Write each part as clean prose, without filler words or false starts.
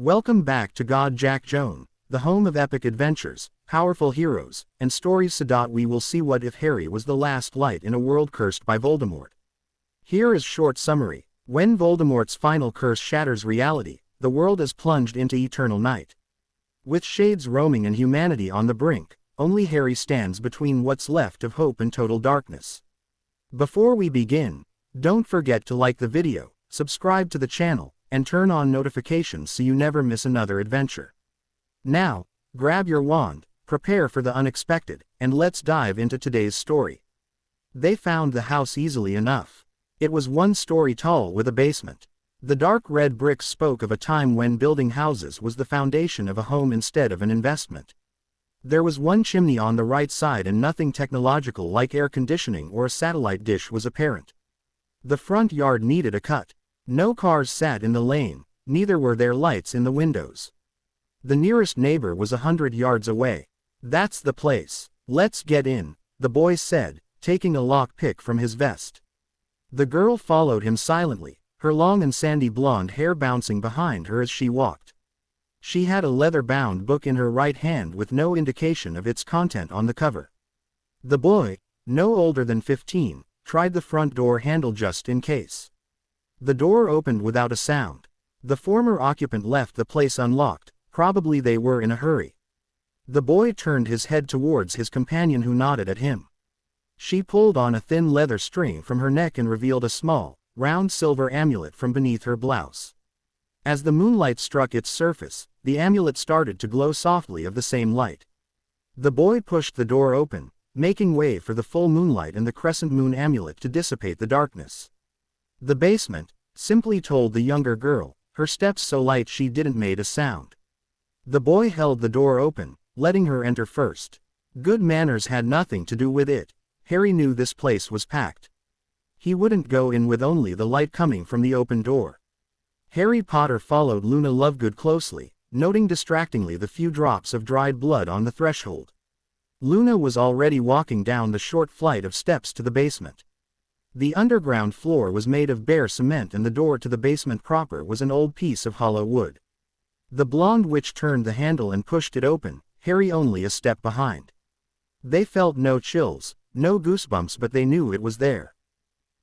Welcome back to God Jack Joan, the home of epic adventures, powerful heroes, and stories. We will see what if Harry was the last light in a world cursed by Voldemort. Here is short summary. When Voldemort's final curse shatters reality, the world is plunged into eternal night. With shades roaming and humanity on the brink, only Harry stands between what's left of hope and total darkness. Before we begin, don't forget to like the video, subscribe to the channel, and turn on notifications so you never miss another adventure. Now, grab your wand, prepare for the unexpected, and let's dive into today's story. They found the house easily enough. It was one story tall with a basement. The dark red bricks spoke of a time when building houses was the foundation of a home instead of an investment. There was one chimney on the right side and nothing technological like air conditioning or a satellite dish was apparent. The front yard needed a cut. No cars sat in the lane, neither were there lights in the windows. The nearest neighbor was 100 yards away. That's the place. Let's get in, the boy said, taking a lock-pick from his vest. The girl followed him silently, her long and sandy blonde hair bouncing behind her as she walked. She had a leather-bound book in her right hand with no indication of its content on the cover. The boy, no older than 15, tried the front door handle just in case. The door opened without a sound. The former occupant left the place unlocked, probably they were in a hurry. The boy turned his head towards his companion who nodded at him. She pulled on a thin leather string from her neck and revealed a small, round silver amulet from beneath her blouse. As the moonlight struck its surface, the amulet started to glow softly of the same light. The boy pushed the door open, making way for the full moonlight and the crescent moon amulet to dissipate the darkness. The basement, simply told the younger girl, her steps so light she didn't made a sound. The boy held the door open, letting her enter first. Good manners had nothing to do with it. Harry knew this place was packed. He wouldn't go in with only the light coming from the open door. Harry Potter followed Luna Lovegood closely, noting distractingly the few drops of dried blood on the threshold. Luna was already walking down the short flight of steps to the basement. The underground floor was made of bare cement and the door to the basement proper was an old piece of hollow wood. The blonde witch turned the handle and pushed it open, Harry only a step behind. They felt no chills, no goosebumps, but they knew it was there.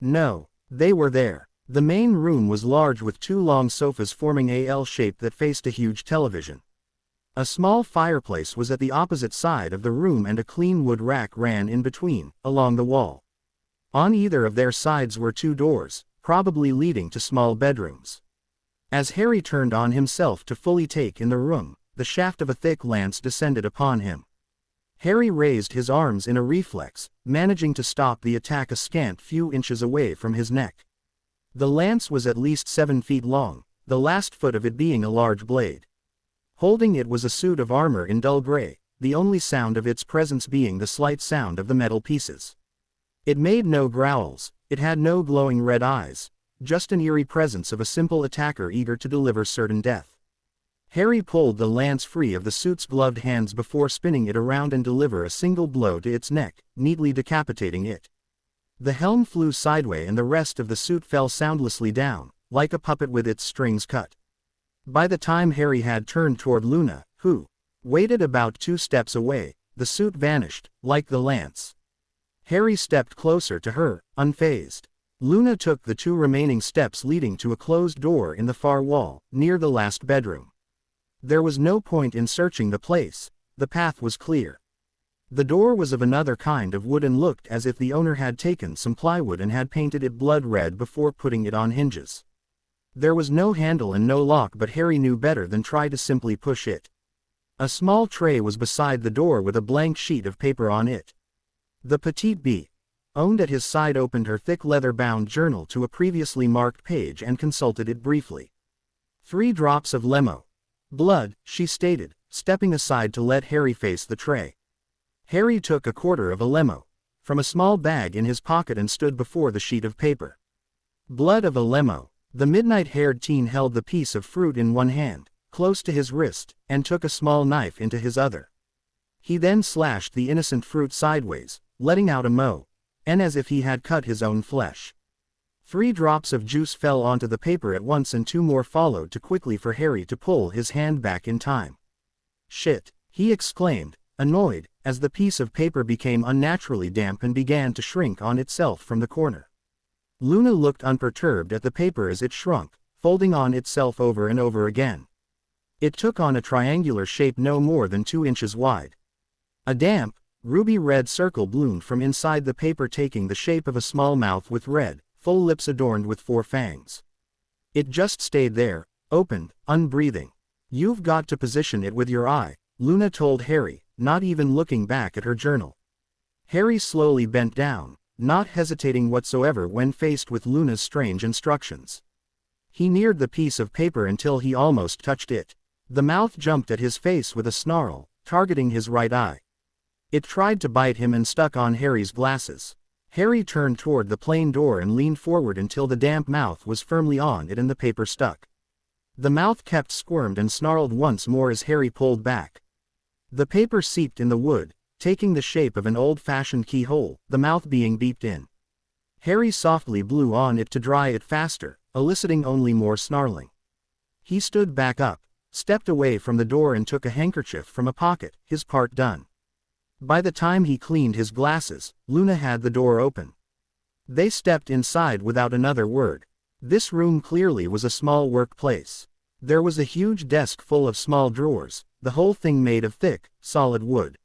No, they were there. The main room was large with two long sofas forming a L shape that faced a huge television. A small fireplace was at the opposite side of the room and a clean wood rack ran in between, along the wall. On either of their sides were two doors, probably leading to small bedrooms. As Harry turned on himself to fully take in the room, the shaft of a thick lance descended upon him. Harry raised his arms in a reflex, managing to stop the attack a scant few inches away from his neck. The lance was at least 7 feet long, the last foot of it being a large blade. Holding it was a suit of armor in dull gray, the only sound of its presence being the slight sound of the metal pieces. It made no growls, it had no glowing red eyes, just an eerie presence of a simple attacker eager to deliver certain death. Harry pulled the lance free of the suit's gloved hands before spinning it around and deliver a single blow to its neck, neatly decapitating it. The helm flew sideways and the rest of the suit fell soundlessly down, like a puppet with its strings cut. By the time Harry had turned toward Luna, who waited about 2 steps away, the suit vanished, like the lance. Harry stepped closer to her, unfazed. Luna took the 2 remaining steps leading to a closed door in the far wall, near the last bedroom. There was no point in searching the place, the path was clear. The door was of another kind of wood and looked as if the owner had taken some plywood and had painted it blood red before putting it on hinges. There was no handle and no lock, but Harry knew better than try to simply push it. A small tray was beside the door with a blank sheet of paper on it. The petite bee, owned at his side, opened her thick leather-bound journal to a previously marked page and consulted it briefly. 3 drops of lemo. Blood, she stated, stepping aside to let Harry face the tray. Harry took a quarter of a lemo from a small bag in his pocket and stood before the sheet of paper. Blood of a lemo. The midnight-haired teen held the piece of fruit in one hand, close to his wrist, and took a small knife into his other. He then slashed the innocent fruit sideways, letting out a moan, and as if he had cut his own flesh. 3 drops of juice fell onto the paper at once and 2 more followed too quickly for Harry to pull his hand back in time. "Shit!" he exclaimed, annoyed, as the piece of paper became unnaturally damp and began to shrink on itself from the corner. Luna looked unperturbed at the paper as it shrunk, folding on itself over and over again. It took on a triangular shape no more than 2 inches wide. A damp, ruby-red circle bloomed from inside the paper, taking the shape of a small mouth with red, full lips adorned with 4 fangs. It just stayed there, open, unbreathing. "You've got to position it with your eye," Luna told Harry, not even looking back at her journal. Harry slowly bent down, not hesitating whatsoever when faced with Luna's strange instructions. He neared the piece of paper until he almost touched it. The mouth jumped at his face with a snarl, targeting his right eye. It tried to bite him and stuck on Harry's glasses. Harry turned toward the plane door and leaned forward until the damp mouth was firmly on it and the paper stuck. The mouth kept squirmed and snarled once more as Harry pulled back. The paper seeped in the wood, taking the shape of an old-fashioned keyhole, the mouth being beeped in. Harry softly blew on it to dry it faster, eliciting only more snarling. He stood back up, stepped away from the door and took a handkerchief from a pocket, his part done. By the time he cleaned his glasses, Luna had the door open. They stepped inside without another word. This room clearly was a small workplace. There was a huge desk full of small drawers, the whole thing made of thick, solid wood.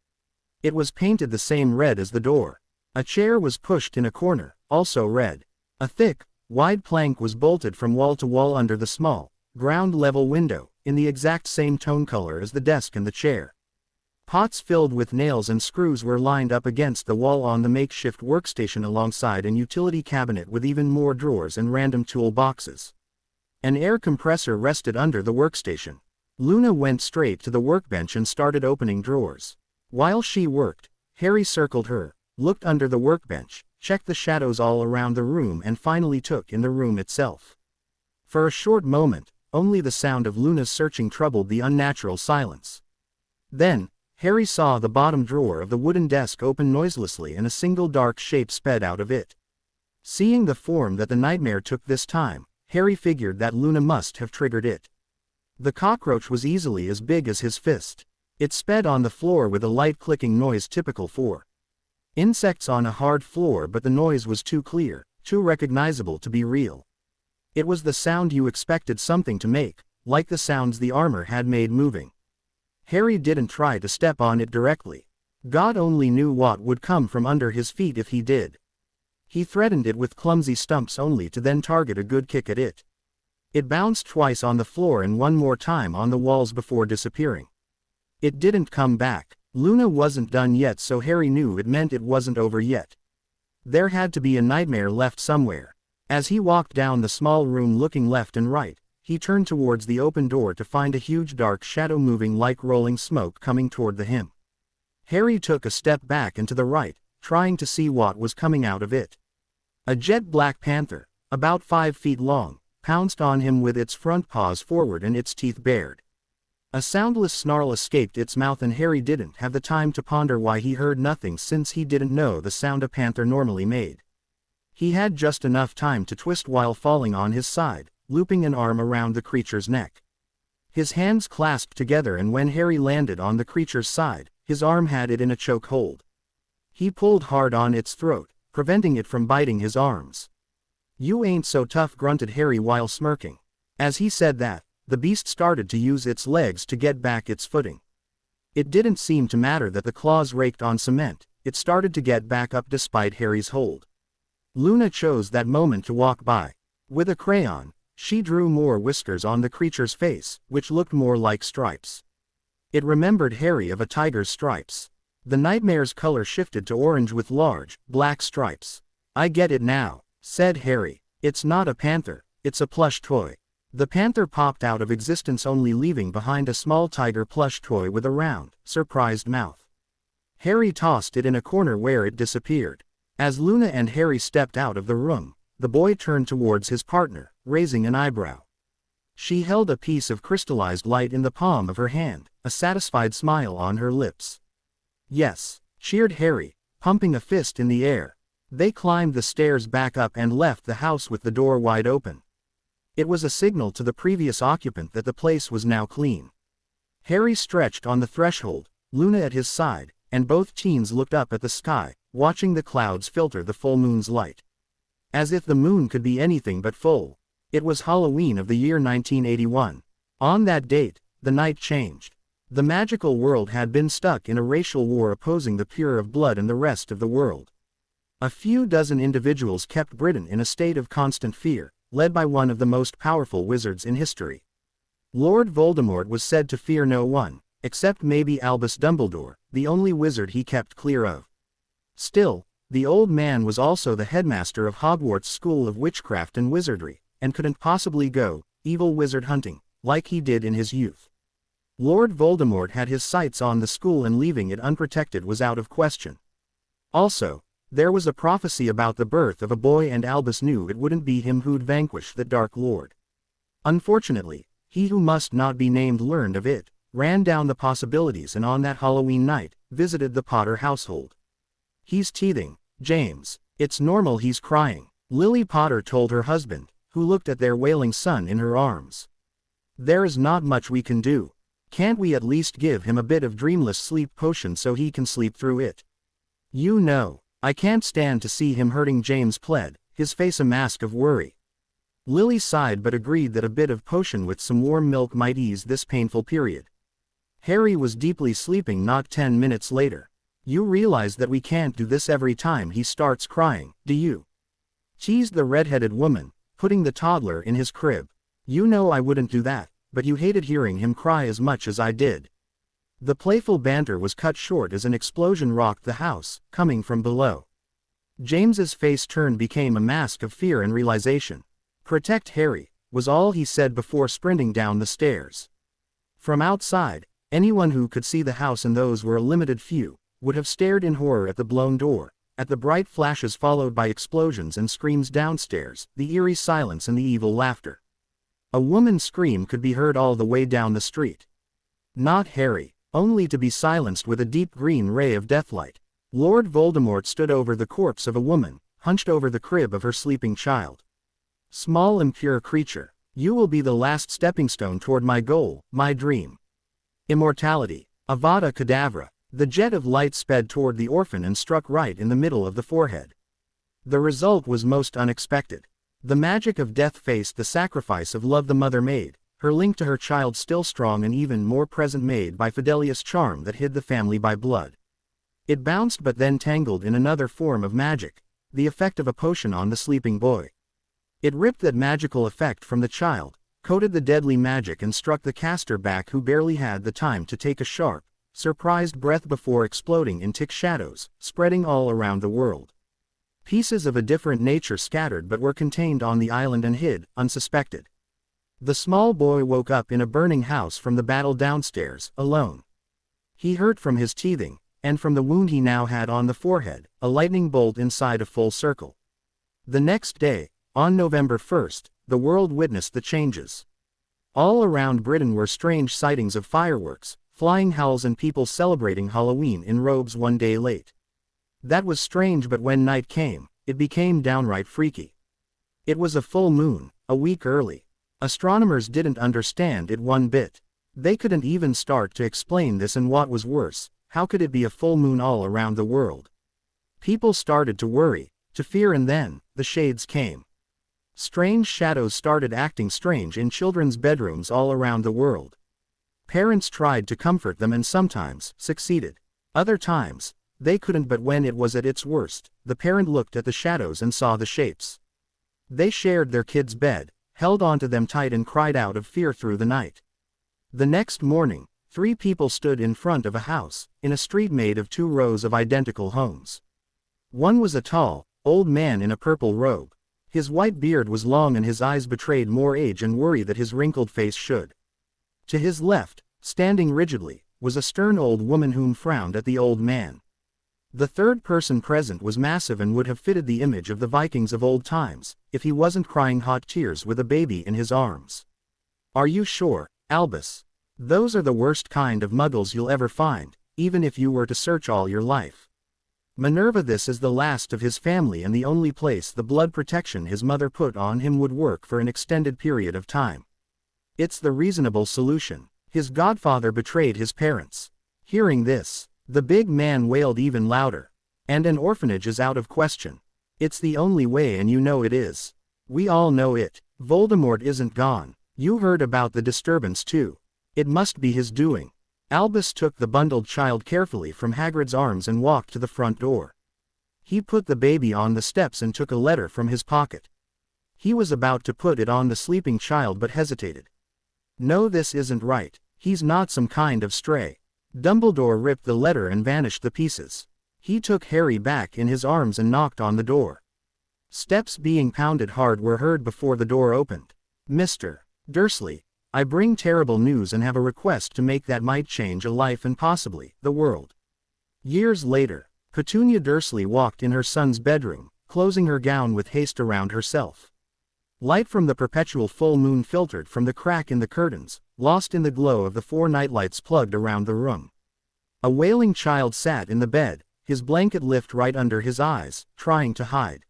It was painted the same red as the door. A chair was pushed in a corner, also red. A thick, wide plank was bolted from wall to wall under the small, ground-level window, in the exact same tone color as the desk and the chair. Pots filled with nails and screws were lined up against the wall on the makeshift workstation alongside an utility cabinet with even more drawers and random tool boxes. An air compressor rested under the workstation. Luna went straight to the workbench and started opening drawers. While she worked, Harry circled her, looked under the workbench, checked the shadows all around the room and finally took in the room itself. For a short moment, only the sound of Luna's searching troubled the unnatural silence. Then, Harry saw the bottom drawer of the wooden desk open noiselessly and a single dark shape sped out of it. Seeing the form that the nightmare took this time, Harry figured that Luna must have triggered it. The cockroach was easily as big as his fist. It sped on the floor with a light clicking noise typical for insects on a hard floor, but the noise was too clear, too recognizable to be real. It was the sound you expected something to make, like the sounds the armor had made moving. Harry didn't try to step on it directly. God only knew what would come from under his feet if he did. He threatened it with clumsy stumps only to then target a good kick at it. It bounced twice on the floor and one more time on the walls before disappearing. It didn't come back. Luna wasn't done yet, so Harry knew it meant it wasn't over yet. There had to be a nightmare left somewhere. As he walked down the small room looking left and right, he turned towards the open door to find a huge dark shadow moving like rolling smoke coming toward him. Harry took a step back and to the right, trying to see what was coming out of it. A jet-black panther, about 5 feet long, pounced on him with its front paws forward and its teeth bared. A soundless snarl escaped its mouth and Harry didn't have the time to ponder why he heard nothing, since he didn't know the sound a panther normally made. He had just enough time to twist while falling on his side, looping an arm around the creature's neck. His hands clasped together, and when Harry landed on the creature's side, his arm had it in a choke hold. He pulled hard on its throat, preventing it from biting his arms. "You ain't so tough," grunted Harry while smirking. As he said that, the beast started to use its legs to get back its footing. It didn't seem to matter that the claws raked on cement, it started to get back up despite Harry's hold. Luna chose that moment to walk by. With a crayon, she drew more whiskers on the creature's face, which looked more like stripes. It remembered Harry of a tiger's stripes. The nightmare's color shifted to orange with large, black stripes. "I get it now," said Harry. "It's not a panther, it's a plush toy." The panther popped out of existence, only leaving behind a small tiger plush toy with a round, surprised mouth. Harry tossed it in a corner where it disappeared. As Luna and Harry stepped out of the room, the boy turned towards his partner, raising an eyebrow. She held a piece of crystallized light in the palm of her hand, a satisfied smile on her lips. "Yes," cheered Harry, pumping a fist in the air. They climbed the stairs back up and left the house with the door wide open. It was a signal to the previous occupant that the place was now clean. Harry stretched on the threshold, Luna at his side, and both teens looked up at the sky, watching the clouds filter the full moon's light. As if the moon could be anything but full. It was Halloween of the year 1981. On that date, the night changed. The magical world had been stuck in a racial war opposing the pure of blood and the rest of the world. A few dozen individuals kept Britain in a state of constant fear, led by one of the most powerful wizards in history. Lord Voldemort was said to fear no one, except maybe Albus Dumbledore, the only wizard he kept clear of. Still, the old man was also the headmaster of Hogwarts School of Witchcraft and Wizardry, and couldn't possibly go evil wizard hunting, like he did in his youth. Lord Voldemort had his sights on the school, and leaving it unprotected was out of question. Also, there was a prophecy about the birth of a boy, and Albus knew it wouldn't be him who'd vanquish the Dark Lord. Unfortunately, he who must not be named learned of it, ran down the possibilities, and on that Halloween night, visited the Potter household. "He's teething, James. It's normal he's crying," Lily Potter told her husband, who looked at their wailing son in her arms. "There is not much we can do. Can't we at least give him a bit of dreamless sleep potion so he can sleep through it? You know, I can't stand to see him hurting," James pled, his face a mask of worry. Lily sighed but agreed that a bit of potion with some warm milk might ease this painful period. Harry was deeply sleeping not 10 minutes later. "You realize that we can't do this every time he starts crying, do you?" teased the red-headed woman, putting the toddler in his crib. "You know I wouldn't do that, but you hated hearing him cry as much as I did." The playful banter was cut short as an explosion rocked the house, coming from below. James's face turned became a mask of fear and realization. "Protect Harry," was all he said before sprinting down the stairs. From outside, anyone who could see the house, and those were a limited few, would have stared in horror at the blown door, at the bright flashes followed by explosions and screams downstairs, the eerie silence and the evil laughter. A woman's scream could be heard all the way down the street. Not Harry, only to be silenced with a deep green ray of deathlight. Lord Voldemort stood over the corpse of a woman, hunched over the crib of her sleeping child. "Small impure creature, you will be the last stepping stone toward my goal, my dream. Immortality. Avada Kedavra." The jet of light sped toward the orphan and struck right in the middle of the forehead. The result was most unexpected. The magic of death faced the sacrifice of love the mother made, her link to her child still strong and even more present, made by Fidelius' charm that hid the family by blood. It bounced but then tangled in another form of magic, the effect of a potion on the sleeping boy. It ripped that magical effect from the child, coated the deadly magic, and struck the caster back, who barely had the time to take a sharp, surprised breath before exploding in thick shadows, spreading all around the world. Pieces of a different nature scattered but were contained on the island and hid, unsuspected. The small boy woke up in a burning house from the battle downstairs, alone. He hurt from his teething, and from the wound he now had on the forehead, a lightning bolt inside a full circle. The next day, on November 1st, the world witnessed the changes. All around Britain were strange sightings of fireworks, flying howls, and people celebrating Halloween in robes one day late. That was strange, but when night came, it became downright freaky. It was a full moon, a week early. Astronomers didn't understand it one bit. They couldn't even start to explain this, and what was worse, how could it be a full moon all around the world? People started to worry, to fear, and then, the shades came. Strange shadows started acting strange in children's bedrooms all around the world. Parents tried to comfort them and sometimes succeeded. Other times, they couldn't, but when it was at its worst, the parent looked at the shadows and saw the shapes. They shared their kid's bed, held onto them tight, and cried out of fear through the night. The next morning, 3 people stood in front of a house, in a street made of 2 rows of identical homes. One was a tall, old man in a purple robe. His white beard was long and his eyes betrayed more age and worry that his wrinkled face should. To his left, standing rigidly, was a stern old woman whom frowned at the old man. The third person present was massive and would have fitted the image of the Vikings of old times, if he wasn't crying hot tears with a baby in his arms. "Are you sure, Albus? Those are the worst kind of muggles you'll ever find, even if you were to search all your life." Minerva, this is the last of his family and the only place the blood protection his mother put on him would work for an extended period of time. It's the reasonable solution. His godfather betrayed his parents. Hearing this, the big man wailed even louder. And an orphanage is out of question. It's the only way and you know it is. We all know it. Voldemort isn't gone. You heard about the disturbance too. It must be his doing. Albus took the bundled child carefully from Hagrid's arms and walked to the front door. He put the baby on the steps and took a letter from his pocket. He was about to put it on the sleeping child but hesitated. No, this isn't right. He's not some kind of stray. Dumbledore ripped the letter and vanished the pieces. He took Harry back in his arms and knocked on the door. Steps being pounded hard were heard before the door opened. Mr. Dursley, I bring terrible news and have a request to make that might change a life and possibly the world. Years later, Petunia Dursley walked in her son's bedroom, closing her gown with haste around herself. Light from the perpetual full moon filtered from the crack in the curtains, lost in the glow of the 4 nightlights plugged around the room. A wailing child sat in the bed, his blanket lift right under his eyes, trying to hide.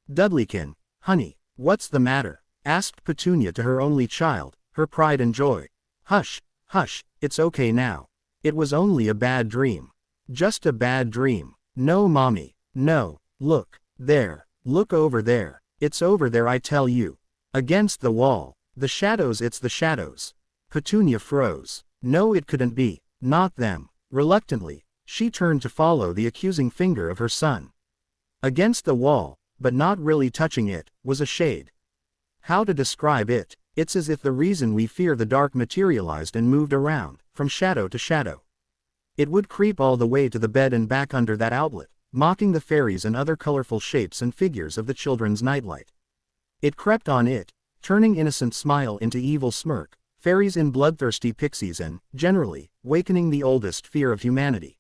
Dudleykin, honey, what's the matter? Asked Petunia to her only child, her pride and joy. Hush, hush, it's okay now. It was only a bad dream. Just a bad dream. No, mommy, no, look, there, look over there. It's over there, I tell you. Against the wall. The shadows, it's the shadows. Petunia froze. No, it couldn't be. Not them. Reluctantly, she turned to follow the accusing finger of her son. Against the wall, but not really touching it, was a shade. How to describe it? It's as if the reason we fear the dark materialized and moved around, from shadow to shadow. It would creep all the way to the bed and back under that outlet, mocking the fairies and other colorful shapes and figures of the children's nightlight. It crept on it, turning innocent smile into evil smirk, fairies in bloodthirsty pixies and, generally, wakening the oldest fear of humanity.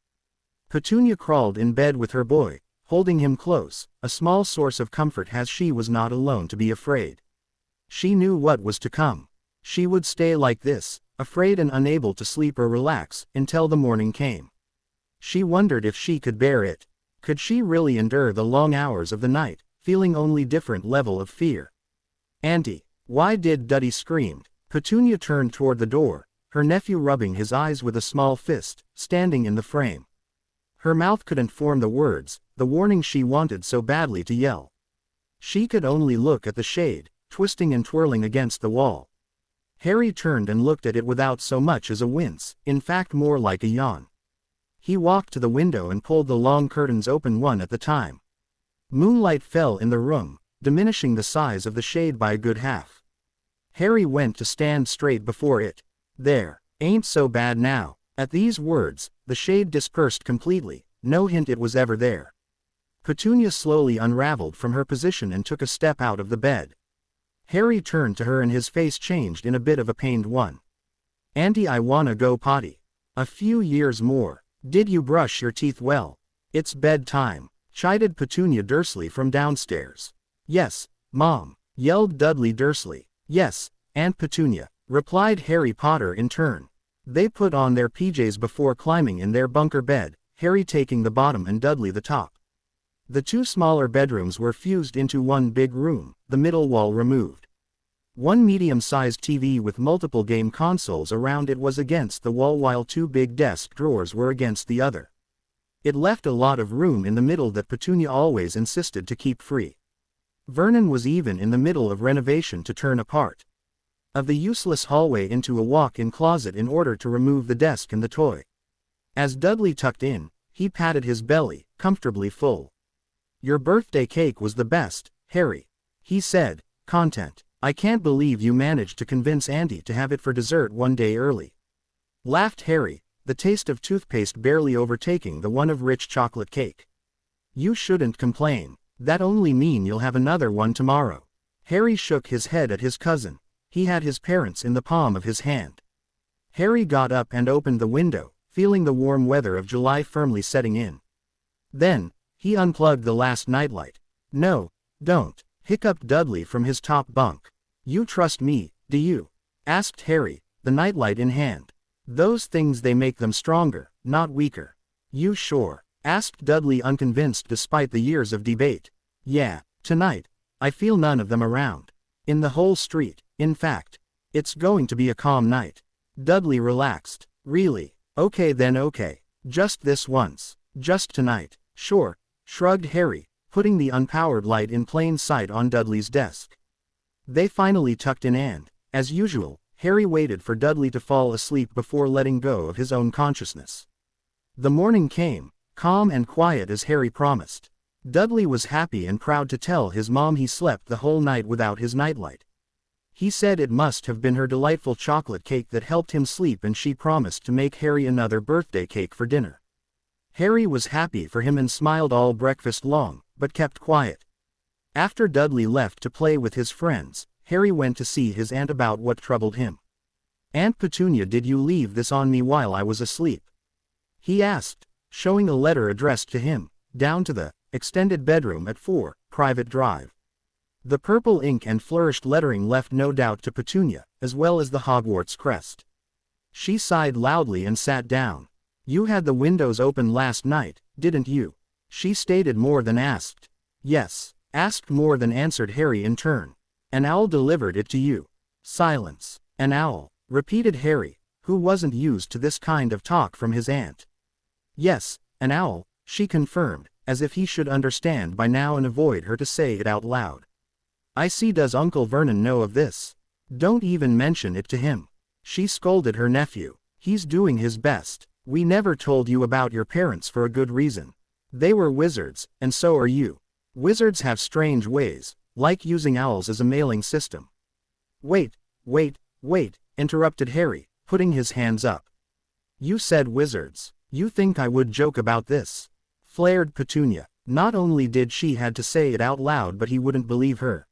Petunia crawled in bed with her boy, holding him close, a small source of comfort as she was not alone to be afraid. She knew what was to come. She would stay like this, afraid and unable to sleep or relax, until the morning came. She wondered if she could bear it. Could she really endure the long hours of the night, feeling only different level of fear? Auntie, why did Duddy screamed? Petunia turned toward the door, her nephew rubbing his eyes with a small fist, standing in the frame. Her mouth couldn't form the words, the warning she wanted so badly to yell. She could only look at the shade, twisting and twirling against the wall. Harry turned and looked at it without so much as a wince, in fact more like a yawn. He walked to the window and pulled the long curtains open one at the time. Moonlight fell in the room, diminishing the size of the shade by a good half. Harry went to stand straight before it. There, ain't so bad now. At these words, the shade dispersed completely, no hint it was ever there. Petunia slowly unraveled from her position and took a step out of the bed. Harry turned to her and his face changed in a bit of a pained one. Auntie, I wanna go potty. A few years more. Did you brush your teeth well? It's bedtime, chided Petunia Dursley from downstairs. Yes, Mom, yelled Dudley Dursley. Yes, Aunt Petunia, replied Harry Potter in turn. They put on their PJs before climbing in their bunker bed, Harry taking the bottom and Dudley the top. The 2 smaller bedrooms were fused into one big room, the middle wall removed. One medium-sized TV with multiple game consoles around it was against the wall while 2 big desk drawers were against the other. It left a lot of room in the middle that Petunia always insisted to keep free. Vernon was even in the middle of renovation to turn a part of the useless hallway into a walk-in closet in order to remove the desk and the toy. As Dudley tucked in, he patted his belly, comfortably full. Your birthday cake was the best, Harry, he said, content. I can't believe you managed to convince Auntie to have it for dessert one day early. Laughed Harry, the taste of toothpaste barely overtaking the one of rich chocolate cake. You shouldn't complain. That only mean you'll have another one tomorrow. Harry shook his head at his cousin. He had his parents in the palm of his hand. Harry got up and opened the window, feeling the warm weather of July firmly setting in. Then, he unplugged the last nightlight. No, don't, hiccuped Dudley from his top bunk. You trust me, do you? Asked Harry, the nightlight in hand. Those things, they make them stronger, not weaker. You sure? asked Dudley, unconvinced despite the years of debate. Yeah, tonight. I feel none of them around. In the whole street, in fact. It's going to be a calm night. Dudley relaxed. Really? Okay then, okay. Just this once. Just tonight. Sure, shrugged Harry, putting the unpowered light in plain sight on Dudley's desk. They finally tucked in and, as usual, Harry waited for Dudley to fall asleep before letting go of his own consciousness. The morning came, calm and quiet as Harry promised. Dudley was happy and proud to tell his mom he slept the whole night without his nightlight. He said it must have been her delightful chocolate cake that helped him sleep, and she promised to make Harry another birthday cake for dinner. Harry was happy for him and smiled all breakfast long, but kept quiet. After Dudley left to play with his friends, Harry went to see his aunt about what troubled him. "Aunt Petunia, did you leave this on me while I was asleep?" he asked, showing a letter addressed to him, down to the extended bedroom at 4, Private Drive. The purple ink and flourished lettering left no doubt to Petunia, as well as the Hogwarts crest. She sighed loudly and sat down. "You had the windows open last night, didn't you?" she stated, more than asked. "Yes." Asked more than answered Harry in turn. "An owl delivered it to you." Silence. "An owl," repeated Harry, who wasn't used to this kind of talk from his aunt. "Yes, an owl," she confirmed, as if he should understand by now and avoid her to say it out loud. "I see. Does Uncle Vernon know of this?" "Don't even mention it to him," she scolded her nephew. "He's doing his best. We never told you about your parents for a good reason. They were wizards, and so are you. Wizards have strange ways, like using owls as a mailing system." Wait, interrupted Harry, putting his hands up. "You said wizards. You think I would joke about this?" flared Petunia. Not only did she had to say it out loud, but he wouldn't believe her.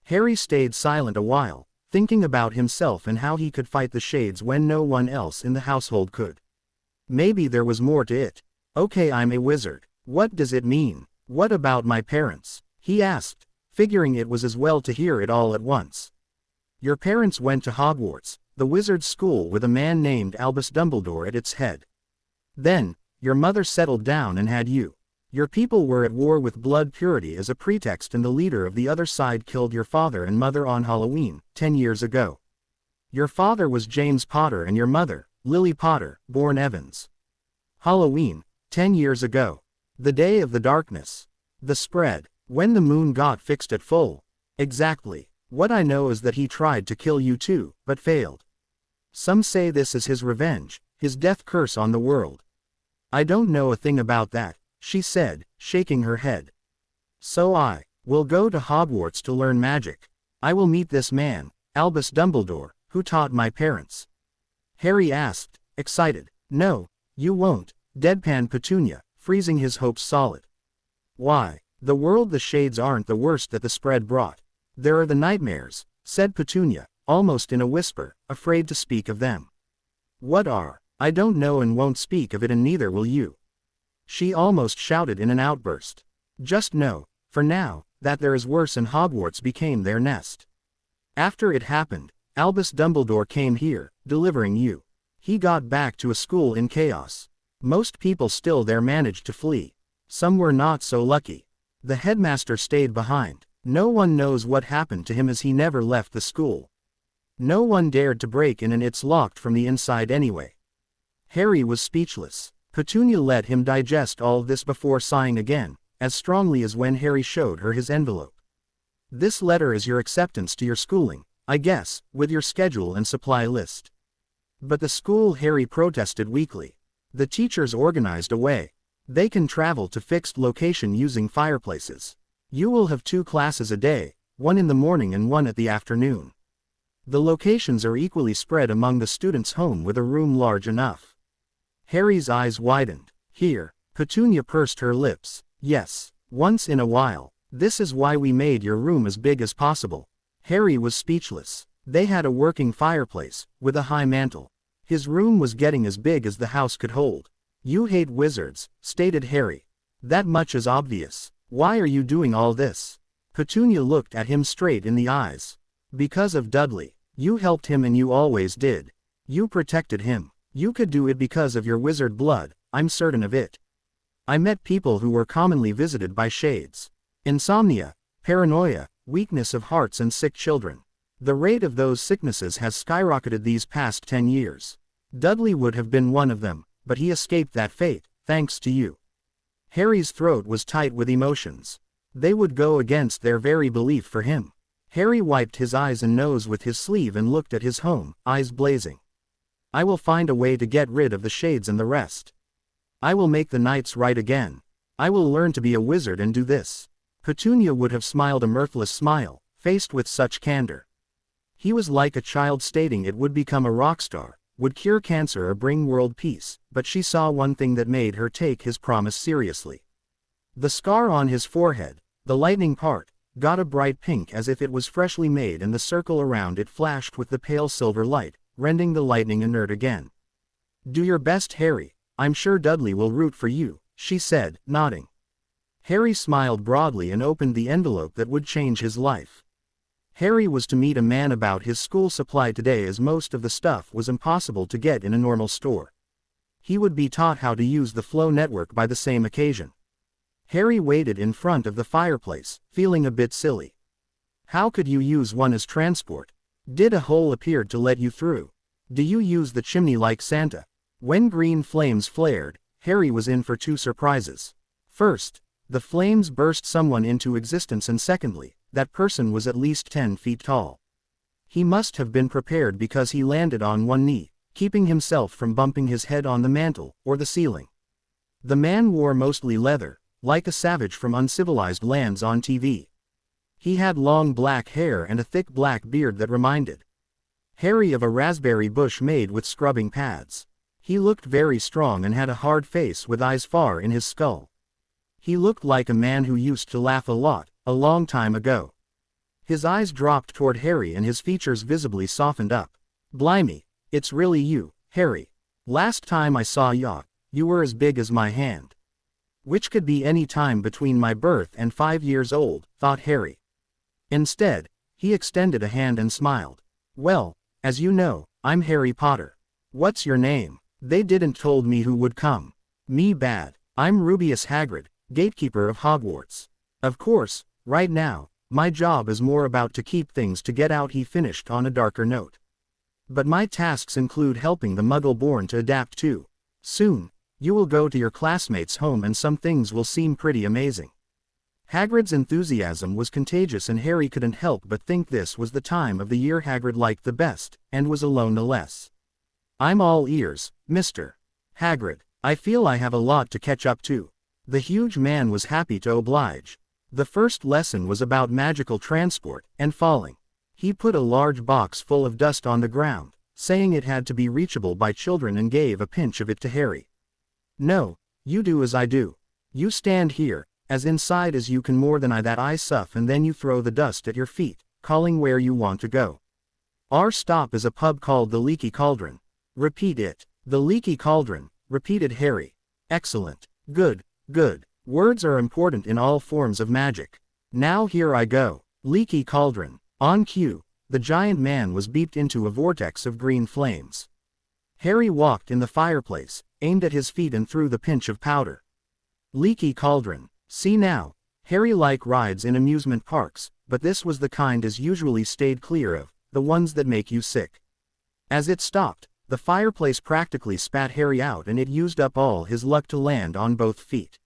Harry stayed silent a while, thinking about himself and how he could fight the shades when no one else in the household could. Maybe there was more to it. "Okay, I'm a wizard. What does it mean? What about my parents?" he asked, figuring it was as well to hear it all at once. "Your parents went to Hogwarts, the wizard's school with a man named Albus Dumbledore at its head. Then, your mother settled down and had you. Your people were at war with blood purity as a pretext, and the leader of the other side killed your father and mother on Halloween, 10 years ago. Your father was James Potter and your mother, Lily Potter, born Evans. Halloween, 10 years ago. The day of the darkness. The spread, when the moon got fixed at full. Exactly. What I know is that he tried to kill you too, but failed. Some say this is his revenge, his death curse on the world." "I don't know a thing about that," she said, shaking her head. "So I will go to Hogwarts to learn magic. I will meet this man, Albus Dumbledore, who taught my parents." Harry asked, excited. "No, you won't," deadpanned Petunia, freezing his hopes solid. "Why? The world the shades aren't the worst that the spread brought. There are the nightmares," said Petunia, almost in a whisper, afraid to speak of them. "What are?" "I don't know and won't speak of it, and neither will you," she almost shouted in an outburst. "Just know, for now, that there is worse, and Hogwarts became their nest. After it happened, Albus Dumbledore came here, delivering you. He got back to a school in chaos. Most people still there managed to flee. Some were not so lucky. The headmaster stayed behind. No one knows what happened to him, as he never left the school. No one dared to break in, and it's locked from the inside anyway." Harry was speechless. Petunia let him digest all this before sighing again, as strongly as when Harry showed her his envelope. "This letter is your acceptance to your schooling, I guess, with your schedule and supply list." "But the school," Harry protested weakly. "The teachers organized a way. They can travel to fixed location using fireplaces. You will have 2 classes a day, one in the morning and one at the afternoon. The locations are equally spread among the students' home with a room large enough." Harry's eyes widened. "Here," Petunia pursed her lips. "Yes, once in a while. This is why we made your room as big as possible." Harry was speechless. They had a working fireplace, with a high mantel. His room was getting as big as the house could hold. "You hate wizards," stated Harry. "That much is obvious. Why are you doing all this?" Petunia looked at him straight in the eyes. "Because of Dudley. You helped him, and you always did. You protected him. You could do it because of your wizard blood, I'm certain of it." I met people who were commonly visited by shades. Insomnia, paranoia, weakness of hearts and sick children. The rate of those sicknesses has skyrocketed these past 10 years. Dudley would have been one of them, but he escaped that fate, thanks to you. Harry's throat was tight with emotions. They would go against their very belief for him. Harry wiped his eyes and nose with his sleeve and looked at his home, eyes blazing. I will find a way to get rid of the shades and the rest. I will make the knights right again. I will learn to be a wizard and do this. Petunia would have smiled a mirthless smile, faced with such candor. He was like a child stating it would become a rock star, would cure cancer or bring world peace, but she saw one thing that made her take his promise seriously. The scar on his forehead, the lightning part, got a bright pink as if it was freshly made, and the circle around it flashed with the pale silver light, rending the lightning inert again. Do your best, Harry. I'm sure Dudley will root for you, she said, nodding. Harry smiled broadly and opened the envelope that would change his life. Harry was to meet a man about his school supply today, as most of the stuff was impossible to get in a normal store. He would be taught how to use the Flow network by the same occasion. Harry waited in front of the fireplace, feeling a bit silly. How could you use one as transport? Did a hole appear to let you through? Do you use the chimney like Santa? When green flames flared, Harry was in for two surprises. First, the flames burst someone into existence, and secondly, that person was at least 10 feet tall. He must have been prepared because he landed on one knee, keeping himself from bumping his head on the mantel or the ceiling. The man wore mostly leather, like a savage from uncivilized lands on TV. He had long black hair and a thick black beard that reminded Harry of a raspberry bush made with scrubbing pads. He looked very strong and had a hard face with eyes far in his skull. He looked like a man who used to laugh a lot, a long time ago. His eyes dropped toward Harry and his features visibly softened up. Blimey, it's really you, Harry. Last time I saw ya, you were as big as my hand. Which could be any time between my birth and 5 years old, thought Harry. Instead, he extended a hand and smiled. Well, as you know, I'm Harry Potter. What's your name? They didn't told me who would come. Me bad. I'm Rubeus Hagrid, gatekeeper of Hogwarts. Of course, right now, my job is more about to keep things to get out, he finished on a darker note. But my tasks include helping the Muggle-born to adapt too. Soon, you will go to your classmates' home and some things will seem pretty amazing. Hagrid's enthusiasm was contagious, and Harry couldn't help but think this was the time of the year Hagrid liked the best, and was alone no less. I'm all ears, Mr. Hagrid. I feel I have a lot to catch up to. The huge man was happy to oblige. The first lesson was about magical transport and falling. He put a large box full of dust on the ground, saying it had to be reachable by children, and gave a pinch of it to Harry. No, you do as I do. You stand here, as inside as you can, more than that I suff, and then you throw the dust at your feet, calling where you want to go. Our stop is a pub called the Leaky Cauldron. Repeat it. The Leaky Cauldron, repeated Harry. Excellent. Good, good. Words are important in all forms of magic. Now here I go. Leaky Cauldron. On cue, the giant man was beeped into a vortex of green flames. Harry walked in the fireplace, aimed at his feet, and threw the pinch of powder. Leaky Cauldron. See now, Harry liked rides in amusement parks, but this was the kind as usually stayed clear of, the ones that make you sick. As it stopped, the fireplace practically spat Harry out, and it used up all his luck to land on both feet.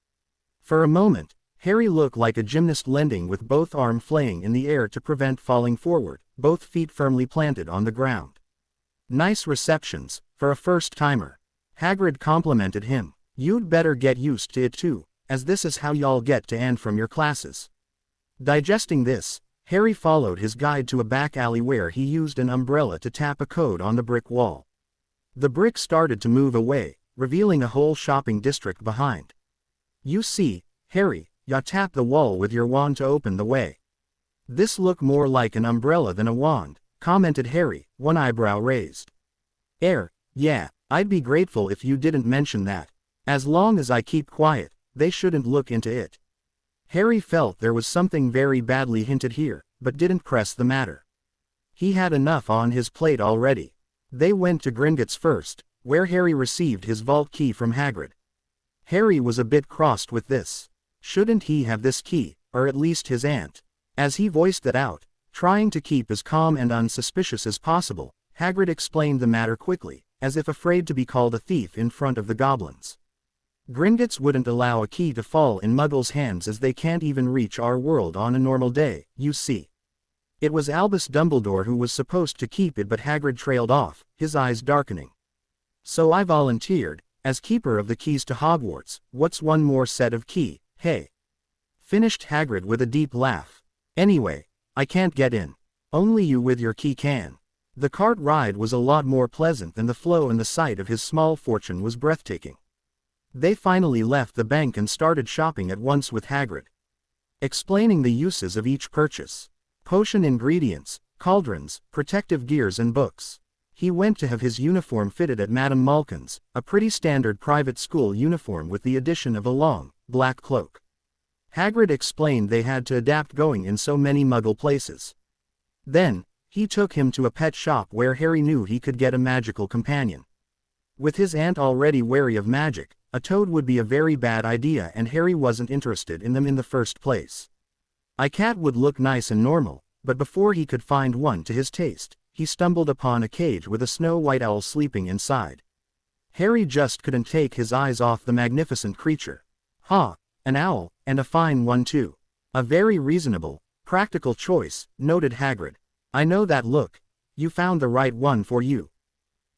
For a moment, Harry looked like a gymnast landing with both arms flaying in the air to prevent falling forward, both feet firmly planted on the ground. Nice receptions, for a first-timer. Hagrid complimented him. You'd better get used to it too, as this is how y'all get to and from your classes. Digesting this, Harry followed his guide to a back alley where he used an umbrella to tap a code on the brick wall. The brick started to move away, revealing a whole shopping district behind. You see, Harry, ya tap the wall with your wand to open the way. This look more like an umbrella than a wand, commented Harry, one eyebrow raised. Yeah, I'd be grateful if you didn't mention that. As long as I keep quiet, they shouldn't look into it. Harry felt there was something very badly hinted here, but didn't press the matter. He had enough on his plate already. They went to Gringotts first, where Harry received his vault key from Hagrid. Harry was a bit crossed with this. Shouldn't he have this key, or at least his aunt? As he voiced that out, trying to keep as calm and unsuspicious as possible, Hagrid explained the matter quickly, as if afraid to be called a thief in front of the goblins. Gringotts wouldn't allow a key to fall in Muggles' hands as they can't even reach our world on a normal day, you see. It was Albus Dumbledore who was supposed to keep it, but Hagrid trailed off, his eyes darkening. So I volunteered, as keeper of the keys to Hogwarts. What's one more set of key, hey? Finished Hagrid with a deep laugh. Anyway, I can't get in. Only you with your key can. The cart ride was a lot more pleasant than the flow, and the sight of his small fortune was breathtaking. They finally left the bank and started shopping at once with Hagrid, explaining the uses of each purchase. Potion ingredients, cauldrons, protective gears and books. He went to have his uniform fitted at Madame Malkin's, a pretty standard private school uniform with the addition of a long, black cloak. Hagrid explained they had to adapt going in so many Muggle places. Then, he took him to a pet shop where Harry knew he could get a magical companion. With his aunt already wary of magic, a toad would be a very bad idea, and Harry wasn't interested in them in the first place. A cat would look nice and normal, but before he could find one to his taste, he stumbled upon a cage with a snow-white owl sleeping inside. Harry just couldn't take his eyes off the magnificent creature. Ha! An owl, and a fine one too. A very reasonable, practical choice, noted Hagrid. I know that look. You found the right one for you.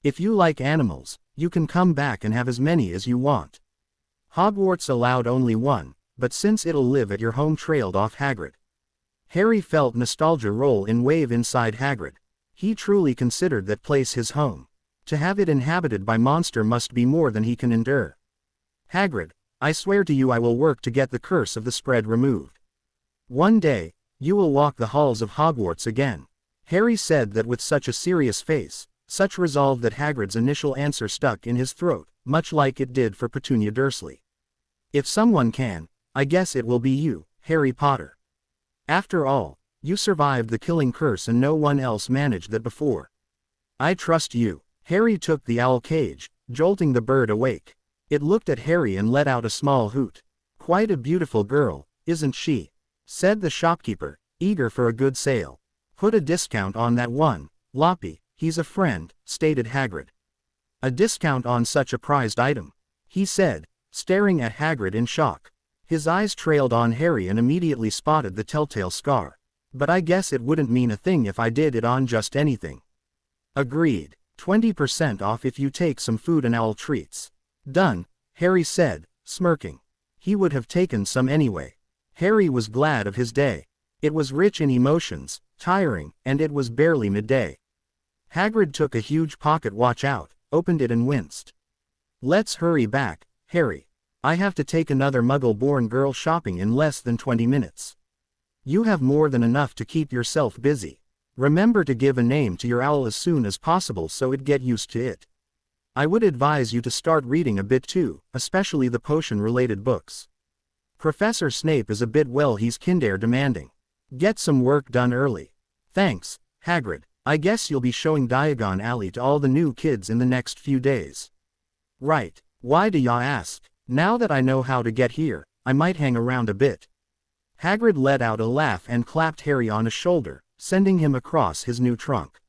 If you like animals, you can come back and have as many as you want. Hogwarts allowed only one, but since it'll live at your home, trailed off Hagrid. Harry felt nostalgia roll in wave inside Hagrid. He truly considered that place his home. To have it inhabited by monster must be more than he can endure. Hagrid, I swear to you I will work to get the curse of the spread removed. One day, you will walk the halls of Hogwarts again. Harry said that with such a serious face, such resolve that Hagrid's initial answer stuck in his throat, much like it did for Petunia Dursley. If someone can, I guess it will be you, Harry Potter. After all, you survived the killing curse and no one else managed that before. I trust you. Harry took the owl cage, jolting the bird awake. It looked at Harry and let out a small hoot. Quite a beautiful girl, isn't she? Said the shopkeeper, eager for a good sale. Put a discount on that one, Loppy, he's a friend, stated Hagrid. A discount on such a prized item? He said, staring at Hagrid in shock. His eyes trailed on Harry and immediately spotted the telltale scar. But I guess it wouldn't mean a thing if I did it on just anything. Agreed. 20% off if you take some food and owl treats. Done, Harry said, smirking. He would have taken some anyway. Harry was glad of his day. It was rich in emotions, tiring, and it was barely midday. Hagrid took a huge pocket watch out, opened it and winced. Let's hurry back, Harry. I have to take another Muggle-born girl shopping in less than 20 minutes. You have more than enough to keep yourself busy. Remember to give a name to your owl as soon as possible so it get used to it. I would advise you to start reading a bit too, especially the potion-related books. Professor Snape is a bit, well, he's kinder demanding. Get some work done early. Thanks, Hagrid. I guess you'll be showing Diagon Alley to all the new kids in the next few days. Right. Why do ya ask? Now that I know how to get here, I might hang around a bit. Hagrid let out a laugh and clapped Harry on the shoulder, sending him across his new trunk.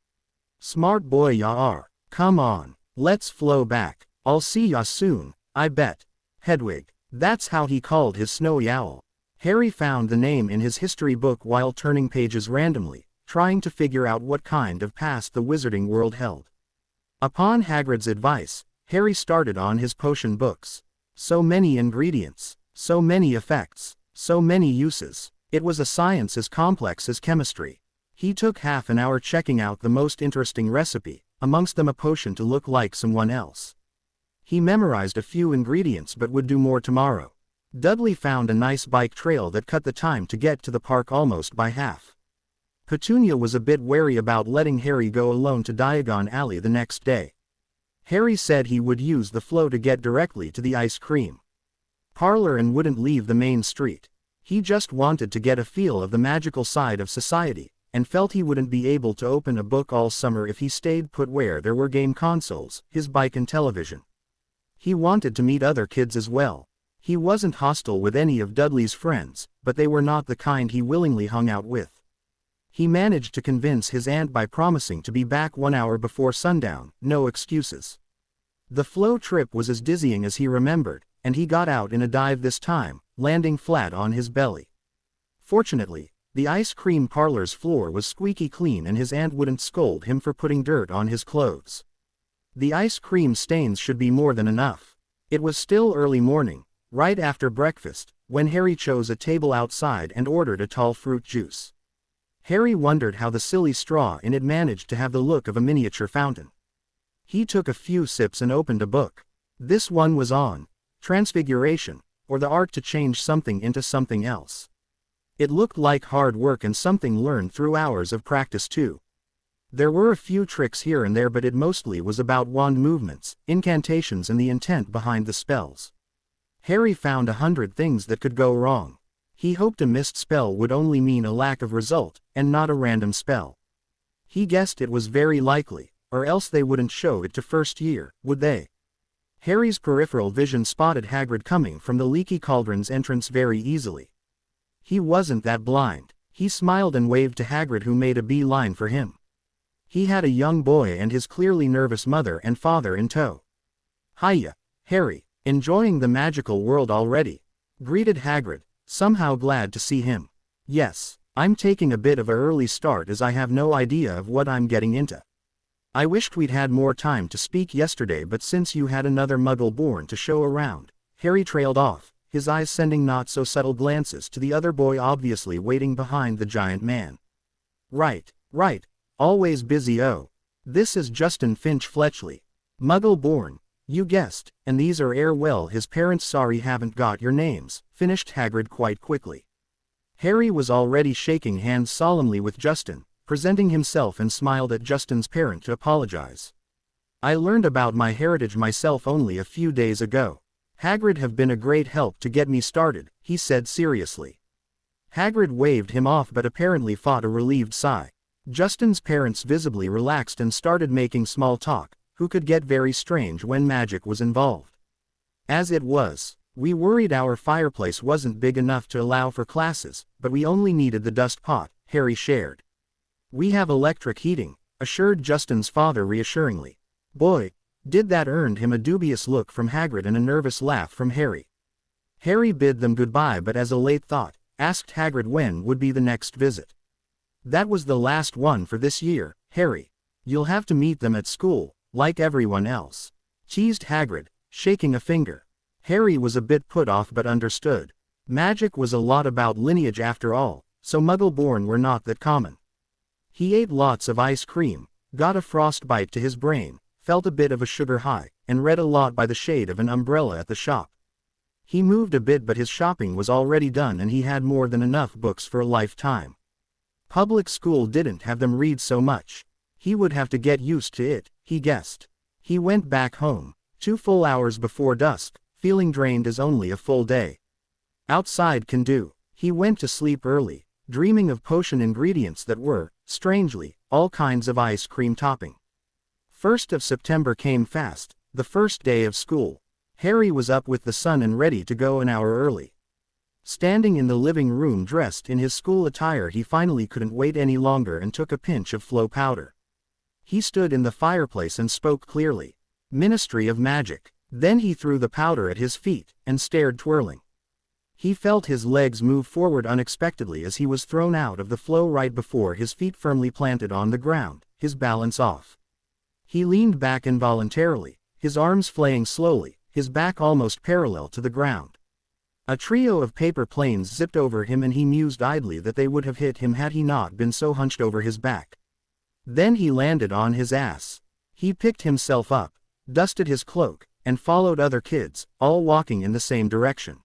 Smart boy ya are. Come on, let's flow back. I'll see ya soon, I bet. Hedwig. That's how he called his snowy owl. Harry found the name in his history book while turning pages randomly, trying to figure out what kind of past the wizarding world held. Upon Hagrid's advice, Harry started on his potion books. So many ingredients, so many effects, so many uses. It was a science as complex as chemistry. He took half an hour checking out the most interesting recipe, amongst them a potion to look like someone else. He memorized a few ingredients but would do more tomorrow. Dudley found a nice bike trail that cut the time to get to the park almost by half. Petunia was a bit wary about letting Harry go alone to Diagon Alley the next day. Harry said he would use the flow to get directly to the ice cream parlor and wouldn't leave the main street. He just wanted to get a feel of the magical side of society, and felt he wouldn't be able to open a book all summer if he stayed put where there were game consoles, his bike and television. He wanted to meet other kids as well. He wasn't hostile with any of Dudley's friends, but they were not the kind he willingly hung out with. He managed to convince his aunt by promising to be back 1 hour before sundown, no excuses. The flow trip was as dizzying as he remembered, and he got out in a dive this time, landing flat on his belly. Fortunately, the ice cream parlor's floor was squeaky clean and his aunt wouldn't scold him for putting dirt on his clothes. The ice cream stains should be more than enough. It was still early morning, right after breakfast, when Harry chose a table outside and ordered a tall fruit juice. Harry wondered how the silly straw in it managed to have the look of a miniature fountain. He took a few sips and opened a book. This one was on Transfiguration, or the art to change something into something else. It looked like hard work and something learned through hours of practice too. There were a few tricks here and there, but it mostly was about wand movements, incantations and the intent behind the spells. Harry found 100 things that could go wrong. He hoped a missed spell would only mean a lack of result, and not a random spell. He guessed it was very likely, or else they wouldn't show it to first year, would they? Harry's peripheral vision spotted Hagrid coming from the leaky cauldron's entrance very easily. He wasn't that blind. He smiled and waved to Hagrid, who made a beeline for him. He had a young boy and his clearly nervous mother and father in tow. "Hiya, Harry, enjoying the magical world already?" greeted Hagrid, somehow glad to see him. "Yes, I'm taking a bit of an early start as I have no idea of what I'm getting into. I wished we'd had more time to speak yesterday, but since you had another Muggle born to show around," Harry trailed off, his eyes sending not-so-subtle glances to the other boy obviously waiting behind the giant man. Right. Always busy. Oh. This is Justin Finch Fletchley. Muggle born, you guessed, and these are well his parents. Sorry haven't got your names, finished Hagrid quite quickly. Harry was already shaking hands solemnly with Justin, presenting himself, and smiled at Justin's parent to apologize. "I learned about my heritage myself only a few days ago. Hagrid have been a great help to get me started," he said seriously. Hagrid waved him off but apparently fought a relieved sigh. Justin's parents visibly relaxed and started making small talk, who could get very strange when magic was involved. As it was, "We worried our fireplace wasn't big enough to allow for classes, but we only needed the dust pot," Harry shared. "We have electric heating," assured Justin's father reassuringly. "Boy, did that!" earned him a dubious look from Hagrid and a nervous laugh from Harry. Harry bid them goodbye but as a late thought, asked Hagrid when would be the next visit. "That was the last one for this year, Harry. You'll have to meet them at school, like everyone else," teased Hagrid, shaking a finger. Harry was a bit put off but understood. Magic was a lot about lineage after all, so Muggle-born were not that common. He ate lots of ice cream, got a frostbite to his brain, felt a bit of a sugar high, and read a lot by the shade of an umbrella at the shop. He moved a bit but his shopping was already done and he had more than enough books for a lifetime. Public school didn't have them read so much. He would have to get used to it, he guessed. He went back home, 2 full hours before dusk, feeling drained as only a full day outside can do. He went to sleep early, dreaming of potion ingredients that were, strangely, all kinds of ice cream topping. 1st of September came fast, the first day of school. Harry was up with the sun and ready to go an hour early. Standing in the living room dressed in his school attire, he finally couldn't wait any longer and took a pinch of flow powder. He stood in the fireplace and spoke clearly. "Ministry of Magic." Then he threw the powder at his feet, and stared twirling. He felt his legs move forward unexpectedly as he was thrown out of the flow right before his feet firmly planted on the ground, his balance off. He leaned back involuntarily, his arms flaying slowly, his back almost parallel to the ground. A trio of paper planes zipped over him and he mused idly that they would have hit him had he not been so hunched over his back. Then he landed on his ass. He picked himself up, dusted his cloak, and followed other kids, all walking in the same direction.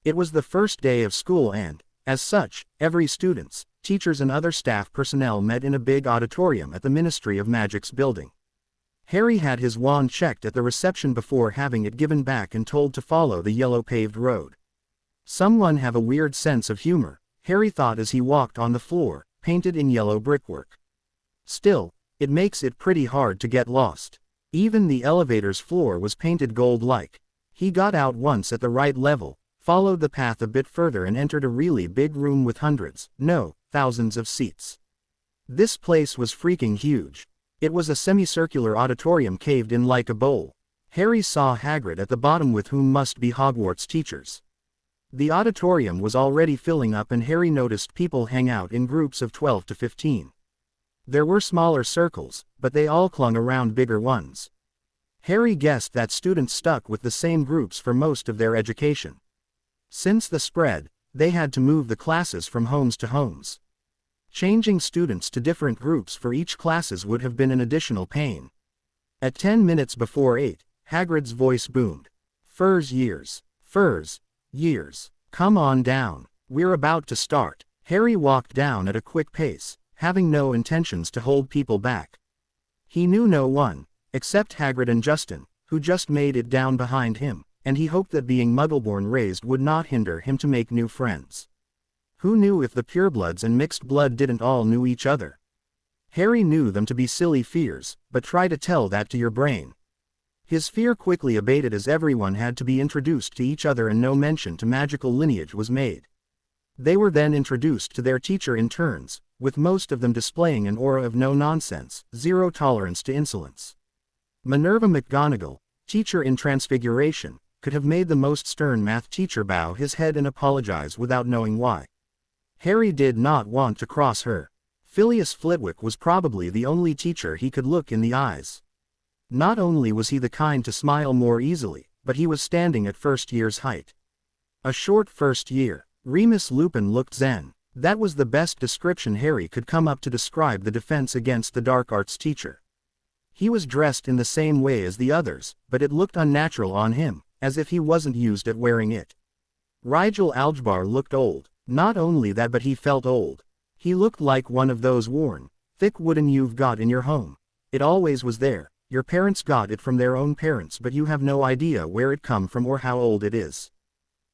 It was the first day of school and, as such, every students, teachers and other staff personnel met in a big auditorium at the Ministry of Magic's building. Harry had his wand checked at the reception before having it given back and told to follow the yellow paved road. Someone have a weird sense of humor, Harry thought as he walked on the floor, painted in yellow brickwork. Still, it makes it pretty hard to get lost. Even the elevator's floor was painted gold-like. He got out once at the right level, followed the path a bit further and entered a really big room with hundreds, no, thousands of seats. This place was freaking huge. It was a semicircular auditorium caved in like a bowl. Harry saw Hagrid at the bottom, with whom must be Hogwarts teachers. The auditorium was already filling up, and Harry noticed people hang out in groups of 12 to 15. There were smaller circles, but they all clung around bigger ones. Harry guessed that students stuck with the same groups for most of their education. Since the spread, they had to move the classes from homes to homes. Changing students to different groups for each classes would have been an additional pain. At 10 minutes before 8, Hagrid's voice boomed. Furs years. Furs. Years. Come on down. We're about to start. Harry walked down at a quick pace, having no intentions to hold people back. He knew no one, except Hagrid and Justin, who just made it down behind him, and he hoped that being Muggleborn raised would not hinder him to make new friends. Who knew if the purebloods and mixed blood didn't all know each other? Harry knew them to be silly fears, but try to tell that to your brain. His fear quickly abated as everyone had to be introduced to each other and no mention to magical lineage was made. They were then introduced to their teacher in turns, with most of them displaying an aura of no nonsense, zero tolerance to insolence. Minerva McGonagall, teacher in Transfiguration, could have made the most stern math teacher bow his head and apologize without knowing why. Harry did not want to cross her. Phileas Flitwick was probably the only teacher he could look in the eyes. Not only was he the kind to smile more easily, but he was standing at first year's height. A short first year. Remus Lupin looked zen. That was the best description Harry could come up to describe the defense against the dark arts teacher. He was dressed in the same way as the others, but it looked unnatural on him, as if he wasn't used at wearing it. Rigel Algebbar looked old. Not only that, but he felt old. He looked like one of those worn, thick wooden you've got in your home. It always was there. Your parents got it from their own parents, but you have no idea where it come from or how old it is.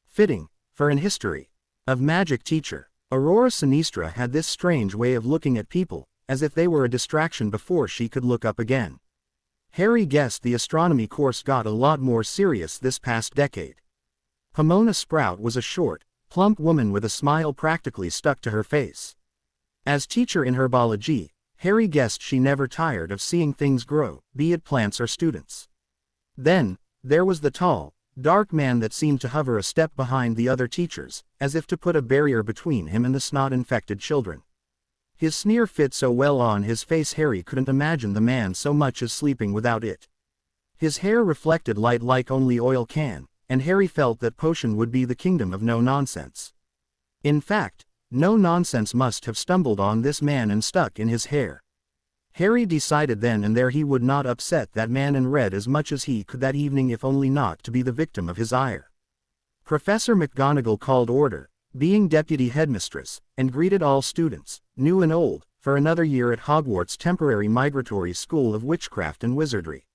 Fitting, for an history of magic teacher. Aurora Sinistra had this strange way of looking at people, as if they were a distraction before she could look up again. Harry guessed the astronomy course got a lot more serious this past decade. Pomona Sprout was a short, plump woman with a smile practically stuck to her face. As teacher in herbology, Harry guessed she never tired of seeing things grow, be it plants or students. Then, there was the tall, dark man that seemed to hover a step behind the other teachers, as if to put a barrier between him and the snot-infected children. His sneer fit so well on his face Harry couldn't imagine the man so much as sleeping without it. His hair reflected light like only oil can, and Harry felt that Potion would be the kingdom of no-nonsense. In fact, no nonsense must have stumbled on this man and stuck in his hair. Harry decided then and there he would not upset that man in red as much as he could that evening, if only not to be the victim of his ire. Professor McGonagall called order, being deputy headmistress, and greeted all students, new and old, for another year at Hogwarts' temporary migratory school of witchcraft and wizardry.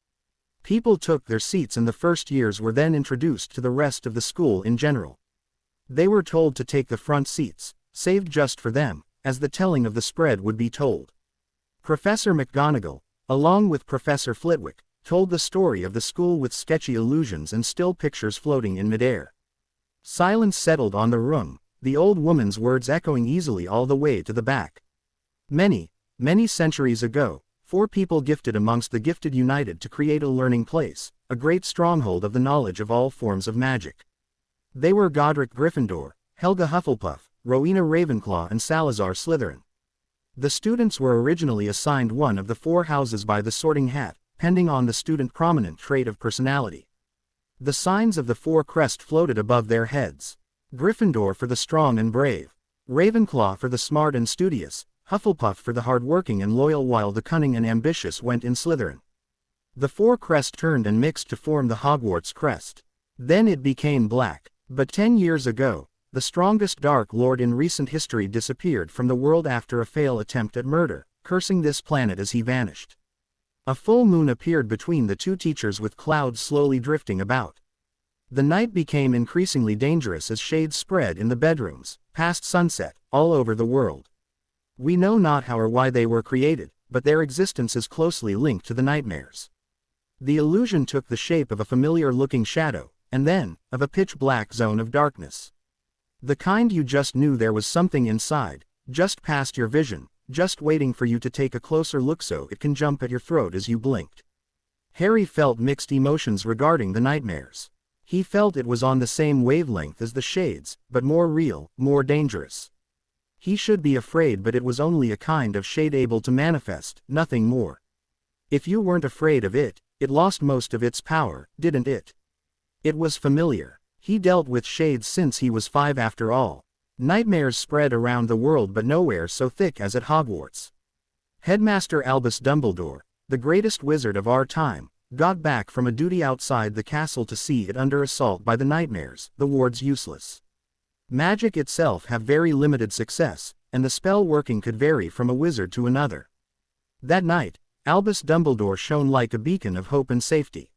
People took their seats and the first years were then introduced to the rest of the school in general. They were told to take the front seats, saved just for them, as the telling of the spread would be told. Professor McGonagall, along with Professor Flitwick, told the story of the school with sketchy illusions and still pictures floating in midair. Silence settled on the room, the old woman's words echoing easily all the way to the back. Many, many centuries ago, 4 people gifted amongst the gifted united to create a learning place, a great stronghold of the knowledge of all forms of magic. They were Godric Gryffindor, Helga Hufflepuff, Rowena Ravenclaw and Salazar Slytherin. The students were originally assigned one of the 4 houses by the sorting hat, pending on the student prominent trait of personality. The signs of the 4 crest floated above their heads. Gryffindor for the strong and brave, Ravenclaw for the smart and studious, Hufflepuff for the hard-working and loyal, while the cunning and ambitious went in Slytherin. The 4 crest turned and mixed to form the Hogwarts crest. Then it became black. But 10 years ago, the strongest Dark Lord in recent history disappeared from the world after a failed attempt at murder, cursing this planet as he vanished. A full moon appeared between the 2 teachers with clouds slowly drifting about. The night became increasingly dangerous as shades spread in the bedrooms, past sunset, all over the world. We know not how or why they were created, but their existence is closely linked to the nightmares. The illusion took the shape of a familiar-looking shadow, and then, of a pitch-black zone of darkness. The kind you just knew there was something inside, just past your vision, just waiting for you to take a closer look so it can jump at your throat as you blinked. Harry felt mixed emotions regarding the nightmares. He felt it was on the same wavelength as the shades, but more real, more dangerous. He should be afraid, but it was only a kind of shade able to manifest, nothing more. If you weren't afraid of it, it lost most of its power, didn't it? It was familiar. He dealt with shades since he was 5 after all. Nightmares spread around the world, but nowhere so thick as at Hogwarts. Headmaster Albus Dumbledore, the greatest wizard of our time, got back from a duty outside the castle to see it under assault by the nightmares, the wards useless. Magic itself have very limited success, and the spell working could vary from a wizard to another. That night, Albus Dumbledore shone like a beacon of hope and safety.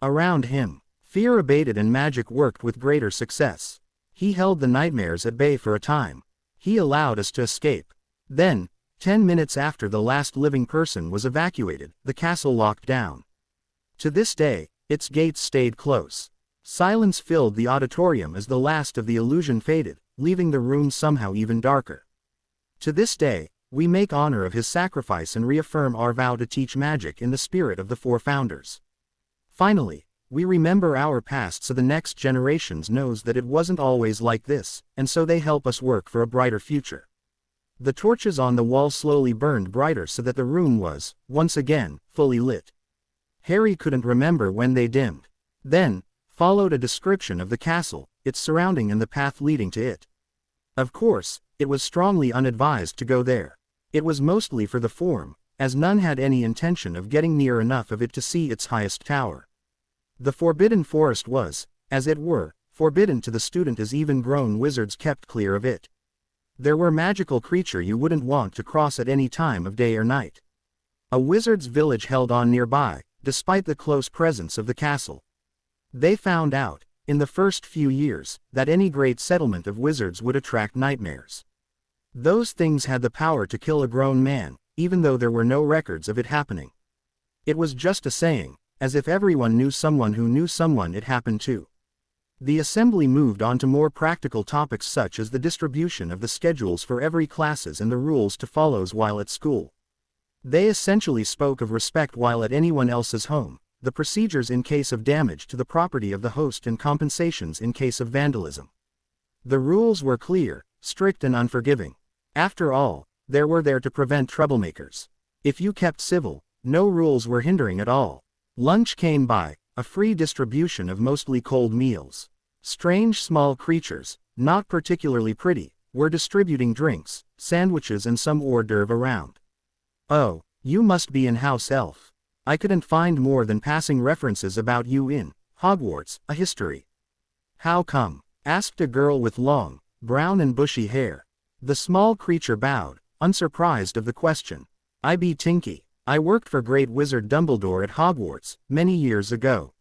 Around him, fear abated and magic worked with greater success. He held the nightmares at bay for a time. He allowed us to escape. Then, 10 minutes after the last living person was evacuated, the castle locked down. To this day, its gates stayed close. Silence filled the auditorium as the last of the illusion faded, leaving the room somehow even darker. To this day, we make honor of his sacrifice and reaffirm our vow to teach magic in the spirit of the 4 founders. Finally, we remember our past so the next generations knows that it wasn't always like this, and so they help us work for a brighter future. The torches on the wall slowly burned brighter so that the room was, once again, fully lit. Harry couldn't remember when they dimmed. Then, followed a description of the castle, its surrounding and the path leading to it. Of course, it was strongly unadvised to go there. It was mostly for the form, as none had any intention of getting near enough of it to see its highest tower. The Forbidden Forest was, as it were, forbidden to the student as even grown wizards kept clear of it. There were magical creatures you wouldn't want to cross at any time of day or night. A wizard's village held on nearby, despite the close presence of the castle. They found out, in the first few years, that any great settlement of wizards would attract nightmares. Those things had the power to kill a grown man, even though there were no records of it happening. It was just a saying, as if everyone knew someone who knew someone it happened to. The assembly moved on to more practical topics such as the distribution of the schedules for every classes and the rules to follow while at school. They essentially spoke of respect while at anyone else's home, the procedures in case of damage to the property of the host and compensations in case of vandalism. The rules were clear, strict and unforgiving. After all, they were there to prevent troublemakers. If you kept civil, no rules were hindering at all. Lunch came by, a free distribution of mostly cold meals. Strange small creatures, not particularly pretty, were distributing drinks, sandwiches and some hors d'oeuvre around. Oh, you must be an house elf. I couldn't find more than passing references about you in Hogwarts, a history. How come? Asked a girl with long, brown and bushy hair. The small creature bowed, unsurprised of the question. I be Tinky. I worked for Great Wizard Dumbledore at Hogwarts, many years ago.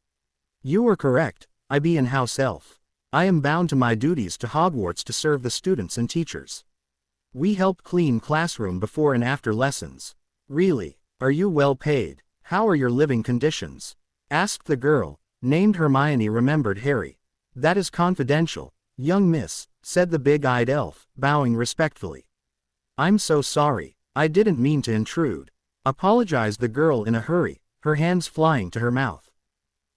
You were correct, I be an house elf. I am bound to my duties to Hogwarts to serve the students and teachers. We help clean classroom before and after lessons. Really, are you well paid? How are your living conditions? Asked the girl, named Hermione. Remembered Harry. That is confidential, young miss, said the big-eyed elf, bowing respectfully. I'm so sorry, I didn't mean to intrude. Apologized the girl in a hurry, her hands flying to her mouth.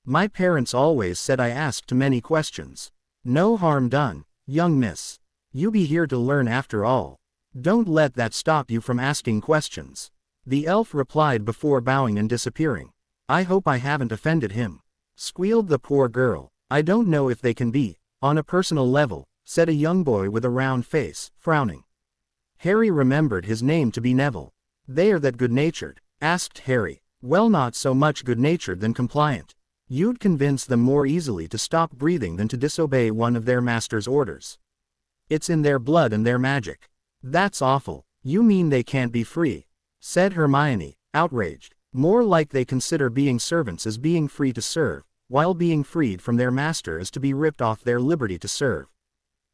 My parents always said I asked too many questions. No harm done, young miss. You be here to learn after all. Don't let that stop you from asking questions. The elf replied before bowing and disappearing. I hope I haven't offended him. Squealed the poor girl. I don't know if they can be, on a personal level, said a young boy with a round face, frowning. Harry remembered his name to be Neville. They are that good-natured? Asked Harry. Well, not so much good-natured than compliant. You'd convince them more easily to stop breathing than to disobey one of their master's orders. It's in their blood and their magic. That's awful. You mean they can't be free? Said Hermione, outraged. More like they consider being servants as being free to serve, while being freed from their master is to be ripped off their liberty to serve.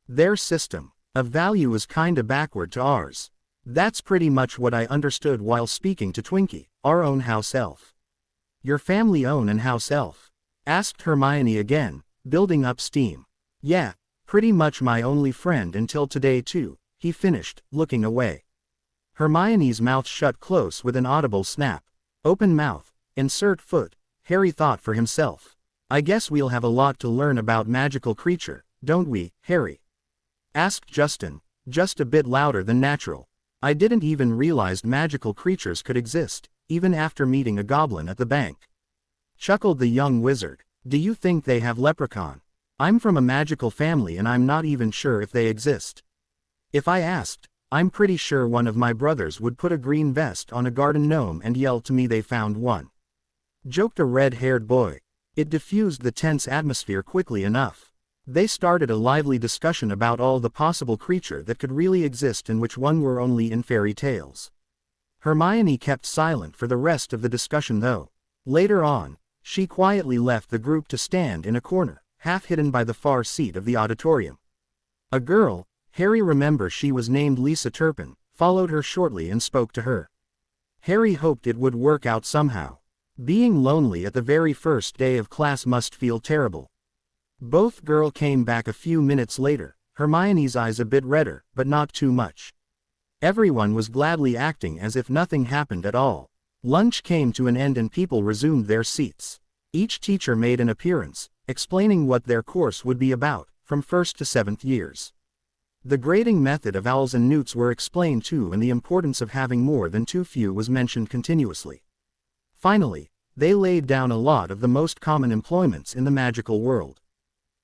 Their system of value is kinda backward to ours. That's pretty much what I understood while speaking to Twinkie, our own house elf. Your family own an house elf? Asked Hermione again, building up steam. Yeah, pretty much my only friend until today too, he finished, looking away. Hermione's mouth shut close with an audible snap. Open mouth, insert foot, Harry thought for himself. I guess we'll have a lot to learn about magical creature, don't we, Harry? Asked Justin, just a bit louder than natural. I didn't even realize magical creatures could exist, even after meeting a goblin at the bank. Chuckled the young wizard. Do you think they have leprechaun? I'm from a magical family and I'm not even sure if they exist. If I asked, I'm pretty sure one of my brothers would put a green vest on a garden gnome and yell to me they found one. Joked a red-haired boy. It diffused the tense atmosphere quickly enough. They started a lively discussion about all the possible creature that could really exist and which one were only in fairy tales. Hermione kept silent for the rest of the discussion though. Later on, she quietly left the group to stand in a corner, half hidden by the far seat of the auditorium. A girl, Harry remember she was named Lisa Turpin, followed her shortly and spoke to her. Harry hoped it would work out somehow. Being lonely at the very first day of class must feel terrible. Both girl came back a few minutes later, Hermione's eyes a bit redder, but not too much. Everyone was gladly acting as if nothing happened at all. Lunch came to an end and people resumed their seats. Each teacher made an appearance, explaining what their course would be about, from 1st to 7th years. The grading method of owls and newts were explained too, and the importance of having more than too few was mentioned continuously. Finally, they laid down a lot of the most common employments in the magical world.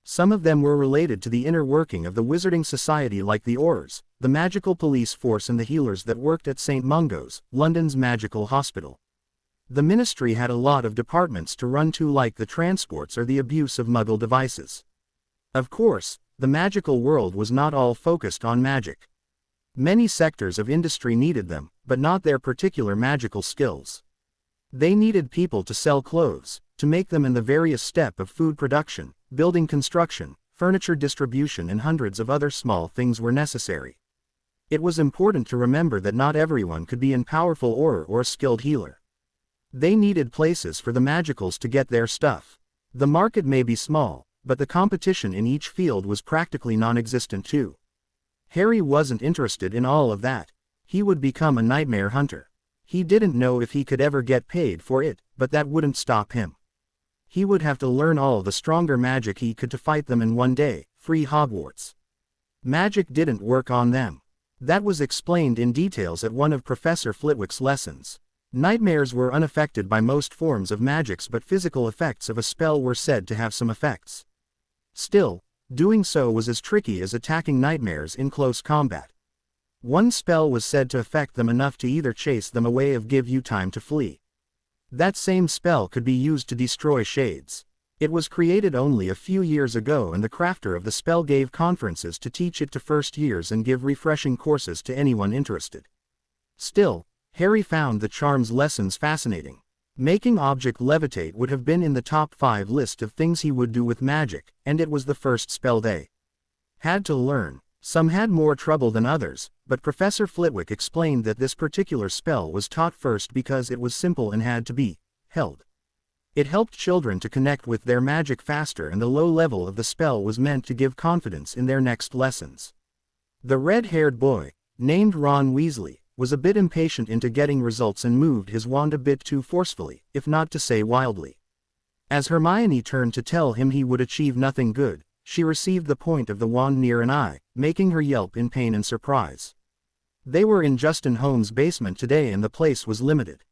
Some of them were related to the inner working of the Wizarding Society, like the Aurors, the magical police force and the healers that worked at St. Mungo's, London's magical hospital. The ministry had a lot of departments to run too, like the transports or the abuse of Muggle devices. Of course, the magical world was not all focused on magic. Many sectors of industry needed them, but not their particular magical skills. They needed people to sell clothes, to make them in the various steps of food production, building construction, furniture distribution and hundreds of other small things were necessary. It was important to remember that not everyone could be an powerful Auror or a skilled healer. They needed places for the magicals to get their stuff. The market may be small, but the competition in each field was practically non-existent too. Harry wasn't interested in all of that. He would become a nightmare hunter. He didn't know if he could ever get paid for it, but that wouldn't stop him. He would have to learn all the stronger magic he could to fight them and one day, free Hogwarts. Magic didn't work on them. That was explained in details at one of Professor Flitwick's lessons. Nightmares were unaffected by most forms of magics, but physical effects of a spell were said to have some effects. Still, doing so was as tricky as attacking nightmares in close combat. One spell was said to affect them enough to either chase them away or give you time to flee. That same spell could be used to destroy shades. It was created only a few years ago, and the crafter of the spell gave conferences to teach it to first years and give refreshing courses to anyone interested. Still, Harry found the charms lessons fascinating. Making object levitate would have been in the top 5 list of things he would do with magic, and it was the first spell they had to learn. Some had more trouble than others, but Professor Flitwick explained that this particular spell was taught first because it was simple and had to be held. It helped children to connect with their magic faster, and the low level of the spell was meant to give confidence in their next lessons. The red-haired boy, named Ron Weasley, was a bit impatient into getting results and moved his wand a bit too forcefully, if not to say wildly. As Hermione turned to tell him he would achieve nothing good, she received the point of the wand near an eye, making her yelp in pain and surprise. They were in Justin Holmes' basement today and the place was limited.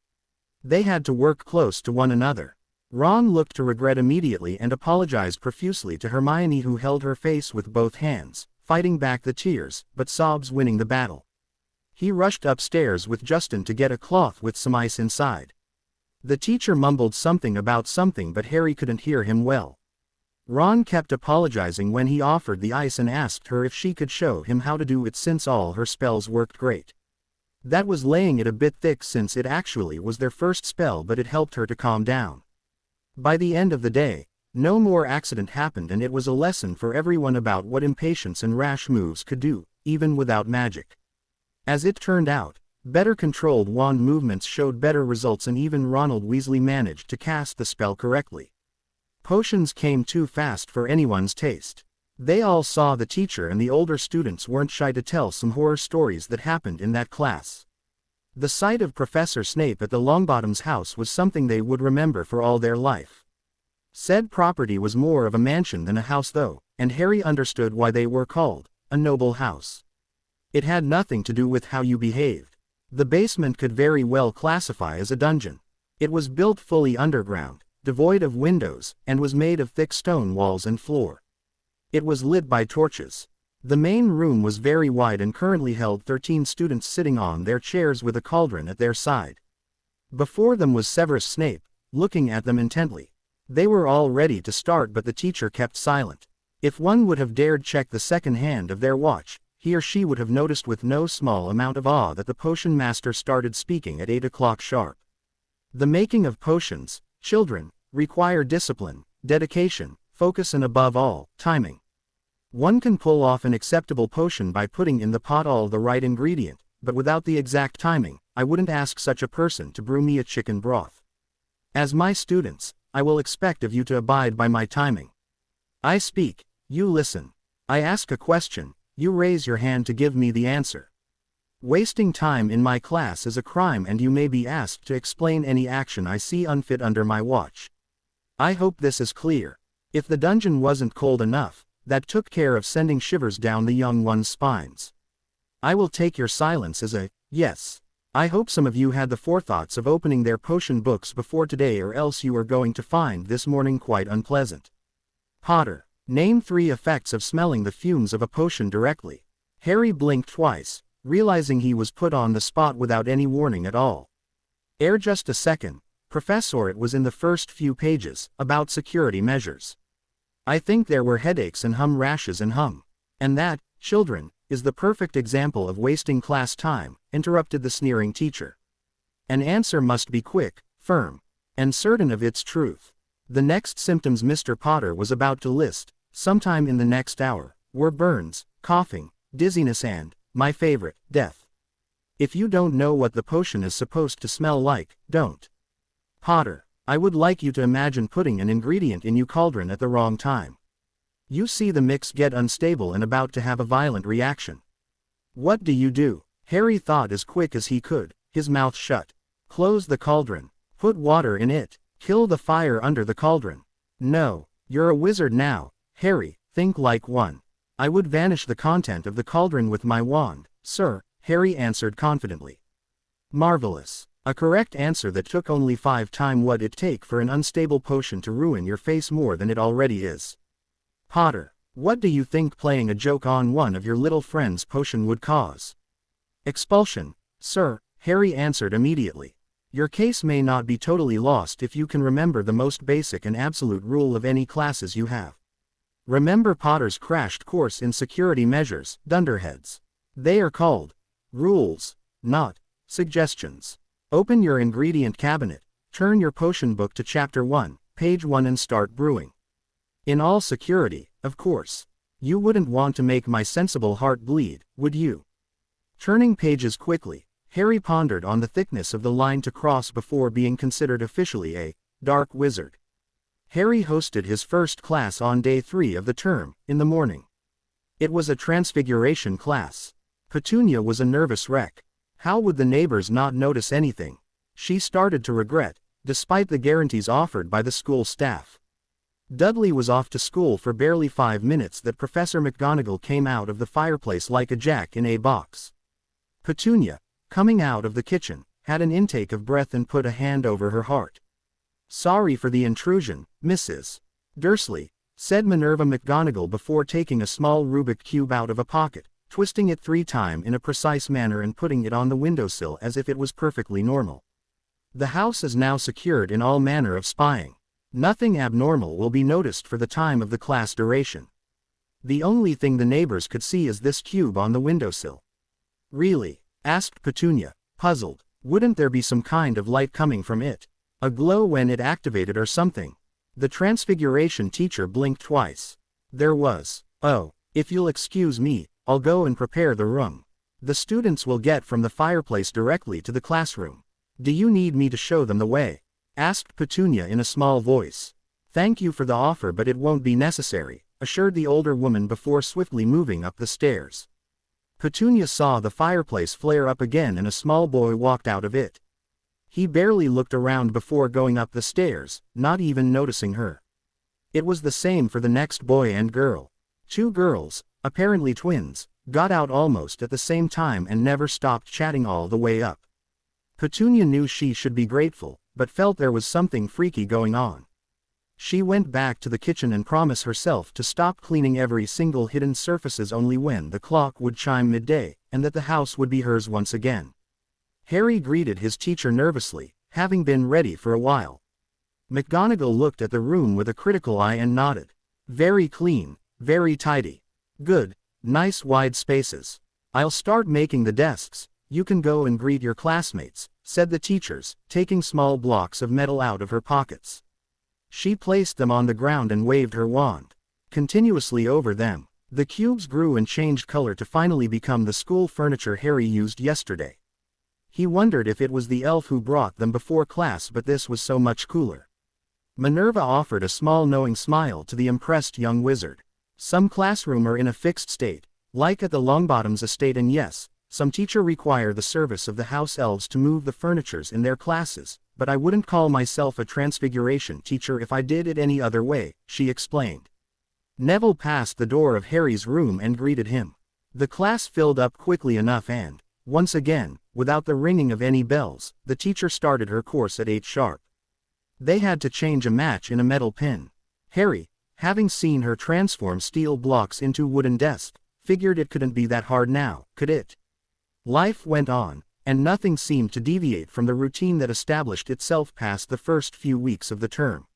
They had to work close to one another. Ron looked to regret immediately and apologized profusely to Hermione, who held her face with both hands, fighting back the tears, but sobs winning the battle. He rushed upstairs with Justin to get a cloth with some ice inside. The teacher mumbled something about something, but Harry couldn't hear him well. Ron kept apologizing when he offered the ice and asked her if she could show him how to do it since all her spells worked great. That was laying it a bit thick since it actually was their first spell, but it helped her to calm down. By the end of the day, no more accident happened, and it was a lesson for everyone about what impatience and rash moves could do, even without magic. As it turned out, Better controlled wand movements showed better results, and even Ronald Weasley managed to cast the spell correctly. Potions came too fast for anyone's taste. They all saw the teacher, and the older students weren't shy to tell some horror stories that happened in that class. The sight of Professor Snape at the Longbottoms' house was something they would remember for all their life. Said property was more of a mansion than a house though, and Harry understood why they were called a noble house. It had nothing to do with how you behaved. The basement could very well classify as a dungeon. It was built fully underground, devoid of windows, and was made of thick stone walls and floor. It was lit by torches. The main room was very wide and currently held 13 students sitting on their chairs with a cauldron at their side. Before them was Severus Snape, looking at them intently. They were all ready to start, but the teacher kept silent. If one would have dared check the second hand of their watch, he or she would have noticed with no small amount of awe that the potion master started speaking at 8 o'clock sharp. The making of potions, children, require discipline, dedication, focus, and above all, timing. One can pull off an acceptable potion by putting in the pot all the right ingredient, but without the exact timing, I wouldn't ask such a person to brew me a chicken broth. As my students, I will expect of you to abide by my timing. I speak, you listen. I ask a question, you raise your hand to give me the answer. Wasting time in my class is a crime, and you may be asked to explain any action I see unfit under my watch. I hope this is clear. If the dungeon wasn't cold enough, that took care of sending shivers down the young one's spines. I will take your silence as a yes. I hope some of you had the forethoughts of opening their potion books before today, or else you are going to find this morning quite unpleasant. Potter, name 3 effects of smelling the fumes of a potion directly. Harry blinked twice, realizing he was put on the spot without any warning at all. Just a second, Professor. It was in the first few pages, about security measures. I think there were headaches and rashes and And that, children, is the perfect example of wasting class time, interrupted the sneering teacher. An answer must be quick, firm, and certain of its truth. The next symptoms Mr. Potter was about to list, sometime in the next hour, were burns, coughing, dizziness, and, my favorite, death. If you don't know what the potion is supposed to smell like, don't. Potter, I would like you to imagine putting an ingredient in your cauldron at the wrong time. You see the mix get unstable and about to have a violent reaction. What do? Harry thought as quick as he could, his mouth shut. Close the cauldron. Put water in it. Kill the fire under the cauldron. No, you're a wizard now, Harry, think like one. I would vanish the content of the cauldron with my wand, sir, Harry answered confidently. Marvelous. A correct answer that took only 5 times what it take for an unstable potion to ruin your face more than it already is. Potter, what do you think playing a joke on one of your little friend's potion would cause? Expulsion, sir, Harry answered immediately. Your case may not be totally lost if you can remember the most basic and absolute rule of any classes you have. Remember Potter's crashed course in security measures, dunderheads. They are called rules, not suggestions. Open your ingredient cabinet, turn your potion book to chapter 1, page 1 and start brewing. In all security, of course. You wouldn't want to make my sensible heart bleed, would you? Turning pages quickly, Harry pondered on the thickness of the line to cross before being considered officially a dark wizard. Harry hosted his first class on day 3 of the term, in the morning. It was a transfiguration class. Petunia was a nervous wreck. How would the neighbors not notice anything? She started to regret, despite the guarantees offered by the school staff. Dudley was off to school for barely 5 minutes that Professor McGonagall came out of the fireplace like a jack-in-a-box. Petunia, coming out of the kitchen, had an intake of breath and put a hand over her heart. Sorry for the intrusion, Mrs. Dursley, said Minerva McGonagall before taking a small Rubik cube out of a pocket, twisting it 3 times in a precise manner and putting it on the windowsill as if it was perfectly normal. The house is now secured in all manner of spying. Nothing abnormal will be noticed for the time of the class duration. The only thing the neighbors could see is this cube on the windowsill. Really? Asked Petunia, puzzled. Wouldn't there be some kind of light coming from it? A glow when it activated or something? The transfiguration teacher blinked twice. There was. Oh, if you'll excuse me, I'll go and prepare the room. The students will get from the fireplace directly to the classroom. Do you need me to show them the way? Asked Petunia in a small voice. Thank you for the offer, but it won't be necessary, assured the older woman before swiftly moving up the stairs. Petunia saw the fireplace flare up again and a small boy walked out of it. He barely looked around before going up the stairs, not even noticing her. It was the same for the next boy and girl. Two girls, apparently twins, got out almost at the same time and never stopped chatting all the way up. Petunia knew she should be grateful, but felt there was something freaky going on. She went back to the kitchen and promised herself to stop cleaning every single hidden surfaces only when the clock would chime midday, and that the house would be hers once again. Harry greeted his teacher nervously, having been ready for a while. McGonagall looked at the room with a critical eye and nodded. Very clean, very tidy. Good, nice wide spaces. I'll start making the desks. You can go and greet your classmates, said the teachers, taking small blocks of metal out of her pockets. She placed them on the ground and waved her wand continuously over them. The cubes grew and changed color to finally become the school furniture Harry used yesterday. He wondered if it was the elf who brought them before class, but this was so much cooler. Minerva offered a small knowing smile to the impressed young wizard. Some classroom are in a fixed state, like at the Longbottoms estate, and yes, some teacher require the service of the house elves to move the furnitures in their classes, but I wouldn't call myself a transfiguration teacher if I did it any other way, she explained. Neville passed the door of Harry's room and greeted him. The class filled up quickly enough and, once again, without the ringing of any bells, the teacher started her course at 8 sharp. They had to change a match in a metal pin. Harry, having seen her transform steel blocks into wooden desks, figured it couldn't be that hard now, could it? Life went on, and nothing seemed to deviate from the routine that established itself past the first few weeks of the term.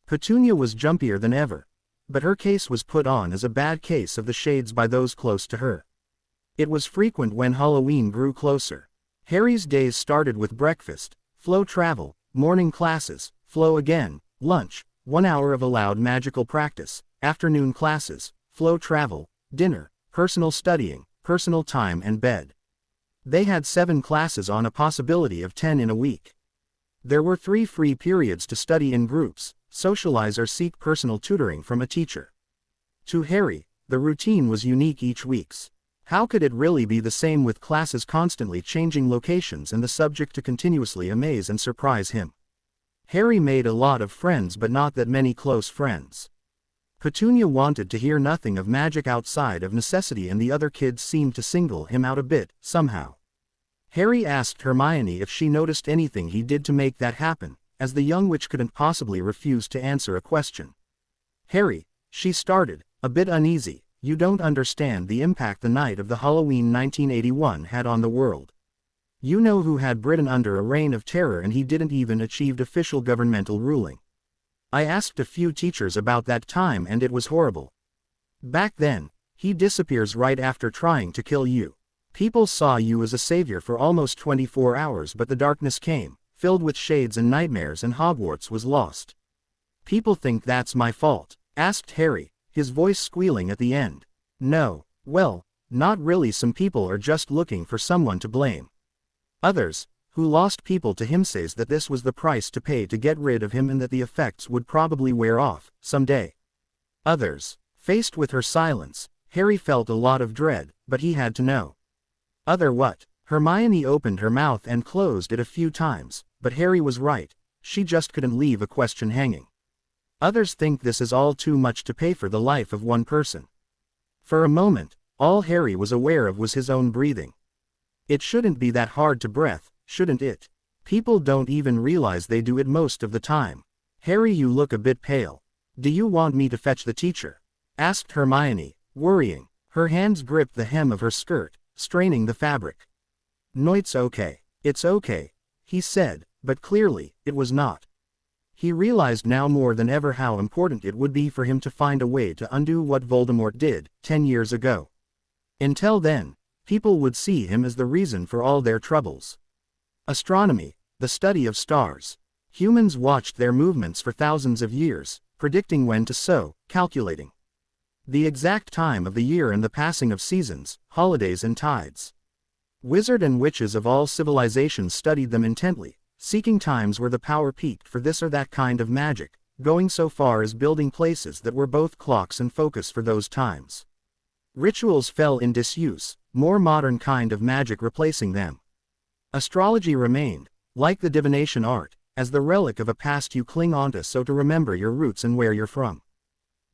Petunia was jumpier than ever, but her case was put on as a bad case of the shades by those close to her. It was frequent when Halloween grew closer. Harry's days started with breakfast, flow travel, morning classes, flow again, lunch, 1 hour of allowed magical practice, afternoon classes, flow travel, dinner, personal studying, personal time and bed. They had 7 classes on a possibility of 10 in a week. There were 3 free periods to study in groups, socialize or seek personal tutoring from a teacher. To Harry, the routine was unique each week's. How could it really be the same with classes constantly changing locations and the subject to continuously amaze and surprise him? Harry made a lot of friends but not that many close friends. Petunia wanted to hear nothing of magic outside of necessity, and the other kids seemed to single him out a bit, somehow. Harry asked Hermione if she noticed anything he did to make that happen, as the young witch couldn't possibly refuse to answer a question. Harry, she started, a bit uneasy, you don't understand the impact the night of the Halloween 1981 had on the world. You know who had Britain under a reign of terror and he didn't even achieve official governmental ruling. I asked a few teachers about that time and it was horrible. Back then, he disappears right after trying to kill you. People saw you as a savior for almost 24 hours, but the darkness came, filled with shades and nightmares, and Hogwarts was lost. People think that's my fault? Asked Harry, his voice squealing at the end. No, well, not really. Some people are just looking for someone to blame. Others, who lost people to him, says that this was the price to pay to get rid of him and that the effects would probably wear off, someday. Others. Faced with her silence, Harry felt a lot of dread, but he had to know. Other what? Hermione opened her mouth and closed it a few times, but Harry was right, she just couldn't leave a question hanging. Others think this is all too much to pay for the life of one person. For a moment, all Harry was aware of was his own breathing. It shouldn't be that hard to breathe, shouldn't it? People don't even realize they do it most of the time. Harry, you look a bit pale. Do you want me to fetch the teacher? Asked Hermione, worrying. Her hands gripped the hem of her skirt, straining the fabric. No, it's okay. It's okay, he said, but clearly, it was not. He realized now more than ever how important it would be for him to find a way to undo what Voldemort did 10 years ago. Until then, people would see him as the reason for all their troubles. Astronomy, the study of stars. Humans watched their movements for thousands of years, predicting when to sow, calculating the exact time of the year and the passing of seasons, holidays and tides. Wizards and witches of all civilizations studied them intently, seeking times where the power peaked for this or that kind of magic, going so far as building places that were both clocks and focus for those times. Rituals fell in disuse, more modern kind of magic replacing them. Astrology remained, like the divination art, as the relic of a past you cling onto so to remember your roots and where you're from.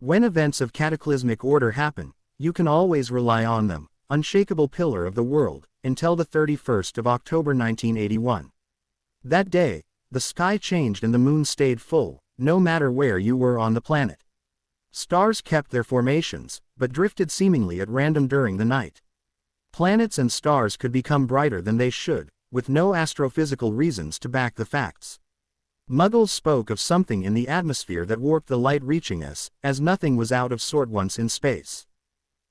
When events of cataclysmic order happen, you can always rely on them, unshakable pillar of the world, until the 31st of October 1981. That day, the sky changed and the moon stayed full, no matter where you were on the planet. Stars kept their formations, but drifted seemingly at random during the night. Planets and stars could become brighter than they should, with no astrophysical reasons to back the facts. Muggles spoke of something in the atmosphere that warped the light reaching us, as nothing was out of sort once in space.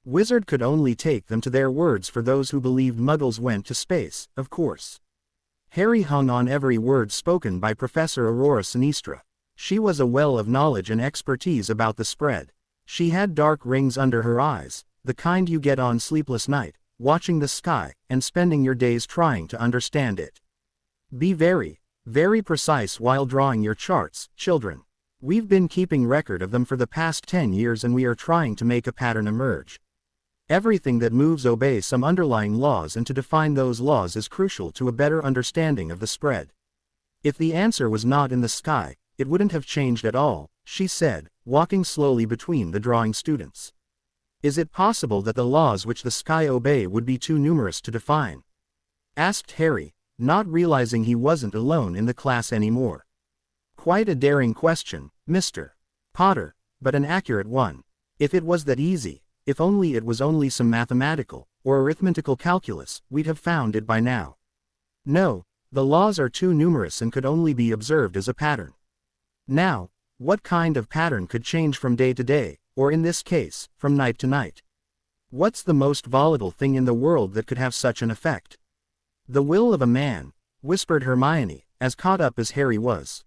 Wizard could only take them to their words for those who believed Muggles went to space, of course. Harry hung on every word spoken by Professor Aurora Sinistra. She was a well of knowledge and expertise about the spread. She had dark rings under her eyes, the kind you get on sleepless night, watching the sky, and spending your days trying to understand it. Be very, very precise while drawing your charts, children. We've been keeping record of them for the past 10 years and we are trying to make a pattern emerge. Everything that moves obeys some underlying laws, and to define those laws is crucial to a better understanding of the spread. If the answer was not in the sky, it wouldn't have changed at all, she said, walking slowly between the drawing students. Is it possible that the laws which the sky obey would be too numerous to define? Asked Harry, not realizing he wasn't alone in the class anymore. Quite a daring question, Mr. Potter, but an accurate one. If it was that easy, if only it was only some mathematical, or arithmetical calculus, we'd have found it by now. No, the laws are too numerous and could only be observed as a pattern. Now, what kind of pattern could change from day to day, or in this case, from night to night? What's the most volatile thing in the world that could have such an effect? The will of a man, whispered Hermione, as caught up as Harry was.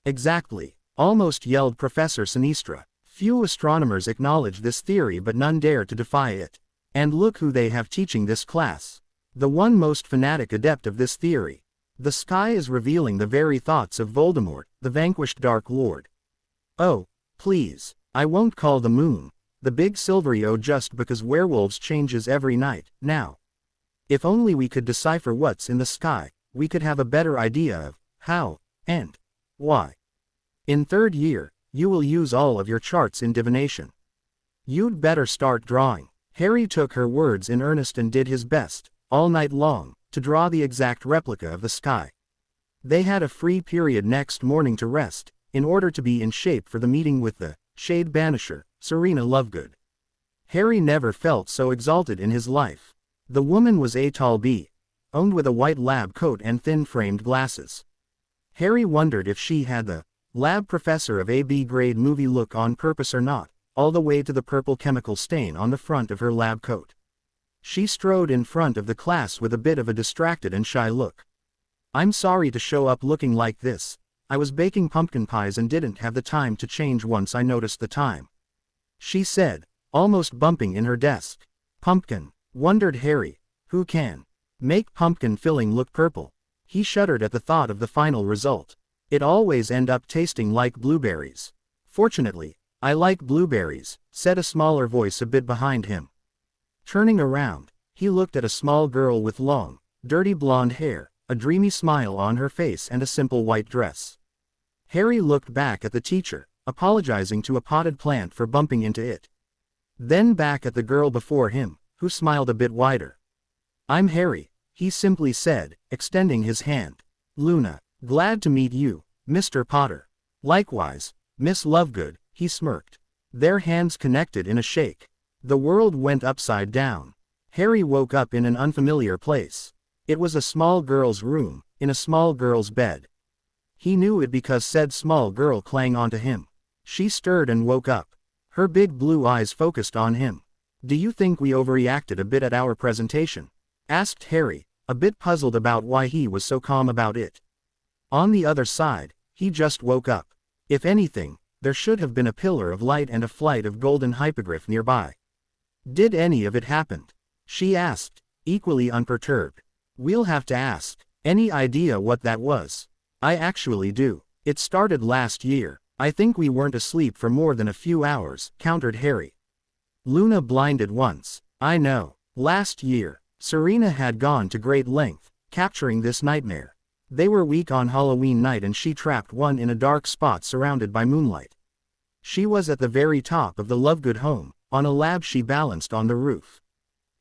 Exactly, almost yelled Professor Sinistra. Few astronomers acknowledge this theory but none dare to defy it. And look who they have teaching this class. The one most fanatic adept of this theory. The sky is revealing the very thoughts of Voldemort, the vanquished Dark Lord. Oh, please, I won't call the moon, the big silvery O just because werewolves changes every night, now. If only we could decipher what's in the sky, we could have a better idea of how and why. In third year, you will use all of your charts in divination. You'd better start drawing. Harry took her words in earnest and did his best, all night long, to draw the exact replica of the sky. They had a free period next morning to rest, in order to be in shape for the meeting with the Shade Banisher, Serena Lovegood. Harry never felt so exalted in his life. The woman was a tall bee, owned with a white lab coat and thin-framed glasses. Harry wondered if she had the lab professor of a B-grade movie look on purpose or not, all the way to the purple chemical stain on the front of her lab coat. She strode in front of the class with a bit of a distracted and shy look. I'm sorry to show up looking like this. I was baking pumpkin pies and didn't have the time to change once I noticed the time. She said, almost bumping in her desk. Pumpkin, wondered Harry, who can make pumpkin filling look purple? He shuddered at the thought of the final result. It always end up tasting like blueberries. Fortunately, I like blueberries, said a smaller voice a bit behind him. Turning around, he looked at a small girl with long, dirty blonde hair, a dreamy smile on her face and a simple white dress. Harry looked back at the teacher, apologizing to a potted plant for bumping into it. Then back at the girl before him, who smiled a bit wider. I'm Harry, he simply said, extending his hand. Luna, glad to meet you, Mr. Potter. Likewise, Miss Lovegood, he smirked. Their hands connected in a shake. The world went upside down. Harry woke up in an unfamiliar place. It was a small girl's room, in a small girl's bed. He knew it because said small girl clung onto him. She stirred and woke up. Her big blue eyes focused on him. Do you think we overreacted a bit at our presentation? Asked Harry, a bit puzzled about why he was so calm about it. On the other side, he just woke up. If anything, there should have been a pillar of light and a flight of golden hippogriff nearby. Did any of it happen? She asked, equally unperturbed. We'll have to ask. Any idea what that was? I actually do. It started last year. I think we weren't asleep for more than a few hours, countered Harry. Luna blinded once. I know. Last year, Serena had gone to great length, capturing this nightmare. They were weak on Halloween night and she trapped one in a dark spot surrounded by moonlight. She was at the very top of the Lovegood home, on a lab she balanced on the roof.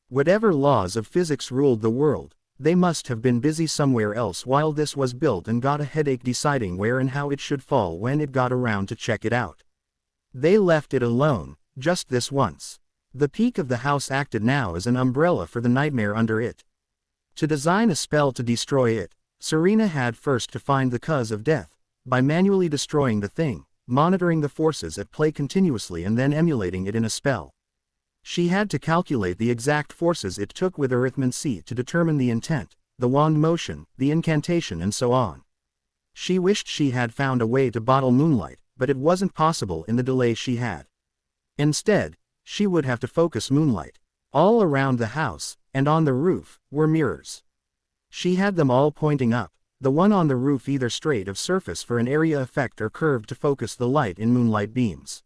Whatever laws of physics ruled the world, they must have been busy somewhere else while this was built and got a headache deciding where and how it should fall when it got around to check it out. They left it alone, just this once. The peak of the house acted now as an umbrella for the nightmare under it. To design a spell to destroy it, Serena had first to find the cause of death, by manually destroying the thing, monitoring the forces at play continuously and then emulating it in a spell. She had to calculate the exact forces it took with arithmancy to determine the intent, the wand motion, the incantation and so on. She wished she had found a way to bottle moonlight, but it wasn't possible in the delay she had. Instead, she would have to focus moonlight. All around the house, and on the roof, were mirrors. She had them all pointing up, the one on the roof either straight of surface for an area effect or curved to focus the light in moonlight beams.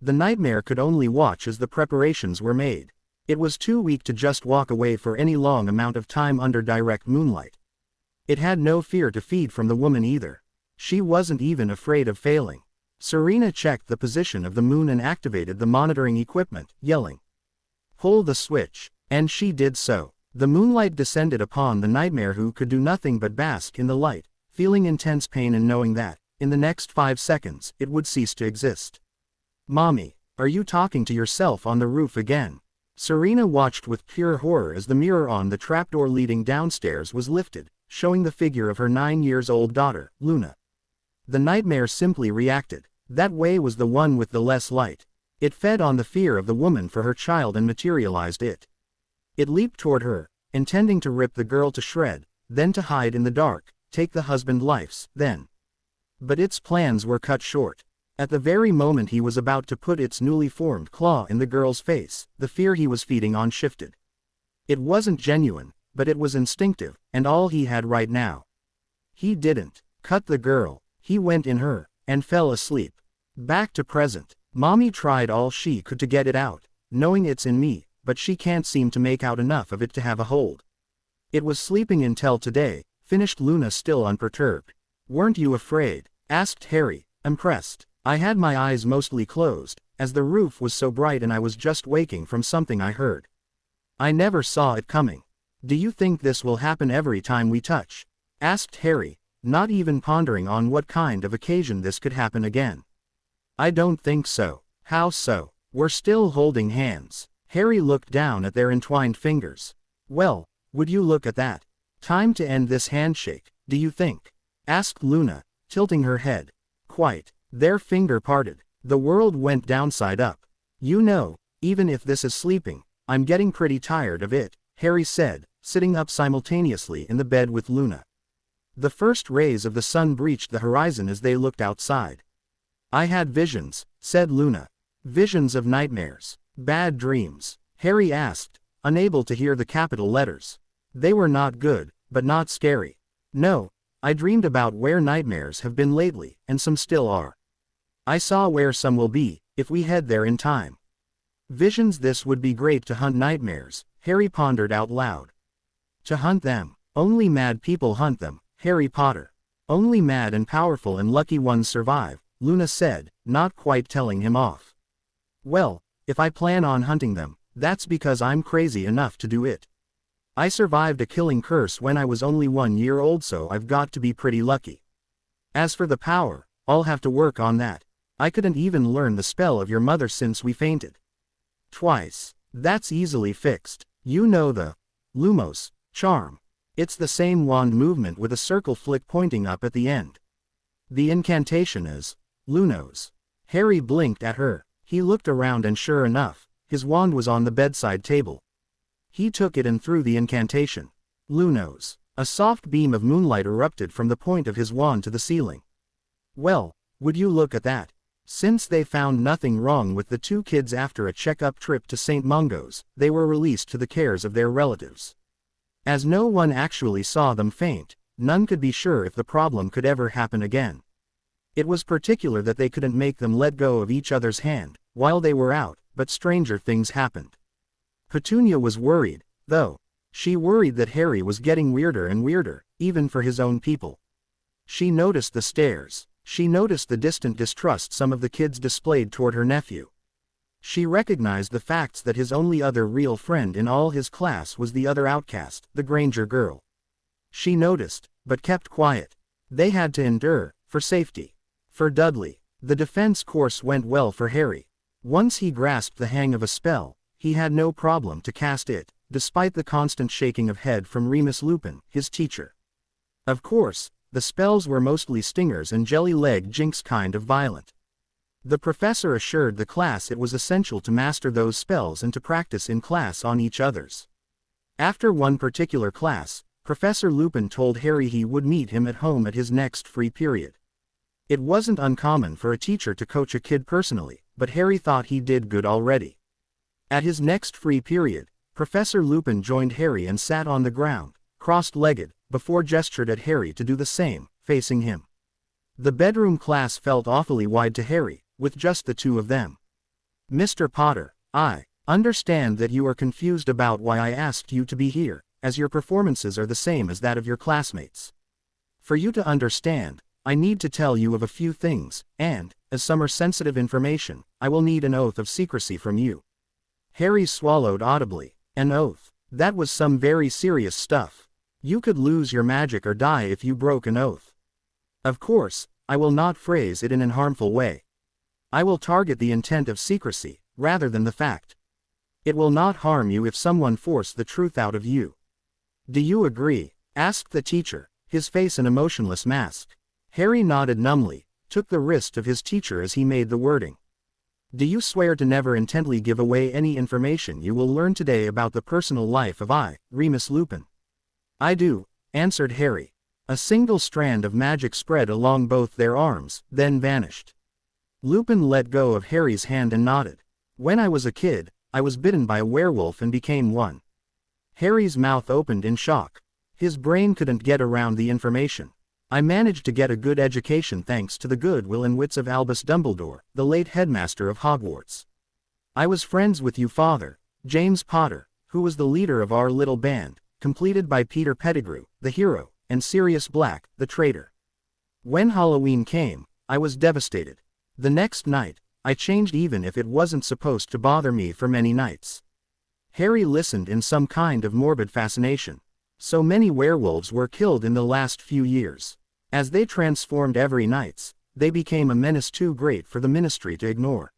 The nightmare could only watch as the preparations were made. It was too weak to just walk away for any long amount of time under direct moonlight. It had no fear to feed from the woman either. She wasn't even afraid of failing. Serena checked the position of the moon and activated the monitoring equipment, yelling, "Pull the switch," and she did so. The moonlight descended upon the nightmare who could do nothing but bask in the light, feeling intense pain and knowing that, in the next 5 seconds, it would cease to exist. "Mommy, are you talking to yourself on the roof again?" Serena watched with pure horror as the mirror on the trapdoor leading downstairs was lifted, showing the figure of her 9-year-old daughter, Luna. The nightmare simply reacted. That way was the one with the less light. It fed on the fear of the woman for her child and materialized it. It leaped toward her, intending to rip the girl to shred, then to hide in the dark, take the husband's lives, then. But its plans were cut short. At the very moment he was about to put its newly formed claw in the girl's face, the fear he was feeding on shifted. It wasn't genuine, but it was instinctive, and all he had right now. He didn't cut the girl, he went in her, and fell asleep. Back to present. Mommy tried all she could to get it out, knowing it's in me, but she can't seem to make out enough of it to have a hold. It was sleeping until today, finished Luna still unperturbed. "Weren't you afraid?" asked Harry, impressed. "I had my eyes mostly closed, as the roof was so bright and I was just waking from something I heard. I never saw it coming." "Do you think this will happen every time we touch?" asked Harry, not even pondering on what kind of occasion this could happen again. "I don't think so." "How so?" "We're still holding hands." Harry looked down at their entwined fingers. "Well, would you look at that? Time to end this handshake, do you think?" asked Luna, tilting her head. "Quite." Their finger parted. The world went downside up. "You know, even if this is sleeping, I'm getting pretty tired of it," Harry said, sitting up simultaneously in the bed with Luna. The first rays of the sun breached the horizon as they looked outside. "I had visions," said Luna. "Visions of nightmares. Bad dreams?" Harry asked, unable to hear the capital letters. "They were not good, but not scary." "No, I dreamed about where nightmares have been lately, and some still are. I saw where some will be, if we head there in time." Visions. This would be great to hunt nightmares, Harry pondered out loud. To hunt them. Only mad people hunt them, Harry Potter. Only mad and powerful and lucky ones survive, Luna said, not quite telling him off. "Well, if I plan on hunting them, that's because I'm crazy enough to do it. I survived a killing curse when I was only 1 year old, so I've got to be pretty lucky. As for the power, I'll have to work on that. I couldn't even learn the spell of your mother since we fainted twice. That's easily fixed. You know the Lumos charm. It's the same wand movement with a circle flick pointing up at the end. The incantation is Lunos." Harry blinked at her. He looked around and sure enough, his wand was on the bedside table. He took it and threw the incantation. Lunos. A soft beam of moonlight erupted from the point of his wand to the ceiling. "Well, would you look at that?" Since they found nothing wrong with the 2 kids after a check-up trip to St. Mungo's, they were released to the cares of their relatives. As no one actually saw them faint, none could be sure if the problem could ever happen again. It was particular that they couldn't make them let go of each other's hand, while they were out, but stranger things happened. Petunia was worried, though. She worried that Harry was getting weirder and weirder, even for his own people. She noticed the stares. She noticed the distant distrust some of the kids displayed toward her nephew. She recognized the facts that his only other real friend in all his class was the other outcast, the Granger girl. She noticed, but kept quiet. They had to endure, for safety. For Dudley, the defense course went well for Harry. Once he grasped the hang of a spell, he had no problem to cast it, despite the constant shaking of head from Remus Lupin, his teacher. Of course, the spells were mostly stingers and jelly-leg jinx kind of violent. The professor assured the class it was essential to master those spells and to practice in class on each other's. After one particular class, Professor Lupin told Harry he would meet him at home at his next free period. It wasn't uncommon for a teacher to coach a kid personally, but Harry thought he did good already. At his next free period, Professor Lupin joined Harry and sat on the ground, crossed-legged, before gestured at Harry to do the same, facing him. The bedroom class felt awfully wide to Harry, with just the two of them. "Mr. Potter, I understand that you are confused about why I asked you to be here, as your performances are the same as that of your classmates. For you to understand, I need to tell you of a few things, and, as some are sensitive information, I will need an oath of secrecy from you." Harry swallowed audibly. An oath. That was some very serious stuff. You could lose your magic or die if you broke an oath. Of course, I will not phrase it in an harmful way. I will target the intent of secrecy, rather than the fact. It will not harm you if someone force the truth out of you. Do you agree? Asked the teacher, his face an emotionless mask. Harry nodded numbly, took the wrist of his teacher as he made the wording. Do you swear to never intently give away any information you will learn today about the personal life of Remus Lupin? I do, answered Harry. A single strand of magic spread along both their arms, then vanished. Lupin let go of Harry's hand and nodded. When I was a kid, I was bitten by a werewolf and became one. Harry's mouth opened in shock. His brain couldn't get around the information. I managed to get a good education thanks to the goodwill and wits of Albus Dumbledore, the late headmaster of Hogwarts. I was friends with your father, James Potter, who was the leader of our little band, completed by Peter Pettigrew, the hero, and Sirius Black, the traitor. When Halloween came, I was devastated. The next night, I changed even if it wasn't supposed to bother me for many nights. Harry listened in some kind of morbid fascination. So many werewolves were killed in the last few years. As they transformed every night, they became a menace too great for the Ministry to ignore.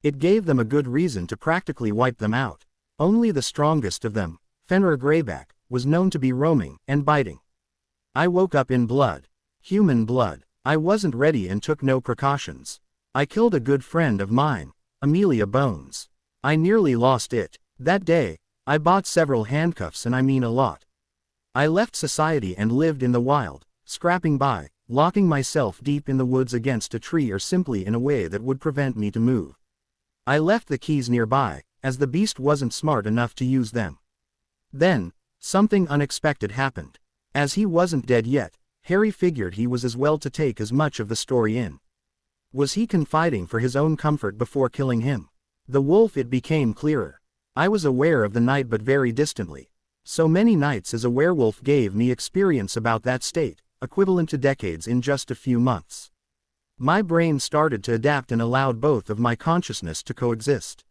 It gave them a good reason to practically wipe them out. Only the strongest of them, Fenrir Greyback, was known to be roaming and biting. I woke up in blood. Human blood. I wasn't ready and took no precautions. I killed a good friend of mine, Amelia Bones. I nearly lost it. That day, I bought several handcuffs, and I mean a lot. I left society and lived in the wild, scrapping by, locking myself deep in the woods against a tree or simply in a way that would prevent me to move. I left the keys nearby, as the beast wasn't smart enough to use them. Then, something unexpected happened. As he wasn't dead yet, Harry figured he was as well to take as much of the story in. Was he confiding for his own comfort before killing him? The wolf. It became clearer. I was aware of the night but very distantly. So many nights as a werewolf gave me experience about that state, equivalent to decades in just a few months. My brain started to adapt and allowed both of my consciousness to coexist.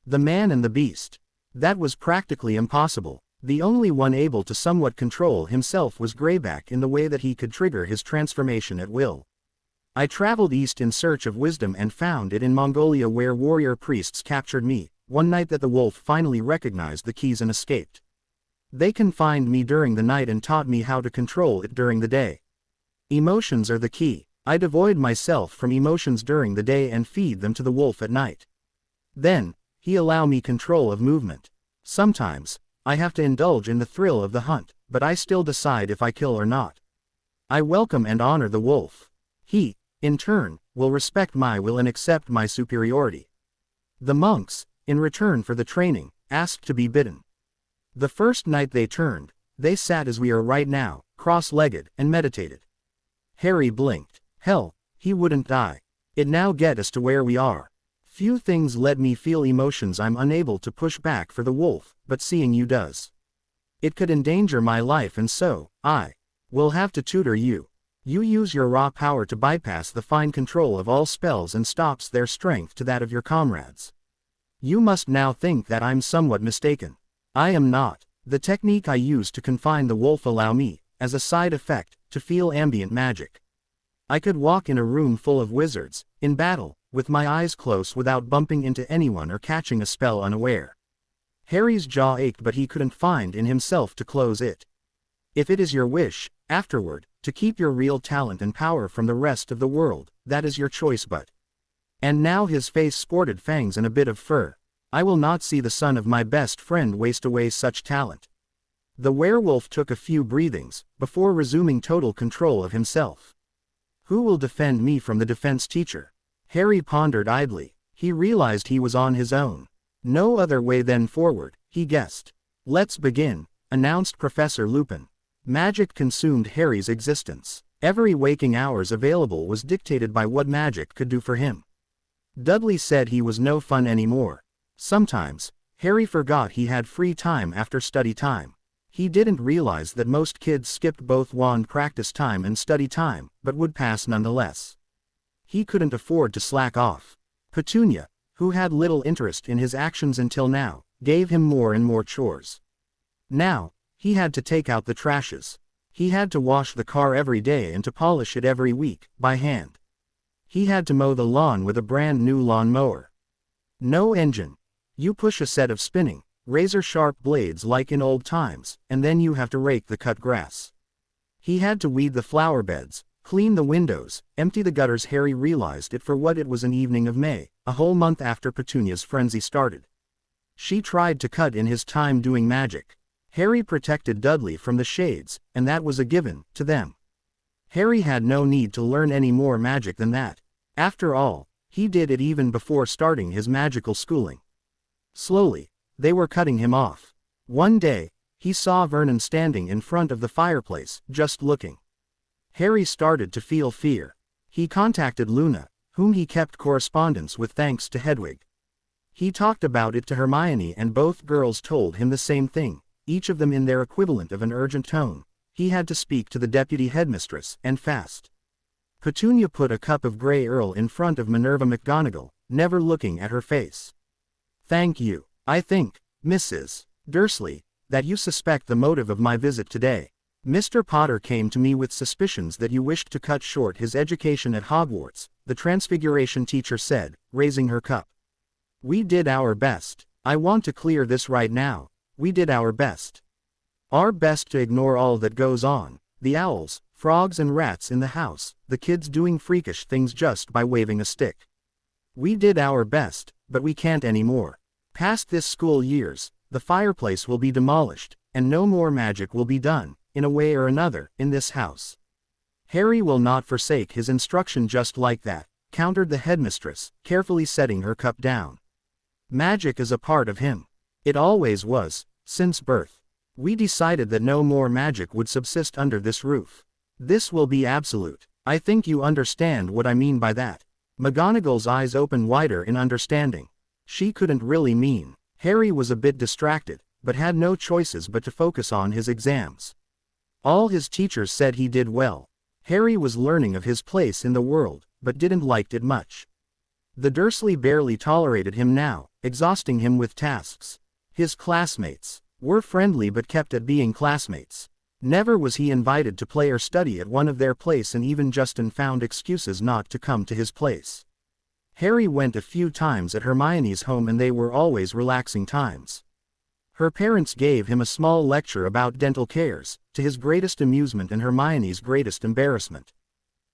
The man and the beast. That was practically impossible. The only one able to somewhat control himself was Greyback in the way that he could trigger his transformation at will. I traveled east in search of wisdom and found it in Mongolia, where warrior priests captured me, one night that the wolf finally recognized the keys and escaped. They confined me during the night and taught me how to control it during the day. Emotions are the key. I devoid myself from emotions during the day and feed them to the wolf at night. Then, he allow me control of movement. Sometimes, I have to indulge in the thrill of the hunt, but I still decide if I kill or not. I welcome and honor the wolf. He, in turn, will respect my will and accept my superiority. The monks, in return for the training, asked to be bitten. The first night they turned, They sat as we are right now, cross-legged, and meditated. Harry blinked. Hell, he wouldn't die. It now get us to where we are. Few things let me feel emotions I'm unable to push back for the wolf, but seeing you does. It could endanger my life, and so, I will have to tutor you. You use your raw power to bypass the fine control of all spells and stops their strength to that of your comrades. You must now think that I'm somewhat mistaken. I am not. The technique I use to confine the wolf allow me, as a side effect, to feel ambient magic. I could walk in a room full of wizards, in battle, with my eyes closed without bumping into anyone or catching a spell unaware. Harry's jaw ached, but he couldn't find in himself to close it. If it is your wish, afterward, to keep your real talent and power from the rest of the world, that is your choice, but... And now his face sported fangs and a bit of fur. I will not see the son of my best friend waste away such talent. The werewolf took a few breathings, before resuming total control of himself. Who will defend me from the defense teacher? Harry pondered idly. He realized he was on his own. No other way then forward, he guessed. Let's begin, announced Professor Lupin. Magic consumed Harry's existence. Every waking hours available was dictated by what magic could do for him. Dudley said he was no fun anymore. Sometimes, Harry forgot he had free time after study time. He didn't realize that most kids skipped both wand practice time and study time, but would pass nonetheless. He couldn't afford to slack off. Petunia, who had little interest in his actions until now, gave him more and more chores. Now, he had to take out the trashes. He had to wash the car every day and to polish it every week, by hand. He had to mow the lawn with a brand new lawn mower. No engine. You push a set of spinning, razor-sharp blades like in old times, and then you have to rake the cut grass. He had to weed the flower beds, clean the windows, empty the gutters. Harry realized it for what it was: an evening of May, a whole month after Petunia's frenzy started. She tried to cut in his time doing magic. Harry protected Dudley from the shades, and that was a given, to them. Harry had no need to learn any more magic than that. After all, he did it even before starting his magical schooling. Slowly, they were cutting him off. One day, he saw Vernon standing in front of the fireplace, just looking. Harry started to feel fear. He contacted Luna, whom he kept correspondence with thanks to Hedwig. He talked about it to Hermione, and both girls told him the same thing, each of them in their equivalent of an urgent tone. He had to speak to the deputy headmistress, and fast. Petunia put a cup of Grey Earl in front of Minerva McGonagall, never looking at her face. Thank you. I think, Mrs. Dursley, that you suspect the motive of my visit today. Mr. Potter came to me with suspicions that you wished to cut short his education at Hogwarts, the Transfiguration teacher said, raising her cup. We did our best. I want to clear this right now. We did our best. Our best to ignore all that goes on, the owls, frogs and rats in the house, the kids doing freakish things just by waving a stick. We did our best, but we can't anymore. Past this school years, the fireplace will be demolished, and no more magic will be done, in a way or another, in this house. Harry will not forsake his instruction just like that, countered the headmistress, carefully setting her cup down. Magic is a part of him. It always was, since birth. We decided that no more magic would subsist under this roof. This will be absolute. I think you understand what I mean by that. McGonagall's eyes opened wider in understanding. She couldn't really mean. Harry was a bit distracted, but had no choices but to focus on his exams. All his teachers said he did well. Harry was learning of his place in the world, but didn't like it much. The Dursley barely tolerated him now, exhausting him with tasks. His classmates were friendly but kept at being classmates. Never was he invited to play or study at one of their place, and even Justin found excuses not to come to his place. Harry went a few times at Hermione's home, and they were always relaxing times. Her parents gave him a small lecture about dental cares, to his greatest amusement and Hermione's greatest embarrassment.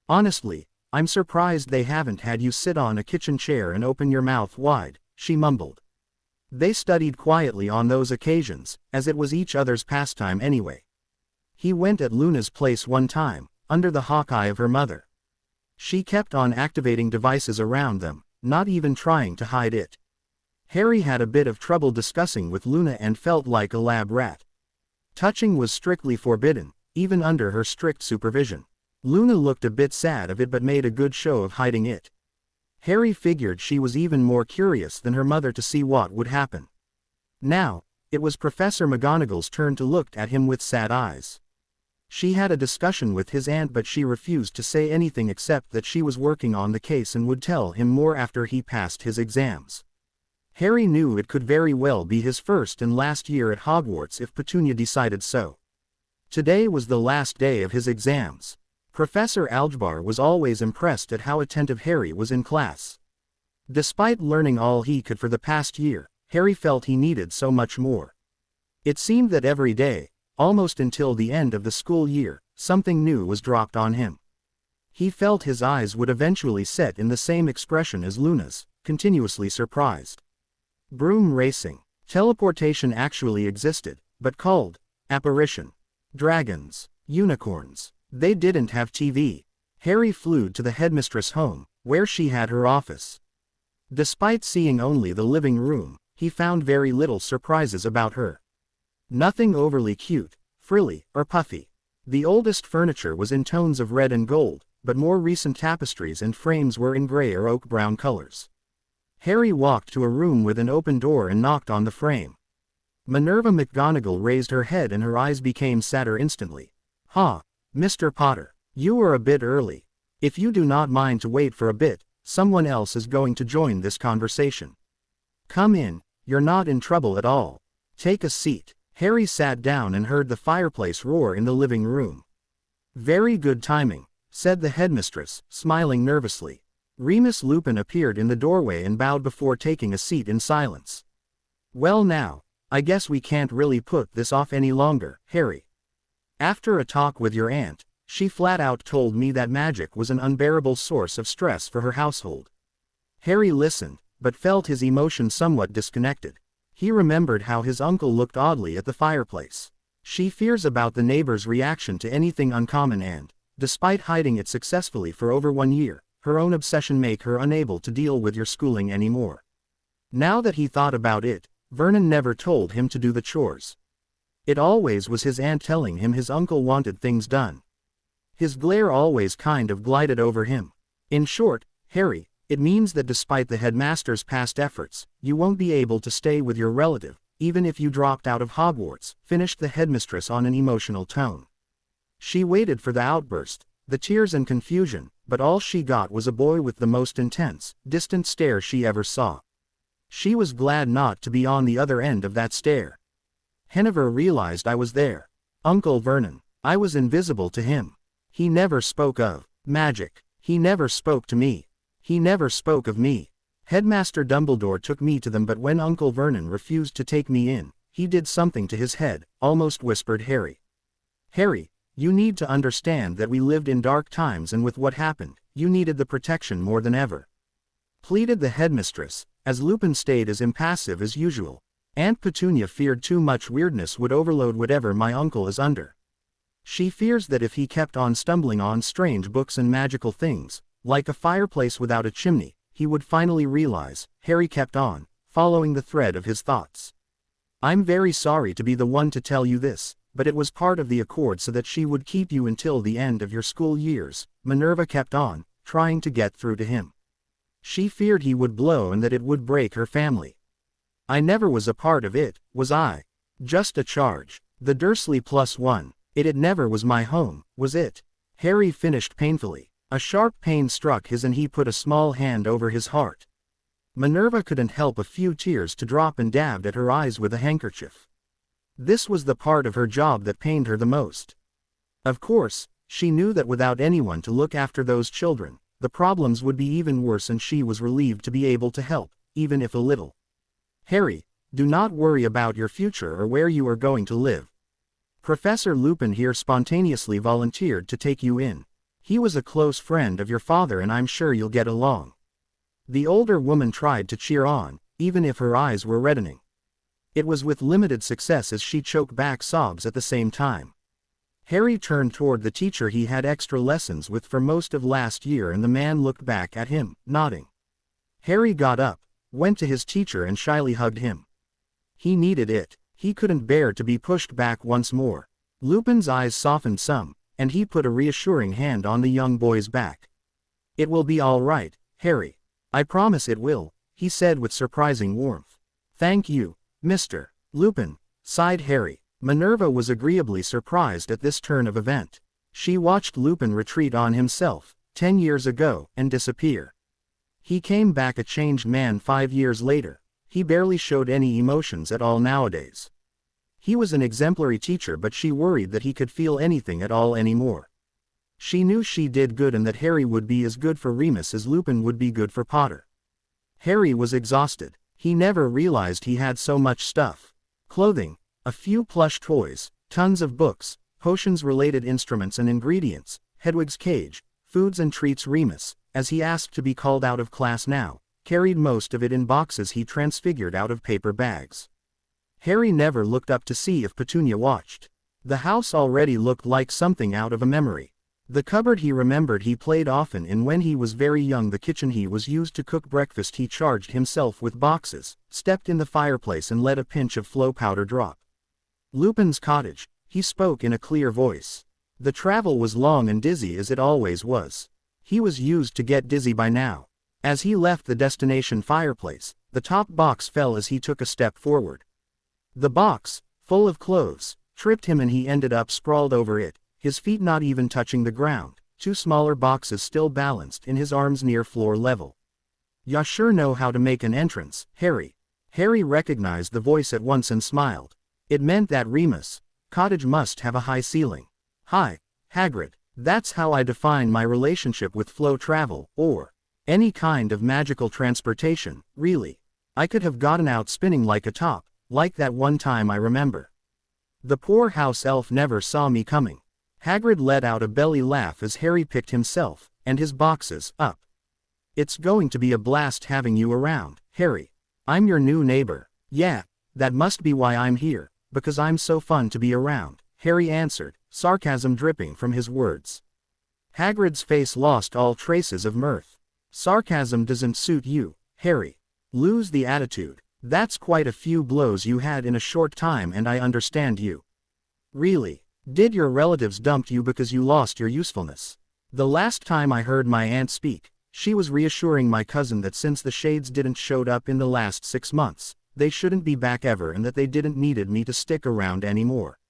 Honestly, I'm surprised they haven't had you sit on a kitchen chair and open your mouth wide, she mumbled. They studied quietly on those occasions, as it was each other's pastime anyway. He went at Luna's place one time, under the hawk eye of her mother. She kept on activating devices around them, not even trying to hide it. Harry had a bit of trouble discussing with Luna and felt like a lab rat. Touching was strictly forbidden, even under her strict supervision. Luna looked a bit sad of it but made a good show of hiding it. Harry figured she was even more curious than her mother to see what would happen. Now, it was Professor McGonagall's turn to look at him with sad eyes. She had a discussion with his aunt but she refused to say anything except that she was working on the case and would tell him more after he passed his exams. Harry knew it could very well be his first and last year at Hogwarts if Petunia decided so. Today was the last day of his exams. Professor Algebbar was always impressed at how attentive Harry was in class. Despite learning all he could for the past year, Harry felt he needed so much more. It seemed that every day, almost until the end of the school year, something new was dropped on him. He felt his eyes would eventually set in the same expression as Luna's, continuously surprised. Broom racing. Teleportation actually existed, but called apparition. Dragons. Unicorns. They didn't have TV. Harry flew to the headmistress' home, where she had her office. Despite seeing only the living room, he found very little surprises about her. Nothing overly cute, frilly, or puffy. The oldest furniture was in tones of red and gold, but more recent tapestries and frames were in gray or oak-brown colors. Harry walked to a room with an open door and knocked on the frame. Minerva McGonagall raised her head and her eyes became sadder instantly. "Ha, Mr. Potter, you are a bit early. If you do not mind to wait for a bit, someone else is going to join this conversation. Come in, you're not in trouble at all. Take a seat." Harry sat down and heard the fireplace roar in the living room. "Very good timing," said the headmistress, smiling nervously. Remus Lupin appeared in the doorway and bowed before taking a seat in silence. "Well now, I guess we can't really put this off any longer, Harry. After a talk with your aunt, she flat out told me that magic was an unbearable source of stress for her household." Harry listened, but felt his emotions somewhat disconnected. He remembered how his uncle looked oddly at the fireplace. She fears about the neighbor's reaction to anything uncommon and, despite hiding it successfully for over 1 year, her own obsession make her unable to deal with your schooling anymore. Now that he thought about it, Vernon never told him to do the chores. It always was his aunt telling him his uncle wanted things done. His glare always kind of glided over him. In short, Harry, it means that despite the headmaster's past efforts, you won't be able to stay with your relative, even if you dropped out of Hogwarts, finished the headmistress on an emotional tone. She waited for the outburst, the tears and confusion, but all she got was a boy with the most intense, distant stare she ever saw. She was glad not to be on the other end of that stare. "Hennifer realized I was there. Uncle Vernon. I was invisible to him. He never spoke of magic. He never spoke to me. He never spoke of me. Headmaster Dumbledore took me to them, but when Uncle Vernon refused to take me in, he did something to his head," almost whispered Harry. "Harry, you need to understand that we lived in dark times, and with what happened, you needed the protection more than ever," pleaded the headmistress, as Lupin stayed as impassive as usual. "Aunt Petunia feared too much weirdness would overload whatever my uncle is under. She fears that if he kept on stumbling on strange books and magical things, like a fireplace without a chimney, he would finally realize." Harry kept on, following the thread of his thoughts. "I'm very sorry to be the one to tell you this, but it was part of the accord so that she would keep you until the end of your school years," Minerva kept on, trying to get through to him. "She feared he would blow and that it would break her family. I never was a part of it, was I? Just a charge. The Dursley +1. It never was my home, was it?" Harry finished painfully. A sharp pain struck his and he put a small hand over his heart. Minerva couldn't help a few tears to drop and dabbed at her eyes with a handkerchief. This was the part of her job that pained her the most. Of course, she knew that without anyone to look after those children, the problems would be even worse, and she was relieved to be able to help, even if a little. "Harry, do not worry about your future or where you are going to live. Professor Lupin here spontaneously volunteered to take you in. He was a close friend of your father and I'm sure you'll get along." The older woman tried to cheer on, even if her eyes were reddening. It was with limited success as she choked back sobs at the same time. Harry turned toward the teacher he had extra lessons with for most of last year, and the man looked back at him, nodding. Harry got up, went to his teacher and shyly hugged him. He needed it. He couldn't bear to be pushed back once more. Lupin's eyes softened some, and he put a reassuring hand on the young boy's back. "It will be all right, Harry. I promise it will," he said with surprising warmth. "Thank you, Mr. Lupin," sighed Harry. Minerva was agreeably surprised at this turn of event. She watched Lupin retreat on himself, 10 years ago, and disappear. He came back a changed man 5 years later. He barely showed any emotions at all nowadays. He was an exemplary teacher, but she worried that he could feel anything at all anymore. She knew she did good and that Harry would be as good for Remus as Lupin would be good for Potter. Harry was exhausted. He never realized he had so much stuff. Clothing, a few plush toys, tons of books, potions-related instruments and ingredients, Hedwig's cage, foods and treats. Remus, as he asked to be called out of class now, carried most of it in boxes he transfigured out of paper bags. Harry never looked up to see if Petunia watched. The house already looked like something out of a memory. The cupboard he remembered he played often in when he was very young, the kitchen he was used to cook breakfast. He charged himself with boxes, stepped in the fireplace and let a pinch of flow powder drop. Lupin's cottage, he spoke in a clear voice. The travel was long and dizzy as it always was. He was used to get dizzy by now. As he left the destination fireplace, the top box fell as he took a step forward. The box, full of clothes, tripped him and he ended up sprawled over it, his feet not even touching the ground, 2 smaller boxes still balanced in his arms near floor level. "Ya sure know how to make an entrance, Harry." Harry recognized the voice at once and smiled. It meant that Remus' cottage must have a high ceiling. "Hi, Hagrid. That's how I define my relationship with flow travel, or any kind of magical transportation, really. I could have gotten out spinning like a top, like that one time I remember. The poor house elf never saw me coming." Hagrid let out a belly laugh as Harry picked himself, and his boxes, up. "It's going to be a blast having you around, Harry. I'm your new neighbor." "Yeah, that must be why I'm here, because I'm so fun to be around," Harry answered, sarcasm dripping from his words. Hagrid's face lost all traces of mirth. "Sarcasm doesn't suit you, Harry. Lose the attitude. That's quite a few blows you had in a short time and I understand you." "Really? Did your relatives dump you because you lost your usefulness?" "The last time I heard my aunt speak, she was reassuring my cousin that since the shades didn't showed up in the last 6 months, they shouldn't be back ever and that they didn't needed me to stick around anymore."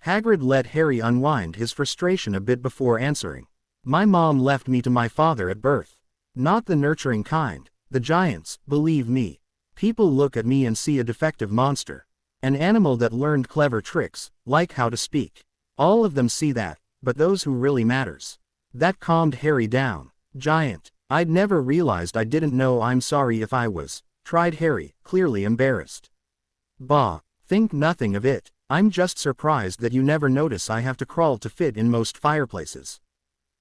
Hagrid let Harry unwind his frustration a bit before answering. "My mom left me to my father at birth. Not the nurturing kind, the giants, believe me. People look at me and see a defective monster. An animal that learned clever tricks, like how to speak. All of them see that, but those who really matters." That calmed Harry down. "Giant. I'd never realized. I didn't know. I'm sorry if I was," tried Harry, clearly embarrassed. "Bah, think nothing of it. I'm just surprised that you never notice I have to crawl to fit in most fireplaces.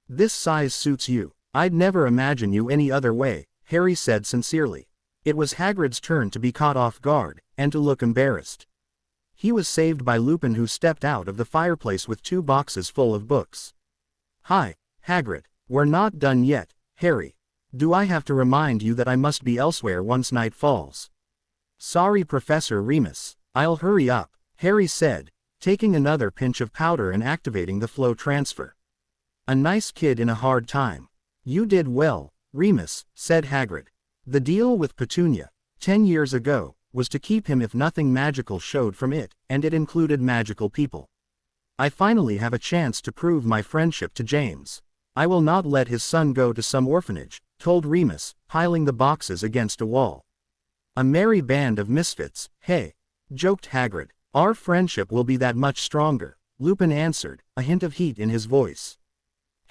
This size suits you. I'd never imagine you any other way," Harry said sincerely. It was Hagrid's turn to be caught off guard, and to look embarrassed. He was saved by Lupin, who stepped out of the fireplace with 2 boxes full of books. "Hi, Hagrid. We're not done yet, Harry. Do I have to remind you that I must be elsewhere once night falls?" "Sorry, Professor Remus. I'll hurry up," Harry said, taking another pinch of powder and activating the flow transfer. "A nice kid in a hard time. You did well, Remus," said Hagrid. "The deal with Petunia, 10 years ago, was to keep him if nothing magical showed from it, and it included magical people. I finally have a chance to prove my friendship to James. I will not let his son go to some orphanage," told Remus, piling the boxes against a wall. "A merry band of misfits, hey?" joked Hagrid. "Our friendship will be that much stronger," Lupin answered, a hint of heat in his voice.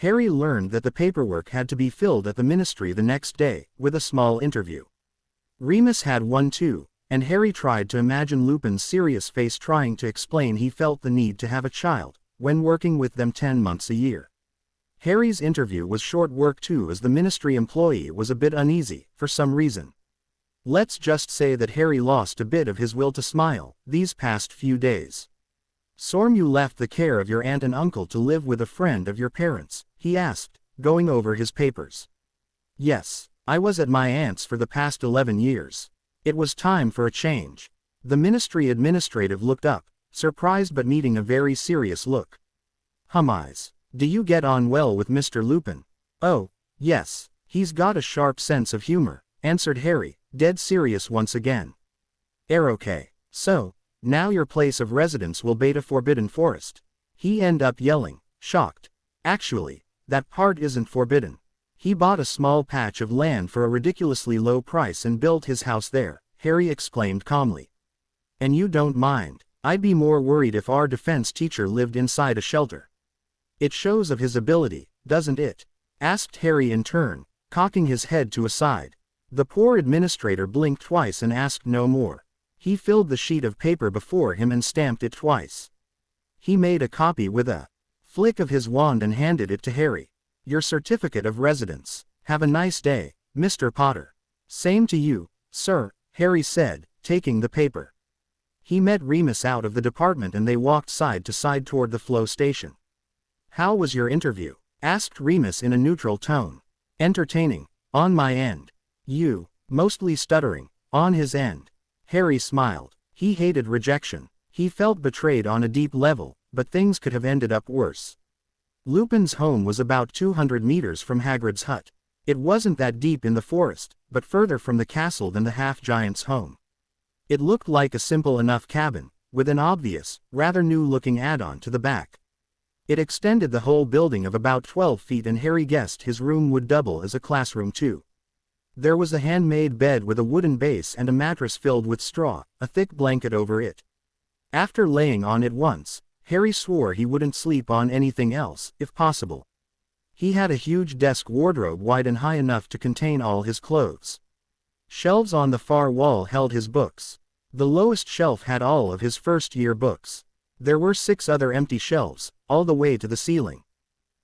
Harry learned that the paperwork had to be filled at the ministry the next day, with a small interview. Remus had one too, and Harry tried to imagine Lupin's serious face trying to explain he felt the need to have a child, when working with them 10 months a year. Harry's interview was short work too, as the ministry employee was a bit uneasy, for some reason. Let's just say that Harry lost a bit of his will to smile, these past few days. "Sorm, you left the care of your aunt and uncle to live with a friend of your parents?" he asked, going over his papers. "Yes, I was at my aunt's for the past 11 years. It was time for a change." The ministry administrative looked up, surprised but needing a very serious look. Hummies. Do you get on well with Mr. Lupin? Oh, yes, he's got a sharp sense of humor, answered Harry, dead serious once again. Okay. So, now your place of residence will be a forbidden forest. He ended up yelling, shocked. Actually, that part isn't forbidden. He bought a small patch of land for a ridiculously low price and built his house there, Harry exclaimed calmly. And you don't mind? I'd be more worried if our defense teacher lived inside a shelter. It shows of his ability, doesn't it? Asked Harry in turn, cocking his head to a side. The poor administrator blinked twice and asked no more. He filled the sheet of paper before him and stamped it twice. He made a copy with a flick of his wand and handed it to Harry. Your certificate of residence. Have a nice day, Mr. Potter. Same to you, sir, Harry said, taking the paper. He met Remus out of the department and they walked side to side toward the flow station. How was your interview? Asked Remus in a neutral tone. Entertaining, on my end. You, mostly stuttering, on his end. Harry smiled. He hated rejection. He felt betrayed on a deep level, but things could have ended up worse. Lupin's home was about 200 meters from Hagrid's hut. It wasn't that deep in the forest, but further from the castle than the half-giant's home. It looked like a simple enough cabin, with an obvious, rather new-looking add-on to the back. It extended the whole building of about 12 feet and Harry guessed his room would double as a classroom too. There was a handmade bed with a wooden base and a mattress filled with straw, a thick blanket over it. After laying on it once, Harry swore he wouldn't sleep on anything else, if possible. He had a huge desk wardrobe wide and high enough to contain all his clothes. Shelves on the far wall held his books. The lowest shelf had all of his first-year books. There were 6 other empty shelves, all the way to the ceiling.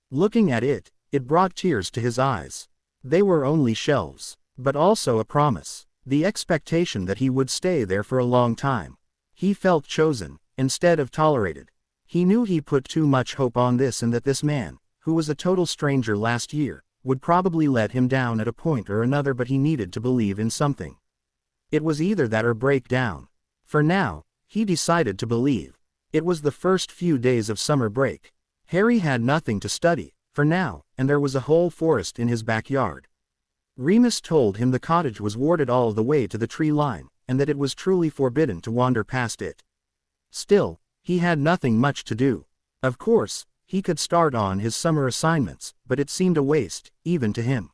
Looking at it, it brought tears to his eyes. They were only shelves, but also a promise, the expectation that he would stay there for a long time. He felt chosen, instead of tolerated. He knew he put too much hope on this and that this man, who was a total stranger last year, would probably let him down at a point or another, but he needed to believe in something. It was either that or break down. For now, he decided to believe. It was the first few days of summer break. Harry had nothing to study, for now, and there was a whole forest in his backyard. Remus told him the cottage was warded all the way to the tree line, and that it was truly forbidden to wander past it. Still, he had nothing much to do. Of course, he could start on his summer assignments, but it seemed a waste, even to him.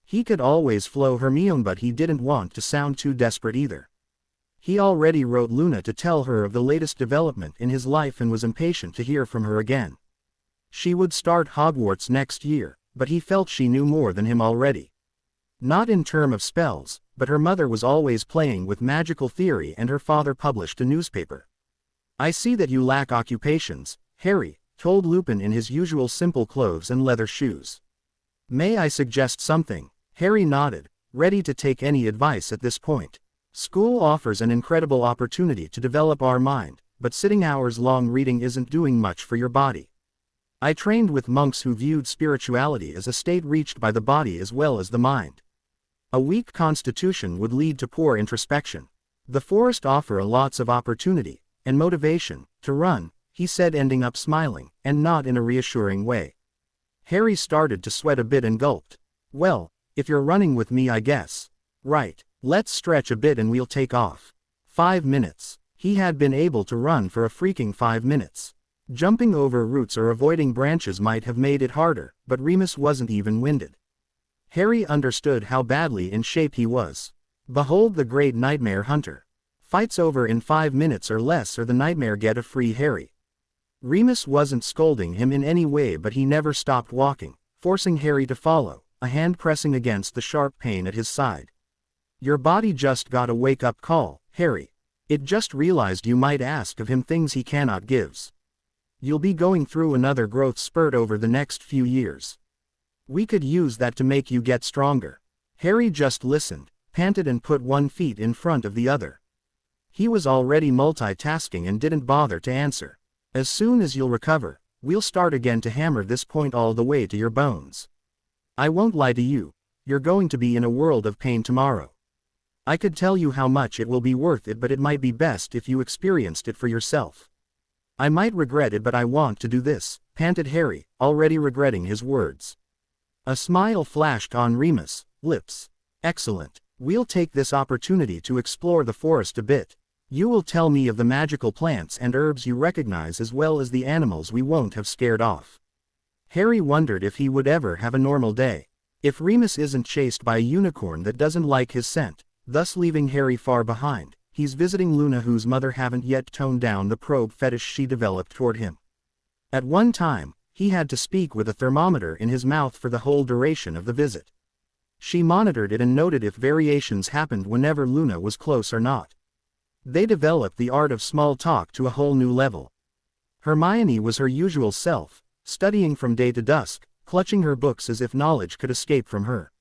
He could always follow Hermione, but he didn't want to sound too desperate either. He already wrote Luna to tell her of the latest development in his life and was impatient to hear from her again. She would start Hogwarts next year, but he felt she knew more than him already. Not in terms of spells, but her mother was always playing with magical theory and her father published a newspaper. I see that you lack occupations, Harry told Lupin in his usual simple clothes and leather shoes. May I suggest something? Harry nodded, ready to take any advice at this point. School offers an incredible opportunity to develop our mind, but sitting hours-long reading isn't doing much for your body. I trained with monks who viewed spirituality as a state reached by the body as well as the mind. A weak constitution would lead to poor introspection. The forest offer lots of opportunity and motivation to run, he said, ending up smiling, and not in a reassuring way. Harry started to sweat a bit and gulped. Well, if you're running with me, I guess. Right. Let's stretch a bit and we'll take off. 5 minutes. He had been able to run for a freaking 5 minutes. Jumping over roots or avoiding branches might have made it harder, but Remus wasn't even winded. Harry understood how badly in shape he was. Behold the great nightmare hunter. Fights over in 5 minutes or less or the nightmare get a free Harry. Remus wasn't scolding him in any way, but he never stopped walking, forcing Harry to follow, a hand pressing against the sharp pain at his side. Your body just got a wake-up call, Harry. It just realized you might ask of him things he cannot give. You'll be going through another growth spurt over the next few years. We could use that to make you get stronger. Harry just listened, panted and put one foot in front of the other. He was already multitasking and didn't bother to answer. As soon as you'll recover, we'll start again to hammer this point all the way to your bones. I won't lie to you, you're going to be in a world of pain tomorrow. I could tell you how much it will be worth it, but it might be best if you experienced it for yourself. I might regret it, but I want to do this, panted Harry, already regretting his words. A smile flashed on Remus' lips. Excellent. We'll take this opportunity to explore the forest a bit. You will tell me of the magical plants and herbs you recognize as well as the animals we won't have scared off. Harry wondered if he would ever have a normal day. If Remus isn't chased by a unicorn that doesn't like his scent, thus leaving Harry far behind, he's visiting Luna, whose mother haven't yet toned down the probe fetish she developed toward him. At one time, he had to speak with a thermometer in his mouth for the whole duration of the visit. She monitored it and noted if variations happened whenever Luna was close or not. They developed the art of small talk to a whole new level. Hermione was her usual self, studying from day to dusk, clutching her books as if knowledge could escape from her.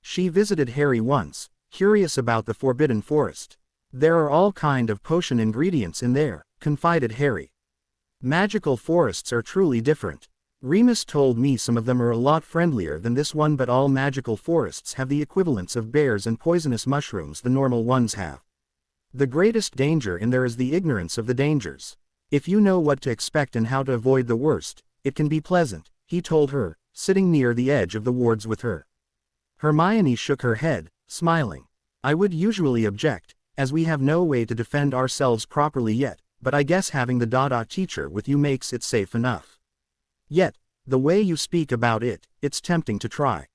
She visited Harry once, curious about the Forbidden Forest. There are all kind of potion ingredients in there, confided Harry. Magical forests are truly different. Remus told me some of them are a lot friendlier than this one, but all magical forests have the equivalents of bears and poisonous mushrooms the normal ones have. The greatest danger in there is the ignorance of the dangers. If you know what to expect and how to avoid the worst, it can be pleasant, he told her, sitting near the edge of the wards with her. Hermione shook her head, smiling. I would usually object, as we have no way to defend ourselves properly yet, but I guess having the Dada teacher with you makes it safe enough. Yet, the way you speak about it, it's tempting to try.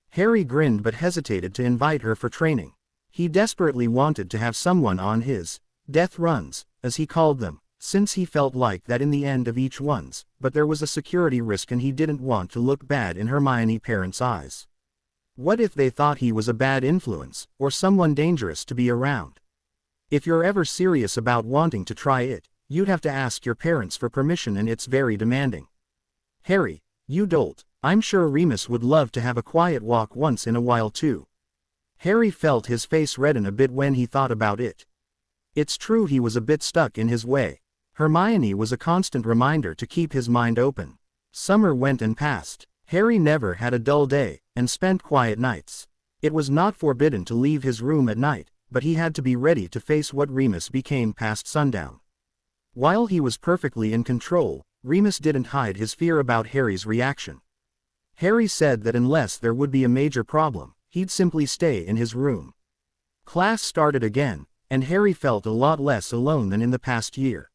Harry grinned but hesitated to invite her for training. He desperately wanted to have someone on his death runs, as he called them, since he felt like that in the end of each one's, but there was a security risk and he didn't want to look bad in Hermione parents' eyes. What if they thought he was a bad influence, or someone dangerous to be around? If you're ever serious about wanting to try it, you'd have to ask your parents for permission, and it's very demanding. Harry, you dolt, I'm sure Remus would love to have a quiet walk once in a while too. Harry felt his face redden a bit when he thought about it. It's true he was a bit stuck in his way. Hermione was a constant reminder to keep his mind open. Summer went and passed. Harry never had a dull day, and spent quiet nights. It was not forbidden to leave his room at night, but he had to be ready to face what Remus became past sundown. While he was perfectly in control, Remus didn't hide his fear about Harry's reaction. Harry said that unless there would be a major problem, he'd simply stay in his room. Class started again, and Harry felt a lot less alone than in the past year.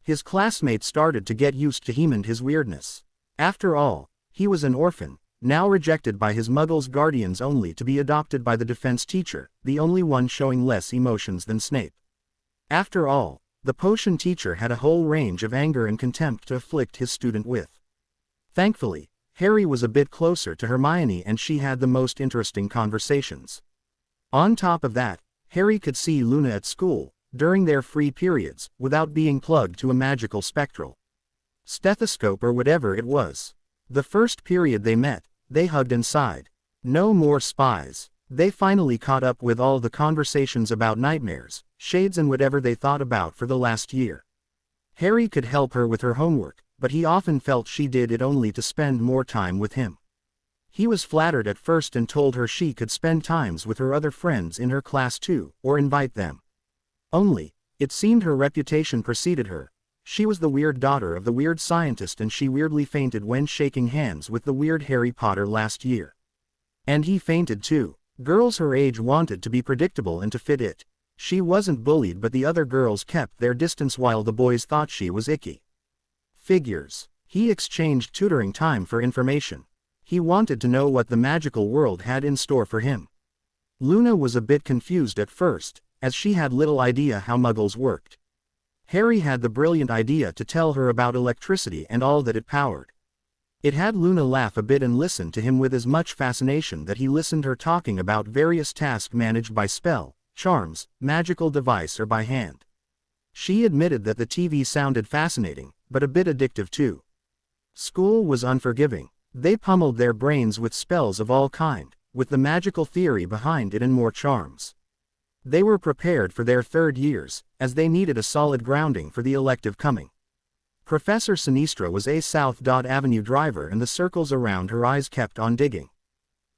His classmates started to get used to him and his weirdness. After all, he was an orphan, now rejected by his Muggles guardians only to be adopted by the defense teacher, the only one showing less emotions than Snape. After all, the potion teacher had a whole range of anger and contempt to afflict his student with. Thankfully, Harry was a bit closer to Hermione and she had the most interesting conversations. On top of that, Harry could see Luna at school, during their free periods, without being plugged to a magical spectral stethoscope or whatever it was. The first period they met, they hugged and sighed. No more spies. They finally caught up with all the conversations about nightmares, shades and whatever they thought about for the last year. Harry could help her with her homework, but he often felt she did it only to spend more time with him. He was flattered at first and told her she could spend times with her other friends in her class too, or invite them. Only, it seemed her reputation preceded her. She was the weird daughter of the weird scientist and she weirdly fainted when shaking hands with the weird Harry Potter last year. And he fainted too. Girls her age wanted to be predictable and to fit it. She wasn't bullied but the other girls kept their distance while the boys thought she was icky. Figures. He exchanged tutoring time for information. He wanted to know what the magical world had in store for him. Luna was a bit confused at first, as she had little idea how Muggles worked. Harry had the brilliant idea to tell her about electricity and all that it powered. It had Luna laugh a bit and listen to him with as much fascination that he listened her talking about various tasks managed by spell, charms, magical device or by hand. She admitted that the TV sounded fascinating, but a bit addictive too. School was unforgiving. They pummeled their brains with spells of all kind, with the magical theory behind it and more charms. They were prepared for their third years, as they needed a solid grounding for the elective coming. Professor Sinistra was a South Dot Avenue driver and the circles around her eyes kept on digging.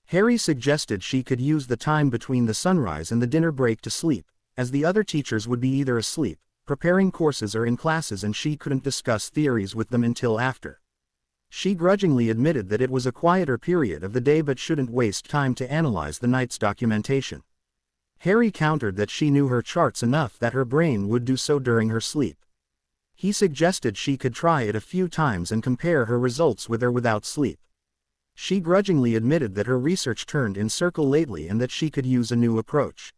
Harry suggested she could use the time between the sunrise and the dinner break to sleep, as the other teachers would be either asleep, preparing courses or in classes, and she couldn't discuss theories with them until after. She grudgingly admitted that it was a quieter period of the day but shouldn't waste time to analyze the night's documentation. Harry countered that she knew her charts enough that her brain would do so during her sleep. He suggested she could try it a few times and compare her results with or without sleep. She grudgingly admitted that her research turned in circle lately and that she could use a new approach.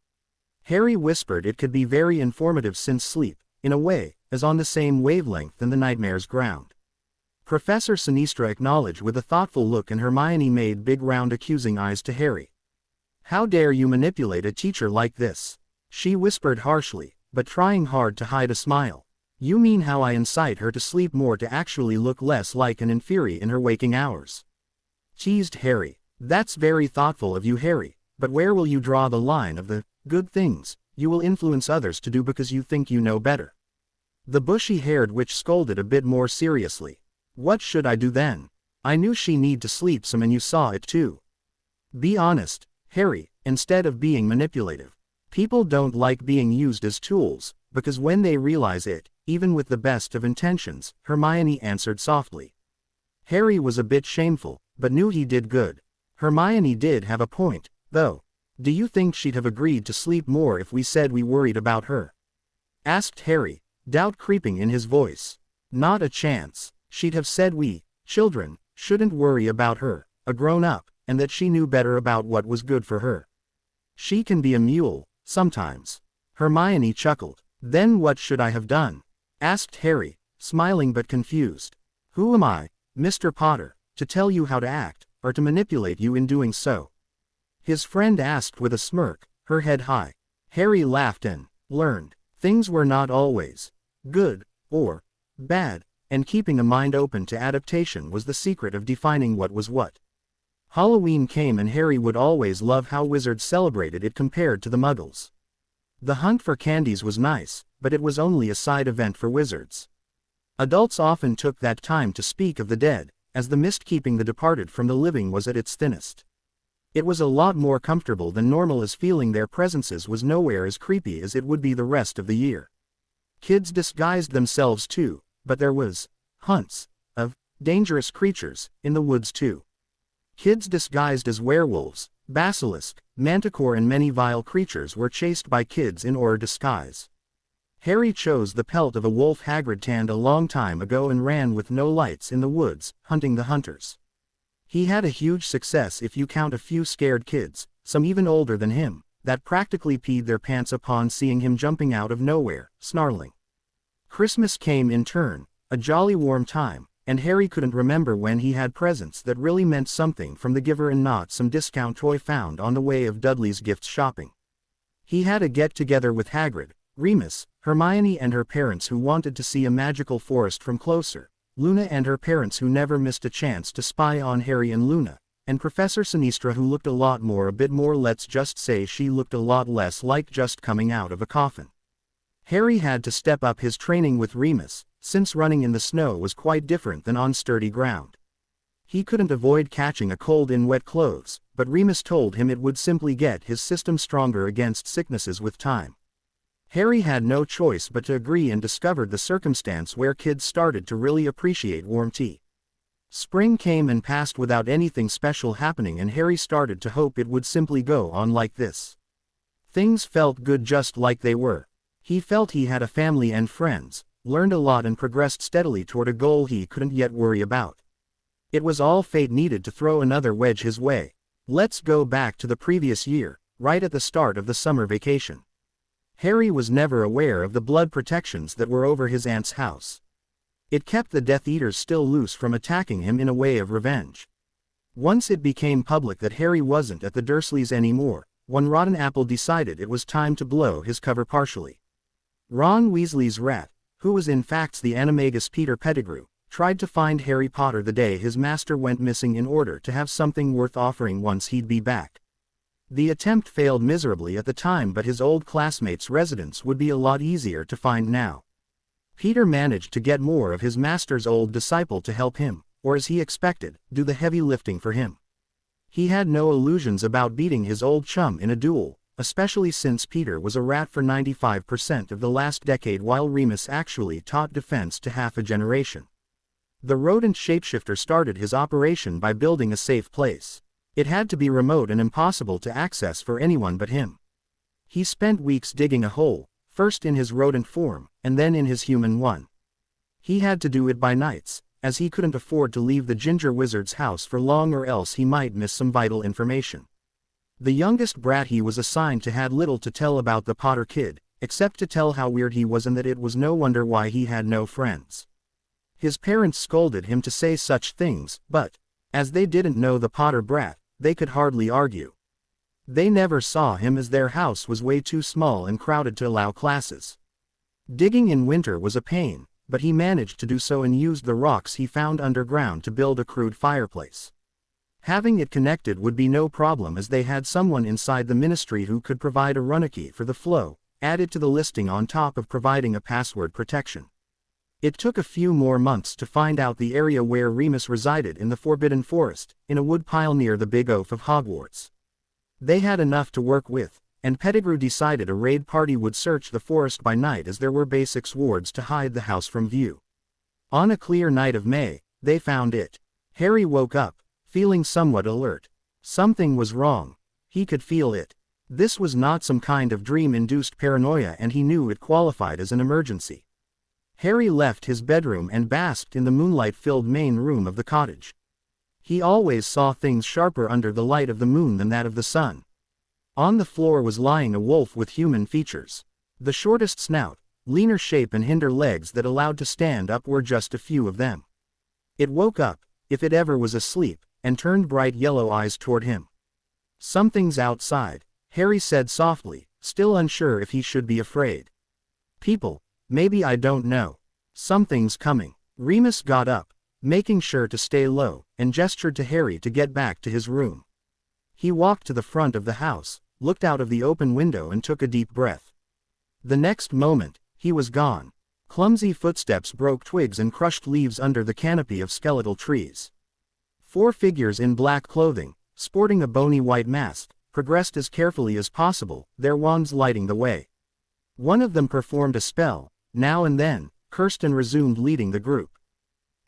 Harry whispered it could be very informative since sleep, in a way, is on the same wavelength than the nightmare's ground. Professor Sinistra acknowledged with a thoughtful look, and Hermione made big round accusing eyes to Harry. "How dare you manipulate a teacher like this?" she whispered harshly, but trying hard to hide a smile. "You mean how I incite her to sleep more to actually look less like an inferior in her waking hours?" Teased Harry. "That's very thoughtful of you, Harry, but where will you draw the line of the good things you will influence others to do because you think you know better?" The bushy-haired witch scolded a bit more seriously. "What should I do then? I knew she need to sleep some and you saw it too. Be honest, Harry, instead of being manipulative. People don't like being used as tools, because when they realize it, even with the best of intentions," Hermione answered softly. Harry was a bit shameful, but knew he did good. Hermione did have a point, though. "Do you think she'd have agreed to sleep more if we said we worried about her?" asked Harry, doubt creeping in his voice. "Not a chance. She'd have said we, children, shouldn't worry about her, a grown-up, and that she knew better about what was good for her. She can be a mule, sometimes." Hermione chuckled. "Then what should I have done?" asked Harry, smiling but confused. "Who am I, Mr. Potter, to tell you how to act, or to manipulate you in doing so?" his friend asked with a smirk, her head high. Harry laughed and learned. Things were not always good or bad, and keeping a mind open to adaptation was the secret of defining what was what. Halloween came and Harry would always love how wizards celebrated it compared to the muggles. The hunt for candies was nice, but it was only a side event for wizards. Adults often took that time to speak of the dead, as the mist keeping the departed from the living was at its thinnest. It was a lot more comfortable than normal, as feeling their presences was nowhere as creepy as it would be the rest of the year. Kids disguised themselves too, but there was hunts of dangerous creatures in the woods too. Kids disguised as werewolves, basilisk, manticore, and many vile creatures were chased by kids in or disguise. Harry chose the pelt of a wolf Hagrid tanned a long time ago and ran with no lights in the woods, hunting the hunters. He had a huge success if you count a few scared kids, some even older than him, that practically peed their pants upon seeing him jumping out of nowhere, snarling. Christmas came in turn, a jolly warm time, and Harry couldn't remember when he had presents that really meant something from the giver and not some discount toy found on the way of Dudley's gifts shopping. He had a get-together with Hagrid, Remus, Hermione and her parents who wanted to see a magical forest from closer, Luna and her parents who never missed a chance to spy on Harry and Luna, and Professor Sinistra who looked a bit more, let's just say she looked a lot less like just coming out of a coffin. Harry had to step up his training with Remus, since running in the snow was quite different than on sturdy ground. He couldn't avoid catching a cold in wet clothes, but Remus told him it would simply get his system stronger against sicknesses with time. Harry had no choice but to agree and discovered the circumstance where kids started to really appreciate warm tea. Spring came and passed without anything special happening, and Harry started to hope it would simply go on like this. Things felt good just like they were. He felt he had a family and friends, learned a lot and progressed steadily toward a goal he couldn't yet worry about. It was all fate needed to throw another wedge his way. Let's go back to the previous year, right at the start of the summer vacation. Harry was never aware of the blood protections that were over his aunt's house. It kept the Death Eaters still loose from attacking him in a way of revenge. Once it became public that Harry wasn't at the Dursleys anymore, one rotten apple decided it was time to blow his cover partially. Ron Weasley's rat, who was in fact the animagus Peter Pettigrew, tried to find Harry Potter the day his master went missing in order to have something worth offering once he'd be back. The attempt failed miserably at the time, but his old classmate's residence would be a lot easier to find now. Peter managed to get more of his master's old disciple to help him, or as he expected, do the heavy lifting for him. He had no illusions about beating his old chum in a duel, especially since Peter was a rat for 95% of the last decade while Remus actually taught defense to half a generation. The rodent shapeshifter started his operation by building a safe place. It had to be remote and impossible to access for anyone but him. He spent weeks digging a hole, first in his rodent form, and then in his human one. He had to do it by nights, as he couldn't afford to leave the Ginger Wizard's house for long or else he might miss some vital information. The youngest brat he was assigned to had little to tell about the Potter kid, except to tell how weird he was and that it was no wonder why he had no friends. His parents scolded him to say such things, but, as they didn't know the Potter brat, they could hardly argue. They never saw him as their house was way too small and crowded to allow classes. Digging in winter was a pain, but he managed to do so and used the rocks he found underground to build a crude fireplace. Having it connected would be no problem as they had someone inside the ministry who could provide a runakey for the flow, added to the listing on top of providing a password protection. It took a few more months to find out the area where Remus resided in the Forbidden Forest, in a woodpile near the Big Oaf of Hogwarts. They had enough to work with, and Pettigrew decided a raid party would search the forest by night as there were basic wards to hide the house from view. On a clear night of May, they found it. Harry woke up, feeling somewhat alert. Something was wrong. He could feel it. This was not some kind of dream-induced paranoia and he knew it qualified as an emergency. Harry left his bedroom and basked in the moonlight-filled main room of the cottage. He always saw things sharper under the light of the moon than that of the sun. On the floor was lying a wolf with human features. The shortest snout, leaner shape and hinder legs that allowed to stand up were just a few of them. It woke up, if it ever was asleep, and turned bright yellow eyes toward him. "Something's outside," Harry said softly, still unsure if he should be afraid. "People, maybe, I don't know. Something's coming." Remus got up, making sure to stay low, and gestured to Harry to get back to his room. He walked to the front of the house, looked out of the open window and took a deep breath. The next moment, he was gone. Clumsy footsteps broke twigs and crushed leaves under the canopy of skeletal trees. 4 figures in black clothing, sporting a bony white mask, progressed as carefully as possible, their wands lighting the way. One of them performed a spell. Now and then, cursed and resumed leading the group.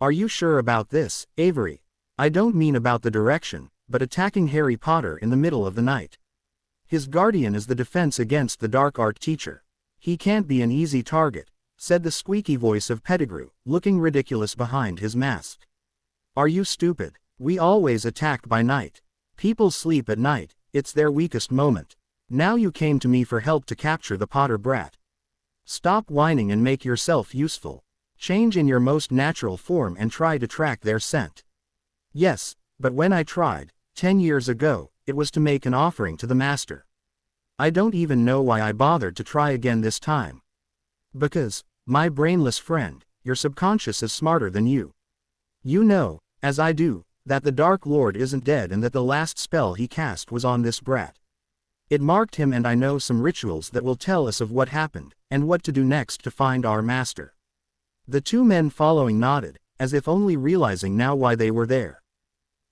"Are you sure about this, Avery? I don't mean about the direction, but attacking Harry Potter in the middle of the night. His guardian is the defense against the dark art teacher. He can't be an easy target," said the squeaky voice of Pettigrew, looking ridiculous behind his mask. "Are you stupid? We always attack by night. People sleep at night, it's their weakest moment. Now you came to me for help to capture the Potter brat. Stop whining and make yourself useful. Change in your most natural form and try to track their scent." "Yes, but when I tried, 10 years ago, it was to make an offering to the master. I don't even know why I bothered to try again this time. Because, my brainless friend, your subconscious is smarter than you. You know, as I do, that the Dark Lord isn't dead and that the last spell he cast was on this brat. It marked him and I know some rituals that will tell us of what happened, and what to do next to find our master." The 2 men following nodded, as if only realizing now why they were there.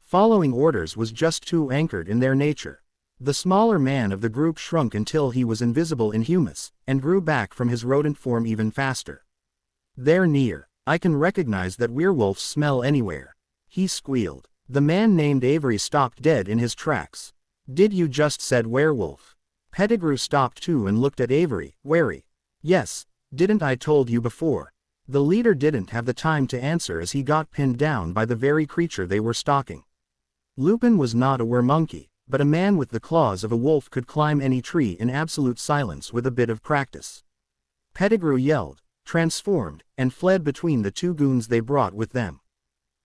Following orders was just too anchored in their nature. The smaller man of the group shrunk until he was invisible in humus, and grew back from his rodent form even faster. "They're near. I can recognize that werewolves smell anywhere," he squealed. The man named Avery stopped dead in his tracks. "Did you just said werewolf?" Pettigrew stopped too and looked at Avery, wary. "Yes, didn't I told you before?" The leader didn't have the time to answer as he got pinned down by the very creature they were stalking. Lupin was not a were-monkey, but a man with the claws of a wolf could climb any tree in absolute silence with a bit of practice. Pettigrew yelled, transformed, and fled between the 2 goons they brought with them.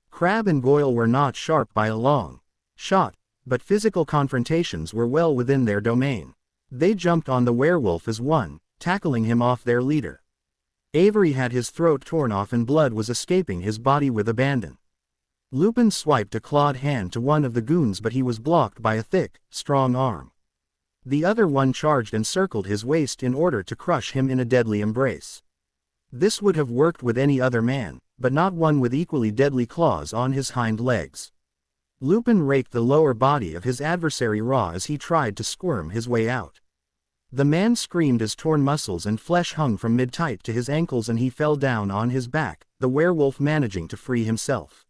Crabbe and Goyle were not sharp by a long shot, but physical confrontations were well within their domain. They jumped on the werewolf as one, tackling him off their leader. Avery had his throat torn off and blood was escaping his body with abandon. Lupin swiped a clawed hand to one of the goons but he was blocked by a thick, strong arm. The other one charged and circled his waist in order to crush him in a deadly embrace. This would have worked with any other man, but not one with equally deadly claws on his hind legs. Lupin raked the lower body of his adversary raw as he tried to squirm his way out. The man screamed as torn muscles and flesh hung from mid-tight to his ankles and he fell down on his back, the werewolf managing to free himself.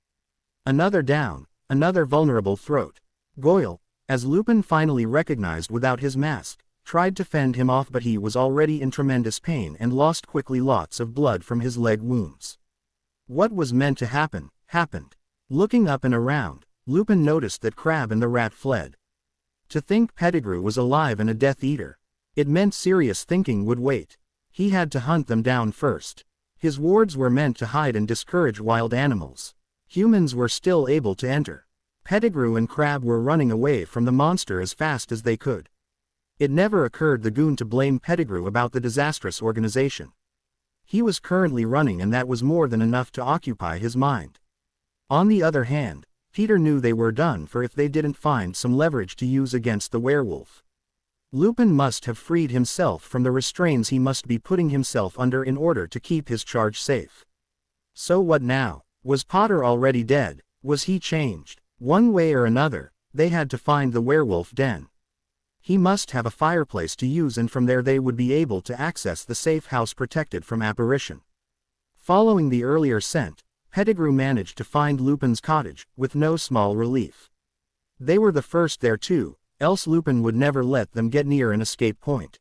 Another down, another vulnerable throat. Goyle, as Lupin finally recognized without his mask, tried to fend him off but he was already in tremendous pain and lost quickly lots of blood from his leg wounds. What was meant to happen, happened. Looking up and around, Lupin noticed that Crab and the rat fled. To think Pettigrew was alive and a Death Eater. It meant serious thinking would wait. He had to hunt them down first. His wards were meant to hide and discourage wild animals. Humans were still able to enter. Pettigrew and Crab were running away from the monster as fast as they could. It never occurred the goon to blame Pettigrew about the disastrous organization. He was currently running and that was more than enough to occupy his mind. On the other hand, Peter knew they were done for if they didn't find some leverage to use against the werewolf. Lupin must have freed himself from the restraints he must be putting himself under in order to keep his charge safe. So what now? Was Potter already dead? Was he changed? One way or another, they had to find the werewolf den. He must have a fireplace to use and from there they would be able to access the safe house protected from apparition. Following the earlier scent, Pettigrew managed to find Lupin's cottage, with no small relief. They were the first there too, else Lupin would never let them get near an escape point.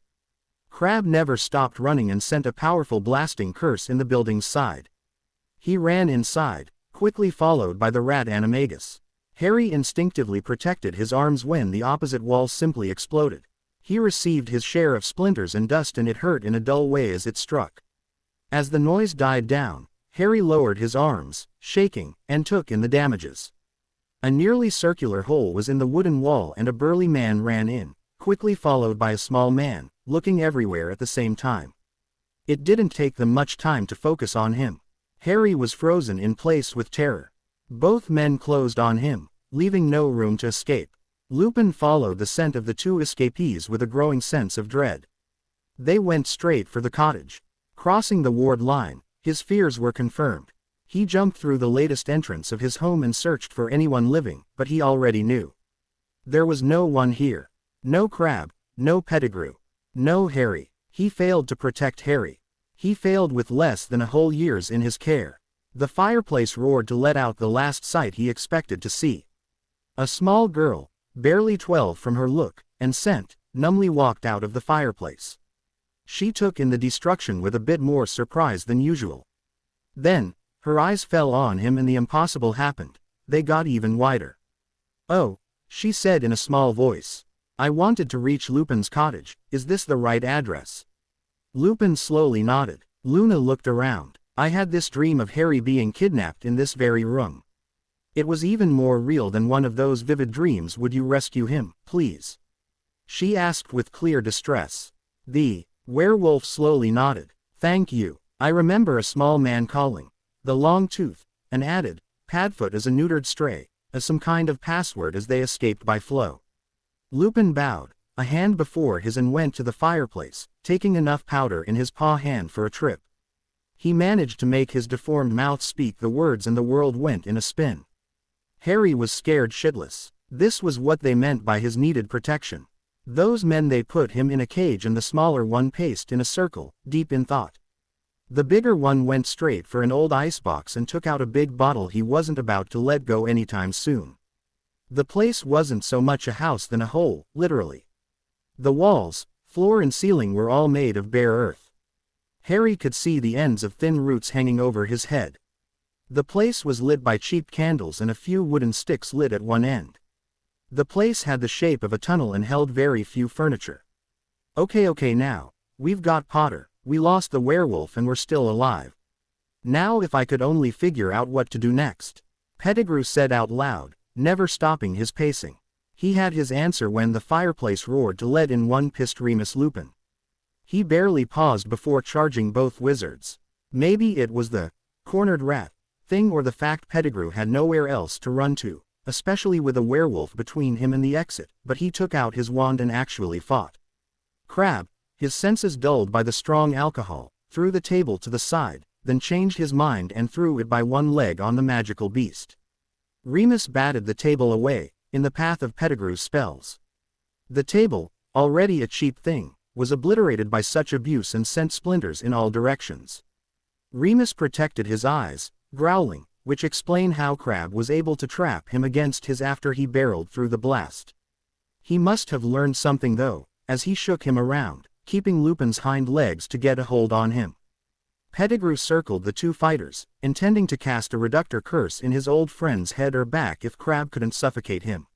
Crab never stopped running and sent a powerful blasting curse in the building's side. He ran inside, quickly followed by the rat Animagus. Harry instinctively protected his arms when the opposite wall simply exploded. He received his share of splinters and dust and it hurt in a dull way as it struck. As the noise died down, Harry lowered his arms, shaking, and took in the damages. A nearly circular hole was in the wooden wall and a burly man ran in, quickly followed by a small man, looking everywhere at the same time. It didn't take them much time to focus on him. Harry was frozen in place with terror. Both men closed on him, leaving no room to escape. Lupin followed the scent of the two escapees with a growing sense of dread. They went straight for the cottage. Crossing the ward line, his fears were confirmed. He jumped through the latest entrance of his home and searched for anyone living, but he already knew. There was no one here. No Crab, no Pettigrew, no Harry. He failed to protect Harry. He failed with less than a whole year's in his care. The fireplace roared to let out the last sight he expected to see. A small girl, barely 12 from her look and scent, numbly walked out of the fireplace. She took in the destruction with a bit more surprise than usual. Then, her eyes fell on him and the impossible happened. They got even wider. "Oh," she said in a small voice. "I wanted to reach Lupin's cottage. Is this the right address?" Lupin slowly nodded. Luna looked around. "I had this dream of Harry being kidnapped in this very room. It was even more real than one of those vivid dreams. Would you rescue him, please?" she asked with clear distress. The werewolf slowly nodded. "Thank you. I remember a small man calling. The long tooth," and added, "Padfoot is a neutered stray, as some kind of password as they escaped by flow." Lupin bowed, a hand before his and went to the fireplace, taking enough powder in his paw hand for a trip. He managed to make his deformed mouth speak the words and the world went in a spin. Harry was scared shitless. This was what they meant by his needed protection. Those men they put him in a cage and the smaller one paced in a circle, deep in thought. The bigger one went straight for an old icebox and took out a big bottle he wasn't about to let go anytime soon. The place wasn't so much a house than a hole, literally. The walls, floor and ceiling were all made of bare earth. Harry could see the ends of thin roots hanging over his head. The place was lit by cheap candles and a few wooden sticks lit at one end. The place had the shape of a tunnel and held very few furniture. Okay now, we've got Potter, we lost the werewolf and we're still alive. Now if I could only figure out what to do next," Pettigrew said out loud, never stopping his pacing. He had his answer when the fireplace roared to let in one pissed Remus Lupin. He barely paused before charging both wizards. Maybe it was the cornered rat thing or the fact Pettigrew had nowhere else to run to, especially with a werewolf between him and the exit, but he took out his wand and actually fought. Crab, his senses dulled by the strong alcohol, threw the table to the side, then changed his mind and threw it by one leg on the magical beast. Remus batted the table away, in the path of Pettigrew's spells. The table, already a cheap thing, was obliterated by such abuse and sent splinters in all directions. Remus protected his eyes, growling, which explained how Crabbe was able to trap him against his after he barreled through the blast. He must have learned something though, as he shook him around, keeping Lupin's hind legs to get a hold on him. Pettigrew circled the two fighters, intending to cast a reductor curse in his old friend's head or back if Crabbe couldn't suffocate him.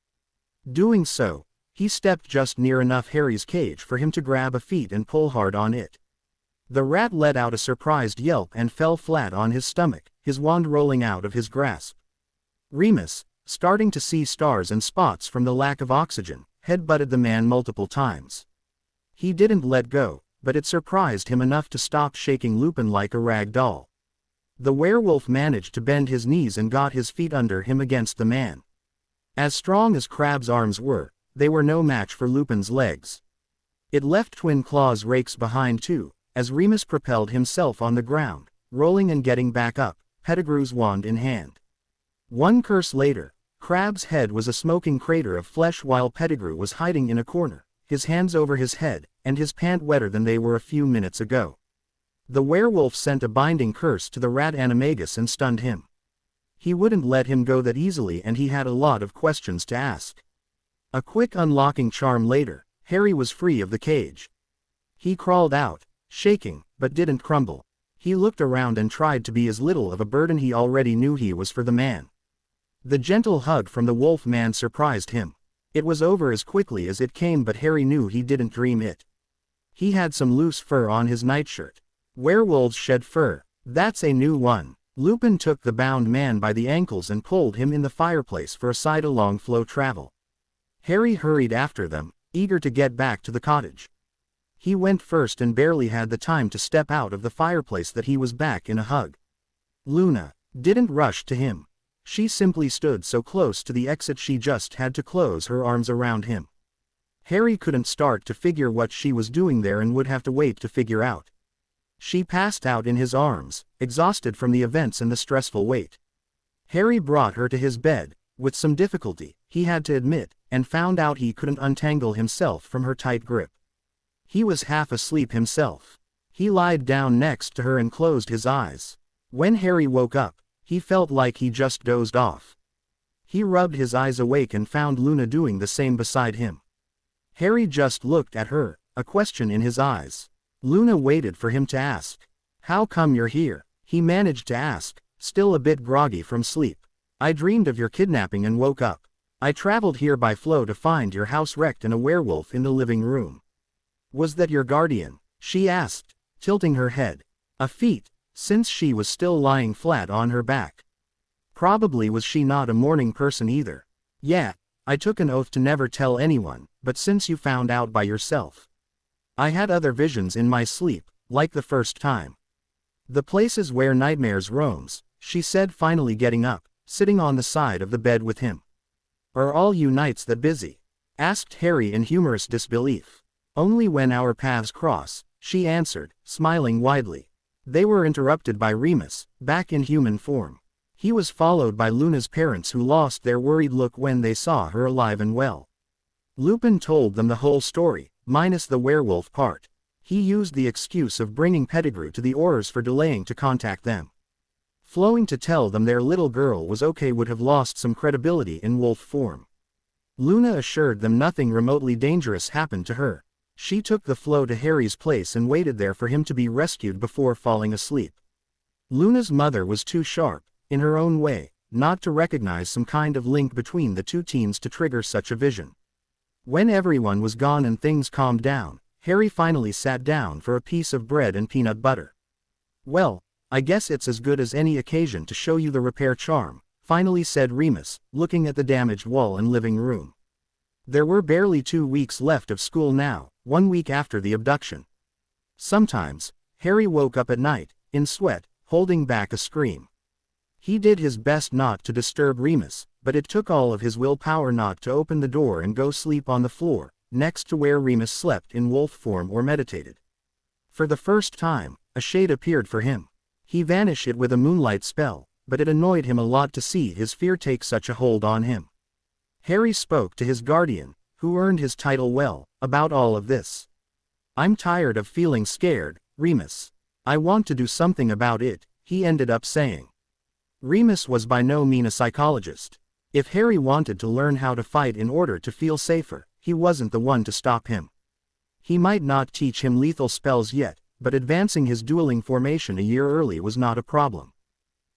Doing so, he stepped just near enough Harry's cage for him to grab a feet and pull hard on it. The rat let out a surprised yelp and fell flat on his stomach, his wand rolling out of his grasp. Remus, starting to see stars and spots from the lack of oxygen, headbutted the man multiple times. He didn't let go, but it surprised him enough to stop shaking Lupin like a rag doll. The werewolf managed to bend his knees and got his feet under him against the man. As strong as Crabbe's arms were, they were no match for Lupin's legs. It left Twin Claw's rakes behind too, as Remus propelled himself on the ground, rolling and getting back up, Pettigrew's wand in hand. One curse later, Crabbe's head was a smoking crater of flesh while Pettigrew was hiding in a corner, his hands over his head, and his pant wetter than they were a few minutes ago. The werewolf sent a binding curse to the rat animagus and stunned him. He wouldn't let him go that easily and he had a lot of questions to ask. A quick unlocking charm later, Harry was free of the cage. He crawled out, shaking, but didn't crumble. He looked around and tried to be as little of a burden he already knew he was for the man. The gentle hug from the wolf man surprised him. It was over as quickly as it came, but Harry knew he didn't dream it. He had some loose fur on his nightshirt. Werewolves shed fur. That's a new one. Lupin took the bound man by the ankles and pulled him in the fireplace for a side-along flow travel. Harry hurried after them, eager to get back to the cottage. He went first and barely had the time to step out of the fireplace that he was back in a hug. Luna didn't rush to him. She simply stood so close to the exit she just had to close her arms around him. Harry couldn't start to figure what she was doing there and would have to wait to figure out. She passed out in his arms, exhausted from the events and the stressful wait. Harry brought her to his bed, with some difficulty, he had to admit, and found out he couldn't untangle himself from her tight grip. He was half asleep himself. He lied down next to her and closed his eyes. When Harry woke up, he felt like he just dozed off. He rubbed his eyes awake and found Luna doing the same beside him. Harry just looked at her, a question in his eyes. Luna waited for him to ask. "How come you're here?" he managed to ask, still a bit groggy from sleep. "I dreamed of your kidnapping and woke up. I traveled here by flow to find your house wrecked and a werewolf in the living room." "Was that your guardian?" she asked, tilting her head. A feat, since she was still lying flat on her back. Probably was she not a morning person either. "Yeah, I took an oath to never tell anyone, but since you found out by yourself. I had other visions in my sleep, like the first time. The places where nightmares roams," she said, finally getting up, sitting on the side of the bed with him. "Are all you nights that busy?" asked Harry in humorous disbelief. "Only when our paths cross," she answered, smiling widely. They were interrupted by Remus, back in human form. He was followed by Luna's parents, who lost their worried look when they saw her alive and well. Lupin told them the whole story, minus the werewolf part. He used the excuse of bringing Pettigrew to the Aurors for delaying to contact them. Flowing to tell them their little girl was okay would have lost some credibility in wolf form. Luna assured them nothing remotely dangerous happened to her. She took the flow to Harry's place and waited there for him to be rescued before falling asleep. Luna's mother was too sharp, in her own way, not to recognize some kind of link between the two teens to trigger such a vision. When everyone was gone and things calmed down, Harry finally sat down for a piece of bread and peanut butter. "Well, I guess it's as good as any occasion to show you the repair charm," finally said Remus, looking at the damaged wall and living room. There were barely 2 weeks left of school now, 1 week after the abduction. Sometimes, Harry woke up at night, in sweat, holding back a scream. He did his best not to disturb Remus, but it took all of his willpower not to open the door and go sleep on the floor, next to where Remus slept in wolf form or meditated. For the first time, a shade appeared for him. He vanished it with a moonlight spell, but it annoyed him a lot to see his fear take such a hold on him. Harry spoke to his guardian, who earned his title well, about all of this. "I'm tired of feeling scared, Remus. I want to do something about it," he ended up saying. Remus was by no means a psychologist. If Harry wanted to learn how to fight in order to feel safer, he wasn't the one to stop him. He might not teach him lethal spells yet, but advancing his dueling formation a year early was not a problem.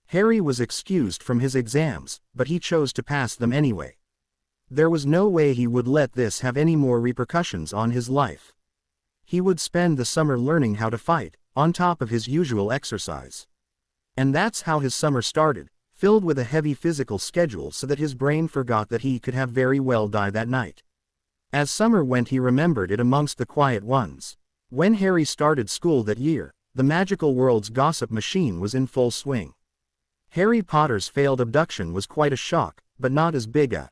Harry was excused from his exams, but he chose to pass them anyway. There was no way he would let this have any more repercussions on his life. He would spend the summer learning how to fight, on top of his usual exercise. And that's how his summer started, filled with a heavy physical schedule so that his brain forgot that he could have very well died that night. As summer went, he remembered it amongst the quiet ones. When Harry started school that year, the magical world's gossip machine was in full swing. Harry Potter's failed abduction was quite a shock, but not as big a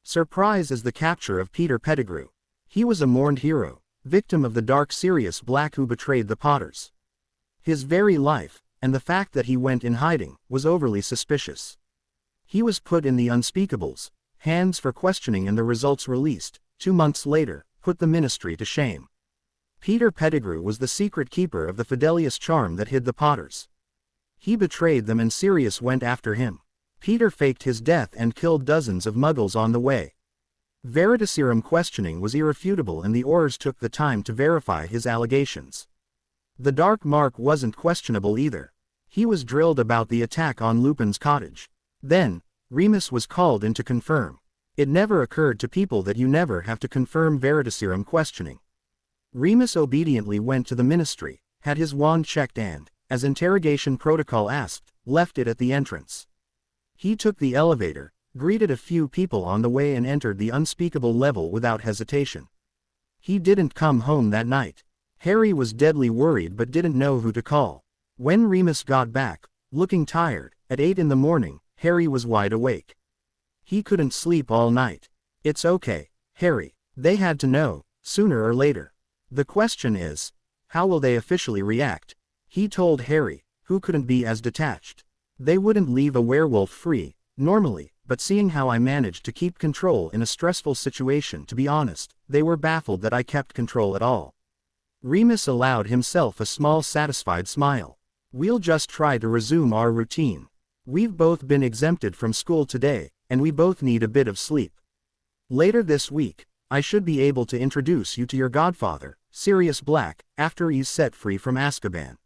surprise as the capture of Peter Pettigrew. He was a mourned hero, victim of the dark Sirius Black who betrayed the Potters. His very life, and the fact that he went in hiding, was overly suspicious. He was put in the Unspeakable's hands for questioning, and the results released, 2 months later, put the ministry to shame. Peter Pettigrew was the secret keeper of the Fidelius charm that hid the Potters. He betrayed them and Sirius went after him. Peter faked his death and killed dozens of Muggles on the way. Veritaserum questioning was irrefutable and the Aurors took the time to verify his allegations. The Dark Mark wasn't questionable either. He was drilled about the attack on Lupin's cottage. Then, Remus was called in to confirm. It never occurred to people that you never have to confirm Veritaserum questioning. Remus obediently went to the ministry, had his wand checked and, as interrogation protocol asked, left it at the entrance. He took the elevator, greeted a few people on the way and entered the unspeakable level without hesitation. He didn't come home that night. Harry was deadly worried but didn't know who to call. When Remus got back, looking tired, at 8 in the morning, Harry was wide awake. He couldn't sleep all night. "It's okay, Harry. They had to know, sooner or later. The question is, how will they officially react?" he told Harry, who couldn't be as detached. "They wouldn't leave a werewolf free, normally, but seeing how I managed to keep control in a stressful situation, to be honest, they were baffled that I kept control at all." Remus allowed himself a small satisfied smile. "We'll just try to resume our routine. We've both been exempted from school today, and we both need a bit of sleep. Later this week, I should be able to introduce you to your godfather, Sirius Black, after he's set free from Azkaban.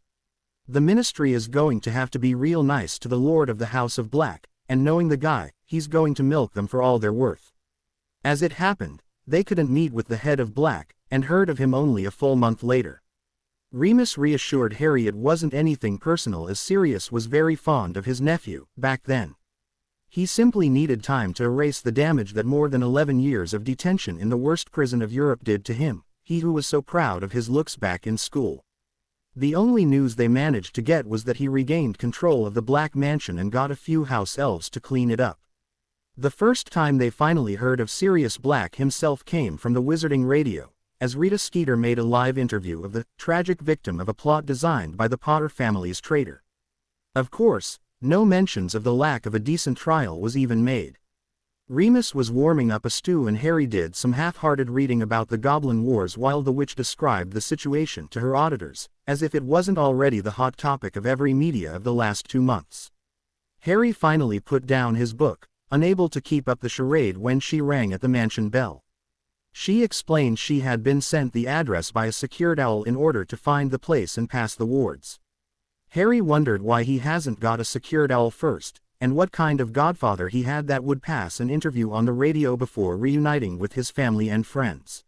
The ministry is going to have to be real nice to the Lord of the House of Black, and knowing the guy, he's going to milk them for all they're worth." As it happened, they couldn't meet with the head of Black, and heard of him only a full month later. Remus reassured Harry it wasn't anything personal as Sirius was very fond of his nephew, back then. He simply needed time to erase the damage that more than 11 years of detention in the worst prison of Europe did to him, he who was so proud of his looks back in school. The only news they managed to get was that he regained control of the Black Mansion and got a few house elves to clean it up. The first time they finally heard of Sirius Black himself came from the Wizarding Radio, as Rita Skeeter made a live interview of the tragic victim of a plot designed by the Potter family's traitor. Of course, no mentions of the lack of a decent trial was even made. Remus was warming up a stew and Harry did some half-hearted reading about the Goblin Wars while the witch described the situation to her auditors, as if it wasn't already the hot topic of every media of the last 2 months. Harry finally put down his book, unable to keep up the charade when she rang at the mansion bell. She explained she had been sent the address by a secured owl in order to find the place and pass the wards. Harry wondered why he hasn't got a secured owl first, and what kind of godfather he had that would pass an interview on the radio before reuniting with his family and friends.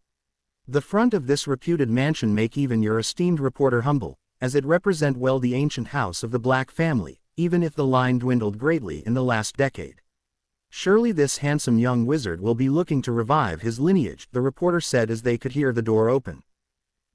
The front of this reputed mansion make even your esteemed reporter humble, as it represent well the ancient house of the Black family, even if the line dwindled greatly in the last decade. "Surely this handsome young wizard will be looking to revive his lineage," the reporter said as they could hear the door open.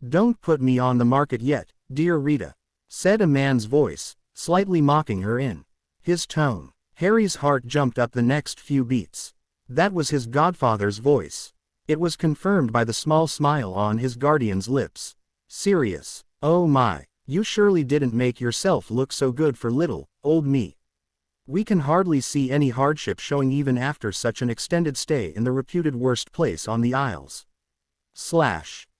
"Don't put me on the market yet, dear Rita," said a man's voice, slightly mocking her in his tone. Harry's heart jumped up the next few beats. That was his godfather's voice. It was confirmed by the small smile on his guardian's lips. "Sirius, oh my, you surely didn't make yourself look so good for little, old me." We can hardly see any hardship showing even after such an extended stay in the reputed worst place on the Isles.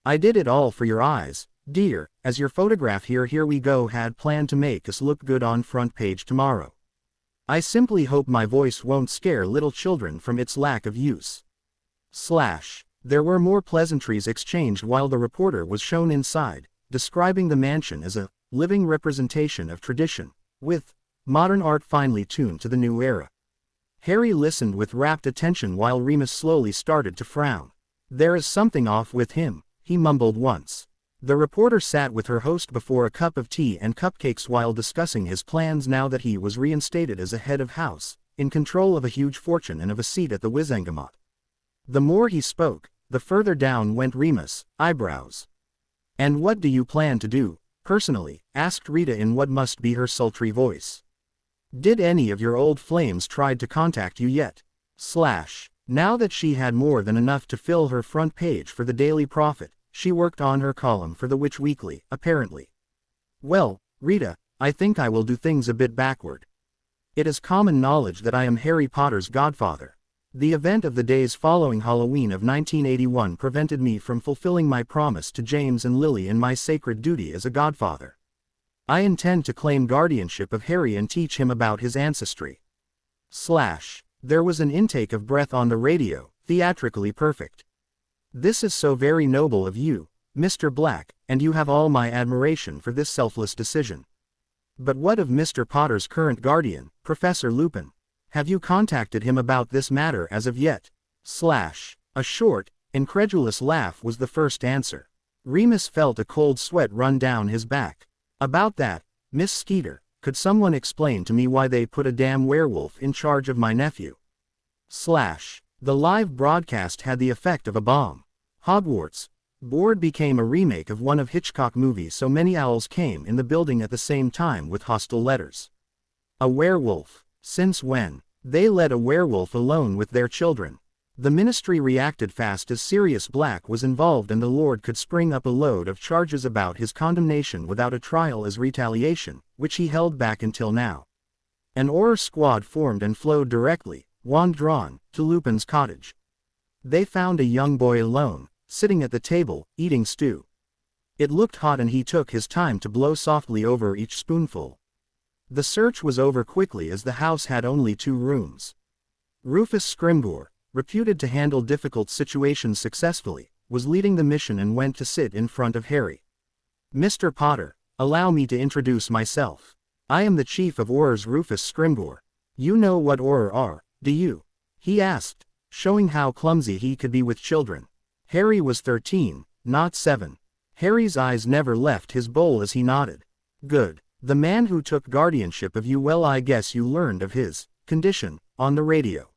I did it all for your eyes, dear, as your photograph here we go had planned to make us look good on front page tomorrow. I simply hope my voice won't scare little children from its lack of use. There were more pleasantries exchanged while the reporter was shown inside, describing the mansion as a living representation of tradition, with modern art finely tuned to the new era. Harry listened with rapt attention while Remus slowly started to frown. There is something off with him, he mumbled once. The reporter sat with her host before a cup of tea and cupcakes while discussing his plans now that he was reinstated as a head of house, in control of a huge fortune and of a seat at the Wizengamot. The more he spoke, the further down went Remus' eyebrows. "And what do you plan to do, personally?" asked Rita in what must be her sultry voice. "Did any of your old flames try to contact you yet?" Now that she had more than enough to fill her front page for the Daily Prophet, she worked on her column for the Witch Weekly, apparently. "Well, Rita, I think I will do things a bit backward. It is common knowledge that I am Harry Potter's godfather. The event of the days following Halloween of 1981 prevented me from fulfilling my promise to James and Lily in my sacred duty as a godfather. I intend to claim guardianship of Harry and teach him about his ancestry." There was an intake of breath on the radio, theatrically perfect. "This is so very noble of you, Mr. Black, and you have all my admiration for this selfless decision. But what of Mr. Potter's current guardian, Professor Lupin? Have you contacted him about this matter as of yet?" A short, incredulous laugh was the first answer. Remus felt a cold sweat run down his back. "About that, Miss Skeeter, could someone explain to me why they put a damn werewolf in charge of my nephew?" The live broadcast had the effect of a bomb. Hogwarts board became a remake of one of Hitchcock movies, so many owls came in the building at the same time with hostile letters. A werewolf. Since when? They let a werewolf alone with their children. The ministry reacted fast as Sirius Black was involved and the Lord could spring up a load of charges about his condemnation without a trial as retaliation, which he held back until now. An Auror squad formed and flowed directly, wand drawn, to Lupin's cottage. They found a young boy alone, sitting at the table, eating stew. It looked hot and he took his time to blow softly over each spoonful. The search was over quickly as the house had only 2 rooms. Rufus Scrimgeour, reputed to handle difficult situations successfully, was leading the mission and went to sit in front of Harry. "Mr. Potter, allow me to introduce myself. I am the chief of Aurors, Rufus Scrimgeour. You know what Auror are, do you?" he asked, showing how clumsy he could be with children. Harry was 13, not 7. Harry's eyes never left his bowl as he nodded. "Good. The man who took guardianship of you. Well, I guess you learned of his condition on the radio.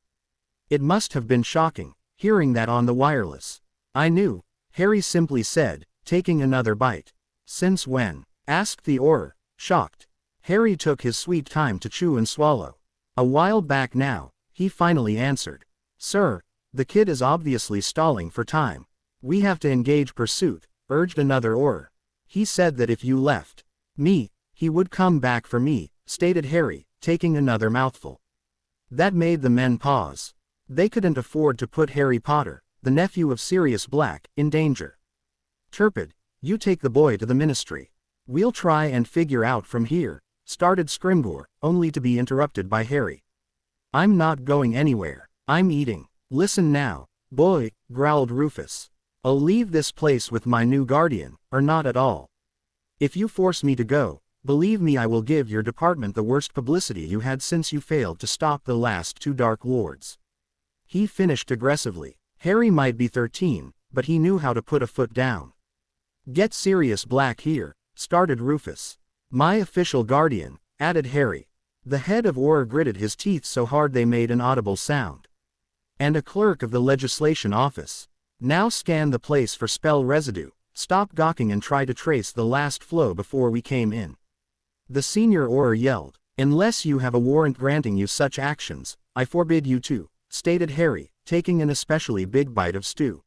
It must have been shocking, hearing that on the wireless." "I knew," Harry simply said, taking another bite. "Since when?" asked the Auror, shocked. Harry took his sweet time to chew and swallow. "A while back now," he finally answered. "Sir, the kid is obviously stalling for time. We have to engage pursuit," urged another Auror. "He said that if you left me, he would come back for me," stated Harry, taking another mouthful. That made the men pause. They couldn't afford to put Harry Potter, the nephew of Sirius Black, in danger. "Turpid, you take the boy to the ministry. We'll try and figure out from here," started Scrimgeour, only to be interrupted by Harry. "I'm not going anywhere. I'm eating." "Listen now, boy," growled Rufus. "I'll leave this place with my new guardian, or not at all. If you force me to go, believe me, I will give your department the worst publicity you had since you failed to stop the last 2 Dark Lords." He finished aggressively. Harry might be 13, but he knew how to put a foot down. "Get Sirius Black here," started Rufus. "My official guardian," added Harry. The head of Auror gritted his teeth so hard they made an audible sound. "And a clerk of the legislation office. Now scan the place for spell residue, stop gawking and try to trace the last flow before we came in." The senior Auror yelled. "Unless you have a warrant granting you such actions, I forbid you to," stated Harry, taking an especially big bite of stew.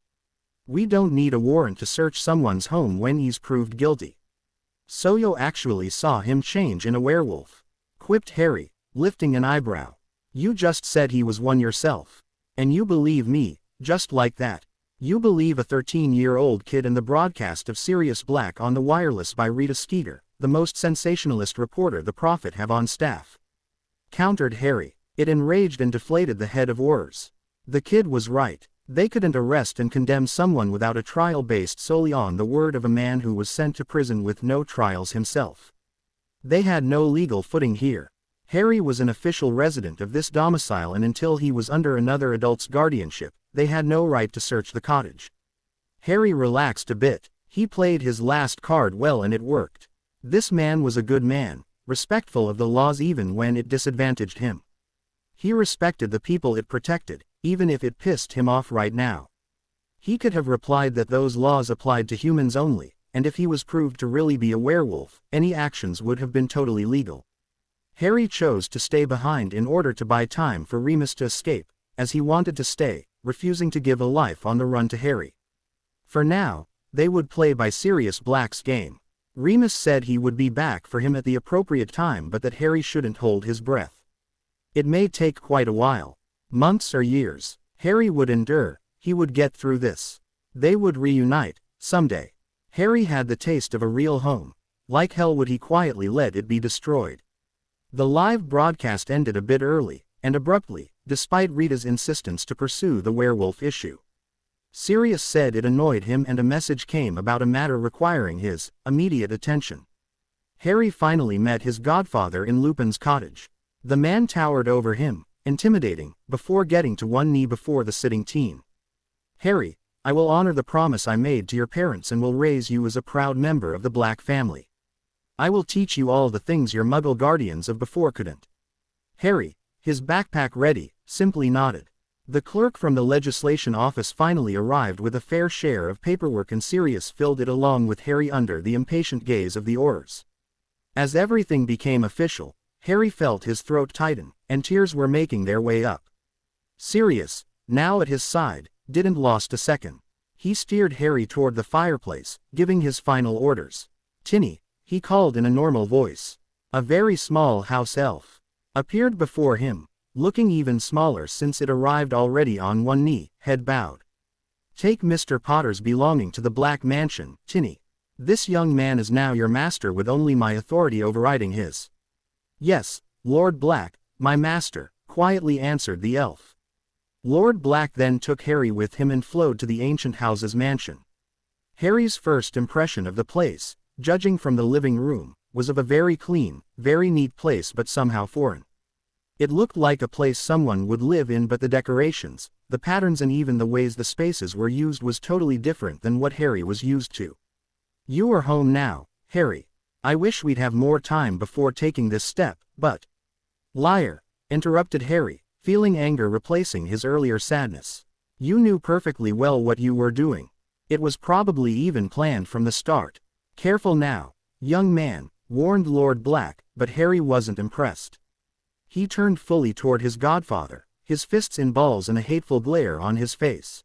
"We don't need a warrant to search someone's home when he's proved guilty." "So you actually saw him change in a werewolf?" quipped Harry, lifting an eyebrow. You just said he was one yourself. And you believe me, just like that. You believe a 13-year-old kid and the broadcast of Sirius Black on the wireless by Rita Skeeter, the most sensationalist reporter the Prophet have on staff. Countered Harry. It enraged and deflated the head of Urs. The kid was right. They couldn't arrest and condemn someone without a trial based solely on the word of a man who was sent to prison with no trials himself. They had no legal footing here. Harry was an official resident of this domicile, and until he was under another adult's guardianship, they had no right to search the cottage. Harry relaxed a bit. He played his last card well and it worked. This man was a good man, respectful of the laws even when it disadvantaged him. He respected the people it protected, even if it pissed him off right now. He could have replied that those laws applied to humans only, and if he was proved to really be a werewolf, any actions would have been totally legal. Harry chose to stay behind in order to buy time for Remus to escape, as he wanted to stay, refusing to give a life on the run to Harry. For now, they would play by Sirius Black's game. Remus said he would be back for him at the appropriate time, but that Harry shouldn't hold his breath. It may take quite a while. Months or years. Harry would endure. He would get through this. They would reunite, someday. Harry had the taste of a real home. Like hell would he quietly let it be destroyed. The live broadcast ended a bit early, and abruptly, despite Rita's insistence to pursue the werewolf issue. Sirius said it annoyed him and a message came about a matter requiring his immediate attention. Harry finally met his godfather in Lupin's cottage. The man towered over him, intimidating, before getting to one knee before the sitting teen. Harry, I will honor the promise I made to your parents and will raise you as a proud member of the Black family. I will teach you all the things your Muggle guardians of before couldn't. Harry, his backpack ready, simply nodded. The clerk from the legislation office finally arrived with a fair share of paperwork and Sirius filled it along with Harry under the impatient gaze of the Aurors. As everything became official, Harry felt his throat tighten, and tears were making their way up. Sirius, now at his side, didn't lost a second. He steered Harry toward the fireplace, giving his final orders. Tinny, he called in a normal voice. A very small house elf appeared before him, looking even smaller since it arrived already on one knee, head bowed. Take Mr. Potter's belonging to the Black Mansion, Tinny. This young man is now your master with only my authority overriding his. Yes, Lord Black, my master, quietly answered the elf. Lord Black then took Harry with him and flowed to the ancient house's mansion. Harry's first impression of the place, judging from the living room, was of a very clean, very neat place but somehow foreign. It looked like a place someone would live in, but the decorations, the patterns and even the ways the spaces were used was totally different than what Harry was used to. You are home now, Harry. I wish we'd have more time before taking this step, but... Liar, interrupted Harry, feeling anger replacing his earlier sadness. You knew perfectly well what you were doing. It was probably even planned from the start. Careful now, young man, warned Lord Black, but Harry wasn't impressed. He turned fully toward his godfather, his fists in balls and a hateful glare on his face.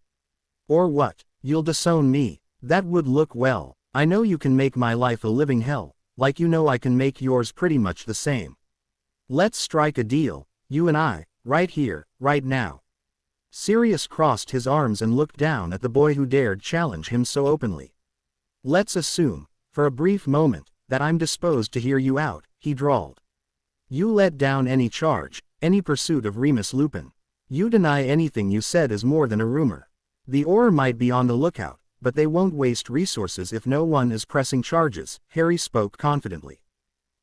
Or what, you'll disown me? That would look well. I know you can make my life a living hell, like you know I can make yours pretty much the same. Let's strike a deal, you and I, right here, right now. Sirius crossed his arms and looked down at the boy who dared challenge him so openly. Let's assume, for a brief moment, that I'm disposed to hear you out, he drawled. You let down any charge, any pursuit of Remus Lupin. You deny anything you said is more than a rumor. The Auror might be on the lookout, but they won't waste resources if no one is pressing charges, Harry spoke confidently.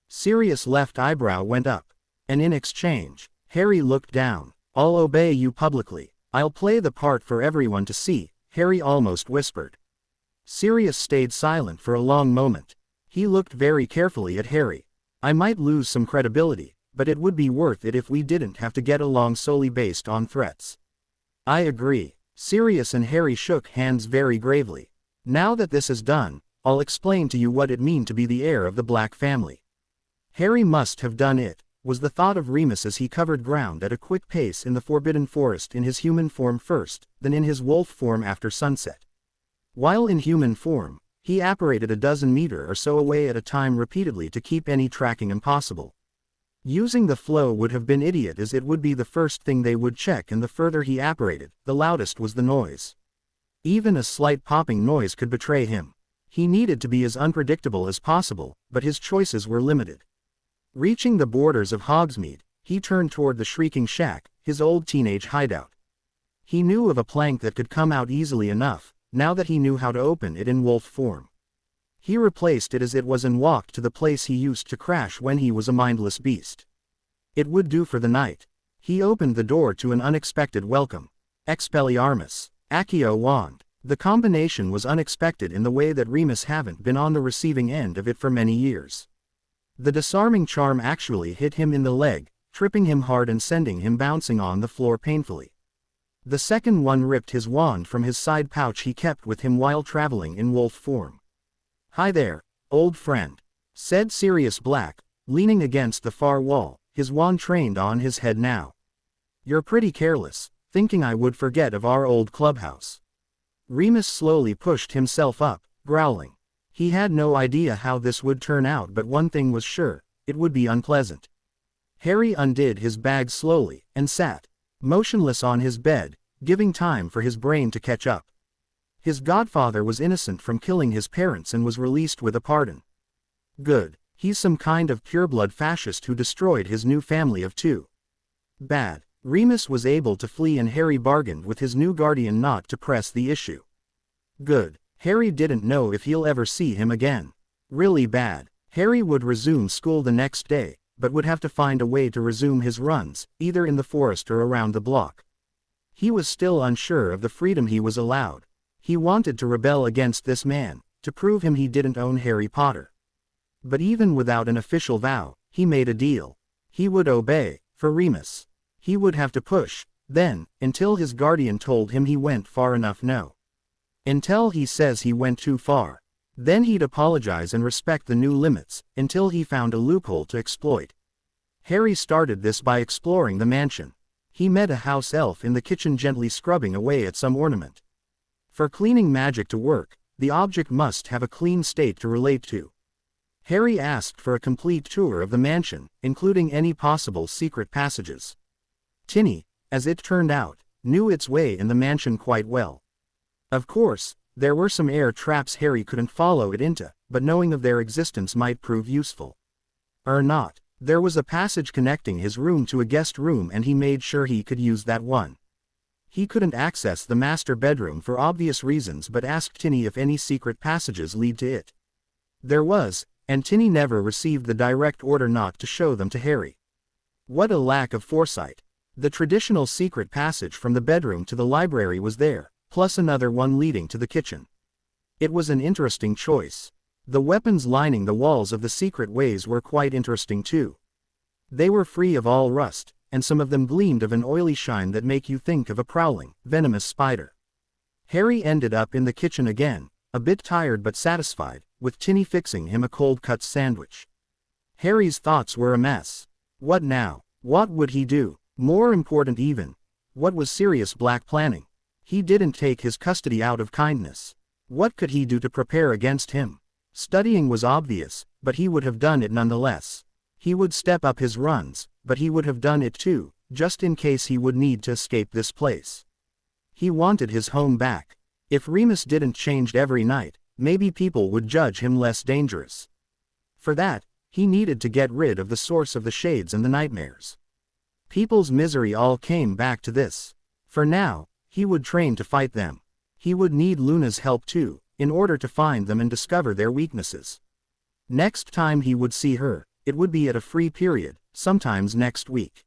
Sirius' left eyebrow went up. And in exchange, Harry looked down. I'll obey you publicly. I'll play the part for everyone to see, Harry almost whispered. Sirius stayed silent for a long moment. He looked very carefully at Harry. I might lose some credibility, but it would be worth it if we didn't have to get along solely based on threats. I agree. Sirius and Harry shook hands very gravely. Now that this is done, I'll explain to you what it means to be the heir of the Black family. Harry must have done it, was the thought of Remus as he covered ground at a quick pace in the Forbidden Forest in his human form first, then in his wolf form after sunset. While in human form, he apparated a dozen meters or so away at a time repeatedly to keep any tracking impossible. Using the flow would have been idiot, as it would be the first thing they would check, and the further he apparated, the loudest was the noise. Even a slight popping noise could betray him. He needed to be as unpredictable as possible, but his choices were limited. Reaching the borders of Hogsmeade, he turned toward the Shrieking Shack, his old teenage hideout. He knew of a plank that could come out easily enough, now that he knew how to open it in wolf form. He replaced it as it was and walked to the place he used to crash when he was a mindless beast. It would do for the night. He opened the door to an unexpected welcome. Expelliarmus. Accio wand. The combination was unexpected in the way that Remus haven't been on the receiving end of it for many years. The disarming charm actually hit him in the leg, tripping him hard and sending him bouncing on the floor painfully. The second one ripped his wand from his side pouch he kept with him while traveling in wolf form. "Hi there, old friend," said Sirius Black, leaning against the far wall, his wand trained on his head now. "You're pretty careless, thinking I would forget of our old clubhouse." Remus slowly pushed himself up, growling. He had no idea how this would turn out, but one thing was sure, it would be unpleasant. Harry undid his bag slowly, and sat motionless on his bed, giving time for his brain to catch up. His godfather was innocent from killing his parents and was released with a pardon. Good. He's some kind of pureblood fascist who destroyed his new family of two. Bad. Remus was able to flee and Harry bargained with his new guardian not to press the issue. Good. Harry didn't know if he'll ever see him again. Really bad. Harry would resume school the next day, but would have to find a way to resume his runs, either in the forest or around the block. He was still unsure of the freedom he was allowed. He wanted to rebel against this man, to prove him he didn't own Harry Potter. But even without an official vow, he made a deal. He would obey, for Remus. He would have to push, then, until his guardian told him he went far enough. No. Until he says he went too far. Then he'd apologize and respect the new limits, until he found a loophole to exploit. Harry started this by exploring the mansion. He met a house elf in the kitchen gently scrubbing away at some ornament. For cleaning magic to work, the object must have a clean state to relate to. Harry asked for a complete tour of the mansion, including any possible secret passages. Tinny, as it turned out, knew its way in the mansion quite well. Of course, there were some air traps Harry couldn't follow it into, but knowing of their existence might prove useful. Or not. There was a passage connecting his room to a guest room and he made sure he could use that one. He couldn't access the master bedroom for obvious reasons but asked Tinny if any secret passages lead to it. There was, and Tinny never received the direct order not to show them to Harry. What a lack of foresight. The traditional secret passage from the bedroom to the library was there, plus another one leading to the kitchen. It was an interesting choice. The weapons lining the walls of the secret ways were quite interesting too. They were free of all rust, and some of them gleamed of an oily shine that make you think of a prowling, venomous spider. Harry ended up in the kitchen again, a bit tired but satisfied, with Tinny fixing him a cold-cut sandwich. Harry's thoughts were a mess. What now? What would he do? More important even, what was Sirius Black planning? He didn't take his custody out of kindness. What could he do to prepare against him? Studying was obvious, but he would have done it nonetheless. He would step up his runs, but he would have done it too, just in case he would need to escape this place. He wanted his home back. If Remus didn't change every night, maybe people would judge him less dangerous. For that, he needed to get rid of the source of the shades and the nightmares. People's misery all came back to this. For now, he would train to fight them. He would need Luna's help too, in order to find them and discover their weaknesses. Next time he would see her, it would be at a free period, sometimes next week.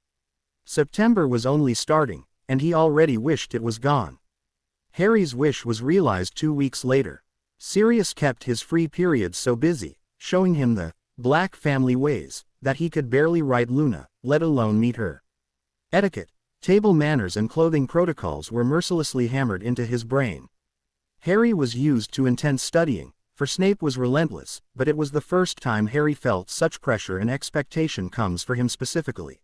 September was only starting, and he already wished it was gone. Harry's wish was realized 2 weeks later. Sirius kept his free periods so busy, showing him the Black family ways, that he could barely write Luna, let alone meet her. Etiquette, table manners and clothing protocols were mercilessly hammered into his brain. Harry was used to intense studying, for Snape was relentless, but it was the first time Harry felt such pressure and expectation comes for him specifically.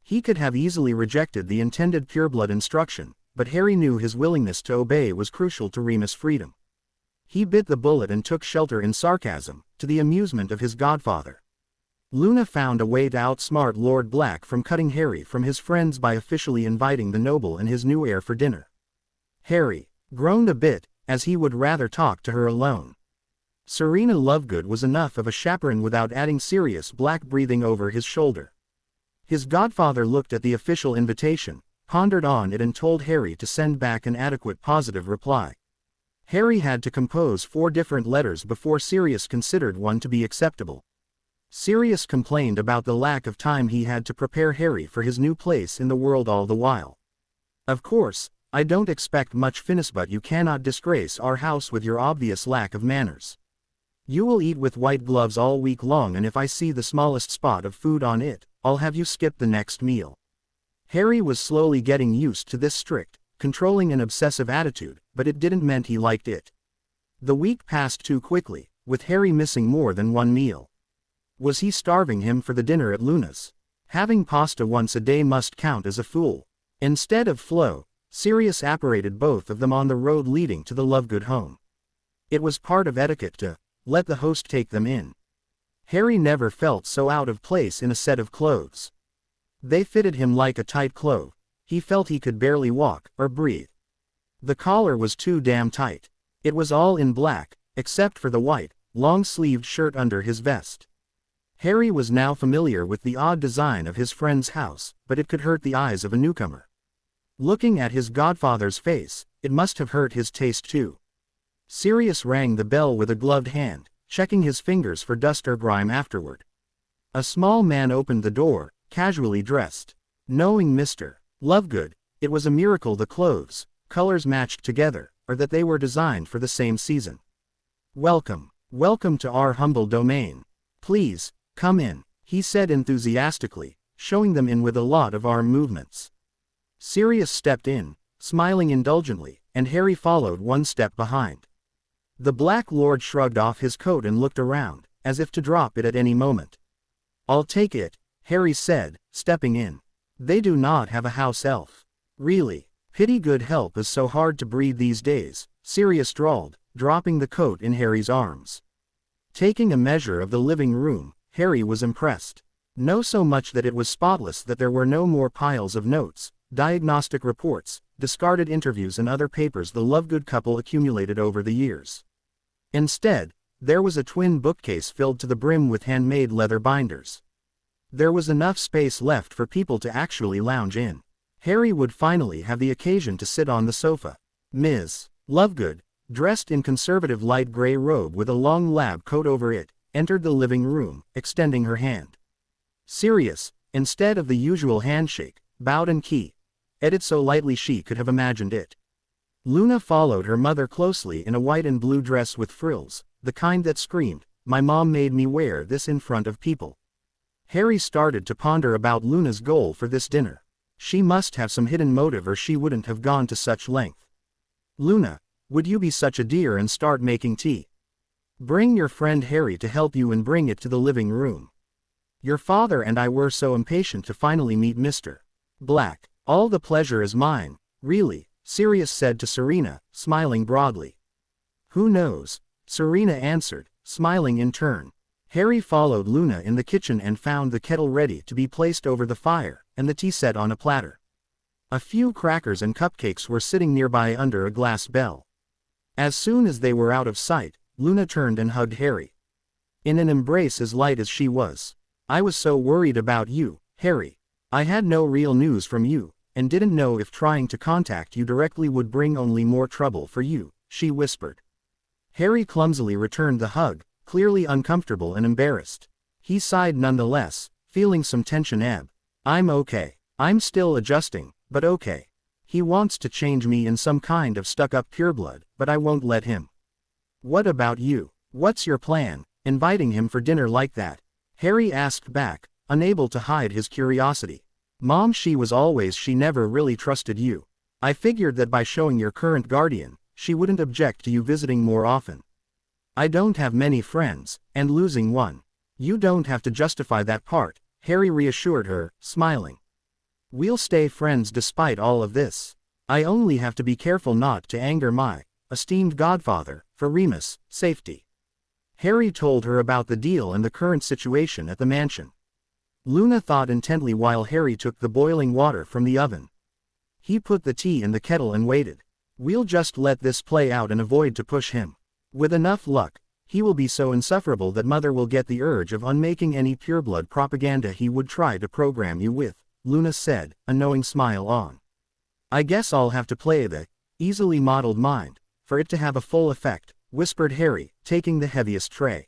He could have easily rejected the intended pureblood instruction, but Harry knew his willingness to obey was crucial to Remus' freedom. He bit the bullet and took shelter in sarcasm, to the amusement of his godfather. Luna found a way to outsmart Lord Black from cutting Harry from his friends by officially inviting the noble and his new heir for dinner. Harry groaned a bit, as he would rather talk to her alone. Serena Lovegood was enough of a chaperone without adding Sirius Black breathing over his shoulder. His godfather looked at the official invitation, pondered on it and told Harry to send back an adequate positive reply. Harry had to compose 4 different letters before Sirius considered one to be acceptable. Sirius complained about the lack of time he had to prepare Harry for his new place in the world all the while. Of course, I don't expect much finesse, but you cannot disgrace our house with your obvious lack of manners. You will eat with white gloves all week long, and if I see the smallest spot of food on it, I'll have you skip the next meal. Harry was slowly getting used to this strict, controlling and obsessive attitude, but it didn't mean he liked it. The week passed too quickly, with Harry missing more than one meal. Was he starving him for the dinner at Luna's? Having pasta once a day must count as a fool. Instead of Flo, Sirius apparated both of them on the road leading to the Lovegood home. It was part of etiquette to let the host take them in. Harry never felt so out of place in a set of clothes. They fitted him like a tight clove. He felt he could barely walk or breathe. The collar was too damn tight. It was all in black, except for the white, long-sleeved shirt under his vest. Harry was now familiar with the odd design of his friend's house, but it could hurt the eyes of a newcomer. Looking at his godfather's face, it must have hurt his taste too. Sirius rang the bell with a gloved hand, checking his fingers for dust or grime afterward. A small man opened the door, casually dressed. Knowing Mr. Lovegood, it was a miracle the clothes, colors matched together, or that they were designed for the same season. Welcome to our humble domain. Please, come in, he said enthusiastically, showing them in with a lot of arm movements. Sirius stepped in, smiling indulgently, and Harry followed one step behind. The Black Lord shrugged off his coat and looked around, as if to drop it at any moment. I'll take it, Harry said, stepping in. They do not have a house elf. Really, pity good help is so hard to breed these days, Sirius drawled, dropping the coat in Harry's arms. Taking a measure of the living room, Harry was impressed. No so much that it was spotless that there were no more piles of notes, diagnostic reports, discarded interviews and other papers the Lovegood couple accumulated over the years. Instead, there was a twin bookcase filled to the brim with handmade leather binders. There was enough space left for people to actually lounge in. Harry would finally have the occasion to sit on the sofa. Ms. Lovegood, dressed in conservative light gray robe with a long lab coat over it, entered the living room, extending her hand. Sirius, instead of the usual handshake, bowed and keyed so lightly she could have imagined it. Luna followed her mother closely in a white and blue dress with frills, the kind that screamed, "My mom made me wear this in front of people." Harry started to ponder about Luna's goal for this dinner. She must have some hidden motive or she wouldn't have gone to such length. "Luna, would you be such a dear and start making tea? Bring your friend Harry to help you and bring it to the living room. Your father and I were so impatient to finally meet Mr. Black. All the pleasure is mine, really," Sirius said to Serena, smiling broadly. "Who knows?" Serena answered, smiling in turn. Harry followed Luna in the kitchen and found the kettle ready to be placed over the fire, and the tea set on a platter. A few crackers and cupcakes were sitting nearby under a glass bell. As soon as they were out of sight, Luna turned and hugged Harry. In an embrace as light as she was. "I was so worried about you, Harry. I had no real news from you, and didn't know if trying to contact you directly would bring only more trouble for you," she whispered. Harry clumsily returned the hug, clearly uncomfortable and embarrassed. He sighed nonetheless, feeling some tension ebb. "I'm okay. I'm still adjusting, but okay. He wants to change me in some kind of stuck-up pureblood, but I won't let him." "What about you? What's your plan, inviting him for dinner like that?" Harry asked back, unable to hide his curiosity. "Mom, she never really trusted you. I figured that by showing your current guardian, she wouldn't object to you visiting more often. I don't have many friends, and losing one. You don't have to justify that part," Harry reassured her, smiling. "We'll stay friends despite all of this. I only have to be careful not to anger my esteemed godfather, for Remus' safety." Harry told her about the deal and the current situation at the mansion. Luna thought intently while Harry took the boiling water from the oven. He put the tea in the kettle and waited. We'll just let this play out and avoid to push him. With enough luck, he will be so insufferable that Mother will get the urge of unmaking any pureblood propaganda he would try to program you with, Luna said, a knowing smile on. I guess I'll have to play the easily modeled mind for it to have a full effect, whispered Harry, taking the heaviest tray.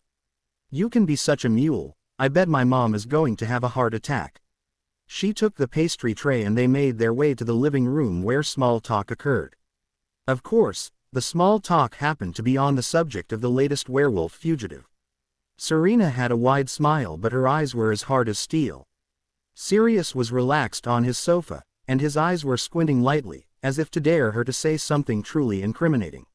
You can be such a mule, I bet my mom is going to have a heart attack. She took the pastry tray and they made their way to the living room where small talk occurred. Of course, the small talk happened to be on the subject of the latest werewolf fugitive. Serena had a wide smile but her eyes were as hard as steel. Sirius was relaxed on his sofa, and his eyes were squinting lightly, as if to dare her to say something truly incriminating.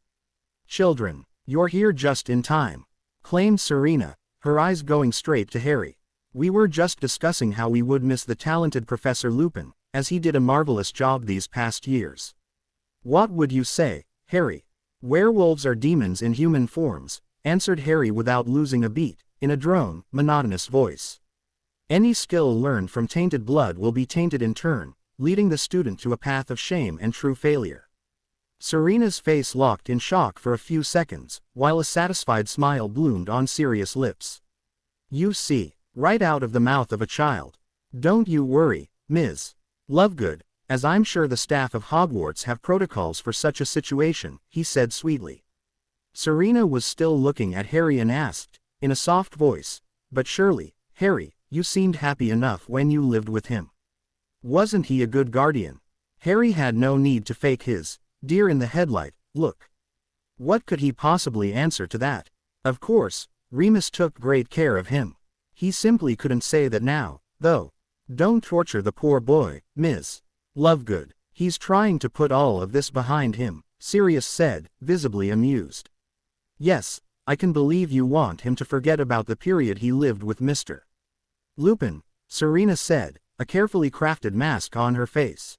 Children, you're here just in time, claimed Serena, her eyes going straight to Harry. We were just discussing how we would miss the talented Professor Lupin, as he did a marvelous job these past years. What would you say, Harry? Werewolves are demons in human forms, answered Harry without losing a beat, in a drone, monotonous voice. Any skill learned from tainted blood will be tainted in turn, leading the student to a path of shame and true failure. Serena's face locked in shock for a few seconds, while a satisfied smile bloomed on Sirius' lips. You see, right out of the mouth of a child. Don't you worry, Ms. Lovegood, as I'm sure the staff of Hogwarts have protocols for such a situation, he said sweetly. Serena was still looking at Harry and asked, in a soft voice, but surely, Harry, you seemed happy enough when you lived with him. Wasn't he a good guardian? Harry had no need to fake his deer in the headlight look. What could he possibly answer to that? Of course, Remus took great care of him. He simply couldn't say that now, though. Don't torture the poor boy, Ms. Lovegood. He's trying to put all of this behind him, Sirius said, visibly amused. Yes, I can believe you want him to forget about the period he lived with Mr. Lupin, Serena said, a carefully crafted mask on her face.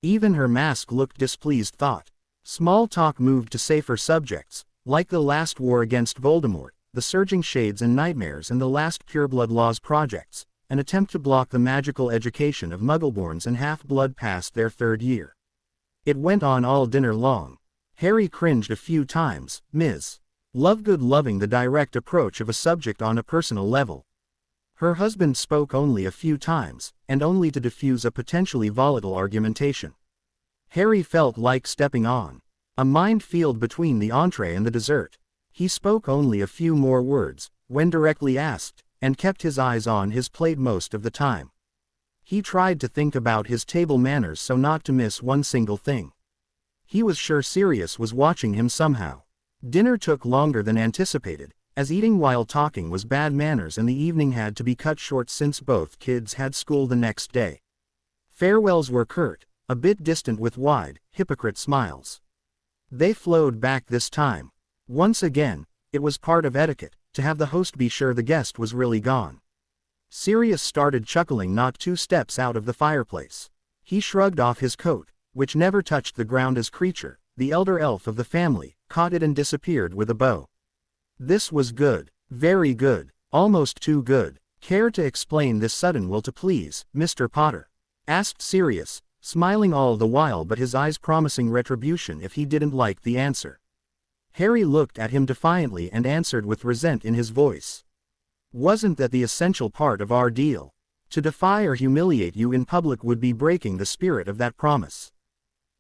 Even her mask looked displeased thought. Small talk moved to safer subjects, like the last war against Voldemort, the surging shades and nightmares and the last pureblood laws projects, an attempt to block the magical education of Muggleborns and half-blood past their third year. It went on all dinner long. Harry cringed a few times, Ms. Lovegood loving the direct approach of a subject on a personal level. Her husband spoke only a few times, and only to diffuse a potentially volatile argumentation. Harry felt like stepping on a minefield between the entree and the dessert. He spoke only a few more words, when directly asked, and kept his eyes on his plate most of the time. He tried to think about his table manners so not to miss one single thing. He was sure Sirius was watching him somehow. Dinner took longer than anticipated, as eating while talking was bad manners and the evening had to be cut short since both kids had school the next day. Farewells were curt, a bit distant with wide, hypocrite smiles. They flowed back this time. Once again, it was part of etiquette, to have the host be sure the guest was really gone. Sirius started chuckling not 2 steps out of the fireplace. He shrugged off his coat, which never touched the ground as Creature, the elder elf of the family, caught it and disappeared with a bow. This was good, very good, almost too good. Care to explain this sudden will to please, Mr. Potter? Asked Sirius, smiling all the while but his eyes promising retribution if he didn't like the answer. Harry looked at him defiantly and answered with resent in his voice. Wasn't that the essential part of our deal? To defy or humiliate you in public would be breaking the spirit of that promise.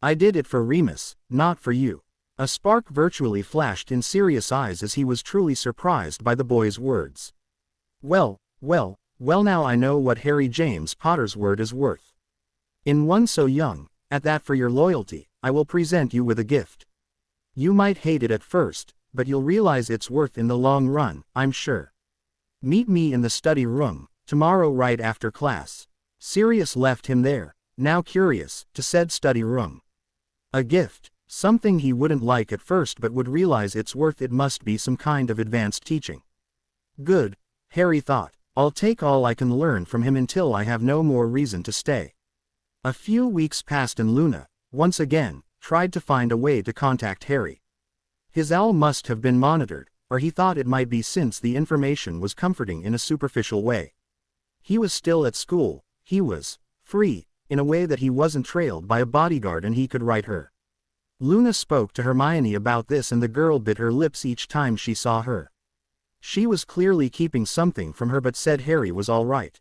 I did it for Remus, not for you. A spark virtually flashed in Sirius' eyes as he was truly surprised by the boy's words. Well, now I know what Harry James Potter's word is worth. In one so young, at that for your loyalty, I will present you with a gift. You might hate it at first, but you'll realize its worth in the long run, I'm sure. Meet me in the study room, tomorrow right after class. Sirius left him there, now curious, to said study room. A gift. Something he wouldn't like at first but would realize its worth. It must be some kind of advanced teaching. Good, Harry thought. I'll take all I can learn from him until I have no more reason to stay. A few weeks passed and Luna, once again, tried to find a way to contact Harry. His owl must have been monitored, or he thought it might be since the information was comforting in a superficial way. He was still at school, he was free, in a way that he wasn't trailed by a bodyguard and he could write her. Luna spoke to Hermione about this and the girl bit her lips each time she saw her. She was clearly keeping something from her but said Harry was all right.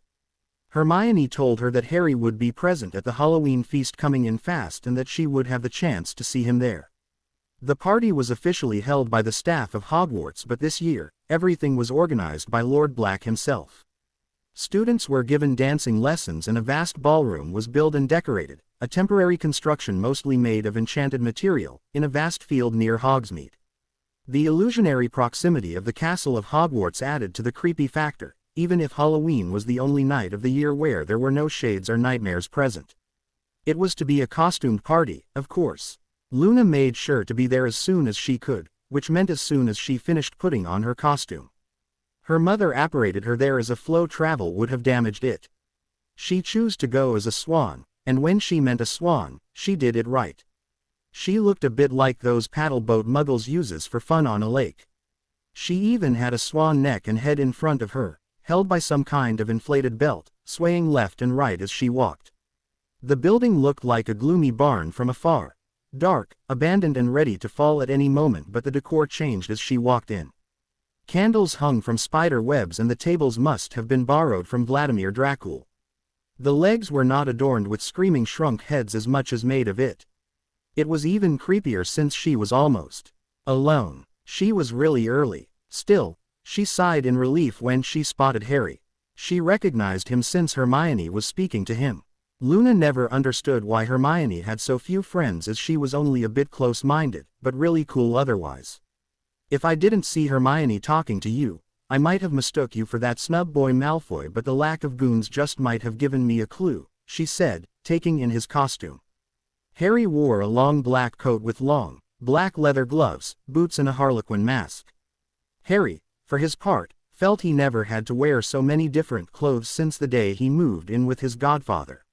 Hermione told her that Harry would be present at the Halloween feast coming in fast and that she would have the chance to see him there. The party was officially held by the staff of Hogwarts, but this year, everything was organized by Lord Black himself. Students were given dancing lessons and a vast ballroom was built and decorated, a temporary construction mostly made of enchanted material, in a vast field near Hogsmeade. The illusionary proximity of the castle of Hogwarts added to the creepy factor, even if Halloween was the only night of the year where there were no shades or nightmares present. It was to be a costumed party, of course. Luna made sure to be there as soon as she could, which meant as soon as she finished putting on her costume. Her mother apparated her there as a flow travel would have damaged it. She chose to go as a swan, and when she meant a swan, she did it right. She looked a bit like those paddle boat muggles uses for fun on a lake. She even had a swan neck and head in front of her, held by some kind of inflated belt, swaying left and right as she walked. The building looked like a gloomy barn from afar. Dark, abandoned and ready to fall at any moment, but the decor changed as she walked in. Candles hung from spider webs and the tables must have been borrowed from Vladimir Dracul. The legs were not adorned with screaming shrunk heads as much as made of it. It was even creepier since she was almost alone. She was really early. Still, she sighed in relief when she spotted Harry. She recognized him since Hermione was speaking to him. Luna never understood why Hermione had so few friends, as she was only a bit close-minded, but really cool otherwise. If I didn't see Hermione talking to you, I might have mistook you for that snub boy Malfoy, but the lack of goons just might have given me a clue, she said, taking in his costume. Harry wore a long black coat with long, black leather gloves, boots and a harlequin mask. Harry, for his part, felt he never had to wear so many different clothes since the day he moved in with his godfather.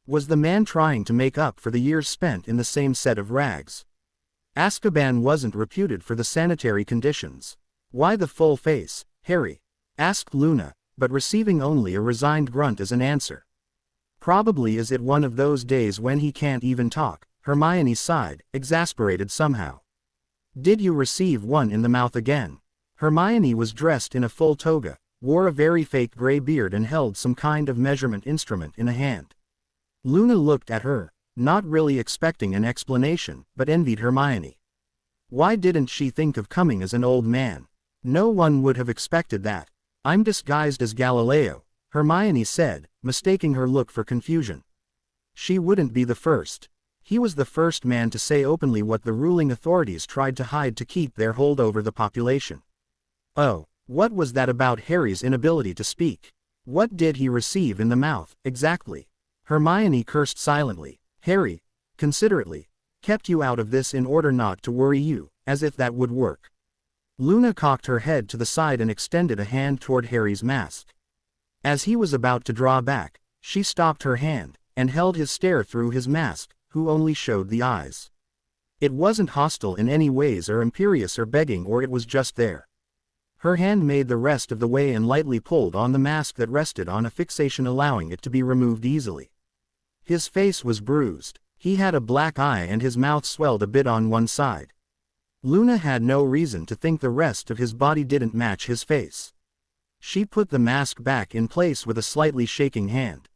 Was the man trying to make up for the years spent in the same set of rags? Azkaban wasn't reputed for the sanitary conditions. Why the full face, Harry? Asked Luna, but receiving only a resigned grunt as an answer. Probably is it one of those days when he can't even talk, Hermione sighed, exasperated somehow. Did you receive one in the mouth again? Hermione was dressed in a full toga, wore a very fake gray beard and held some kind of measurement instrument in a hand. Luna looked at her, not really expecting an explanation, but envied Hermione. Why didn't she think of coming as an old man? No one would have expected that. I'm disguised as Galileo, Hermione said, mistaking her look for confusion. She wouldn't be the first. He was the first man to say openly what the ruling authorities tried to hide to keep their hold over the population. Oh, what was that about Harry's inability to speak? What did he receive in the mouth, exactly? Hermione cursed silently. Harry, considerately, kept you out of this in order not to worry you, as if that would work. Luna cocked her head to the side and extended a hand toward Harry's mask. As he was about to draw back, she stopped her hand, and held his stare through his mask, who only showed the eyes. It wasn't hostile in any ways or imperious or begging, or it was just there. Her hand made the rest of the way and lightly pulled on the mask that rested on a fixation, allowing it to be removed easily. His face was bruised. He had a black eye and his mouth swelled a bit on one side. Luna had no reason to think the rest of his body didn't match his face. She put the mask back in place with a slightly shaking hand.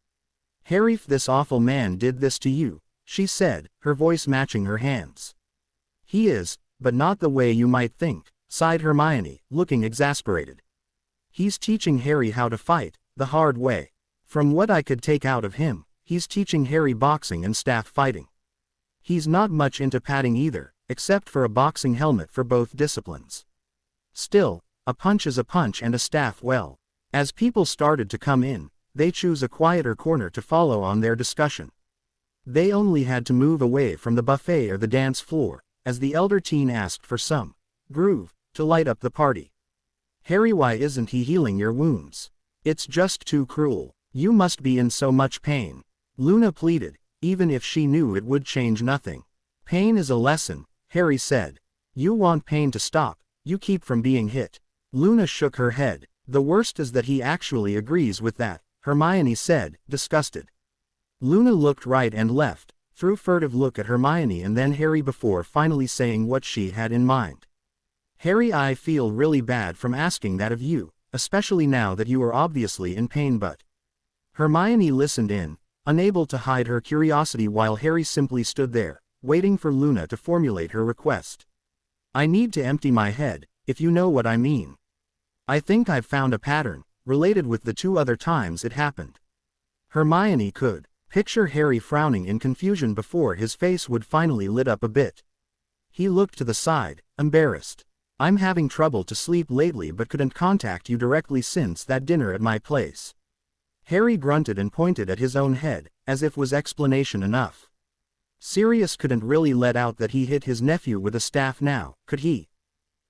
Harry, if this awful man did this to you, she said, her voice matching her hands. He is, but not the way you might think, sighed Hermione, looking exasperated. He's teaching Harry how to fight, the hard way. From what I could take out of him, he's teaching Harry boxing and staff fighting. He's not much into padding either, except for a boxing helmet for both disciplines. Still, a punch is a punch and a staff well. As people started to come in, they chose a quieter corner to follow on their discussion. They only had to move away from the buffet or the dance floor, as the elder teen asked for some groove to light up the party. Harry, why isn't he healing your wounds? It's just too cruel. You must be in so much pain. Luna pleaded, even if she knew it would change nothing. Pain is a lesson, Harry said. You want pain to stop, You keep from being hit. Luna shook her head. The worst is that he actually agrees with that, Hermione said, disgusted. Luna looked right and left, threw a furtive look at Hermione and then Harry before finally saying what she had in mind. Harry, I feel really bad from asking that of you, especially now that you are obviously in pain, but... Hermione listened in, unable to hide her curiosity while Harry simply stood there, waiting for Luna to formulate her request. I need to empty my head, if you know what I mean. I think I've found a pattern, related with the 2 other times it happened. Hermione could picture Harry frowning in confusion before his face would finally lit up a bit. He looked to the side, embarrassed. I'm having trouble to sleep lately but couldn't contact you directly since that dinner at my place. Harry grunted and pointed at his own head, as if was explanation enough. Sirius couldn't really let out that he hit his nephew with a staff now, could he?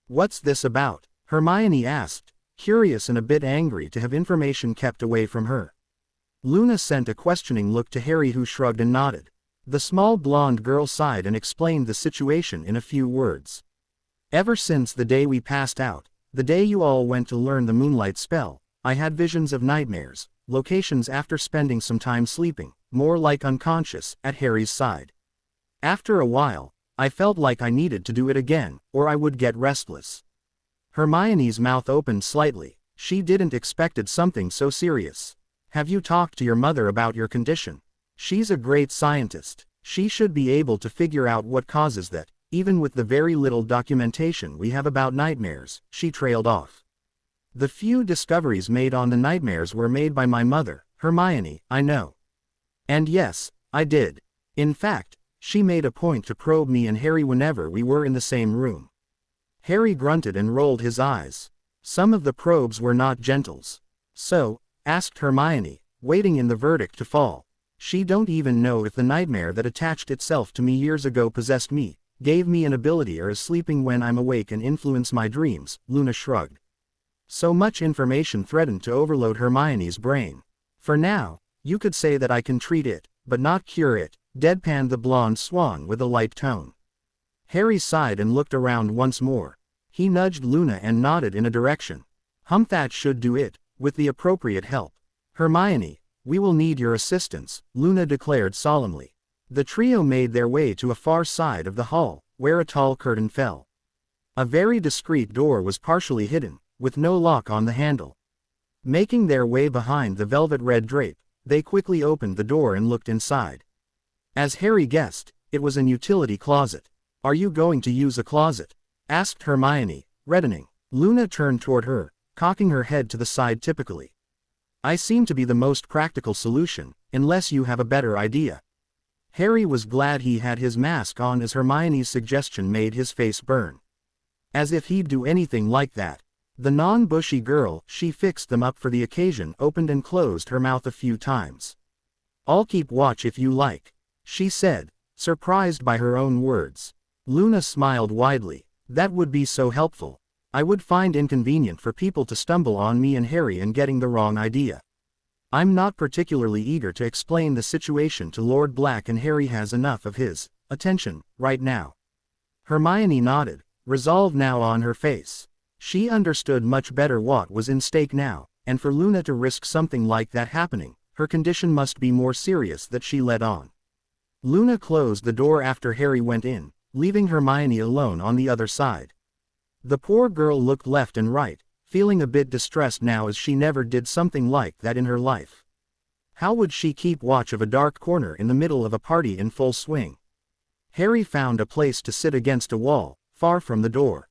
What's this about? Hermione asked, curious and a bit angry to have information kept away from her. Luna sent a questioning look to Harry, who shrugged and nodded. The small blonde girl sighed and explained the situation in a few words. Ever since the day we passed out, the day you all went to learn the moonlight spell, I had visions of nightmares, locations after spending some time sleeping, more like unconscious, at Harry's side. After a while, I felt like I needed to do it again, or I would get restless. Hermione's mouth opened slightly. She didn't expected something so serious. Have you talked to your mother about your condition? She's a great scientist. She should be able to figure out what causes that, even with the very little documentation we have about nightmares, she trailed off. The few discoveries made on the nightmares were made by my mother, Hermione, I know. And yes, I did. In fact, she made a point to probe me and Harry whenever we were in the same room. Harry grunted and rolled his eyes. Some of the probes were not gentles. So, asked Hermione, waiting in the verdict to fall. She don't even know if the nightmare that attached itself to me years ago possessed me, gave me an ability, or is sleeping when I'm awake and influence my dreams. Luna shrugged. So much information threatened to overload Hermione's brain. For now, you could say that I can treat it, but not cure it, deadpanned the blonde swan with a light tone. Harry sighed and looked around once more. He nudged Luna and nodded in a direction. That should do it, with the appropriate help. Hermione, we will need your assistance, Luna declared solemnly. The trio made their way to a far side of the hall, where a tall curtain fell. A very discreet door was partially hidden, with no lock on the handle. Making their way behind the velvet red drape, they quickly opened the door and looked inside. As Harry guessed, it was an utility closet. Are you going to use a closet? Asked Hermione, reddening. Luna turned toward her, cocking her head to the side typically. I seem to be the most practical solution, unless you have a better idea. Harry was glad he had his mask on, as Hermione's suggestion made his face burn. As if he'd do anything like that. The non-bushy girl, she fixed them up for the occasion, opened and closed her mouth a few times. I'll keep watch if you like, she said, surprised by her own words. Luna smiled widely. That would be so helpful. I would find inconvenient for people to stumble on me and Harry in getting the wrong idea. I'm not particularly eager to explain the situation to Lord Black, and Harry has enough of his attention right now. Hermione nodded, resolve now on her face. She understood much better what was in stake now, and for Luna to risk something like that happening, her condition must be more serious than she let on. Luna closed the door after Harry went in, leaving Hermione alone on the other side. The poor girl looked left and right, feeling a bit distressed now, as she never did something like that in her life. How would she keep watch of a dark corner in the middle of a party in full swing? Harry found a place to sit against a wall, far from the door.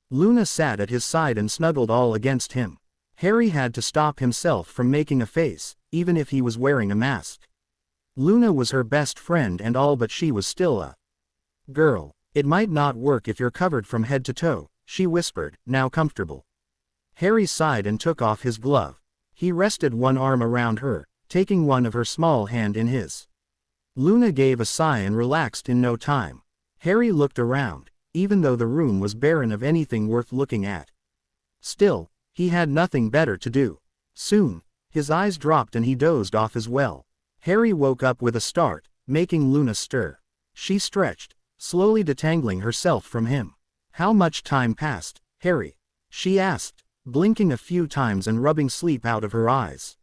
Luna sat at his side and snuggled all against him. Harry had to stop himself from making a face, even if he was wearing a mask. Luna was her best friend and all, but she was still a girl. It might not work if you're covered from head to toe, she whispered, now comfortable. Harry sighed and took off his glove. He rested one arm around her, taking one of her small hand in his. Luna gave a sigh and relaxed in no time. Harry looked around, even though the room was barren of anything worth looking at. Still, he had nothing better to do. Soon, his eyes dropped and he dozed off as well. Harry woke up with a start, making Luna stir. She stretched, slowly detangling herself from him. How much time passed? Harry?" she asked, blinking a few times and rubbing sleep out of her eyes.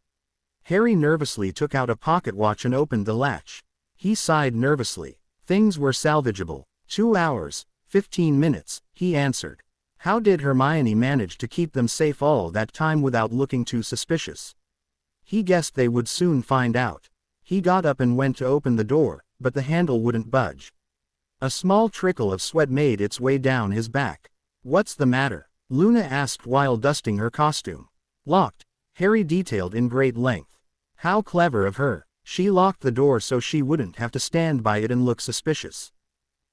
Harry nervously took out a pocket watch and opened the latch. He sighed nervously. "Things were salvageable. 2 hours, 15 minutes, he answered. How did Hermione manage to keep them safe all that time without looking too suspicious? He guessed they would soon find out. He got up and went to open the door, but the handle wouldn't budge. A small trickle of sweat made its way down his back. "What's the matter?" Luna asked while dusting her costume. "Locked," Harry detailed in great length. How clever of her. She locked the door so she wouldn't have to stand by it and look suspicious.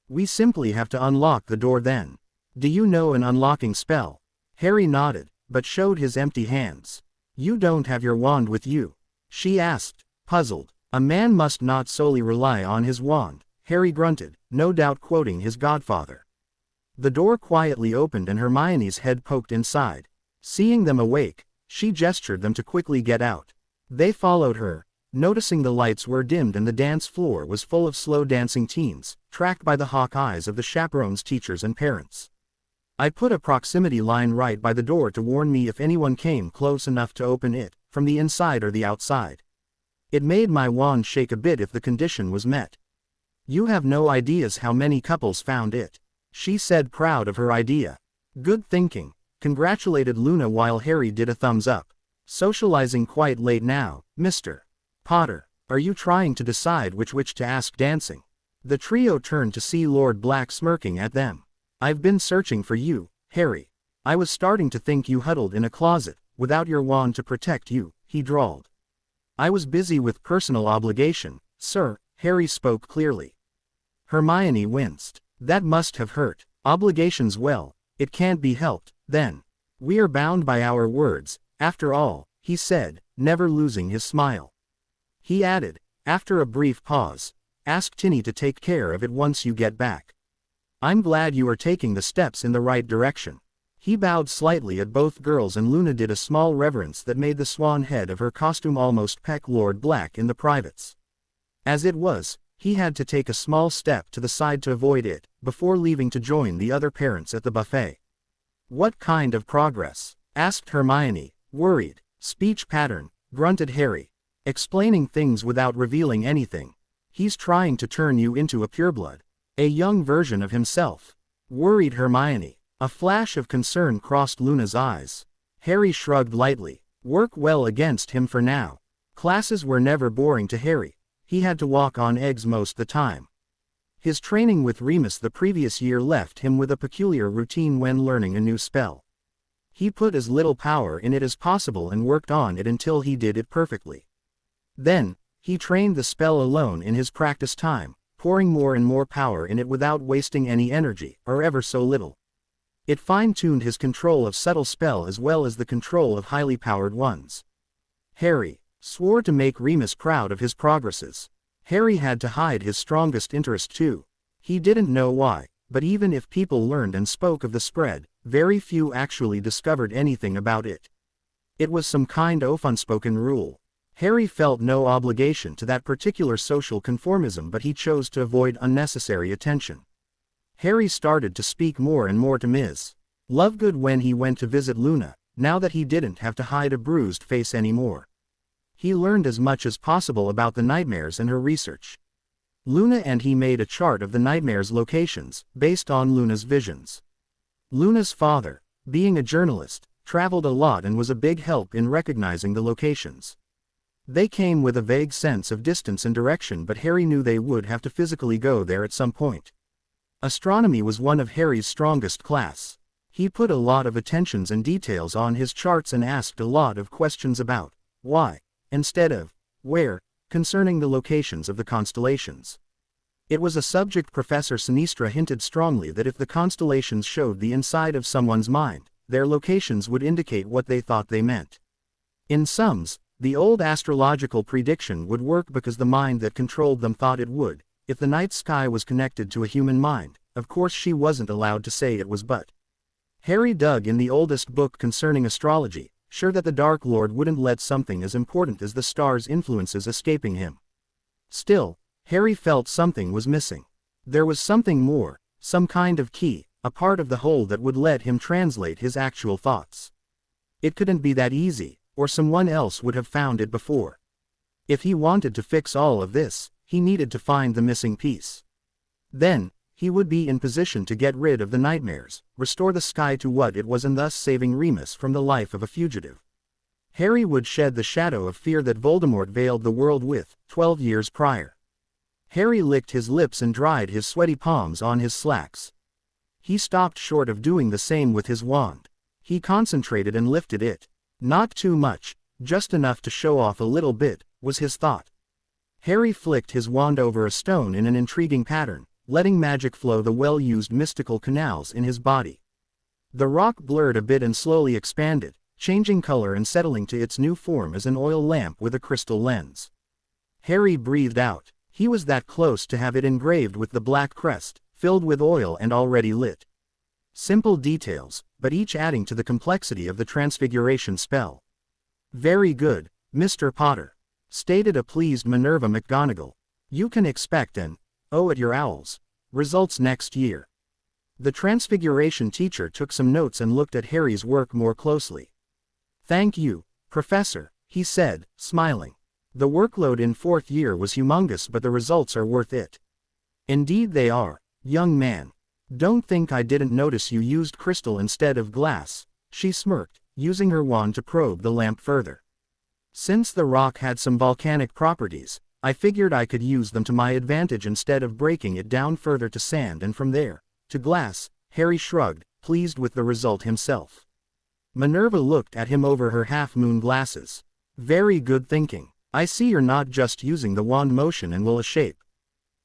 "We simply have to unlock the door then. Do you know an unlocking spell?" Harry nodded, but showed his empty hands. "You don't have your wand with you?" she asked, puzzled. "A man must not solely rely on his wand," Harry grunted, no doubt quoting his godfather. The door quietly opened and Hermione's head poked inside. Seeing them awake, she gestured them to quickly get out. They followed her, noticing the lights were dimmed and the dance floor was full of slow dancing teens, tracked by the hawk eyes of the chaperones, teachers and parents. "I put a proximity line right by the door to warn me if anyone came close enough to open it, from the inside or the outside. It made my wand shake a bit if the condition was met. You have no ideas how many couples found it," she said, proud of her idea. "Good thinking," congratulated Luna while Harry did a thumbs up. "Socializing quite late now, Mr. Potter. Are you trying to decide which witch to ask dancing?" The trio turned to see Lord Black smirking at them. "I've been searching for you, Harry. I was starting to think you huddled in a closet, without your wand to protect you," he drawled. "I was busy with personal obligation, sir," Harry spoke clearly. Hermione winced. "That must have hurt. Obligations, well, it can't be helped, then. We are bound by our words, after all," he said, never losing his smile. He added, after a brief pause, "Ask Tinny to take care of it once you get back. I'm glad you are taking the steps in the right direction." He bowed slightly at both girls and Luna did a small reverence that made the swan head of her costume almost peck Lord Black in the privates. As it was, he had to take a small step to the side to avoid it, before leaving to join the other parents at the buffet. "What kind of progress?" asked Hermione, worried. "Speech pattern," grunted Harry. "Explaining things without revealing anything. He's trying to turn you into a pureblood. A young version of himself," worried Hermione. A flash of concern crossed Luna's eyes. Harry shrugged lightly. Work well against him for now. Classes were never boring to Harry. He had to walk on eggs most the time. His training with Remus the previous year left him with a peculiar routine when learning a new spell. He put as little power in it as possible and worked on it until he did it perfectly. Then, he trained the spell alone in his practice time, pouring more and more power in it without wasting any energy, or ever so little. It fine-tuned his control of subtle spell as well as the control of highly powered ones. Harry swore to make Remus proud of his progresses. Harry had to hide his strongest interest too. He didn't know why, but even if people learned and spoke of the spread, very few actually discovered anything about it. It was some kind of unspoken rule. Harry felt no obligation to that particular social conformism, but he chose to avoid unnecessary attention. Harry started to speak more and more to Ms. Lovegood when he went to visit Luna, now that he didn't have to hide a bruised face anymore. He learned as much as possible about the nightmares and her research. Luna and he made a chart of the nightmares' locations, based on Luna's visions. Luna's father, being a journalist, traveled a lot and was a big help in recognizing the locations. They came with a vague sense of distance and direction, but Harry knew they would have to physically go there at some point. Astronomy was one of Harry's strongest class. He put a lot of attentions and details on his charts and asked a lot of questions about why, instead of where, concerning the locations of the constellations. It was a subject Professor Sinistra hinted strongly that if the constellations showed the inside of someone's mind, their locations would indicate what they thought they meant. In sums, the old astrological prediction would work because the mind that controlled them thought it would. If the night sky was connected to a human mind, of course she wasn't allowed to say it was, but Harry dug in the oldest book concerning astrology, sure that the Dark Lord wouldn't let something as important as the stars' influences escaping him. Still, Harry felt something was missing. There was something more, some kind of key, a part of the whole that would let him translate his actual thoughts. It couldn't be that easy, or someone else would have found it before. If he wanted to fix all of this, he needed to find the missing piece. Then, he would be in position to get rid of the nightmares, restore the sky to what it was and thus saving Remus from the life of a fugitive. Harry would shed the shadow of fear that Voldemort veiled the world with, 12 years prior. Harry licked his lips and dried his sweaty palms on his slacks. He stopped short of doing the same with his wand. He concentrated and lifted it. Not too much, just enough to show off a little bit, was his thought. Harry flicked his wand over a stone in an intriguing pattern, letting magic flow the well-used mystical canals in his body. The rock blurred a bit and slowly expanded, changing color and settling to its new form as an oil lamp with a crystal lens. Harry breathed out. He was that close to have it engraved with the black crest, filled with oil and already lit. Simple details, but each adding to the complexity of the transfiguration spell. "Very good, Mr. Potter," stated a pleased Minerva McGonagall. "You can expect an O at your owls results next year." The transfiguration teacher took some notes and looked at Harry's work more closely. "Thank you, Professor," he said, smiling. "The workload in 4th year was humongous, but the results are worth it." "Indeed they are, young man. Don't think I didn't notice you used crystal instead of glass," she smirked, using her wand to probe the lamp further. "Since the rock had some volcanic properties, I figured I could use them to my advantage instead of breaking it down further to sand and from there to glass." Harry shrugged, pleased with the result himself. Minerva looked at him over her half-moon glasses. "Very good thinking. I see you're not just using the wand motion and will a shape.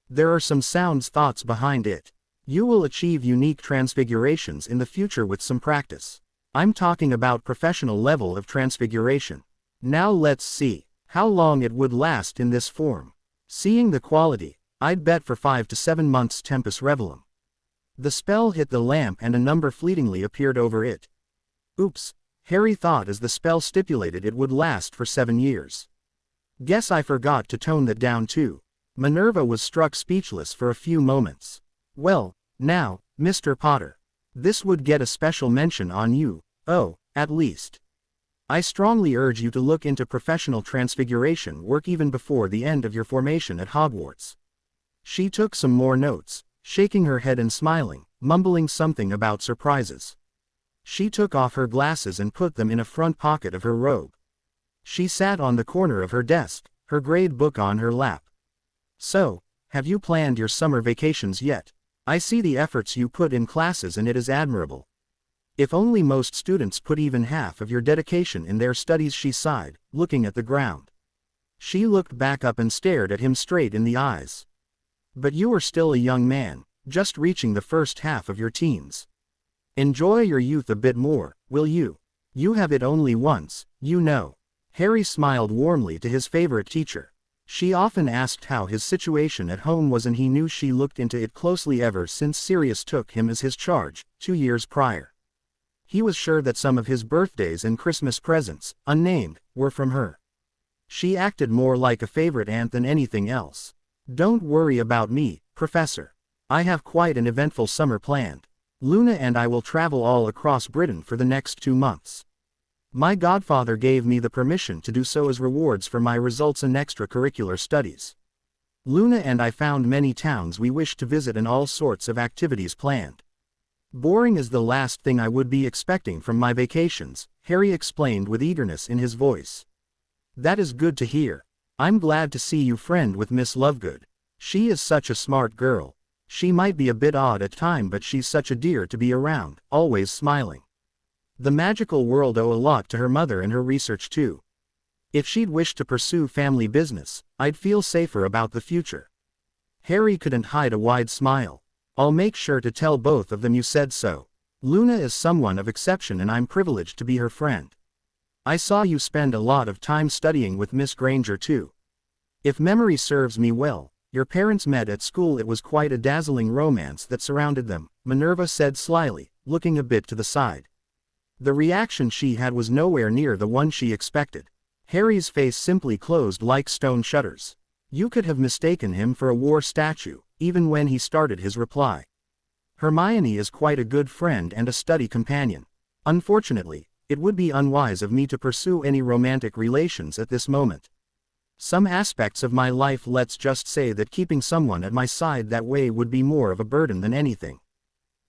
There are some sound thoughts behind it. You will achieve unique transfigurations in the future with some practice. I'm talking about professional level of transfiguration. Now let's see how long it would last in this form. Seeing the quality, I'd bet for 5 to 7 months Tempus Revelum." The spell hit the lamp and a number fleetingly appeared over it. Oops, Harry thought as the spell stipulated it would last for 7 years. "Guess I forgot to tone that down too." Minerva was struck speechless for a few moments. "Well, now, Mr. Potter, this would get a special mention on you, at least. I strongly urge you to look into professional transfiguration work even before the end of your formation at Hogwarts." She took some more notes, shaking her head and smiling, mumbling something about surprises. She took off her glasses and put them in a front pocket of her robe. She sat on the corner of her desk, her grade book on her lap. "So, have you planned your summer vacations yet? I see the efforts you put in classes and it is admirable. If only most students put even half of your dedication in their studies," she sighed, looking at the ground. She looked back up and stared at him straight in the eyes. "But you are still a young man, just reaching the first half of your teens. Enjoy your youth a bit more, will you? You have it only once, you know." Harry smiled warmly to his favorite teacher. She often asked how his situation at home was and he knew she looked into it closely ever since Sirius took him as his charge, 2 years prior. He was sure that some of his birthdays and Christmas presents, unnamed, were from her. She acted more like a favorite aunt than anything else. "Don't worry about me, Professor. I have quite an eventful summer planned. Luna and I will travel all across Britain for the next 2 months. My godfather gave me the permission to do so as rewards for my results in extracurricular studies. Luna and I found many towns we wish to visit and all sorts of activities planned." "Boring is the last thing I would be expecting from my vacations," Harry explained with eagerness in his voice. "That is good to hear. I'm glad to see you friend with Miss Lovegood. She is such a smart girl. She might be a bit odd at times, but she's such a dear to be around, always smiling. The magical world owe a lot to her mother and her research too. If she'd wish to pursue family business, I'd feel safer about the future." Harry couldn't hide a wide smile. "I'll make sure to tell both of them you said so. Luna is someone of exception and I'm privileged to be her friend. I saw you spend a lot of time studying with Miss Granger too. If memory serves me well, your parents met at school. It was quite a dazzling romance that surrounded them," Minerva said slyly, looking a bit to the side. The reaction she had was nowhere near the one she expected. Harry's face simply closed like stone shutters. You could have mistaken him for a war statue, even when he started his reply. Hermione is quite a good friend and a study companion. Unfortunately, it would be unwise of me to pursue any romantic relations at this moment. Some aspects of my life, let's just say that keeping someone at my side that way would be more of a burden than anything."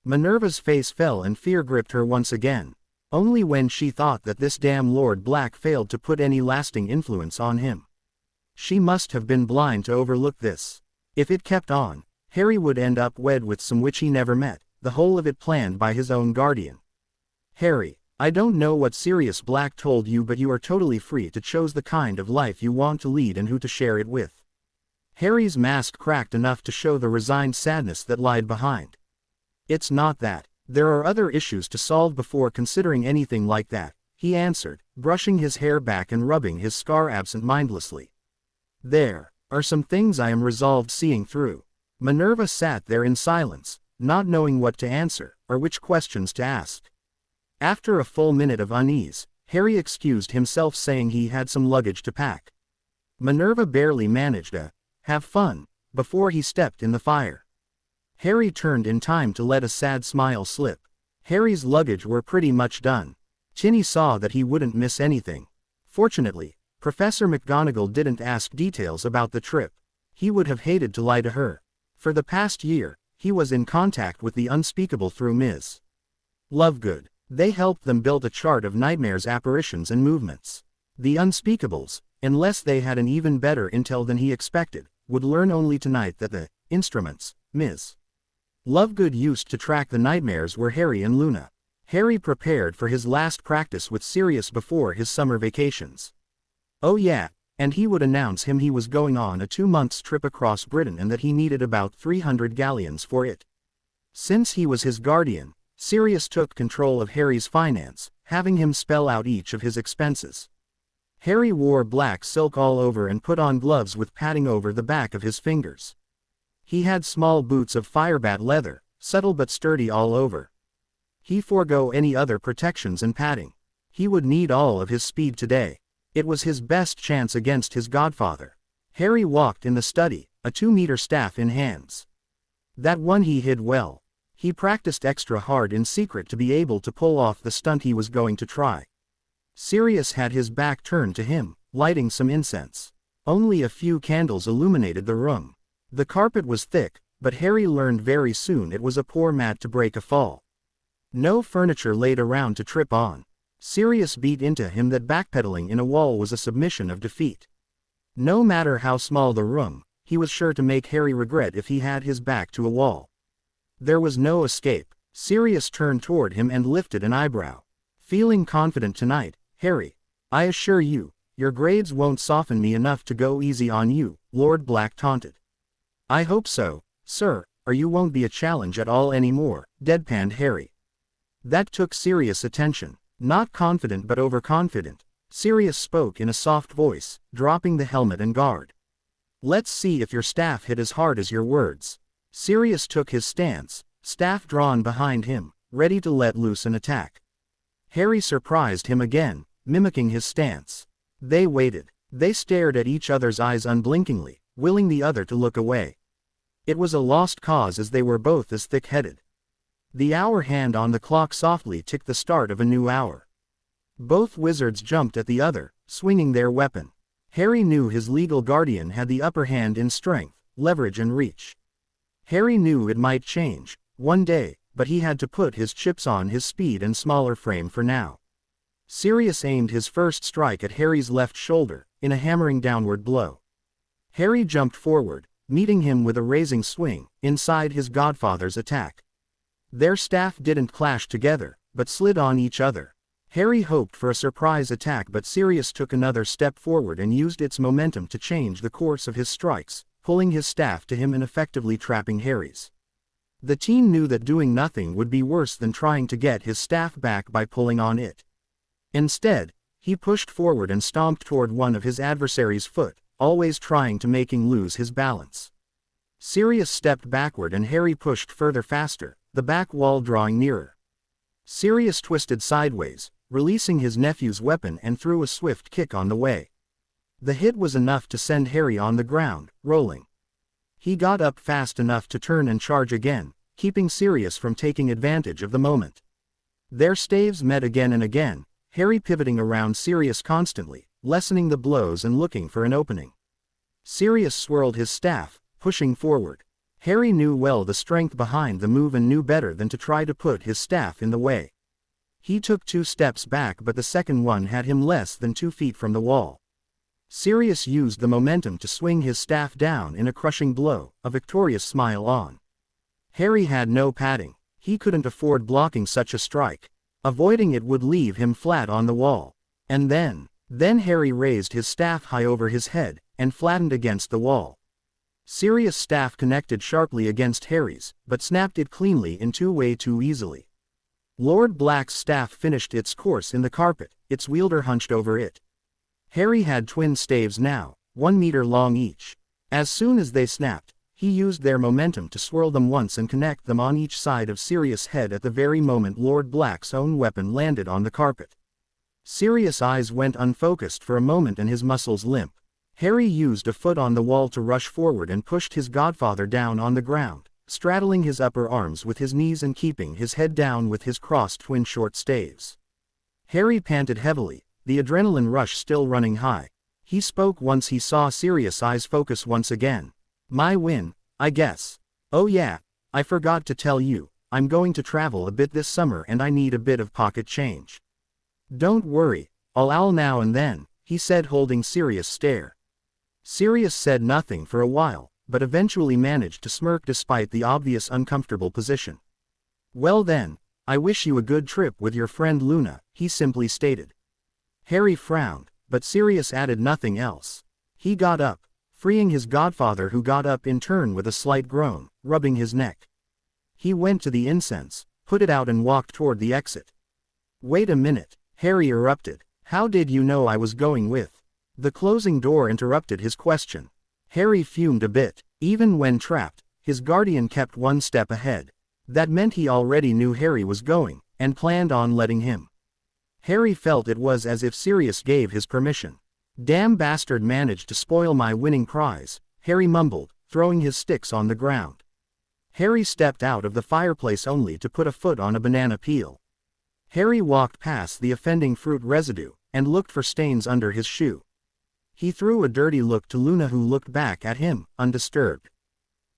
Minerva's face fell and fear gripped her once again. Only when she thought that this damn Lord Black failed to put any lasting influence on him. She must have been blind to overlook this. If it kept on, Harry would end up wed with some witch he never met, the whole of it planned by his own guardian. "Harry, I don't know what Sirius Black told you, but you are totally free to choose the kind of life you want to lead and who to share it with." Harry's mask cracked enough to show the resigned sadness that lied behind. "It's not that. There are other issues to solve before considering anything like that," he answered, brushing his hair back and rubbing his scar absent-mindedly. "There are some things I am resolved seeing through." Minerva sat there in silence, not knowing what to answer, or which questions to ask. After a full minute of unease, Harry excused himself, saying he had some luggage to pack. Minerva barely managed a "have fun" before he stepped in the fire. Harry turned in time to let a sad smile slip. Harry's luggage were pretty much done. Ginny saw that he wouldn't miss anything. Fortunately, Professor McGonagall didn't ask details about the trip. He would have hated to lie to her. For the past year, he was in contact with the unspeakable through Ms. Lovegood. They helped them build a chart of Nightmare's apparitions and movements. The unspeakables, unless they had an even better intel than he expected, would learn only tonight that the instruments Ms. Lovegood used to track the nightmares were Harry and Luna. Harry prepared for his last practice with Sirius before his summer vacations. Oh yeah, and he would announce he was going on a 2-month trip across Britain and that he needed about 300 galleons for it. Since he was his guardian, Sirius took control of Harry's finance, having him spell out each of his expenses. Harry wore black silk all over and put on gloves with padding over the back of his fingers. He had small boots of firebat leather, subtle but sturdy all over. He forego any other protections and padding. He would need all of his speed today. It was his best chance against his godfather. Harry walked in the study, a 2-meter staff in hands. That one he hid well. He practiced extra hard in secret to be able to pull off the stunt he was going to try. Sirius had his back turned to him, lighting some incense. Only a few candles illuminated the room. The carpet was thick, but Harry learned very soon it was a poor mat to break a fall. No furniture laid around to trip on. Sirius beat into him that backpedaling in a wall was a submission of defeat. No matter how small the room, he was sure to make Harry regret if he had his back to a wall. There was no escape. Sirius turned toward him and lifted an eyebrow. "Feeling confident tonight, Harry? I assure you, your grades won't soften me enough to go easy on you," Lord Black taunted. "I hope so, sir, or you won't be a challenge at all anymore," deadpanned Harry. That took Sirius' attention. Not confident but overconfident, Sirius spoke in a soft voice, dropping the helmet and guard. "Let's see if your staff hit as hard as your words." Sirius took his stance, staff drawn behind him, ready to let loose an attack. Harry surprised him again, mimicking his stance. They waited. They stared at each other's eyes unblinkingly, willing the other to look away. It was a lost cause as they were both as thick-headed. The hour hand on the clock softly ticked the start of a new hour. Both wizards jumped at the other, swinging their weapon. Harry knew his legal guardian had the upper hand in strength, leverage and reach. Harry knew it might change, one day, but he had to put his chips on his speed and smaller frame for now. Sirius aimed his first strike at Harry's left shoulder, in a hammering downward blow. Harry jumped forward, meeting him with a razing swing, inside his godfather's attack. Their staff didn't clash together, but slid on each other. Harry hoped for a surprise attack, but Sirius took another step forward and used its momentum to change the course of his strikes, pulling his staff to him and effectively trapping Harry's. The teen knew that doing nothing would be worse than trying to get his staff back by pulling on it. Instead, he pushed forward and stomped toward one of his adversary's foot, always trying to make him lose his balance. Sirius stepped backward and Harry pushed further faster, the back wall drawing nearer. Sirius twisted sideways, releasing his nephew's weapon and threw a swift kick on the way. The hit was enough to send Harry on the ground, rolling. He got up fast enough to turn and charge again, keeping Sirius from taking advantage of the moment. Their staves met again and again, Harry pivoting around Sirius constantly, lessening the blows and looking for an opening. Sirius swirled his staff, pushing forward. Harry knew well the strength behind the move and knew better than to try to put his staff in the way. He took 2 steps back, but the second one had him less than 2 feet from the wall. Sirius used the momentum to swing his staff down in a crushing blow, a victorious smile on. Harry had no padding. He couldn't afford blocking such a strike. Avoiding it would leave him flat on the wall. And then Harry raised his staff high over his head, and flattened against the wall. Sirius' staff connected sharply against Harry's, but snapped it cleanly in two way too easily. Lord Black's staff finished its course in the carpet, its wielder hunched over it. Harry had twin staves now, 1 meter long each. As soon as they snapped, he used their momentum to swirl them once and connect them on each side of Sirius' head at the very moment Lord Black's own weapon landed on the carpet. Sirius' eyes went unfocused for a moment and his muscles limp. Harry used a foot on the wall to rush forward and pushed his godfather down on the ground, straddling his upper arms with his knees and keeping his head down with his crossed twin short staves. Harry panted heavily, the adrenaline rush still running high. He spoke once he saw Sirius' eyes focus once again. "My win, I guess. Oh yeah, I forgot to tell you, I'm going to travel a bit this summer and I need a bit of pocket change." "Don't worry, I'll now and then," he said, holding Sirius' stare. Sirius said nothing for a while, but eventually managed to smirk despite the obvious uncomfortable position. "Well then, I wish you a good trip with your friend Luna," he simply stated. Harry frowned, but Sirius added nothing else. He got up, freeing his godfather, who got up in turn with a slight groan, rubbing his neck. He went to the incense, put it out and walked toward the exit. "Wait a minute," Harry erupted. "How did you know I was going with?" The closing door interrupted his question. Harry fumed a bit. Even when trapped, his guardian kept 1 step ahead. That meant he already knew Harry was going, and planned on letting him. Harry felt it was as if Sirius gave his permission. "Damn bastard managed to spoil my winning prize," Harry mumbled, throwing his sticks on the ground. Harry stepped out of the fireplace only to put a foot on a banana peel. Harry walked past the offending fruit residue, and looked for stains under his shoe. He threw a dirty look to Luna, who looked back at him, undisturbed.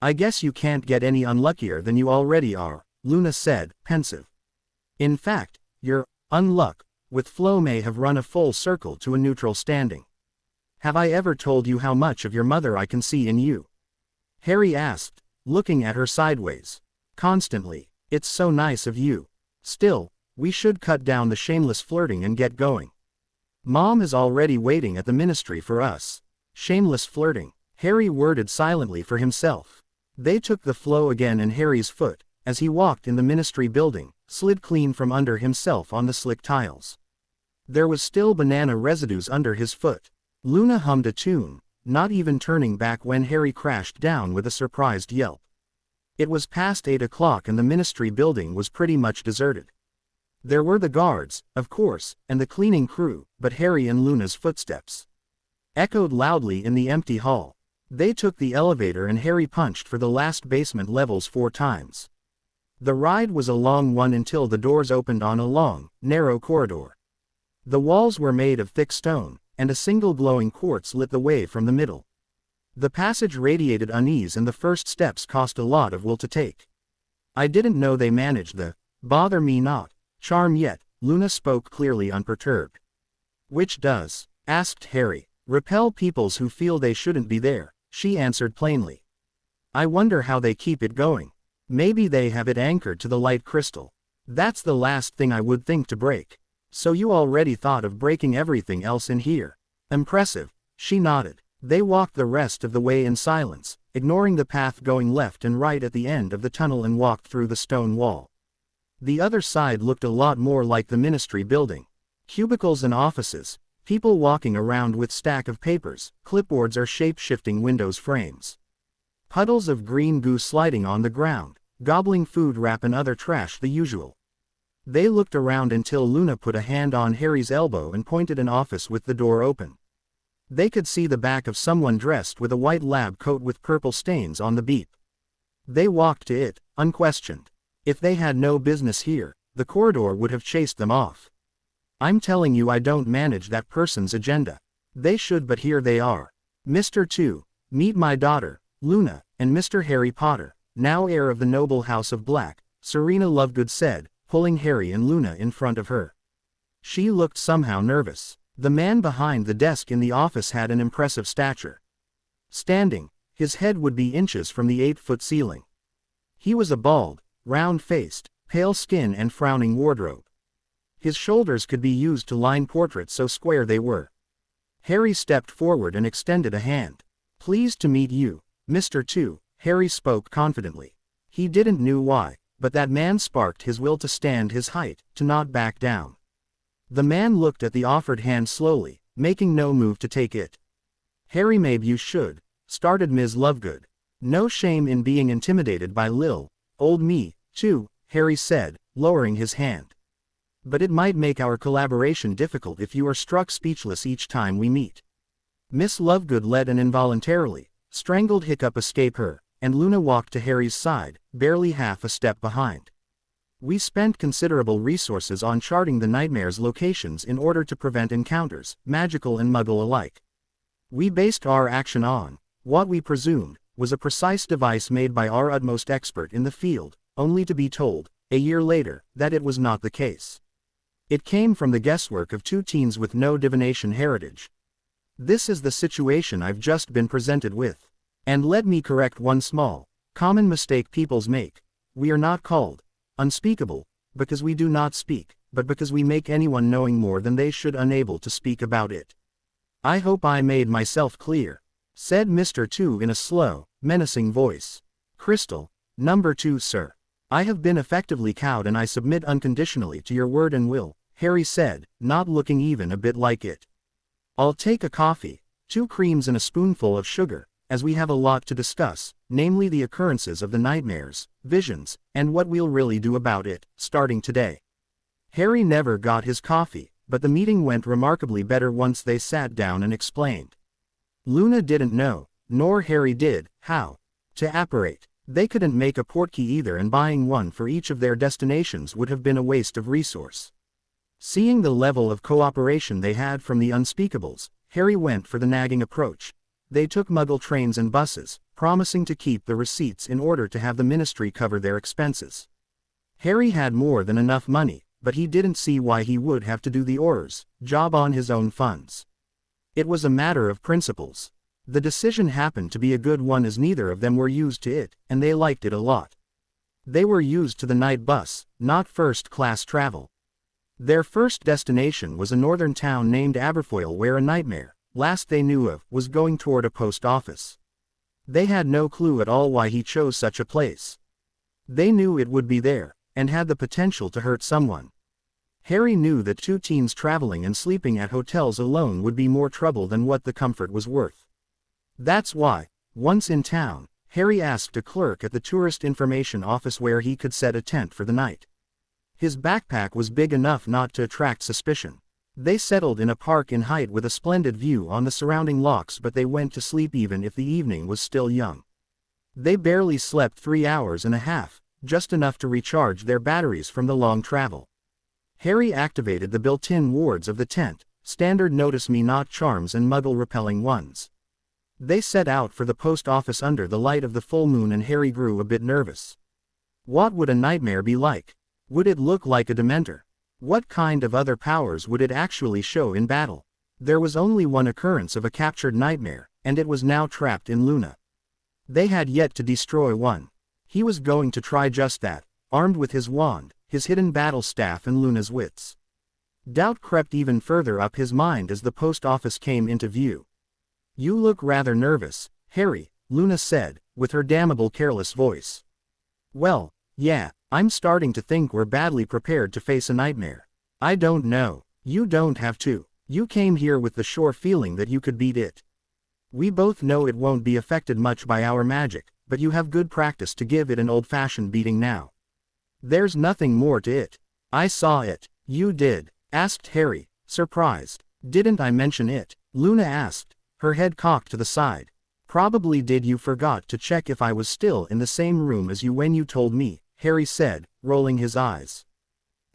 "I guess you can't get any unluckier than you already are," Luna said, pensive. "In fact, your unluck with Flo may have run a full circle to a neutral standing." "Have I ever told you how much of your mother I can see in you?" Harry asked, looking at her sideways. "Constantly. It's so nice of you. Still, we should cut down the shameless flirting and get going. Mom is already waiting at the ministry for us." "Shameless flirting," Harry worded silently for himself. They took the flow again, and Harry's foot, as he walked in the ministry building, slid clean from under himself on the slick tiles. There was still banana residues under his foot. Luna hummed a tune, not even turning back when Harry crashed down with a surprised yelp. It was past 8 o'clock and the ministry building was pretty much deserted. There were the guards, of course, and the cleaning crew, but Harry and Luna's footsteps echoed loudly in the empty hall. They took the elevator and Harry punched for the last basement levels 4 times. The ride was a long one until the doors opened on a long, narrow corridor. The walls were made of thick stone, and a single glowing quartz lit the way from the middle. The passage radiated unease and the first steps cost a lot of will to take. "I didn't know they managed the bother me not charm yet," Luna spoke clearly unperturbed. "Which does?" asked Harry. "Repel peoples who feel they shouldn't be there," she answered plainly. "I wonder how they keep it going. Maybe they have it anchored to the light crystal. That's the last thing I would think to break." "So you already thought of breaking everything else in here?" "Impressive," she nodded. They walked the rest of the way in silence, ignoring the path going left and right at the end of the tunnel, and walked through the stone wall. The other side looked a lot more like the ministry building. Cubicles and offices, people walking around with stack of papers, clipboards or shape-shifting windows frames. Puddles of green goo sliding on the ground, gobbling food wrap and other trash, the usual. They looked around until Luna put a hand on Harry's elbow and pointed an office with the door open. They could see the back of someone dressed with a white lab coat with purple stains on the beep. They walked to it, unquestioned. If they had no business here, the corridor would have chased them off. I'm telling you, I don't manage that person's agenda. They should, but here they are. Mr. 2, meet my daughter, Luna, and Mr. Harry Potter, now heir of the noble House of Black, Serena Lovegood said, pulling Harry and Luna in front of her. She looked somehow nervous. The man behind the desk in the office had an impressive stature. Standing, his head would be inches from the 8-foot ceiling. He was a bald, round-faced, pale skin and frowning wardrobe. His shoulders could be used to line portraits, so square they were. Harry stepped forward and extended a hand. Pleased to meet you, Mr. 2, Harry spoke confidently. He didn't know why, but that man sparked his will to stand his height, to not back down. The man looked at the offered hand slowly, making no move to take it. Harry, maybe you should, started Ms. Lovegood. No shame in being intimidated by Lil, old me, too, Harry said, lowering his hand. But it might make our collaboration difficult if you are struck speechless each time we meet. Miss Lovegood let an involuntarily strangled hiccup escape her, and Luna walked to Harry's side, barely half a step behind. We spent considerable resources on charting the nightmare's locations in order to prevent encounters, magical and muggle alike. We based our action on what we presumed was a precise device made by our utmost expert in the field, only to be told, a year later, that it was not the case. It came from the guesswork of 2 teens with no divination heritage. This is the situation I've just been presented with. And let me correct one small, common mistake peoples make. We are not called unspeakable, because we do not speak, but because we make anyone knowing more than they should unable to speak about it. I hope I made myself clear, said Mr. 2 in a slow, menacing voice. Crystal, number 2, sir. I have been effectively cowed and I submit unconditionally to your word and will, Harry said, not looking even a bit like it. I'll take a coffee, 2 creams and a spoonful of sugar, as we have a lot to discuss, namely the occurrences of the nightmares, visions, and what we'll really do about it, starting today. Harry never got his coffee, but the meeting went remarkably better once they sat down and explained. Luna didn't know, nor Harry did, how to apparate. They couldn't make a portkey either, and buying one for each of their destinations would have been a waste of resource. Seeing the level of cooperation they had from the unspeakables, Harry went for the nagging approach. They took Muggle trains and buses, promising to keep the receipts in order to have the ministry cover their expenses. Harry had more than enough money, but he didn't see why he would have to do the Auror's job on his own funds. It was a matter of principles. The decision happened to be a good one as neither of them were used to it, and they liked it a lot. They were used to the night bus, not first-class travel. Their first destination was a northern town named Aberfoyle, where a nightmare, last they knew of, was going toward a post office. They had no clue at all why he chose such a place. They knew it would be there, and had the potential to hurt someone. Harry knew that 2 teens traveling and sleeping at hotels alone would be more trouble than what the comfort was worth. That's why, once in town, Harry asked a clerk at the tourist information office where he could set a tent for the night. His backpack was big enough not to attract suspicion. They settled in a park in Hyde with a splendid view on the surrounding lochs, but they went to sleep even if the evening was still young. They barely slept 3 hours and a half, just enough to recharge their batteries from the long travel. Harry activated the built-in wards of the tent, standard notice me not charms and muggle-repelling ones. They set out for the post office under the light of the full moon, and Harry grew a bit nervous. What would a nightmare be like? Would it look like a Dementor? What kind of other powers would it actually show in battle? There was only one occurrence of a captured nightmare, and it was now trapped in Luna. They had yet to destroy one. He was going to try just that, armed with his wand, his hidden battle staff and Luna's wits. Doubt crept even further up his mind as the post office came into view. You look rather nervous, Harry, Luna said, with her damnable careless voice. Well, yeah, I'm starting to think we're badly prepared to face a nightmare. I don't know. You don't have to. You came here with the sure feeling that you could beat it. We both know it won't be affected much by our magic, but you have good practice to give it an old-fashioned beating now. There's nothing more to it. I saw it. You did? Asked Harry, surprised. Didn't I mention it? Luna asked, her head cocked to the side. Probably did. You forgot to check if I was still in the same room as you when you told me, Harry said, rolling his eyes.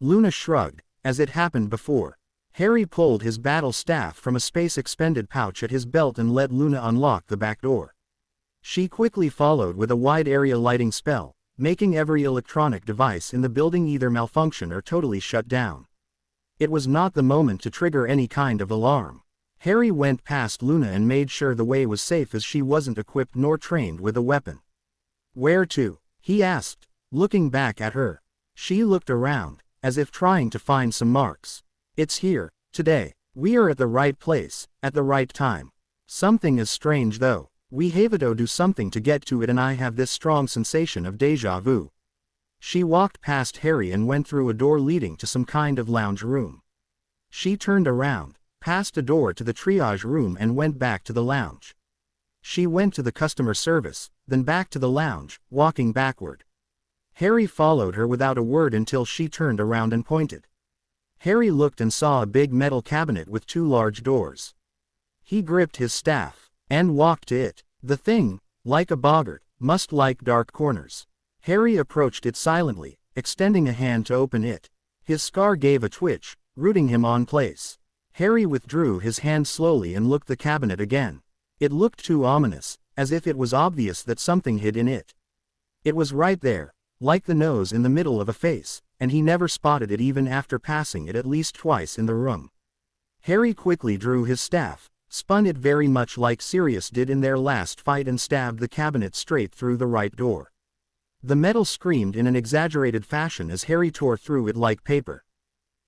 Luna shrugged, as it happened before. Harry pulled his battle staff from a space-expended pouch at his belt and let Luna unlock the back door. She quickly followed with a wide-area lighting spell, making every electronic device in the building either malfunction or totally shut down. It was not the moment to trigger any kind of alarm. Harry went past Luna and made sure the way was safe as she wasn't equipped nor trained with a weapon. "Where to?" he asked, looking back at her. She looked around, as if trying to find some marks. "It's here, today. We are at the right place, at the right time. Something is strange though. We have to do something to get to it and I have this strong sensation of déjà vu." She walked past Harry and went through a door leading to some kind of lounge room. She turned around, passed a door to the triage room and went back to the lounge. She went to the customer service, then back to the lounge, walking backward. Harry followed her without a word until she turned around and pointed. Harry looked and saw a big metal cabinet with two large doors. He gripped his staff, and walked to it. The thing, like a boggart, must like dark corners. Harry approached it silently, extending a hand to open it. His scar gave a twitch, rooting him on place. Harry withdrew his hand slowly and looked the cabinet again. It looked too ominous, as if it was obvious that something hid in it. It was right there, like the nose in the middle of a face, and he never spotted it even after passing it at least twice in the room. Harry quickly drew his staff, spun it very much like Sirius did in their last fight and stabbed the cabinet straight through the right door. The metal screamed in an exaggerated fashion as Harry tore through it like paper.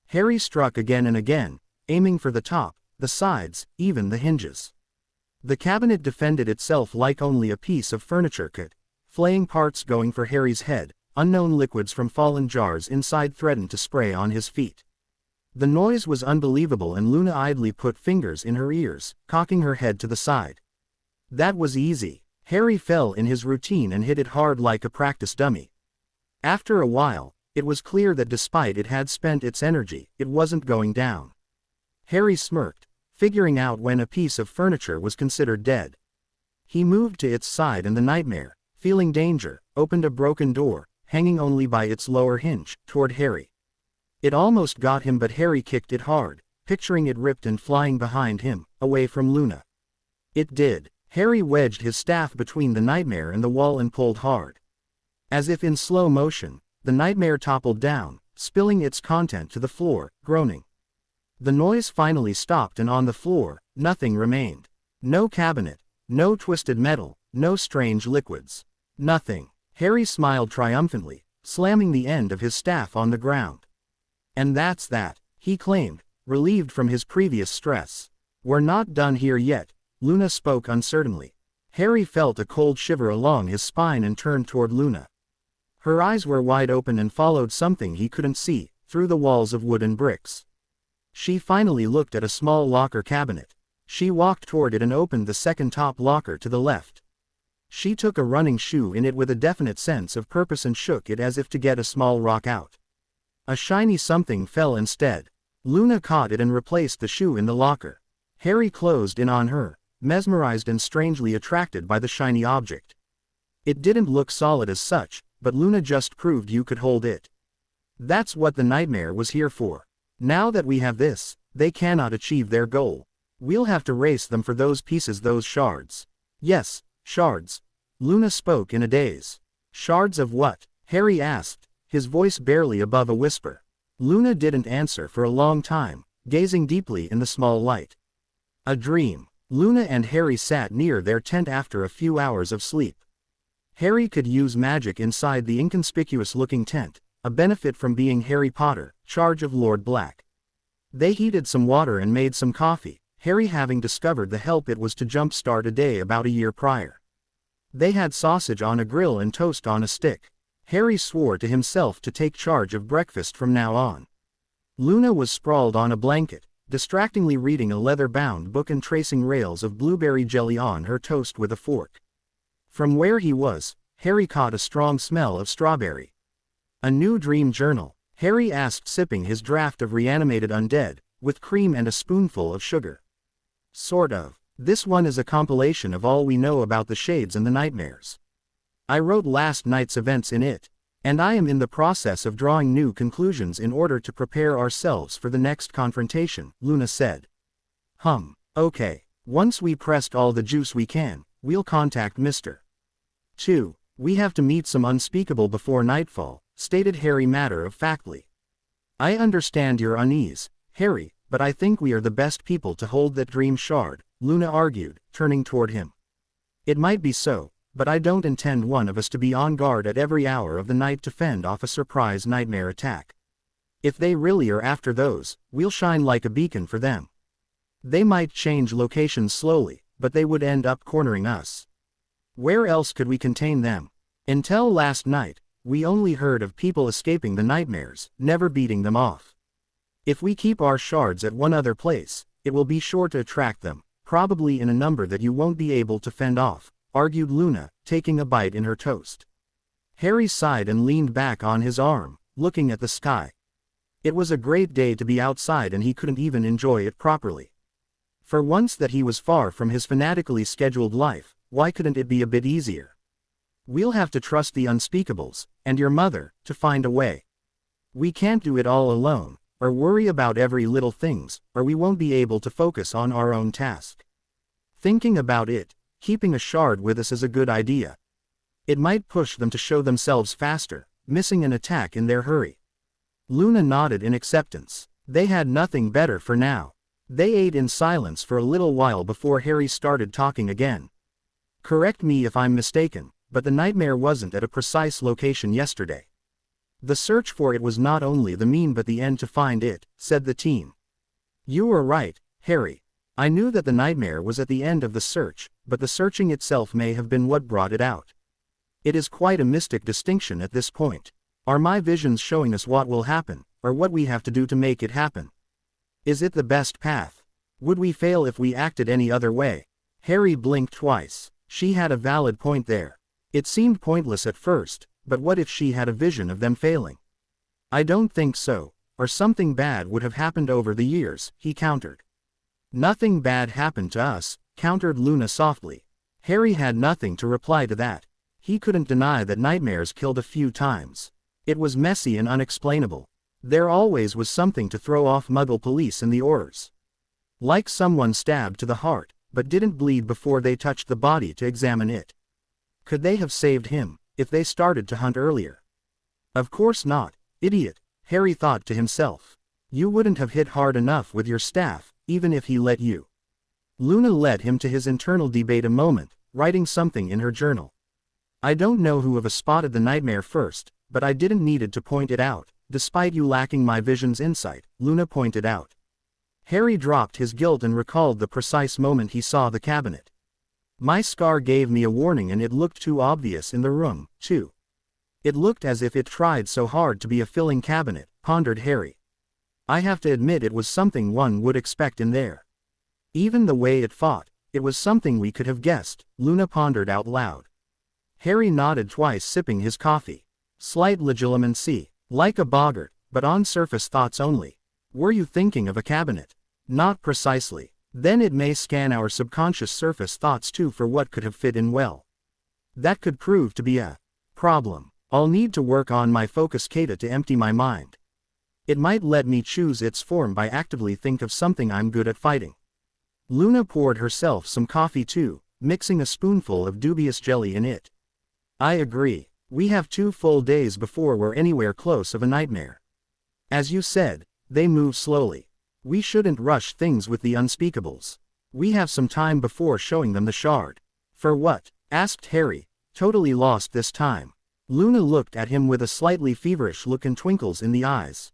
Harry struck again and again, aiming for the top, the sides, even the hinges. The cabinet defended itself like only a piece of furniture could, flaying parts going for Harry's head, unknown liquids from fallen jars inside threatened to spray on his feet. The noise was unbelievable and Luna idly put fingers in her ears, cocking her head to the side. That was easy. Harry fell in his routine and hit it hard like a practice dummy. After a while, it was clear that despite it had spent its energy, it wasn't going down. Harry smirked, figuring out when a piece of furniture was considered dead. He moved to its side and the nightmare, feeling danger, opened a broken door, hanging only by its lower hinge, toward Harry. It almost got him but Harry kicked it hard, picturing it ripped and flying behind him, away from Luna. It did. Harry wedged his staff between the nightmare and the wall and pulled hard. As if in slow motion, the nightmare toppled down, spilling its content to the floor, groaning. The noise finally stopped and on the floor, nothing remained. No cabinet, no twisted metal, no strange liquids. Nothing. Harry smiled triumphantly, slamming the end of his staff on the ground. "And that's that," he claimed, relieved from his previous stress. "We're not done here yet," Luna spoke uncertainly. Harry felt a cold shiver along his spine and turned toward Luna. Her eyes were wide open and followed something he couldn't see, through the walls of wood and bricks. She finally looked at a small locker cabinet. She walked toward it and opened the second top locker to the left. She took a running shoe in it with a definite sense of purpose and shook it as if to get a small rock out. A shiny something fell instead. Luna caught it and replaced the shoe in the locker. Harry closed in on her, mesmerized and strangely attracted by the shiny object. It didn't look solid as such, but Luna just proved you could hold it. That's what the nightmare was here for. Now that we have this, they cannot achieve their goal. We'll have to race them for those pieces, those shards. Yes, shards. Luna spoke in a daze. Shards of what? Harry asked, his voice barely above a whisper. Luna didn't answer for a long time, gazing deeply in the small light. A dream. Luna and Harry sat near their tent after a few hours of sleep. Harry could use magic inside the inconspicuous-looking tent, a benefit from being Harry Potter, charge of Lord Black. They heated some water and made some coffee, Harry having discovered the help it was to jump-start a day about a year prior. They had sausage on a grill and toast on a stick. Harry swore to himself to take charge of breakfast from now on. Luna was sprawled on a blanket, distractingly reading a leather-bound book and tracing rails of blueberry jelly on her toast with a fork. From where he was, Harry caught a strong smell of strawberry. A new dream journal, Harry asked, sipping his draft of reanimated undead, with cream and a spoonful of sugar. Sort of. This one is a compilation of all we know about the shades and the nightmares. I wrote last night's events in it, and I am in the process of drawing new conclusions in order to prepare ourselves for the next confrontation, Luna said. Okay. Once we pressed all the juice we can, we'll contact Mr. 2. We have to meet some unspeakable before nightfall, stated Harry matter-of-factly. I understand your unease, Harry, but I think we are the best people to hold that dream shard, Luna argued, turning toward him. It might be so, but I don't intend one of us to be on guard at every hour of the night to fend off a surprise nightmare attack. If they really are after those, we'll shine like a beacon for them. They might change locations slowly, but they would end up cornering us. Where else could we contain them? Until last night, we only heard of people escaping the nightmares, never beating them off. If we keep our shards at one other place, it will be sure to attract them, probably in a number that you won't be able to fend off, argued Luna, taking a bite in her toast. Harry sighed and leaned back on his arm, looking at the sky. It was a great day to be outside and he couldn't even enjoy it properly. For once that he was far from his fanatically scheduled life, why couldn't it be a bit easier? We'll have to trust the unspeakables, and your mother, to find a way. We can't do it all alone, or worry about every little things, or we won't be able to focus on our own task. Thinking about it, keeping a shard with us is a good idea. It might push them to show themselves faster, missing an attack in their hurry. Luna nodded in acceptance. They had nothing better for now. They ate in silence for a little while before Harry started talking again. Correct me if I'm mistaken, but the nightmare wasn't at a precise location yesterday. The search for it was not only the mean but the end to find it, said the teen. You were right, Harry. I knew that the nightmare was at the end of the search, but the searching itself may have been what brought it out. It is quite a mystic distinction at this point. Are my visions showing us what will happen, or what we have to do to make it happen? Is it the best path? Would we fail if we acted any other way? Harry blinked twice. She had a valid point there. It seemed pointless at first, but what if she had a vision of them failing? I don't think so, or something bad would have happened over the years, he countered. Nothing bad happened to us, countered Luna softly. Harry had nothing to reply to that. He couldn't deny that nightmares killed a few times. It was messy and unexplainable. There always was something to throw off Muggle police and the Aurors. Like someone stabbed to the heart, but didn't bleed before they touched the body to examine it. Could they have saved him, if they started to hunt earlier? Of course not, idiot, Harry thought to himself. You wouldn't have hit hard enough with your staff, even if he let you. Luna led him to his internal debate a moment, writing something in her journal. I don't know who have spotted the nightmare first, but I didn't needed to point it out. Despite you lacking my vision's insight, Luna pointed out. Harry dropped his guilt and recalled the precise moment he saw the cabinet. My scar gave me a warning and it looked too obvious in the room, too. It looked as if it tried so hard to be a filling cabinet, pondered Harry. I have to admit it was something one would expect in there. Even the way it fought, it was something we could have guessed, Luna pondered out loud. Harry nodded twice sipping his coffee. Slight legitimacy. Like a boggart, but on surface thoughts only. Were you thinking of a cabinet? Not precisely. Then it may scan our subconscious surface thoughts too for what could have fit in well. That could prove to be a problem. I'll need to work on my focus kata to empty my mind. It might let me choose its form by actively think of something I'm good at fighting. Luna poured herself some coffee too, mixing a spoonful of dubious jelly in it. I agree. We have 2 full days before we're anywhere close of a nightmare. As you said, they move slowly. We shouldn't rush things with the unspeakables. We have some time before showing them the shard. For what? Asked Harry, totally lost this time. Luna looked at him with a slightly feverish look and twinkles in the eyes.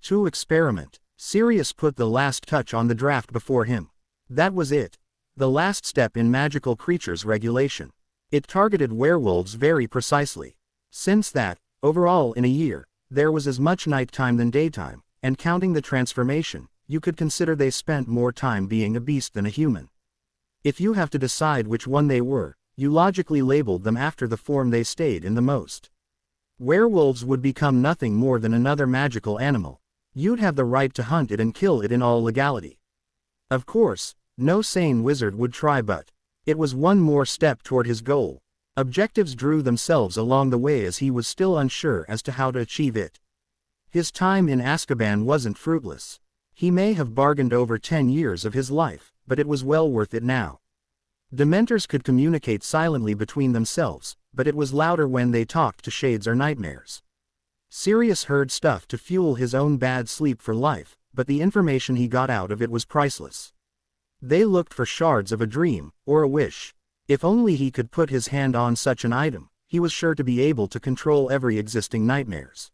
To experiment. Sirius put the last touch on the draft before him. That was it. The last step in magical creatures regulation. It targeted werewolves very precisely. Since that, overall in a year, there was as much nighttime than daytime, and counting the transformation, you could consider they spent more time being a beast than a human. If you have to decide which one they were, you logically labeled them after the form they stayed in the most. Werewolves would become nothing more than another magical animal. You'd have the right to hunt it and kill it in all legality. Of course, No sane wizard would try, but it was one more step toward his goal. Objectives drew themselves along the way as he was still unsure as to how to achieve it. His time in Azkaban wasn't fruitless. He may have bargained over 10 years of his life, but it was well worth it now. Dementors could communicate silently between themselves, but it was louder when they talked to shades or nightmares. Sirius heard stuff to fuel his own bad sleep for life, but the information he got out of it was priceless. They looked for shards of a dream, or a wish. If only he could put his hand on such an item, he was sure to be able to control every existing nightmares.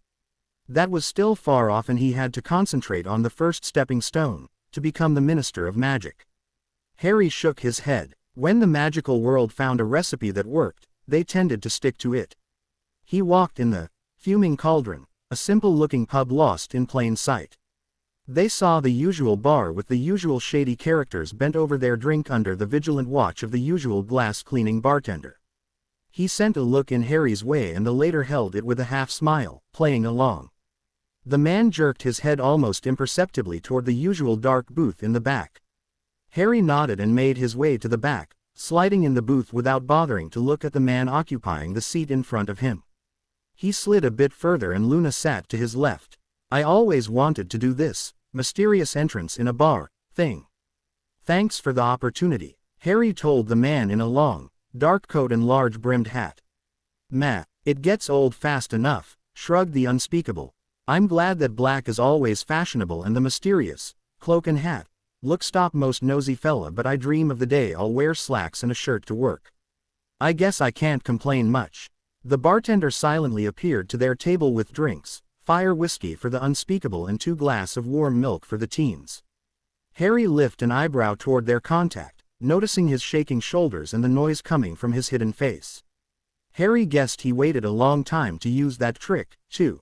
That was still far off, and he had to concentrate on the first stepping stone, to become the Minister of Magic. Harry shook his head. When the magical world found a recipe that worked, they tended to stick to it. He walked in the Fuming Cauldron, a simple-looking pub lost in plain sight. They saw the usual bar with the usual shady characters bent over their drink under the vigilant watch of the usual glass-cleaning bartender. He sent a look in Harry's way, and the latter held it with a half-smile, playing along. The man jerked his head almost imperceptibly toward the usual dark booth in the back. Harry nodded and made his way to the back, sliding in the booth without bothering to look at the man occupying the seat in front of him. He slid a bit further and Luna sat to his left. "I always wanted to do this mysterious entrance in a bar thing. Thanks for the opportunity," Harry told the man in a long, dark coat and large brimmed hat. "Meh, it gets old fast enough," shrugged the unspeakable. "I'm glad that black is always fashionable and the mysterious cloak and hat look stop most nosy fella, but I dream of the day I'll wear slacks and a shirt to work. I guess I can't complain much." The bartender silently appeared to their table with drinks, fire whiskey for the unspeakable and 2 glasses of warm milk for the teens. Harry lifted an eyebrow toward their contact, noticing his shaking shoulders and the noise coming from his hidden face. Harry guessed he waited a long time to use that trick, too.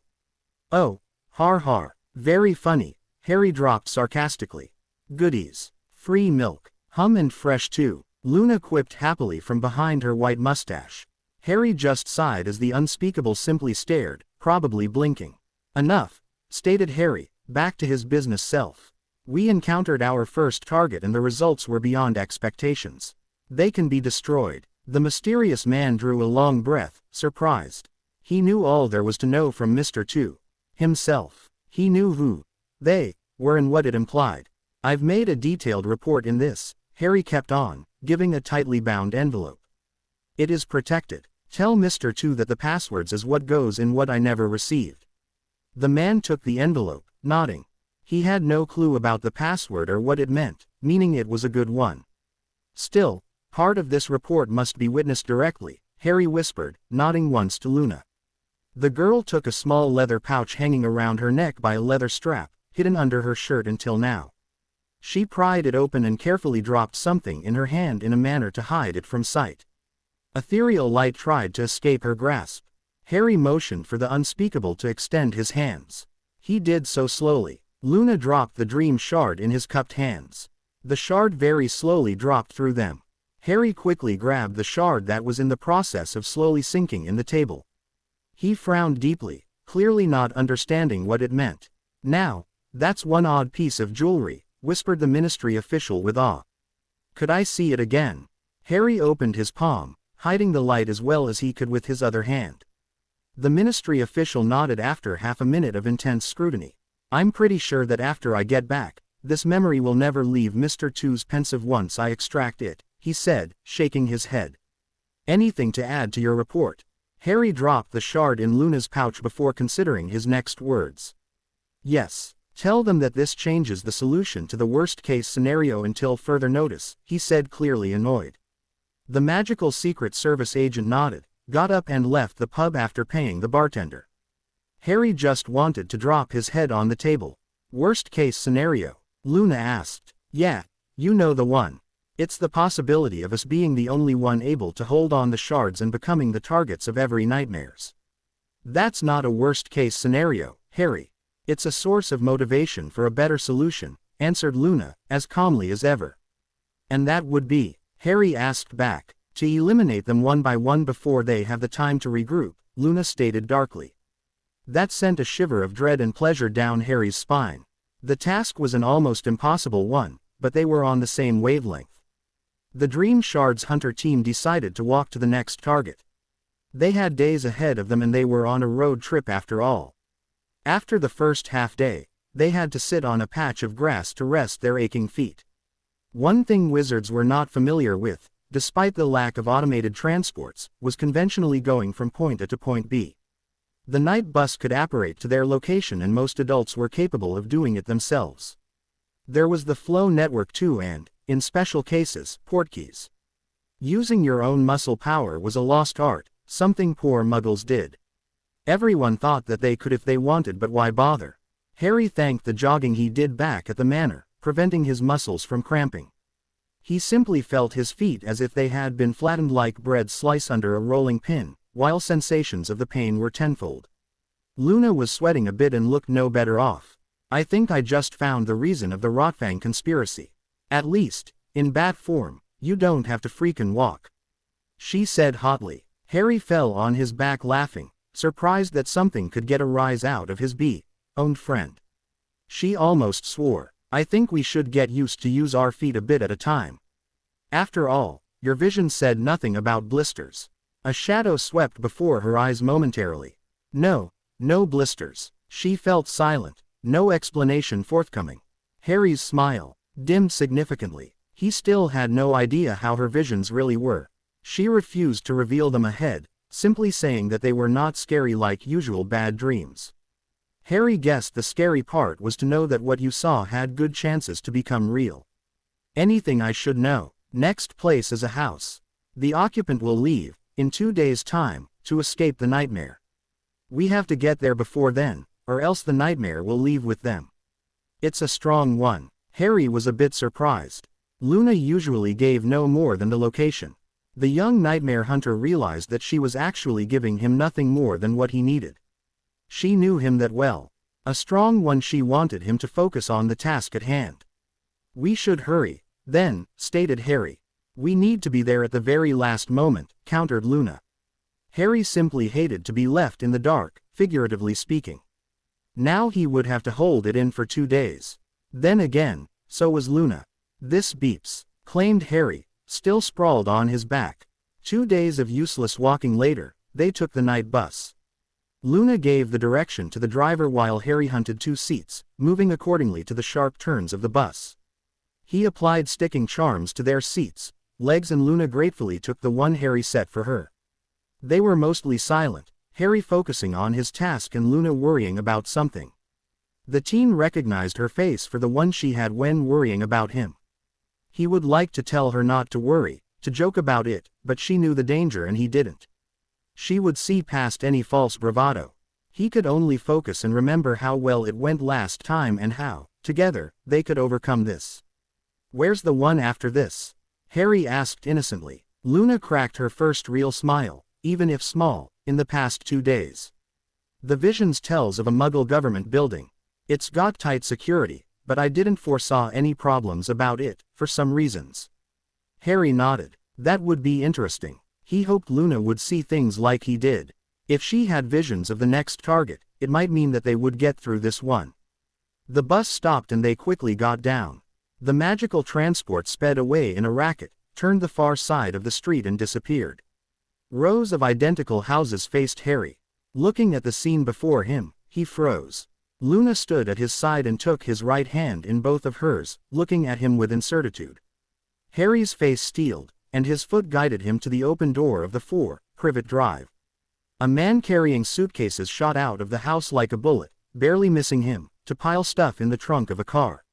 "Oh, har har, very funny," Harry dropped sarcastically. "Goodies. Free milk. And fresh too," Luna quipped happily from behind her white mustache. Harry just sighed as the unspeakable simply stared, probably blinking. "Enough," stated Harry, back to his business self. "We encountered our first target and the results were beyond expectations. They can be destroyed." The mysterious man drew a long breath, surprised. He knew all there was to know from Mr. 2. Himself. He knew who they were and what it implied. "I've made a detailed report in this," Harry kept on, giving a tightly bound envelope. "It is protected. Tell Mr. 2 that the passwords is what goes in what I never received." The man took the envelope, nodding. He had no clue about the password or what it meant, meaning it was a good one. "Still, part of this report must be witnessed directly," Harry whispered, nodding once to Luna. The girl took a small leather pouch hanging around her neck by a leather strap, hidden under her shirt until now. She pried it open and carefully dropped something in her hand in a manner to hide it from sight. Ethereal light tried to escape her grasp. Harry motioned for the unspeakable to extend his hands. He did so slowly. Luna dropped the dream shard in his cupped hands. The shard very slowly dropped through them. Harry quickly grabbed the shard that was in the process of slowly sinking in the table. He frowned deeply, clearly not understanding what it meant. "Now, that's one odd piece of jewelry," whispered the ministry official with awe. "Could I see it again?" Harry opened his palm, hiding the light as well as he could with his other hand. The ministry official nodded after half a minute of intense scrutiny. "I'm pretty sure that after I get back, this memory will never leave Mr. 2's pensive once I extract it," he said, shaking his head. "Anything to add to your report?" Harry dropped the shard in Luna's pouch before considering his next words. "Yes. Tell them that this changes the solution to the worst-case scenario until further notice," he said, clearly annoyed. The magical Secret Service agent nodded, got up and left the pub after paying the bartender. Harry just wanted to drop his head on the table. "Worst-case scenario?" Luna asked. "Yeah, you know the one. It's the possibility of us being the only one able to hold on the shards and becoming the targets of every nightmares." "That's not a worst-case scenario, Harry. It's a source of motivation for a better solution," answered Luna, as calmly as ever. "And that would be?" Harry asked back. "To eliminate them one by one before they have the time to regroup," Luna stated darkly. That sent a shiver of dread and pleasure down Harry's spine. The task was an almost impossible one, but they were on the same wavelength. The Dream Shards Hunter team decided to walk to the next target. They had days ahead of them and they were on a road trip after all. After the first half day, they had to sit on a patch of grass to rest their aching feet. One thing wizards were not familiar with, despite the lack of automated transports, was conventionally going from point A to point B. The night bus could apparate to their location and most adults were capable of doing it themselves. There was the flow network too and, in special cases, portkeys. Using your own muscle power was a lost art, something poor muggles did. Everyone thought that they could if they wanted, but why bother? Harry thanked the jogging he did back at the manor, preventing his muscles from cramping. He simply felt his feet as if they had been flattened like bread slice under a rolling pin, while sensations of the pain were tenfold. Luna was sweating a bit and looked no better off. I think I just found the reason of the Rotfang conspiracy. At least, in bat form, you don't have to freakin' walk, she said hotly. Harry fell on his back laughing, surprised that something could get a rise out of his owned friend. She almost swore. I think we should get used to use our feet a bit at a time. After all, your vision said nothing about blisters. A shadow swept before her eyes momentarily. No blisters. She felt silent, no explanation forthcoming. Harry's smile dimmed significantly. He still had no idea how her visions really were. She refused to reveal them ahead, simply saying that they were not scary like usual bad dreams. Harry guessed the scary part was to know that what you saw had good chances to become real. Anything I should know. Next place is a house. The occupant will leave, in 2 days' time, to escape the nightmare. We have to get there before then, or else the nightmare will leave with them. It's a strong one. Harry was a bit surprised. Luna usually gave no more than the location. The young nightmare hunter realized that she was actually giving him nothing more than what he needed. She knew him that well. A strong one. She wanted him to focus on the task at hand. We should hurry, then, stated Harry. We need to be there at the very last moment, countered Luna. Harry simply hated to be left in the dark, figuratively speaking. Now he would have to hold it in for 2 days. Then again, so was Luna. This beeps, claimed Harry, still sprawled on his back. 2 days of useless walking later, they took the night bus. Luna gave the direction to the driver while Harry hunted 2 seats, moving accordingly to the sharp turns of the bus. He applied sticking charms to their seats, legs, and Luna gratefully took the one Harry set for her. They were mostly silent, Harry focusing on his task and Luna worrying about something. The teen recognized her face for the one she had when worrying about him. He would like to tell her not to worry, to joke about it, but she knew the danger and he didn't. She would see past any false bravado. He could only focus and remember how well it went last time and how, together, they could overcome this. Where's the one after this? Harry asked innocently. Luna cracked her first real smile, even if small, in the past 2 days. The visions tells of a Muggle government building. It's got tight security, but I didn't foresaw any problems about it, for some reasons. Harry nodded. That would be interesting. He hoped Luna would see things like he did. If she had visions of the next target, it might mean that they would get through this one. The bus stopped and they quickly got down. The magical transport sped away in a racket, turned the far side of the street and disappeared. Rows of identical houses faced Harry. Looking at the scene before him, he froze. Luna stood at his side and took his right hand in both of hers, looking at him with incertitude. Harry's face steeled, and his foot guided him to the open door of the 4-privet drive. A man carrying suitcases shot out of the house like a bullet, barely missing him, to pile stuff in the trunk of a car.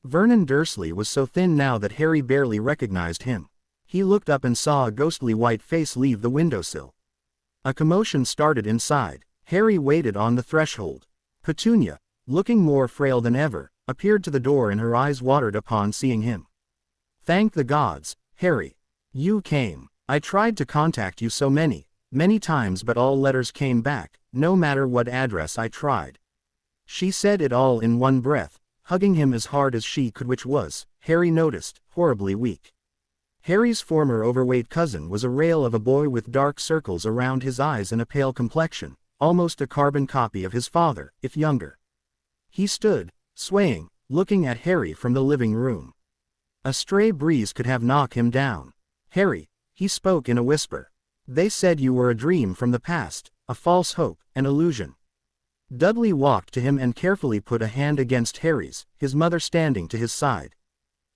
Vernon Dursley was so thin now that Harry barely recognized him. He looked up and saw a ghostly white face leave the windowsill. A commotion started inside. Harry waited on the threshold. Petunia, looking more frail than ever, appeared to the door and her eyes watered upon seeing him. Thank the gods, Harry. You came. I tried to contact you so many times but all letters came back, no matter what address I tried. She said it all in one breath, hugging him as hard as she could, which was, Harry noticed, horribly weak. Harry's former overweight cousin was a rail of a boy with dark circles around his eyes and a pale complexion, almost a carbon copy of his father, if younger. He stood, swaying, looking at Harry from the living room. A stray breeze could have knocked him down. Harry, he spoke in a whisper. They said you were a dream from the past, a false hope, an illusion. Dudley walked to him and carefully put a hand against Harry's, his mother standing to his side.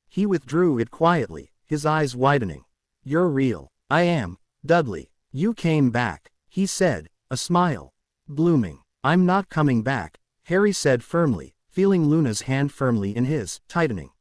He withdrew it quietly, his eyes widening. You're real. I am, Dudley. You came back, he said, a smile blooming. I'm not coming back, Harry said firmly, feeling Luna's hand firmly in his, tightening.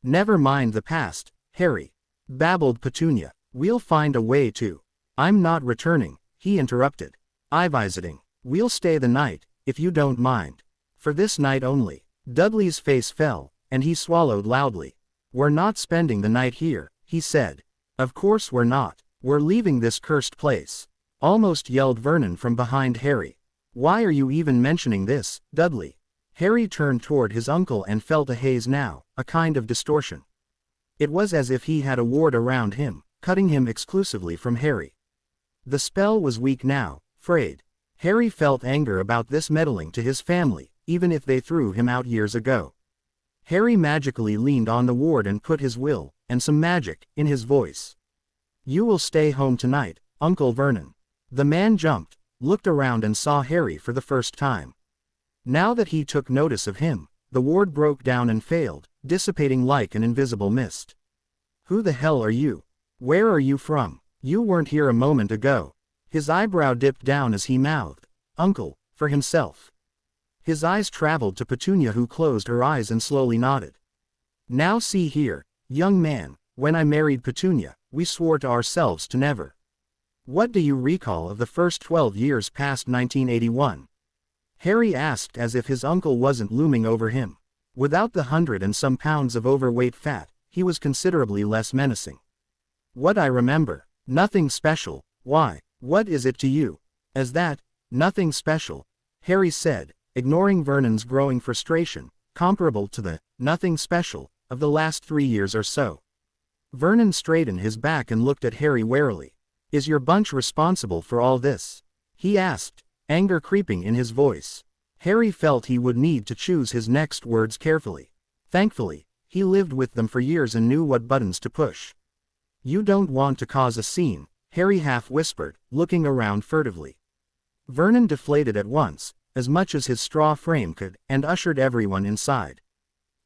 Never mind the past, Harry, babbled Petunia. We'll find a way to. I'm not returning, he interrupted. I'm visiting. We'll stay the night, if you don't mind. For this night only. Dudley's face fell, and he swallowed loudly. We're not spending the night here, he said. Of course we're not. We're leaving this cursed place. Almost yelled Vernon from behind Harry. Why are you even mentioning this, Dudley? Harry turned toward his uncle and felt a haze now, a kind of distortion. It was as if he had a ward around him, cutting him exclusively from Harry. The spell was weak now, frayed. Harry felt anger about this meddling to his family, even if they threw him out years ago. Harry magically leaned on the ward and put his will, and some magic, in his voice. You will stay home tonight, Uncle Vernon. The man jumped, looked around and saw Harry for the first time. Now that he took notice of him, the ward broke down and failed, dissipating like an invisible mist. Who the hell are you? Where are you from? You weren't here a moment ago. His eyebrow dipped down as he mouthed, Uncle, for himself. His eyes traveled to Petunia, who closed her eyes and slowly nodded. Now see here, young man, when I married Petunia, we swore to ourselves to never. What do you recall of the first 12 years past 1981? Harry asked, as if his uncle wasn't looming over him. Without the 100 and some pounds of overweight fat, he was considerably less menacing. What I remember. Nothing special. Why, what is it to you? As that, nothing special, Harry said, ignoring Vernon's growing frustration, comparable to the nothing special of the last 3 years or so. Vernon straightened his back and looked at Harry warily. Is your bunch responsible for all this? He asked, anger creeping in his voice. Harry felt he would need to choose his next words carefully. Thankfully, he lived with them for years and knew what buttons to push. You don't want to cause a scene, Harry half whispered, looking around furtively. Vernon deflated at once, as much as his straw frame could, and ushered everyone inside.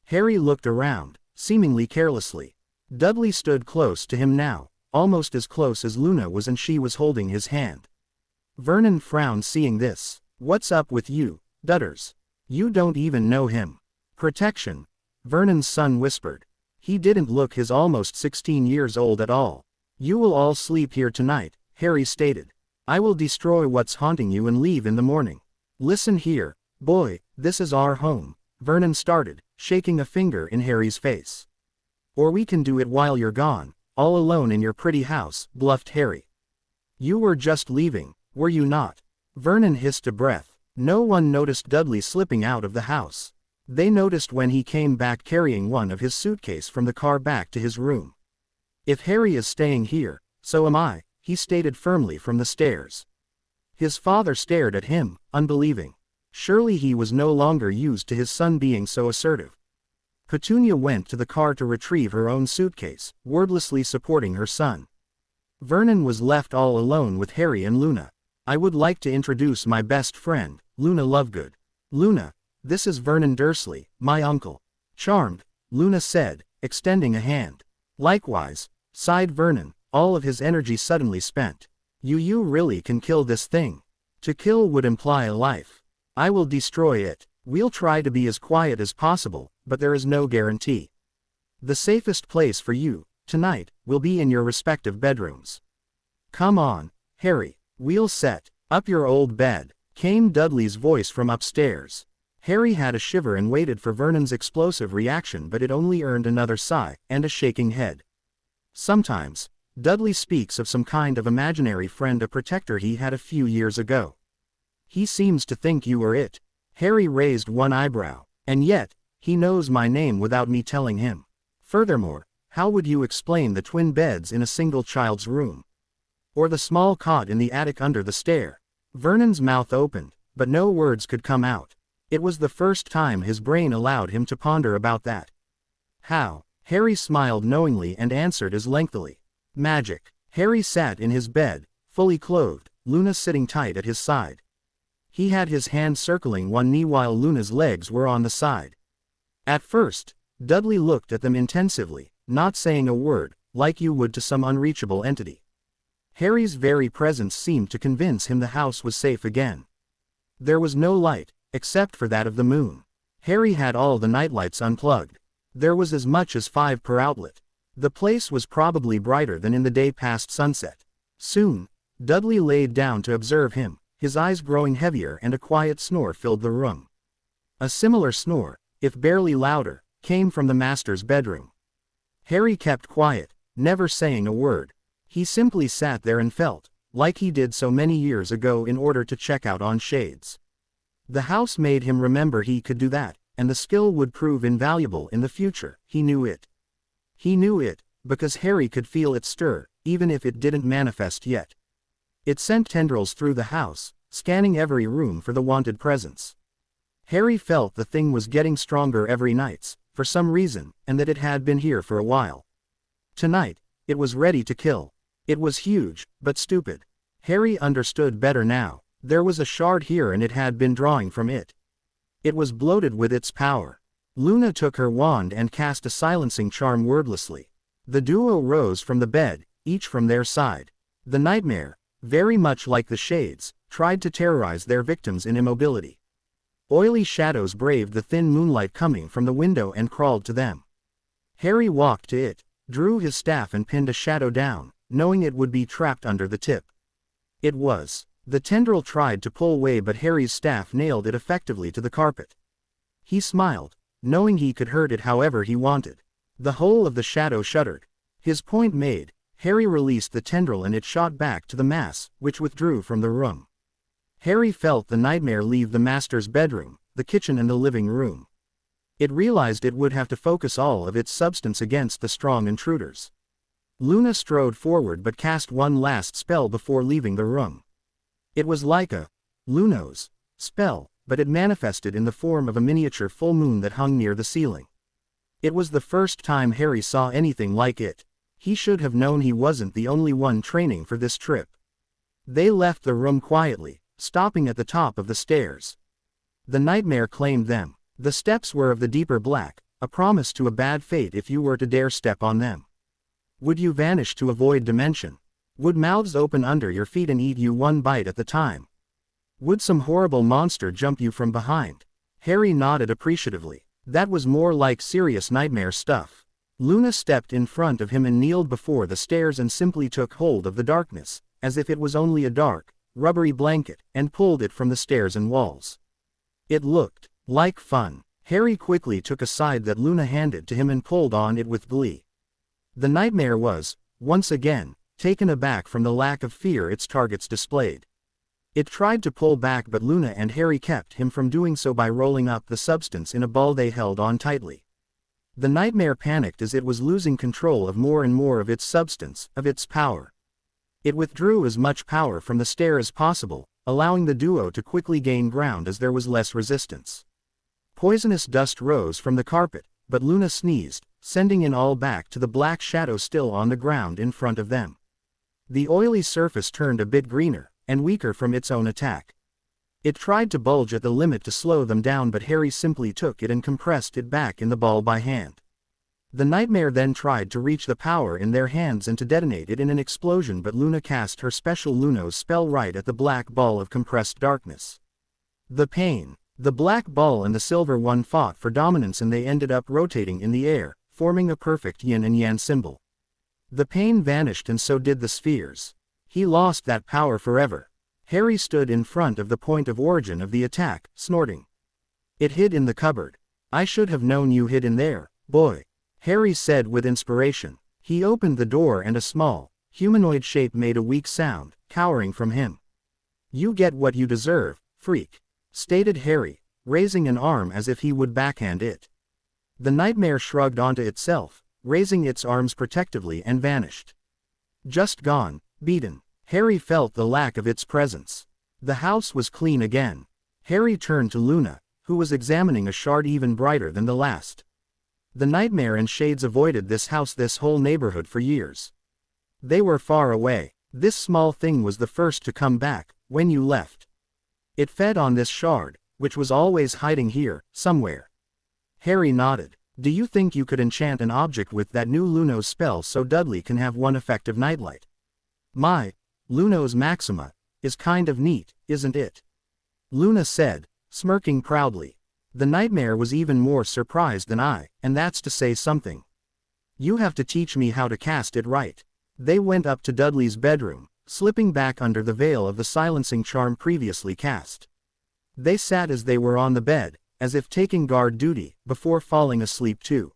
Harry looked around, seemingly carelessly. Dudley stood close to him now, almost as close as Luna was, and she was holding his hand. Vernon frowned seeing this. What's up with you, Dudders? You don't even know him. Protection, Vernon's son whispered. He didn't look his almost 16 years old at all. You will all sleep here tonight, Harry stated. I will destroy what's haunting you and leave in the morning. Listen here, boy, this is our home, Vernon started, shaking a finger in Harry's face. Or we can do it while you're gone, all alone in your pretty house, bluffed Harry. You were just leaving, were you not? Vernon hissed a breath. No one noticed Dudley slipping out of the house. They noticed when he came back carrying one of his suitcases from the car back to his room. If Harry is staying here, so am I, he stated firmly from the stairs. His father stared at him, unbelieving. Surely he was no longer used to his son being so assertive. Petunia went to the car to retrieve her own suitcase, wordlessly supporting her son. Vernon was left all alone with Harry and Luna. I would like to introduce my best friend, Luna Lovegood. Luna, this is Vernon Dursley, my uncle. Charmed, Luna said, extending a hand. Likewise, sighed Vernon, all of his energy suddenly spent. You really can kill this thing. To kill would imply a life. I will destroy it. We'll try to be as quiet as possible, but there is no guarantee. The safest place for you, tonight, will be in your respective bedrooms. Come on, Harry, we'll set up your old bed, came Dudley's voice from upstairs. Harry had a shiver and waited for Vernon's explosive reaction, but it only earned another sigh, and a shaking head. Sometimes, Dudley speaks of some kind of imaginary friend, a protector he had a few years ago. He seems to think you are it. Harry raised one eyebrow. And yet, he knows my name without me telling him. Furthermore, how would you explain the twin beds in a single child's room? Or the small cot in the attic under the stair? Vernon's mouth opened, but no words could come out. It was the first time his brain allowed him to ponder about that. How? Harry smiled knowingly and answered as lengthily. Magic. Harry sat in his bed, fully clothed, Luna sitting tight at his side. He had his hand circling one knee while Luna's legs were on the side. At first, Dudley looked at them intensively, not saying a word, like you would to some unreachable entity. Harry's very presence seemed to convince him the house was safe again. There was no light, except for that of the moon. Harry had all the nightlights unplugged. There was as much as 5 per outlet. The place was probably brighter than in the day past sunset. Soon, Dudley laid down to observe him, his eyes growing heavier, and a quiet snore filled the room. A similar snore, if barely louder, came from the master's bedroom. Harry kept quiet, never saying a word. He simply sat there and felt, like he did so many years ago in order to check out on shades. The house made him remember he could do that, and the skill would prove invaluable in the future. He knew it. He knew it, because Harry could feel it stir, even if it didn't manifest yet. It sent tendrils through the house, scanning every room for the wanted presence. Harry felt the thing was getting stronger every night, for some reason, and that it had been here for a while. Tonight, it was ready to kill. It was huge, but stupid. Harry understood better now. There was a shard here and it had been drawing from it. It was bloated with its power. Luna took her wand and cast a silencing charm wordlessly. The duo rose from the bed, each from their side. The nightmare, very much like the shades, tried to terrorize their victims in immobility. Oily shadows braved the thin moonlight coming from the window and crawled to them. Harry walked to it, drew his staff and pinned a shadow down, knowing it would be trapped under the tip. It was. The tendril tried to pull away, but Harry's staff nailed it effectively to the carpet. He smiled, knowing he could hurt it however he wanted. The whole of the shadow shuddered. His point made, Harry released the tendril and it shot back to the mass, which withdrew from the room. Harry felt the nightmare leave the master's bedroom, the kitchen and the living room. It realized it would have to focus all of its substance against the strong intruders. Luna strode forward but cast one last spell before leaving the room. It was like a Luno's spell, but it manifested in the form of a miniature full moon that hung near the ceiling. It was the first time Harry saw anything like it. He should have known he wasn't the only one training for this trip. They left the room quietly, stopping at the top of the stairs. The nightmare claimed them. The steps were of the deeper black, a promise to a bad fate if you were to dare step on them. Would you vanish to avoid dimension? Would mouths open under your feet and eat you one bite at a time? Would some horrible monster jump you from behind? Harry nodded appreciatively. That was more like serious nightmare stuff. Luna stepped in front of him and kneeled before the stairs and simply took hold of the darkness, as if it was only a dark, rubbery blanket, and pulled it from the stairs and walls. It looked like fun. Harry quickly took a side that Luna handed to him and pulled on it with glee. The nightmare was, once again, taken aback from the lack of fear its targets displayed. It tried to pull back, but Luna and Harry kept him from doing so by rolling up the substance in a ball they held on tightly. The nightmare panicked as it was losing control of more and more of its substance, of its power. It withdrew as much power from the stair as possible, allowing the duo to quickly gain ground as there was less resistance. Poisonous dust rose from the carpet, but Luna sneezed, sending it all back to the black shadow still on the ground in front of them. The oily surface turned a bit greener, and weaker from its own attack. It tried to bulge at the limit to slow them down, but Harry simply took it and compressed it back in the ball by hand. The nightmare then tried to reach the power in their hands and to detonate it in an explosion, but Luna cast her special Luno's spell right at the black ball of compressed darkness. The pain. The black ball and the silver one fought for dominance, and they ended up rotating in the air, forming a perfect yin and yang symbol. The pain vanished and so did the spheres. He lost that power forever. Harry stood in front of the point of origin of the attack, snorting. It hid in the cupboard. I should have known you hid in there, boy. Harry said with inspiration. He opened the door and a small, humanoid shape made a weak sound, cowering from him. You get what you deserve, freak, stated Harry, raising an arm as if he would backhand it. The nightmare shrugged onto itself, raising its arms protectively, and vanished. Just gone, beaten. Harry felt the lack of its presence. The house was clean again. Harry turned to Luna, who was examining a shard even brighter than the last. The nightmare and shades avoided this house, this whole neighborhood for years. They were far away. This small thing was the first to come back, when you left. It fed on this shard, which was always hiding here, somewhere. Harry nodded. Do you think you could enchant an object with that new Luno's spell so Dudley can have one effective nightlight? My, Luno's Maxima, is kind of neat, isn't it? Luna said, smirking proudly. The nightmare was even more surprised than I, and that's to say something. You have to teach me how to cast it right. They went up to Dudley's bedroom, slipping back under the veil of the silencing charm previously cast. They sat as they were on the bed, as if taking guard duty, before falling asleep too.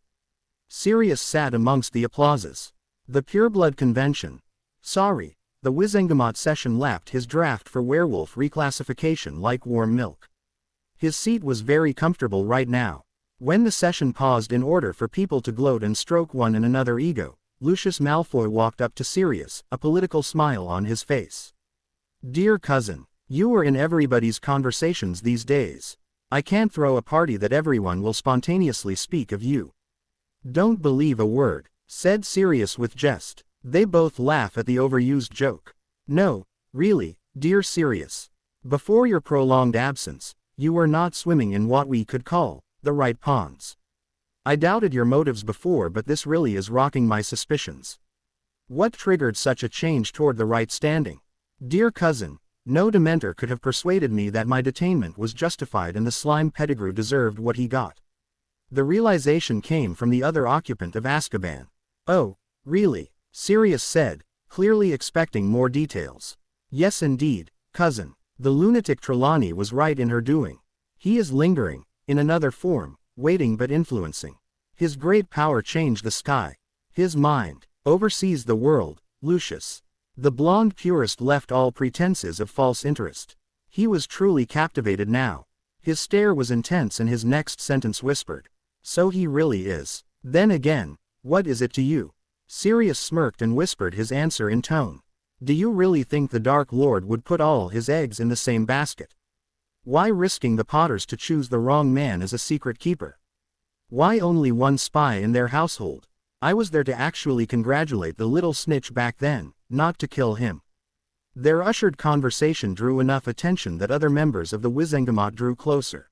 Sirius sat amongst the applauses. The pureblood convention. Sorry, the Wizengamot session lapped his draft for werewolf reclassification like warm milk. His seat was very comfortable right now. When the session paused in order for people to gloat and stroke one and another ego, Lucius Malfoy walked up to Sirius, a political smile on his face. Dear cousin, you are in everybody's conversations these days. I can't throw a party that everyone will spontaneously speak of you. Don't believe a word, said Sirius with jest. They both laugh at the overused joke. No, really, dear Sirius. Before your prolonged absence, you were not swimming in what we could call the right ponds. I doubted your motives before, but this really is rocking my suspicions. What triggered such a change toward the right standing? Dear cousin, no Dementor could have persuaded me that my detainment was justified and the slime Pettigrew deserved what he got. The realization came from the other occupant of Azkaban. Oh, really? Sirius said, clearly expecting more details. Yes indeed, cousin. The lunatic Trelawney was right in her doing. He is lingering, in another form, waiting but influencing. His great power changed the sky. His mind oversees the world, Lucius. The blonde purist left all pretenses of false interest. He was truly captivated now. His stare was intense and his next sentence whispered. So he really is. Then again, what is it to you? Sirius smirked and whispered his answer in tone. Do you really think the Dark Lord would put all his eggs in the same basket? Why risking the Potters to choose the wrong man as a secret keeper? Why only one spy in their household? I was there to actually congratulate the little snitch back then, not to kill him. Their ushered conversation drew enough attention that other members of the Wizengamot drew closer.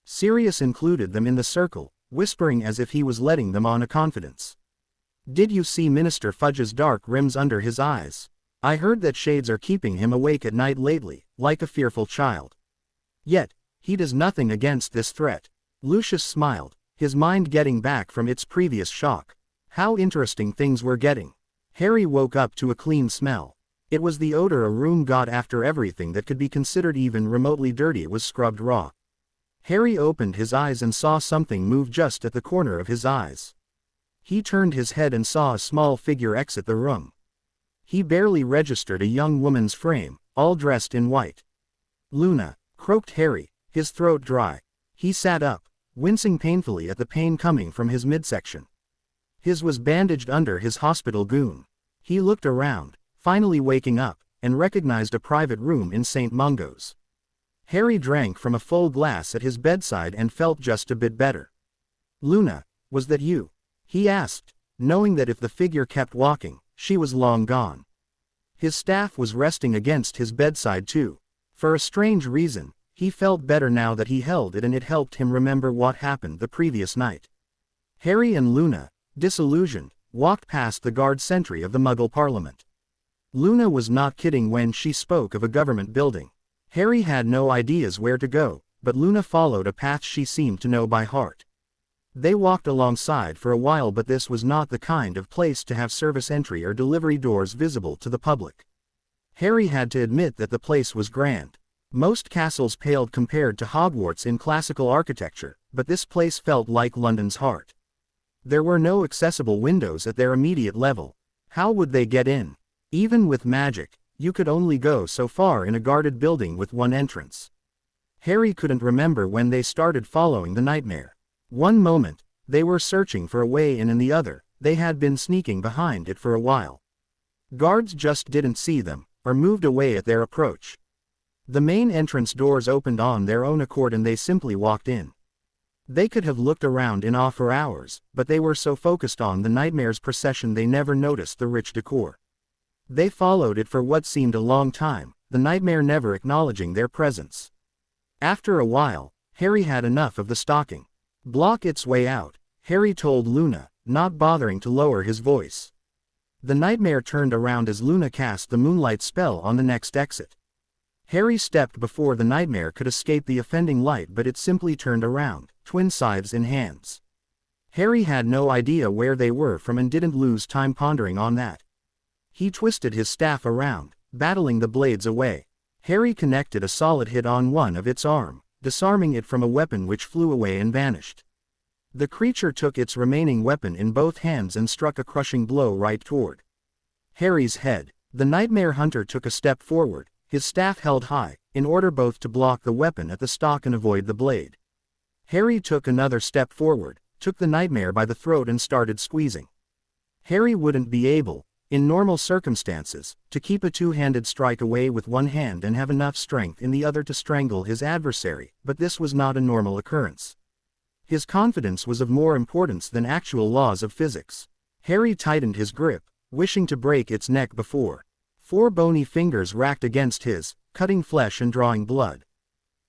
Sirius included them in the circle, whispering as if he was letting them on a confidence. Did you see Minister Fudge's dark rims under his eyes? I heard that shades are keeping him awake at night lately, like a fearful child. Yet, he does nothing against this threat. Lucius smiled, his mind getting back from its previous shock. How interesting things were getting. Harry woke up to a clean smell. It was the odor a room got after everything that could be considered even remotely dirty was scrubbed raw. Harry opened his eyes and saw something move just at the corner of his eyes. He turned his head and saw a small figure exit the room. He barely registered a young woman's frame, all dressed in white. Luna, croaked Harry, his throat dry. He sat up, wincing painfully at the pain coming from his midsection. His was bandaged under his hospital gown. He looked around, finally waking up, and recognized a private room in St. Mungo's. Harry drank from a full glass at his bedside and felt just a bit better. Luna, was that you? He asked, knowing that if the figure kept walking, she was long gone. His staff was resting against his bedside too. For a strange reason, he felt better now that he held it and it helped him remember what happened the previous night. Harry and Luna, disillusioned, walked past the guard sentry of the Muggle Parliament. Luna was not kidding when she spoke of a government building. Harry had no ideas where to go, but Luna followed a path she seemed to know by heart. They walked alongside for a while, but this was not the kind of place to have service entry or delivery doors visible to the public. Harry had to admit that the place was grand. Most castles paled compared to Hogwarts in classical architecture, but this place felt like London's heart. There were no accessible windows at their immediate level. How would they get in? Even with magic, you could only go so far in a guarded building with one entrance. Harry couldn't remember when they started following the nightmare. One moment, they were searching for a way in and the other, they had been sneaking behind it for a while. Guards just didn't see them, or moved away at their approach. The main entrance doors opened on their own accord and they simply walked in. They could have looked around in awe for hours, but they were so focused on the nightmare's procession they never noticed the rich decor. They followed it for what seemed a long time, the nightmare never acknowledging their presence. After a while, Harry had enough of the stalking. "Block its way out," Harry told Luna, not bothering to lower his voice. The nightmare turned around as Luna cast the moonlight spell on the next exit. Harry stepped before the nightmare could escape the offending light, but it simply turned around, twin scythes in hands. Harry had no idea where they were from and didn't lose time pondering on that. He twisted his staff around, battling the blades away. Harry connected a solid hit on one of its arm, disarming it from a weapon which flew away and vanished. The creature took its remaining weapon in both hands and struck a crushing blow right toward Harry's head. The nightmare hunter took a step forward, his staff held high, in order both to block the weapon at the stock and avoid the blade. Harry took another step forward, took the nightmare by the throat and started squeezing. Harry wouldn't be able, in normal circumstances, to keep a two-handed strike away with one hand and have enough strength in the other to strangle his adversary, but this was not a normal occurrence. His confidence was of more importance than actual laws of physics. Harry tightened his grip, wishing to break its neck before 4 bony fingers racked against his, cutting flesh and drawing blood.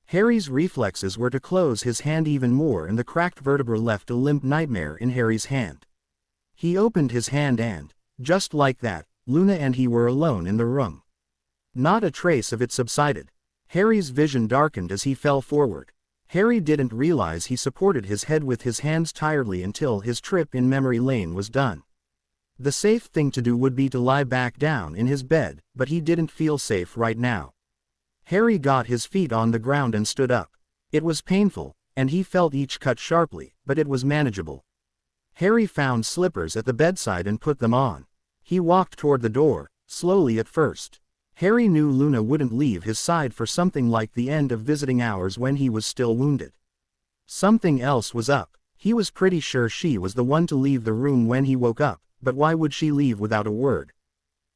Harry's reflexes were to close his hand even more, and the cracked vertebra left a limp nightmare in Harry's hand. He opened his hand and, just like that, Luna and he were alone in the room. Not a trace of it subsided. Harry's vision darkened as he fell forward. Harry didn't realize he supported his head with his hands tiredly until his trip in memory lane was done. The safe thing to do would be to lie back down in his bed, but he didn't feel safe right now. Harry got his feet on the ground and stood up. It was painful, and he felt each cut sharply, but it was manageable. Harry found slippers at the bedside and put them on. He walked toward the door, slowly at first. Harry knew Luna wouldn't leave his side for something like the end of visiting hours when he was still wounded. Something else was up. He was pretty sure she was the one to leave the room when he woke up, but why would she leave without a word?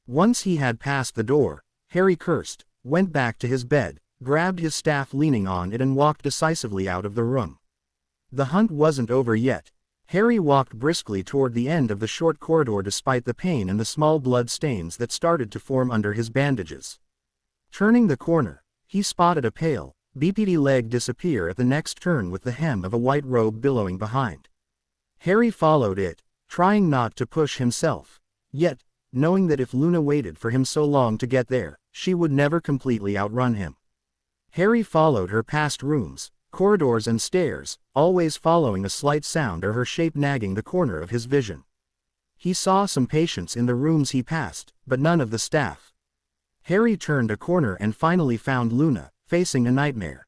Once he had passed the door, Harry cursed, went back to his bed, grabbed his staff leaning on it and walked decisively out of the room. The hunt wasn't over yet. Harry walked briskly toward the end of the short corridor despite the pain and the small blood stains that started to form under his bandages. Turning the corner, he spotted a pale, BPD leg disappear at the next turn with the hem of a white robe billowing behind. Harry followed it, trying not to push himself, yet, knowing that if Luna waited for him so long to get there, she would never completely outrun him. Harry followed her past rooms, corridors and stairs, always following a slight sound or her shape nagging the corner of his vision. He saw some patients in the rooms he passed, but none of the staff. Harry turned a corner and finally found Luna, facing a nightmare.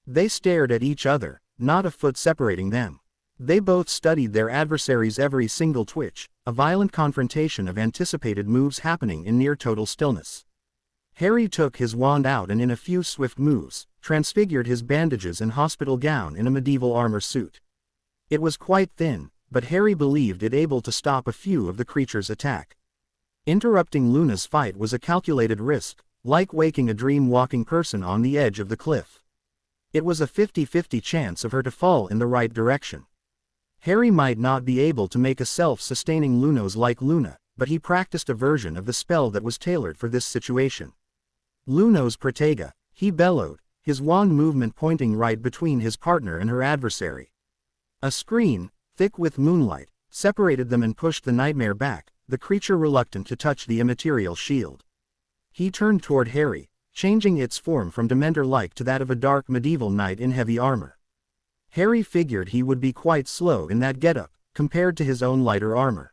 They stared at each other, not a foot separating them. They both studied their adversary's every single twitch, a violent confrontation of anticipated moves happening in near total stillness. Harry took his wand out and in a few swift moves, transfigured his bandages and hospital gown in a medieval armor suit. It was quite thin, but Harry believed it able to stop a few of the creature's attack. Interrupting Luna's fight was a calculated risk, like waking a dream-walking person on the edge of the cliff. It was a 50-50 chance of her to fall in the right direction. Harry might not be able to make a self-sustaining Lunos like Luna, but he practiced a version of the spell that was tailored for this situation. Lunos Protega, he bellowed, his wand movement pointing right between his partner and her adversary. A screen, thick with moonlight, separated them and pushed the nightmare back, the creature reluctant to touch the immaterial shield. He turned toward Harry, changing its form from Dementor-like to that of a dark medieval knight in heavy armor. Harry figured he would be quite slow in that getup, compared to his own lighter armor.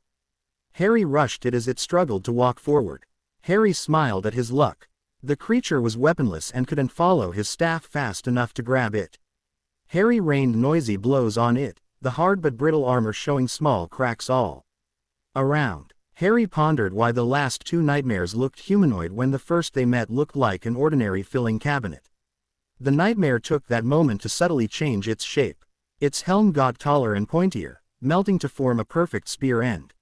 Harry rushed it as it struggled to walk forward. Harry smiled at his luck. The creature was weaponless and couldn't follow his staff fast enough to grab it. Harry rained noisy blows on it, the hard but brittle armor showing small cracks all around. Harry pondered why the last two nightmares looked humanoid when the first they met looked like an ordinary filling cabinet. The nightmare took that moment to subtly change its shape. Its helm got taller and pointier, melting to form a perfect spear end.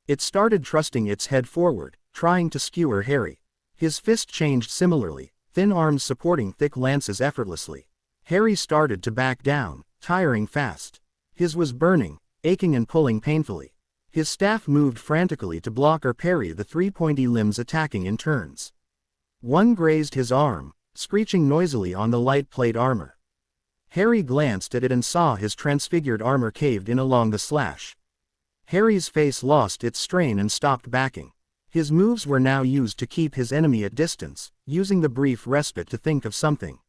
It started thrusting its head forward, trying to skewer Harry. His fist changed similarly, thin arms supporting thick lances effortlessly. Harry started to back down, tiring fast. His was burning, aching and pulling painfully. His staff moved frantically to block or parry the three pointy limbs attacking in turns. One grazed his arm, screeching noisily on the light plate armor. Harry glanced at it and saw his transfigured armor caved in along the slash. Harry's face lost its strain and stopped backing. His moves were now used to keep his enemy at distance, using the brief respite to think of something.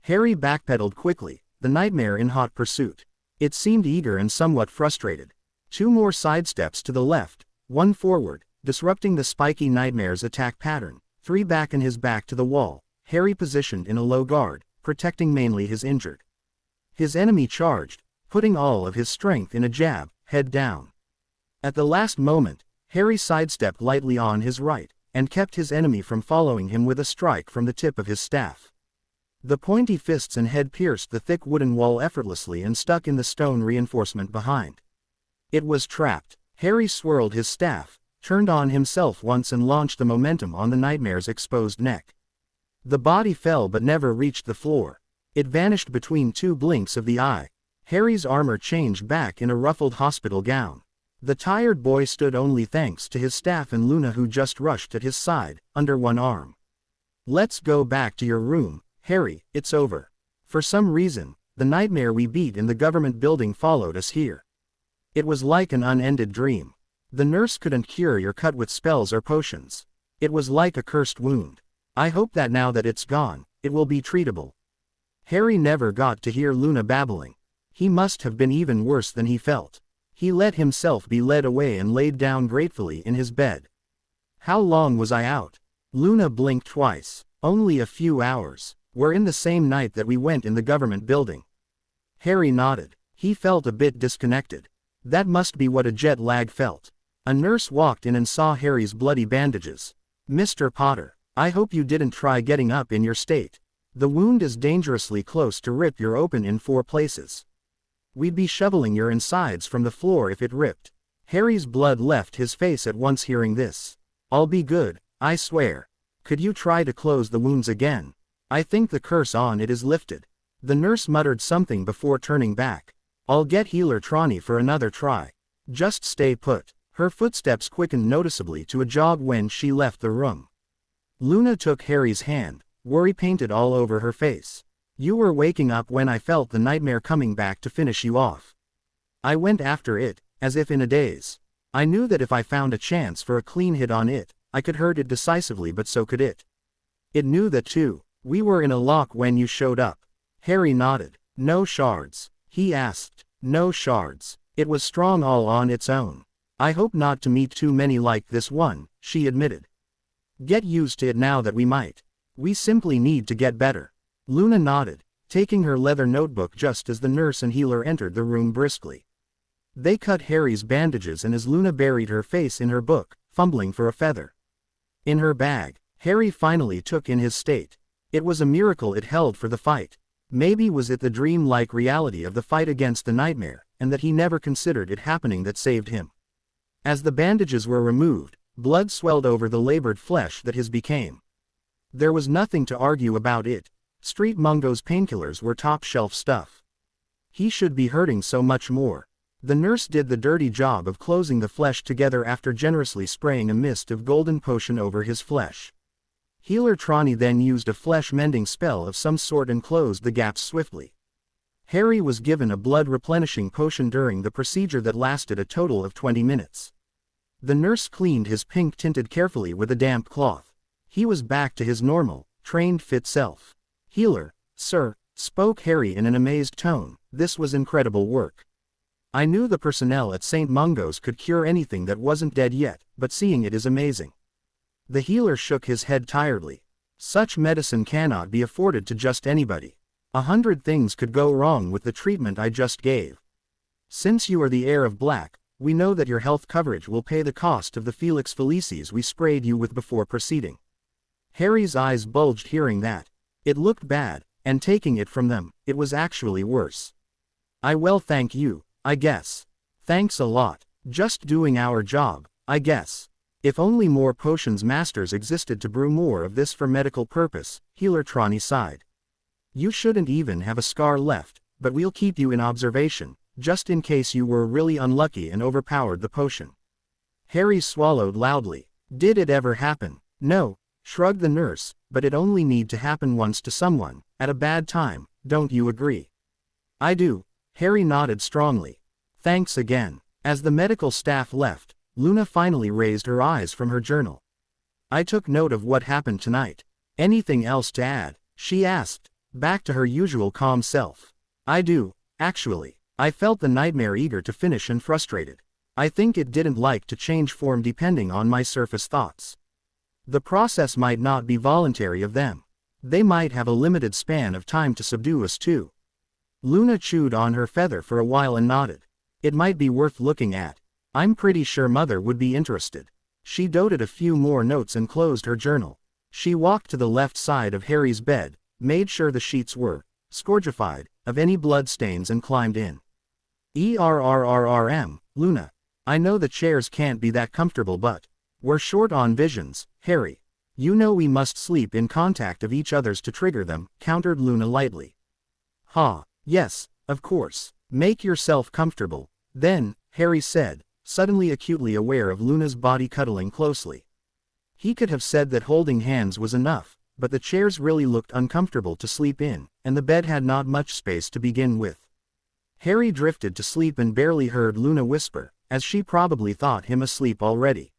Harry backpedaled quickly, the nightmare in hot pursuit. It seemed eager and somewhat frustrated. 2 more sidesteps to the left, 1 forward, disrupting the spiky nightmare's attack pattern, 3 back and his back to the wall, Harry positioned in a low guard, protecting mainly his injured. His enemy charged, putting all of his strength in a jab, head down. At the last moment, Harry sidestepped lightly on his right, and kept his enemy from following him with a strike from the tip of his staff. The pointy fists and head pierced the thick wooden wall effortlessly and stuck in the stone reinforcement behind. It was trapped. Harry swirled his staff, turned on himself once and launched the momentum on the nightmare's exposed neck. The body fell but never reached the floor. It vanished between 2 blinks of the eye. Harry's armor changed back in a ruffled hospital gown. The tired boy stood only thanks to his staff and Luna who just rushed at his side, under one arm. "Let's go back to your room, Harry, it's over. For some reason, the nightmare we beat in the government building followed us here. It was like an unended dream. The nurse couldn't cure your cut with spells or potions. It was like a cursed wound. I hope that now that it's gone, it will be treatable." Harry never got to hear Luna babbling. He must have been even worse than he felt. He let himself be led away and laid down gratefully in his bed. "How long was I out?" Luna blinked twice. "Only a few hours. We're in the same night that we went in the government building." Harry nodded. He felt a bit disconnected. That must be what a jet lag felt. A nurse walked in and saw Harry's bloody bandages. "Mr. Potter, I hope you didn't try getting up in your state. The wound is dangerously close to rip you open in 4 places. We'd be shoveling your insides from the floor if it ripped." Harry's blood left his face at once hearing this. "I'll be good, I swear. Could you try to close the wounds again? I think the curse on it is lifted." The nurse muttered something before turning back. "I'll get Healer Trani for another try. Just stay put." Her footsteps quickened noticeably to a jog when she left the room. Luna took Harry's hand, worry painted all over her face. "You were waking up when I felt the nightmare coming back to finish you off. I went after it, as if in a daze. I knew that if I found a chance for a clean hit on it, I could hurt it decisively but so could it. It knew that too. We were in a lock when you showed up." Harry nodded. "No shards?" he asked. "No shards. It was strong all on its own. I hope not to meet too many like this one," she admitted. "Get used to it now that we might. We simply need to get better." Luna nodded, taking her leather notebook just as the nurse and healer entered the room briskly. They cut Harry's bandages and as Luna buried her face in her book, fumbling for a feather in her bag, Harry finally took in his state. It was a miracle it held for the fight. Maybe was it the dream-like reality of the fight against the nightmare, and that he never considered it happening that saved him. As the bandages were removed, blood swelled over the labored flesh that his became. There was nothing to argue about it. Street Mungo's painkillers were top-shelf stuff. He should be hurting so much more. The nurse did the dirty job of closing the flesh together after generously spraying a mist of golden potion over his flesh. Healer Trani then used a flesh-mending spell of some sort and closed the gaps swiftly. Harry was given a blood-replenishing potion during the procedure that lasted a total of 20 minutes. The nurse cleaned his pink tinted carefully with a damp cloth. He was back to his normal, trained fit self. "Healer, sir," spoke Harry in an amazed tone, "this was incredible work. I knew the personnel at St. Mungo's could cure anything that wasn't dead yet, but seeing it is amazing." The healer shook his head tiredly. "Such medicine cannot be afforded to just anybody. 100 things could go wrong with the treatment I just gave. Since you are the heir of Black, we know that your health coverage will pay the cost of the Felix Felicis we sprayed you with before proceeding." Harry's eyes bulged hearing that. It looked bad, and taking it from them, it was actually worse. "I well thank you, I guess. Thanks a lot. Just doing our job, I guess. If only more potions masters existed to brew more of this for medical purpose," Healer Trani sighed. "You shouldn't even have a scar left, but we'll keep you in observation, just in case you were really unlucky and overpowered the potion." Harry swallowed loudly. "Did it ever happen?" "No," shrugged the nurse, "but it only need to happen once to someone, at a bad time, don't you agree?" "I do." Harry nodded strongly. "Thanks again." As the medical staff left, Luna finally raised her eyes from her journal. "I took note of what happened tonight. Anything else to add?" she asked, back to her usual calm self. "I do, actually. I felt the nightmare eager to finish and frustrated. I think it didn't like to change form depending on my surface thoughts. The process might not be voluntary of them. They might have a limited span of time to subdue us too." Luna chewed on her feather for a while and nodded. "It might be worth looking at. I'm pretty sure Mother would be interested." She dotted a few more notes and closed her journal. She walked to the left side of Harry's bed, made sure the sheets were scourgified of any blood stains and climbed in. Luna. I know the chairs can't be that comfortable, but we're short on visions, Harry. You know we must sleep in contact of each other's to trigger them," countered Luna lightly. "Ha, yes, of course. Make yourself comfortable, then," Harry said, suddenly acutely aware of Luna's body cuddling closely. He could have said that holding hands was enough, but the chairs really looked uncomfortable to sleep in, and the bed had not much space to begin with. Harry drifted to sleep and barely heard Luna whisper, as she probably thought him asleep already.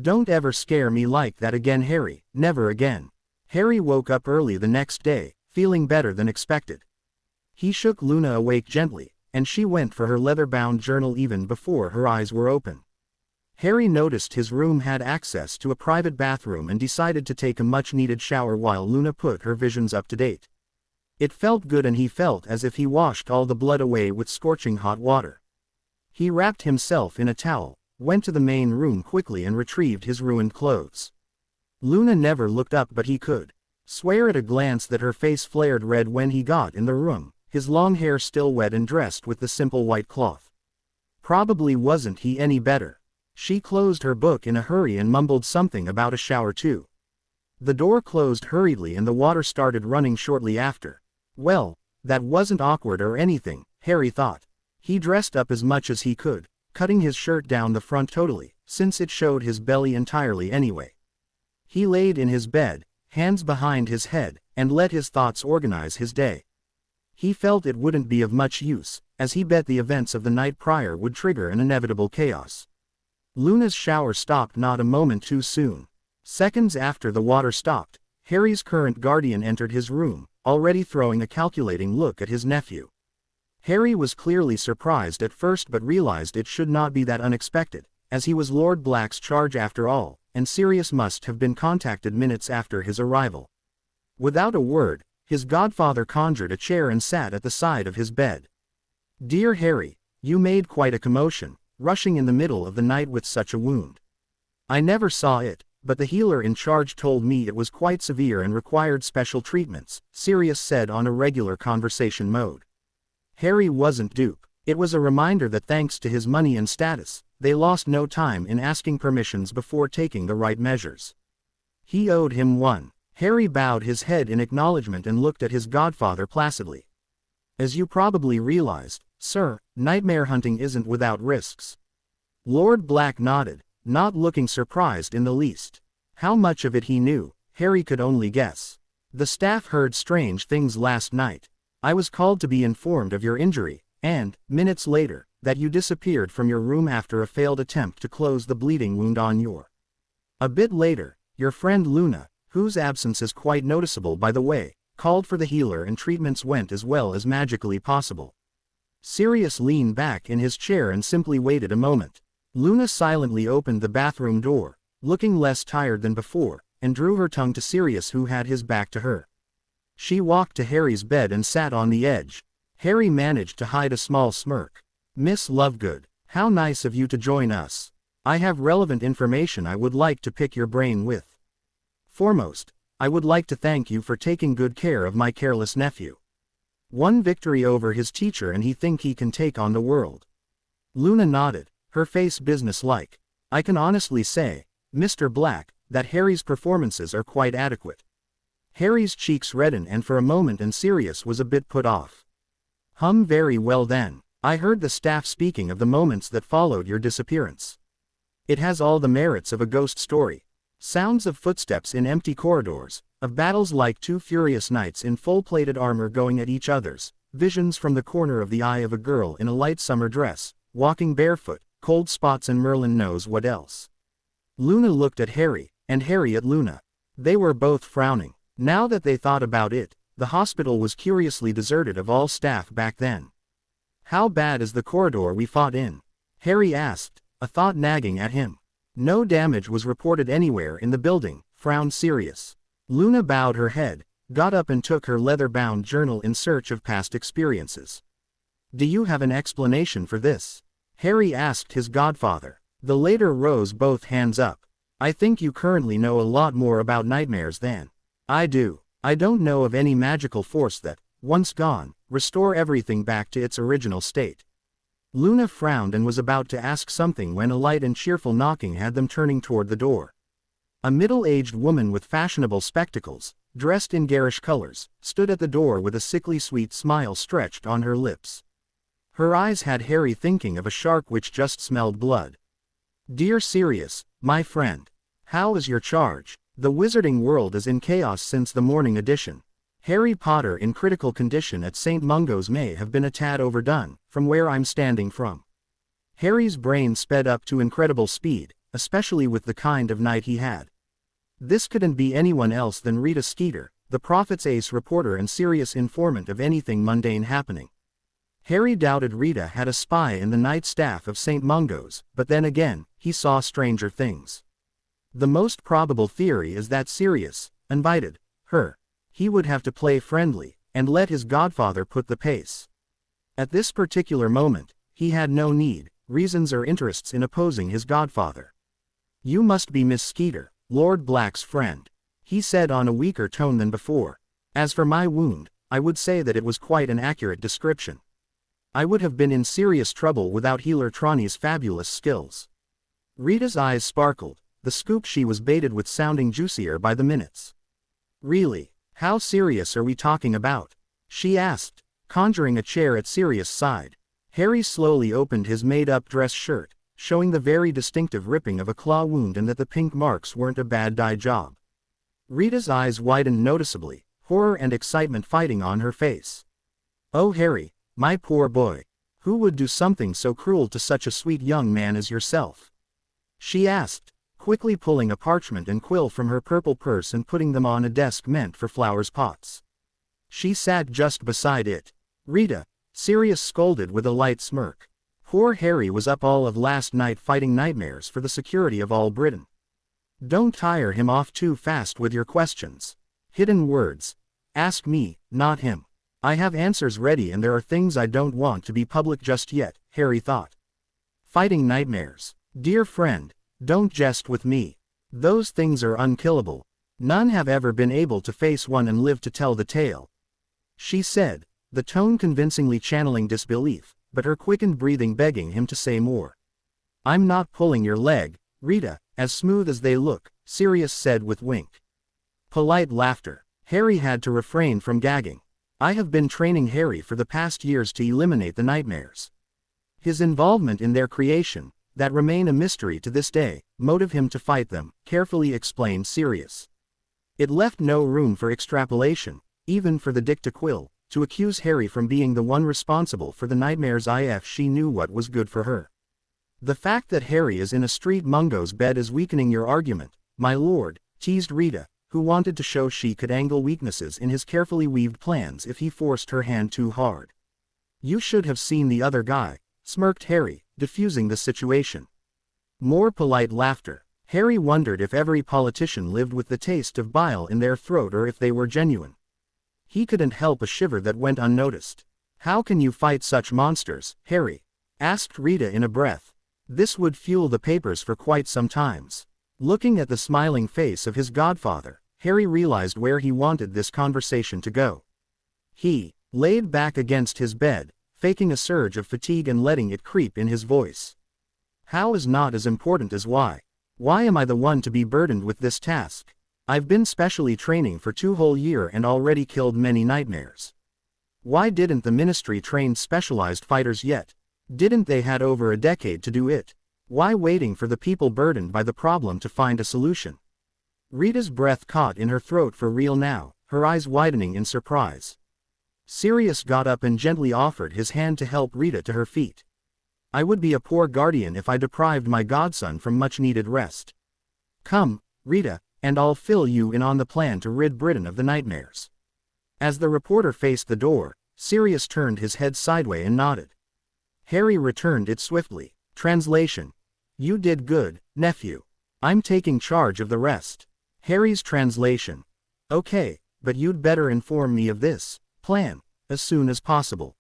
"Don't ever scare me like that again, Harry, never again." Harry woke up early the next day, feeling better than expected. He shook Luna awake gently, and she went for her leather-bound journal even before her eyes were open. Harry noticed his room had access to a private bathroom and decided to take a much-needed shower while Luna put her visions up to date. It felt good, and he felt as if he washed all the blood away with scorching hot water. He wrapped himself in a towel, went to the main room quickly and retrieved his ruined clothes. Luna never looked up, but he could swear at a glance that her face flared red when he got in the room, his long hair still wet and dressed with the simple white cloth. Probably wasn't he any better. She closed her book in a hurry and mumbled something about a shower too. The door closed hurriedly and the water started running shortly after. Well, that wasn't awkward or anything, Harry thought. He dressed up as much as he could, cutting his shirt down the front totally, since it showed his belly entirely anyway. He laid in his bed, hands behind his head, and let his thoughts organize his day. He felt it wouldn't be of much use, as he bet the events of the night prior would trigger an inevitable chaos. Luna's shower stopped not a moment too soon. Seconds after the water stopped, Harry's current guardian entered his room, already throwing a calculating look at his nephew. Harry was clearly surprised at first but realized it should not be that unexpected, as he was Lord Black's charge after all, and Sirius must have been contacted minutes after his arrival. Without a word, his godfather conjured a chair and sat at the side of his bed. "Dear Harry, you made quite a commotion, rushing in the middle of the night with such a wound. I never saw it, but the healer in charge told me it was quite severe and required special treatments," Sirius said on a regular conversation mode. Harry wasn't duped. It was a reminder that thanks to his money and status, they lost no time in asking permissions before taking the right measures. He owed him one. Harry bowed his head in acknowledgement and looked at his godfather placidly. "As you probably realized, sir, nightmare hunting isn't without risks." Lord Black nodded, not looking surprised in the least. How much of it he knew, Harry could only guess. "The staff heard strange things last night. I was called to be informed of your injury, and, minutes later, that you disappeared from your room after a failed attempt to close the bleeding wound on your." A bit later, your friend Luna, whose absence is quite noticeable by the way, called for the healer and treatments went as well as magically possible. Sirius leaned back in his chair and simply waited a moment. Luna silently opened the bathroom door, looking less tired than before, and drew her tongue to Sirius, who had his back to her. She walked to Harry's bed and sat on the edge. Harry managed to hide a small smirk. "Miss Lovegood, how nice of you to join us. I have relevant information I would like to pick your brain with. Foremost, I would like to thank you for taking good care of my careless nephew. One victory over his teacher and he think he can take on the world." Luna nodded, her face businesslike. "I can honestly say, Mr. Black, that Harry's performances are quite adequate." Harry's cheeks reddened and for a moment and Sirius was a bit put off. Very well then. I heard the staff speaking of the moments that followed your disappearance. It has all the merits of a ghost story. Sounds of footsteps in empty corridors, of battles like two furious knights in full-plated armor going at each other's, visions from the corner of the eye of a girl in a light summer dress, walking barefoot, cold spots and Merlin knows what else. Luna looked at Harry, and Harry at Luna. They were both frowning. Now that they thought about it, the hospital was curiously deserted of all staff back then. How bad is the corridor we fought in? Harry asked, a thought nagging at him. No damage was reported anywhere in the building, frowned Sirius. Luna bowed her head, got up and took her leather-bound journal in search of past experiences. Do you have an explanation for this? Harry asked his godfather. The latter rose both hands up. I think you currently know a lot more about nightmares than I do. I don't know of any magical force that, once gone, restore everything back to its original state. Luna frowned and was about to ask something when a light and cheerful knocking had them turning toward the door. A middle-aged woman with fashionable spectacles, dressed in garish colors, stood at the door with a sickly sweet smile stretched on her lips. Her eyes had Harry thinking of a shark which just smelled blood. Dear Sirius, my friend. How is your charge? The wizarding world is in chaos since the morning edition. Harry Potter in critical condition at St. Mungo's may have been a tad overdone, from where I'm standing from. Harry's brain sped up to incredible speed, especially with the kind of night he had. This couldn't be anyone else than Rita Skeeter, the Prophet's ace reporter and serious informant of anything mundane happening. Harry doubted Rita had a spy in the night staff of St. Mungo's, but then again, he saw stranger things. The most probable theory is that Sirius invited her. He would have to play friendly, and let his godfather put the pace. At this particular moment, he had no need, reasons or interests in opposing his godfather. You must be Miss Skeeter, Lord Black's friend, he said on a weaker tone than before. As for my wound, I would say that it was quite an accurate description. I would have been in serious trouble without Healer Trani's fabulous skills. Rita's eyes sparkled, the scoop she was baited with sounding juicier by the minutes. Really? How serious are we talking about? She asked, conjuring a chair at Sirius' side. Harry slowly opened his made-up dress shirt, showing the very distinctive ripping of a claw wound and that the pink marks weren't a bad dye job. Rita's eyes widened noticeably, horror and excitement fighting on her face. Oh Harry, my poor boy. Who would do something so cruel to such a sweet young man as yourself? She asked, quickly pulling a parchment and quill from her purple purse and putting them on a desk meant for flowers pots. She sat just beside it. Rita, Sirius scolded with a light smirk. Poor Harry was up all of last night fighting nightmares for the security of all Britain. Don't tire him off too fast with your questions. Hidden words. Ask me, not him. I have answers ready and there are things I don't want to be public just yet, Harry thought. Fighting nightmares. Dear friend, don't jest with me. Those things are unkillable. None have ever been able to face one and live to tell the tale. She said, the tone convincingly channeling disbelief, but her quickened breathing begging him to say more. I'm not pulling your leg, Rita, as smooth as they look, Sirius said with wink. Polite laughter. Harry had to refrain from gagging. I have been training Harry for the past years to eliminate the nightmares. His involvement in their creation, that remain a mystery to this day, motive him to fight them, carefully explained Sirius. It left no room for extrapolation, even for the dictaquill, to accuse Harry from being the one responsible for the nightmares if she knew what was good for her. The fact that Harry is in a street mungo's bed is weakening your argument, my lord, teased Rita, who wanted to show she could angle weaknesses in his carefully weaved plans if he forced her hand too hard. You should have seen the other guy, smirked Harry, diffusing the situation. More polite laughter. Harry wondered if every politician lived with the taste of bile in their throat or if they were genuine. He couldn't help a shiver that went unnoticed. How can you fight such monsters, Harry? Asked Rita in a breath. This would fuel the papers for quite some times. Looking at the smiling face of his godfather, Harry realized where he wanted this conversation to go. He laid back against his bed, faking a surge of fatigue and letting it creep in his voice. How is not as important as why? Why am I the one to be burdened with this task? I've been specially training for 2 whole years and already killed many nightmares. Why didn't the ministry train specialized fighters yet? Didn't they had over a decade to do it? Why waiting for the people burdened by the problem to find a solution? Rita's breath caught in her throat for real now, her eyes widening in surprise. Sirius got up and gently offered his hand to help Rita to her feet. I would be a poor guardian if I deprived my godson from much-needed rest. Come, Rita, and I'll fill you in on the plan to rid Britain of the nightmares. As the reporter faced the door, Sirius turned his head sideways and nodded. Harry returned it swiftly. Translation. You did good, nephew. I'm taking charge of the rest. Harry's translation. Okay, but you'd better inform me of this plan as soon as possible.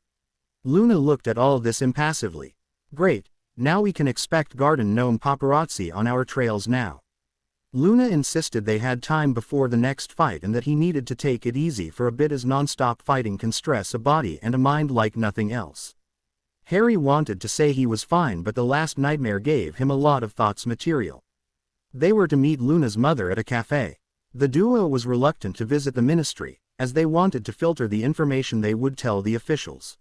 Luna looked at all this impassively. Great, now we can expect garden gnome paparazzi on our trails now. Luna insisted they had time before the next fight and that he needed to take it easy for a bit as non-stop fighting can stress a body and a mind like nothing else. Harry wanted to say he was fine, but the last nightmare gave him a lot of thoughts material. They were to meet Luna's mother at a cafe. The duo was reluctant to visit the ministry, as they wanted to filter the information they would tell the officials.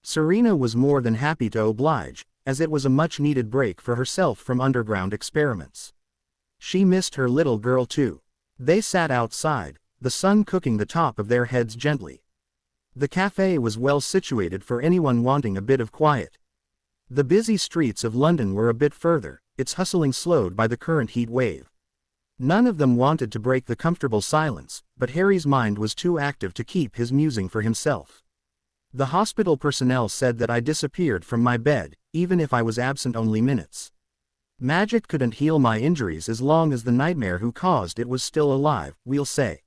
Serena was more than happy to oblige, as it was a much-needed break for herself from underground experiments. She missed her little girl too. They sat outside, the sun cooking the top of their heads gently. The cafe was well situated for anyone wanting a bit of quiet. The busy streets of London were a bit further, its hustling slowed by the current heat wave. None of them wanted to break the comfortable silence, but Harry's mind was too active to keep his musing for himself. The hospital personnel said that I disappeared from my bed, even if I was absent only minutes. Magic couldn't heal my injuries as long as the nightmare who caused it was still alive, we'll say.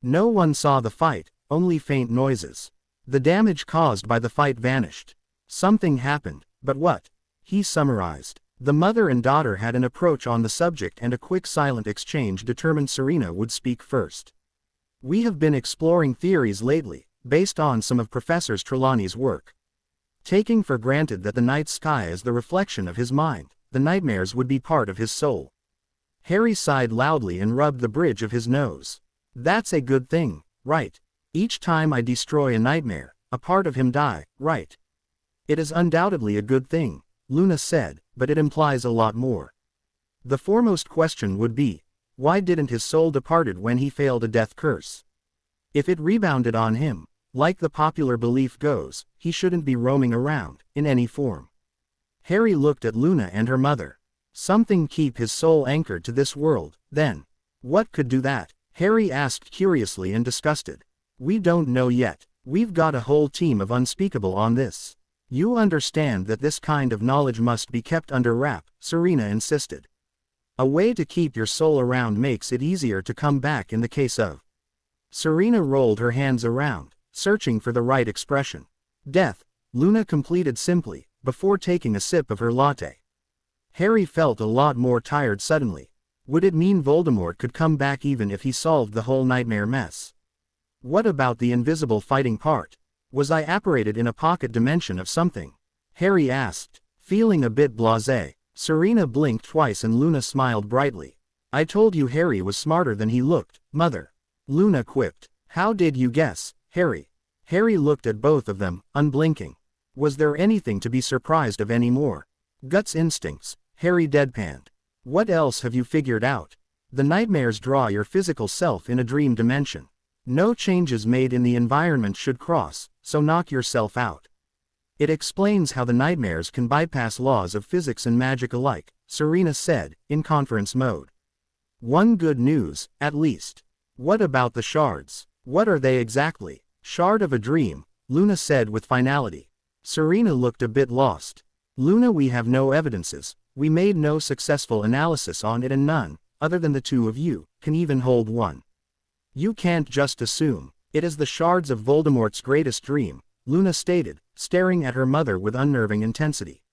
No one saw the fight, only faint noises. The damage caused by the fight vanished. Something happened, but what? He summarized. The mother and daughter had an approach on the subject and a quick silent exchange determined Serena would speak first. We have been exploring theories lately, based on some of Professor Trelawney's work. Taking for granted that the night sky is the reflection of his mind, the nightmares would be part of his soul. Harry sighed loudly and rubbed the bridge of his nose. That's a good thing, right? Each time I destroy a nightmare, a part of him die, right? It is undoubtedly a good thing, Luna said, but it implies a lot more. The foremost question would be, why didn't his soul departed when he failed a death curse? If it rebounded on him, like the popular belief goes, he shouldn't be roaming around, in any form. Harry looked at Luna and her mother. Something keep his soul anchored to this world, then. What could do that? Harry asked curiously and disgusted. We don't know yet. We've got a whole team of unspeakable on this. You understand that this kind of knowledge must be kept under wrap, Serena insisted. A way to keep your soul around makes it easier to come back in the case of. Serena rolled her hands around, searching for the right expression. Death, Luna completed simply, before taking a sip of her latte. Harry felt a lot more tired suddenly. Would it mean Voldemort could come back even if he solved the whole nightmare mess? What about the invisible fighting part? Was I apparated in a pocket dimension of something? Harry asked, feeling a bit blasé. Serena blinked twice and Luna smiled brightly. I told you Harry was smarter than he looked, Mother. Luna quipped. How did you guess, Harry? Harry looked at both of them, unblinking. Was there anything to be surprised of anymore? Guts instincts, Harry deadpanned. What else have you figured out? The nightmares draw your physical self in a dream dimension. No changes made in the environment should cross, so knock yourself out. It explains how the nightmares can bypass laws of physics and magic alike, Serena said, in conference mode. One good news, at least. What about the shards? What are they exactly? Shard of a dream, Luna said with finality. Serena looked a bit lost. Luna, we have no evidences, we made no successful analysis on it and none, other than the two of you, can even hold one. You can't just assume. It is the shards of Voldemort's greatest dream, Luna stated, staring at her mother with unnerving intensity.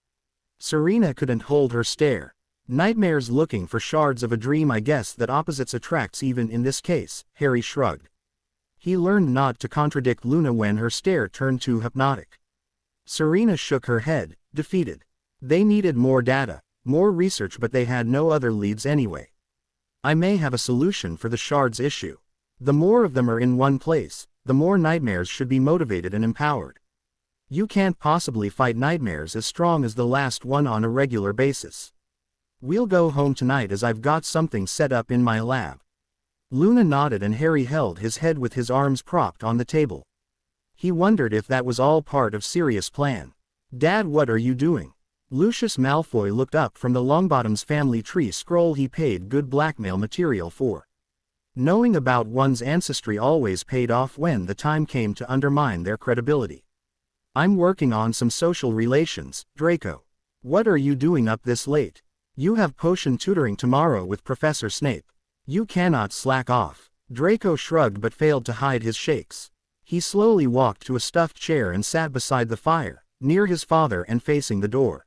Serena couldn't hold her stare. Nightmares looking for shards of a dream. I guess that opposites attracts even in this case, Harry shrugged. He learned not to contradict Luna when her stare turned too hypnotic. Serena shook her head, defeated. They needed more data, more research, but they had no other leads anyway. I may have a solution for the shards issue. The more of them are in one place, the more nightmares should be motivated and empowered. You can't possibly fight nightmares as strong as the last one on a regular basis. We'll go home tonight as I've got something set up in my lab. Luna nodded and Harry held his head with his arms propped on the table. He wondered if that was all part of Sirius' plan. Dad, what are you doing? Lucius Malfoy looked up from the Longbottom's family tree scroll he paid good blackmail material for. Knowing about one's ancestry always paid off when the time came to undermine their credibility. I'm working on some social relations, Draco. What are you doing up this late? You have potion tutoring tomorrow with Professor Snape. You cannot slack off. Draco shrugged but failed to hide his shakes. He slowly walked to a stuffed chair and sat beside the fire, near his father and facing the door.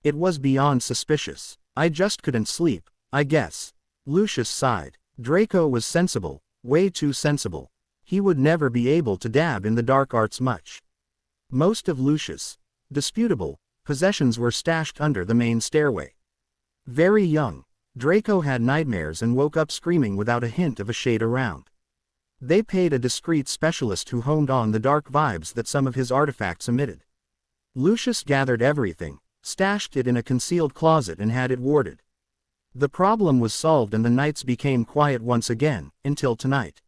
It was beyond suspicious. I just couldn't sleep, I guess. Lucius sighed. Draco was sensible, way too sensible. He would never be able to dab in the dark arts much. Most of Lucius' disputable possessions were stashed under the main stairway. Very young, Draco had nightmares and woke up screaming without a hint of a shade around. They paid a discreet specialist who honed on the dark vibes that some of his artifacts emitted. Lucius gathered everything, stashed it in a concealed closet and had it warded. The problem was solved and the nights became quiet once again, until tonight.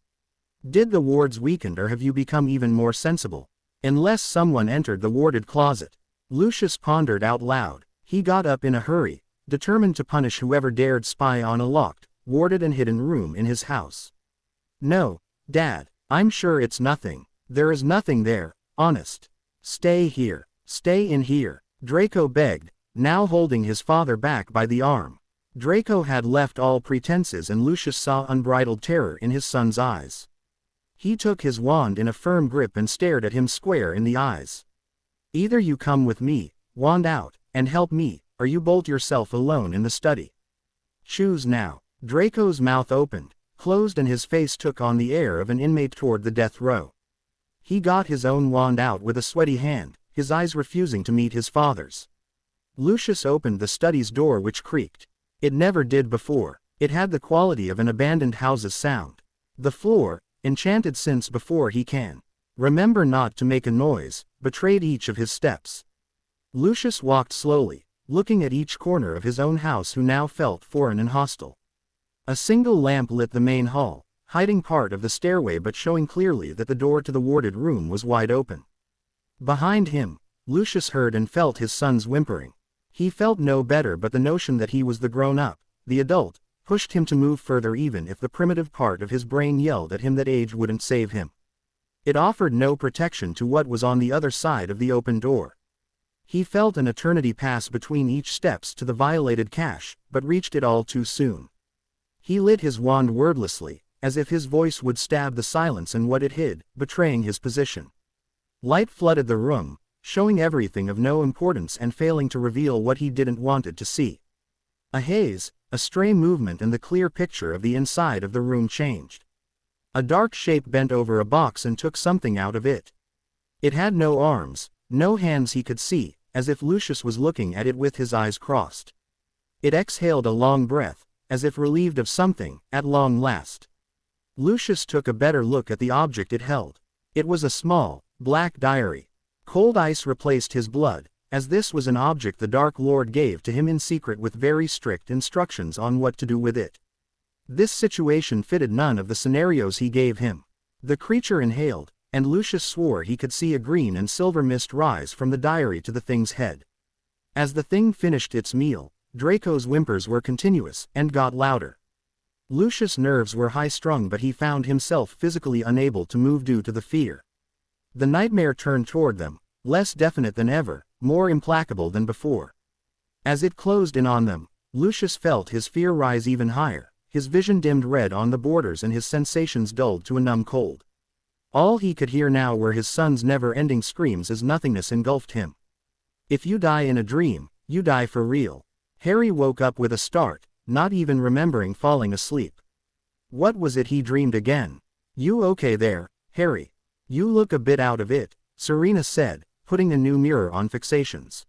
Did the wards weaken or have you become even more sensible? Unless someone entered the warded closet. Lucius pondered out loud. He got up in a hurry, determined to punish whoever dared spy on a locked, warded and hidden room in his house. No, Dad, I'm sure it's nothing. There is nothing there, honest. Stay here. Stay in here, Draco begged, now holding his father back by the arm. Draco had left all pretenses and Lucius saw unbridled terror in his son's eyes. He took his wand in a firm grip and stared at him square in the eyes. Either you come with me, wand out, and help me, or you bolt yourself alone in the study. Choose now. Draco's mouth opened, closed and his face took on the air of an inmate toward the death row. He got his own wand out with a sweaty hand, his eyes refusing to meet his father's. Lucius opened the study's door which creaked. It never did before. It had the quality of an abandoned house's sound. The floor, enchanted since before he can remember not to make a noise, betrayed each of his steps. Lucius walked slowly, looking at each corner of his own house who now felt foreign and hostile. A single lamp lit the main hall, hiding part of the stairway but showing clearly that the door to the warded room was wide open. Behind him, Lucius heard and felt his son's whimpering. He felt no better but the notion that he was the grown-up, the adult, pushed him to move further even if the primitive part of his brain yelled at him that age wouldn't save him. It offered no protection to what was on the other side of the open door. He felt an eternity pass between each steps to the violated cache, but reached it all too soon. He lit his wand wordlessly, as if his voice would stab the silence and what it hid, betraying his position. Light flooded the room, showing everything of no importance and failing to reveal what he didn't wanted to see. A haze, a stray movement and the clear picture of the inside of the room changed. A dark shape bent over a box and took something out of it. It had no arms, no hands he could see, as if Lucius was looking at it with his eyes crossed. It exhaled a long breath, as if relieved of something, at long last. Lucius took a better look at the object it held. It was a small, black diary. Cold ice replaced his blood, as this was an object the Dark Lord gave to him in secret with very strict instructions on what to do with it. This situation fitted none of the scenarios he gave him. The creature inhaled, and Lucius swore he could see a green and silver mist rise from the diary to the thing's head. As the thing finished its meal, Draco's whimpers were continuous, and got louder. Lucius' nerves were high-strung but he found himself physically unable to move due to the fear. The nightmare turned toward them, less definite than ever, more implacable than before. As it closed in on them, Lucius felt his fear rise even higher, his vision dimmed red on the borders and his sensations dulled to a numb cold. All he could hear now were his son's never-ending screams as nothingness engulfed him. If you die in a dream, you die for real. Harry woke up with a start, not even remembering falling asleep. What was it he dreamed again? You okay there, Harry? You look a bit out of it, Serena said, putting a new mirror on fixations.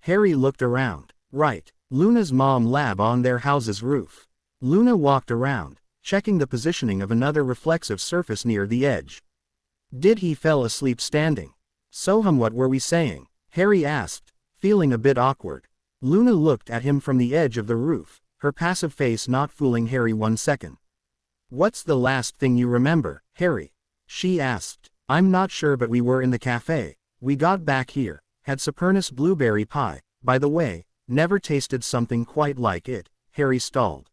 Harry looked around. Right, Luna's mom lab on their house's roof. Luna walked around, checking the positioning of another reflexive surface near the edge. Did he fell asleep standing? Sohum, what were we saying? Harry asked, feeling a bit awkward. Luna looked at him from the edge of the roof, her passive face not fooling Harry 1 second. What's the last thing you remember, Harry? She asked. I'm not sure, but we were in the cafe. We got back here, had Supernus blueberry pie. By the way, never tasted something quite like it. Harry stalled.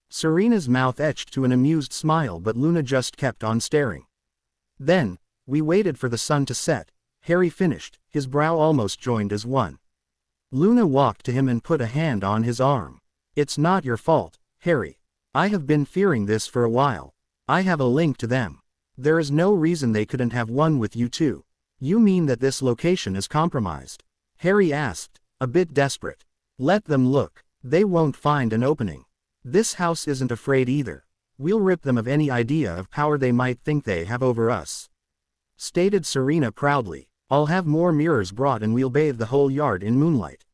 Serena's mouth etched to an amused smile, but Luna just kept on staring. Then, we waited for the sun to set, Harry finished, his brow almost joined as one. Luna walked to him and put a hand on his arm. It's not your fault, Harry. I have been fearing this for a while. I have a link to them. There is no reason they couldn't have one with you too. You mean that this location is compromised? Harry asked, a bit desperate. Let them look. They won't find an opening. This house isn't afraid either. We'll rip them of any idea of power they might think they have over us. Stated Serena proudly. I'll have more mirrors brought and we'll bathe the whole yard in moonlight.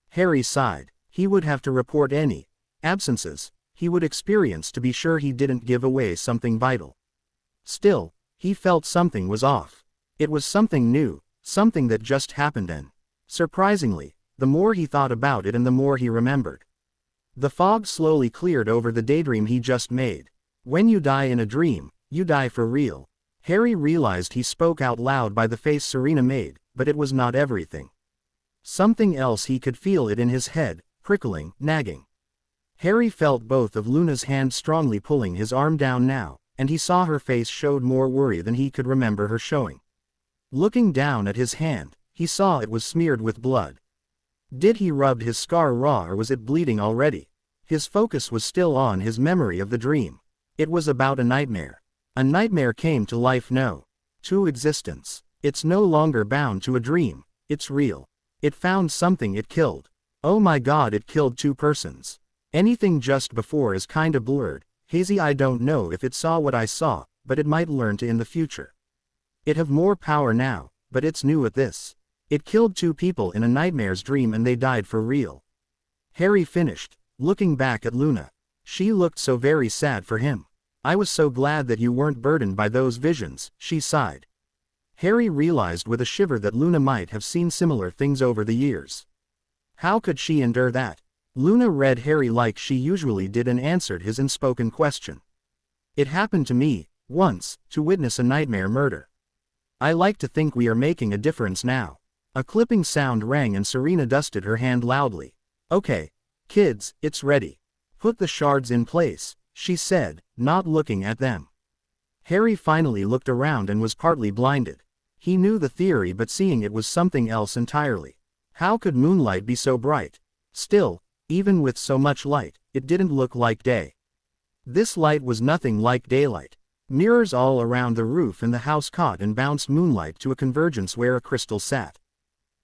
Harry sighed. He would have to report any absences he would experience to be sure he didn't give away something vital. Still, he felt something was off. It was something new, something that just happened, and, surprisingly, the more he thought about it and the more he remembered. The fog slowly cleared over the daydream he just made. When you die in a dream, you die for real. Harry realized he spoke out loud by the face Serena made, but it was not everything. Something else, he could feel it in his head, prickling, nagging. Harry felt both of Luna's hands strongly pulling his arm down now, and he saw her face showed more worry than he could remember her showing. Looking down at his hand, he saw it was smeared with blood. Did he rub his scar raw or was it bleeding already? His focus was still on his memory of the dream. It was about a nightmare. A nightmare came to life, no. To existence. It's no longer bound to a dream, it's real. It found something, it killed. Oh my god, it killed 2 persons. Anything just before is kinda blurred, hazy. I don't know if it saw what I saw, but it might learn to in the future. It have more power now, but it's new at this. It killed 2 people in a nightmare's dream and they died for real. Harry finished, looking back at Luna. She looked so very sad for him. I was so glad that you weren't burdened by those visions, she sighed. Harry realized with a shiver that Luna might have seen similar things over the years. How could she endure that? Luna read Harry like she usually did and answered his unspoken question. It happened to me, once, to witness a nightmare murder. I like to think we are making a difference now. A clipping sound rang and Serena dusted her hand loudly. Okay, kids, it's ready. Put the shards in place, she said, not looking at them. Harry finally looked around and was partly blinded. He knew the theory, but seeing it was something else entirely. How could moonlight be so bright? Still, even with so much light, it didn't look like day. This light was nothing like daylight. Mirrors all around the roof and the house caught and bounced moonlight to a convergence where a crystal sat.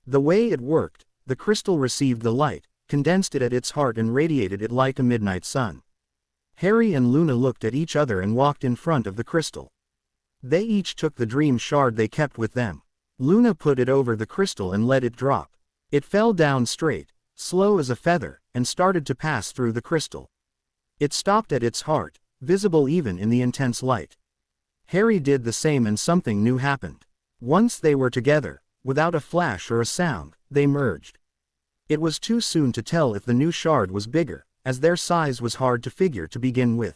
The way it worked, the crystal received the light, condensed it at its heart and radiated it like a midnight sun. Harry and Luna looked at each other and walked in front of the crystal. They each took the dream shard they kept with them. Luna put it over the crystal and let it drop. It fell down straight, slow as a feather, and started to pass through the crystal. It stopped at its heart, visible even in the intense light. Harry did the same and something new happened. Once they were together, without a flash or a sound, they merged. It was too soon to tell if the new shard was bigger, as their size was hard to figure to begin with.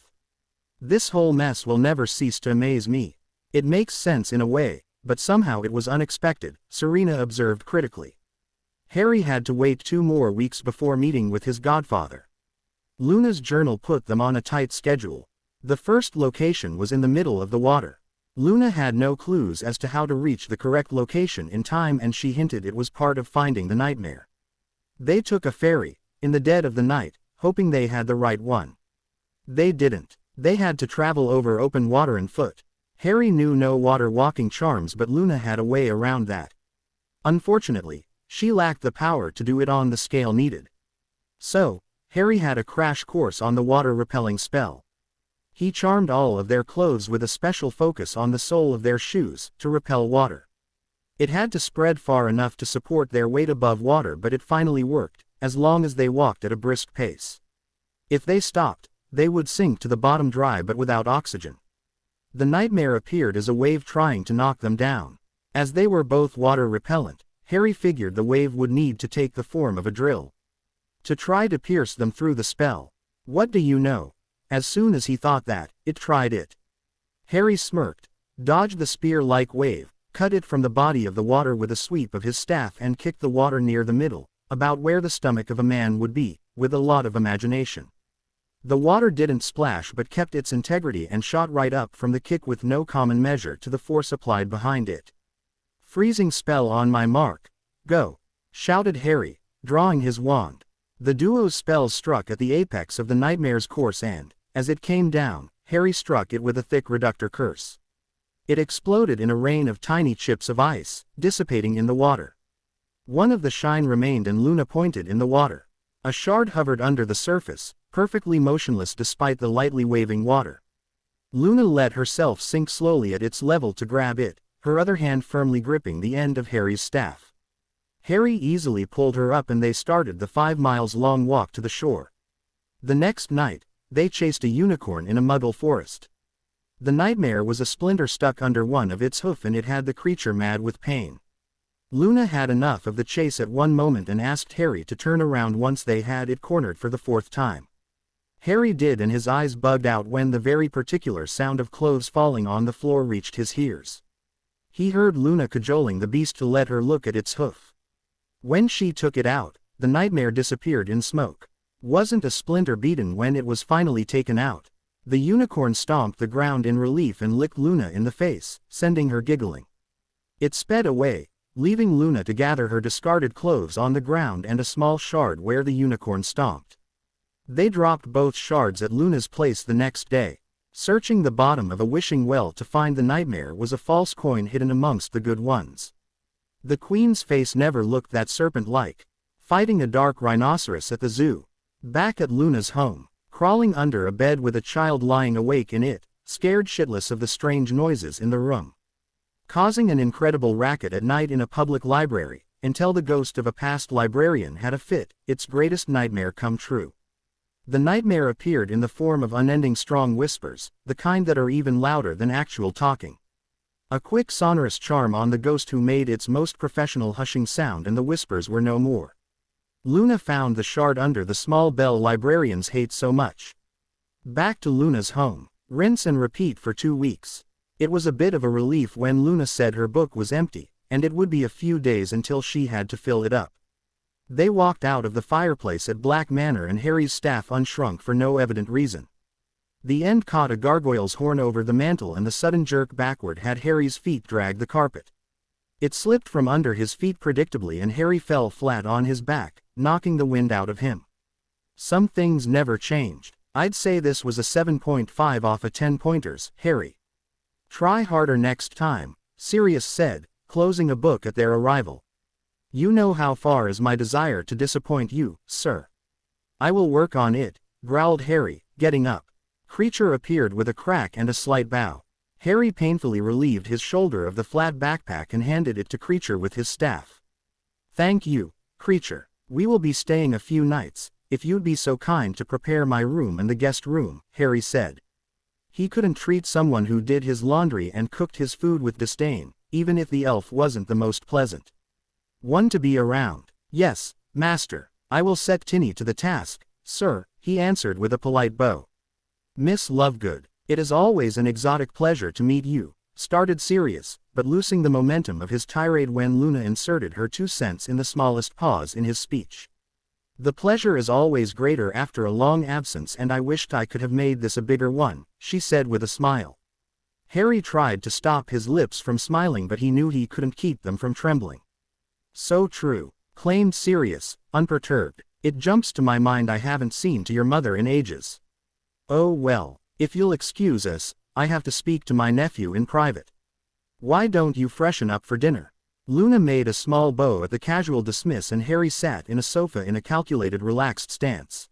This whole mess will never cease to amaze me. It makes sense in a way, but somehow it was unexpected, Serena observed critically. Harry had to wait 2 more weeks before meeting with his godfather. Luna's journal put them on a tight schedule. The first location was in the middle of the water. Luna had no clues as to how to reach the correct location in time, and she hinted it was part of finding the nightmare. They took a ferry, in the dead of the night, hoping they had the right one. They didn't. They had to travel over open water on foot. Harry knew no water walking charms, but Luna had a way around that. Unfortunately, she lacked the power to do it on the scale needed. So, Harry had a crash course on the water-repelling spell. He charmed all of their clothes with a special focus on the sole of their shoes, to repel water. It had to spread far enough to support their weight above water, but it finally worked, as long as they walked at a brisk pace. If they stopped, they would sink to the bottom dry but without oxygen. The nightmare appeared as a wave trying to knock them down. As they were both water repellent, Harry figured the wave would need to take the form of a drill to try to pierce them through the spell. What do you know? As soon as he thought that, it tried it. Harry smirked, dodged the spear-like wave, cut it from the body of the water with a sweep of his staff and kicked the water near the middle, about where the stomach of a man would be, with a lot of imagination. The water didn't splash but kept its integrity and shot right up from the kick with no common measure to the force applied behind it. Freezing spell on my mark. Go! Shouted Harry, drawing his wand. The duo's spell struck at the apex of the nightmare's course and, as it came down, Harry struck it with a thick reductor curse. It exploded in a rain of tiny chips of ice, dissipating in the water. One of the shine remained and Luna pointed in the water. A shard hovered under the surface, perfectly motionless despite the lightly waving water. Luna let herself sink slowly at its level to grab it, her other hand firmly gripping the end of Harry's staff. Harry easily pulled her up and they started the 5-mile-long walk to the shore. The next night, they chased a unicorn in a muggle forest. The nightmare was a splinter stuck under one of its hoof and it had the creature mad with pain. Luna had enough of the chase at one moment and asked Harry to turn around once they had it cornered for the 4th time. Harry did and his eyes bugged out when the very particular sound of clothes falling on the floor reached his ears. He heard Luna cajoling the beast to let her look at its hoof. When she took it out, the nightmare disappeared in smoke. Wasn't a splinter beaten when it was finally taken out. The unicorn stomped the ground in relief and licked Luna in the face, sending her giggling. It sped away, leaving Luna to gather her discarded clothes on the ground and a small shard where the unicorn stomped. They dropped both shards at Luna's place the next day. Searching the bottom of a wishing well to find the nightmare was a false coin hidden amongst the good ones. The queen's face never looked that serpent-like. Fighting a dark rhinoceros at the zoo. Back at Luna's home, crawling under a bed with a child lying awake in it, scared shitless of the strange noises in the room. Causing an incredible racket at night in a public library, until the ghost of a past librarian had a fit, its greatest nightmare come true. The nightmare appeared in the form of unending strong whispers, the kind that are even louder than actual talking. A quick sonorous charm on the ghost who made its most professional hushing sound and the whispers were no more. Luna found the shard under the small bell librarians hate so much. Back to Luna's home. Rinse and repeat for 2 weeks. It was a bit of a relief when Luna said her book was empty, and it would be a few days until she had to fill it up. They walked out of the fireplace at Black Manor and Harry's staff unshrunk for no evident reason. The end caught a gargoyle's horn over the mantel and the sudden jerk backward had Harry's feet drag the carpet. It slipped from under his feet predictably and Harry fell flat on his back, knocking the wind out of him. Some things never changed. I'd say this was a 7.5 off a 10 pointers, Harry. Try harder next time, Sirius said, closing a book at their arrival. You know how far is my desire to disappoint you, sir. I will work on it, growled Harry, getting up. Creature appeared with a crack and a slight bow. Harry painfully relieved his shoulder of the flat backpack and handed it to Creature with his staff. Thank you, Creature. We will be staying a few nights, if you'd be so kind to prepare my room and the guest room, Harry said. He couldn't treat someone who did his laundry and cooked his food with disdain, even if the elf wasn't the most pleasant one to be around. Yes, master, I will set Tinny to the task, sir, he answered with a polite bow. Miss Lovegood, it is always an exotic pleasure to meet you, started Sirius, but losing the momentum of his tirade when Luna inserted her 2 cents in the smallest pause in his speech. The pleasure is always greater after a long absence and I wished I could have made this a bigger one, she said with a smile. Harry tried to stop his lips from smiling but he knew he couldn't keep them from trembling. So true, claimed Sirius, unperturbed. It jumps to my mind I haven't seen to your mother in ages. Oh well, if you'll excuse us, I have to speak to my nephew in private. Why don't you freshen up for dinner? Luna made a small bow at the casual dismiss and Harry sat in a sofa in a calculated relaxed stance.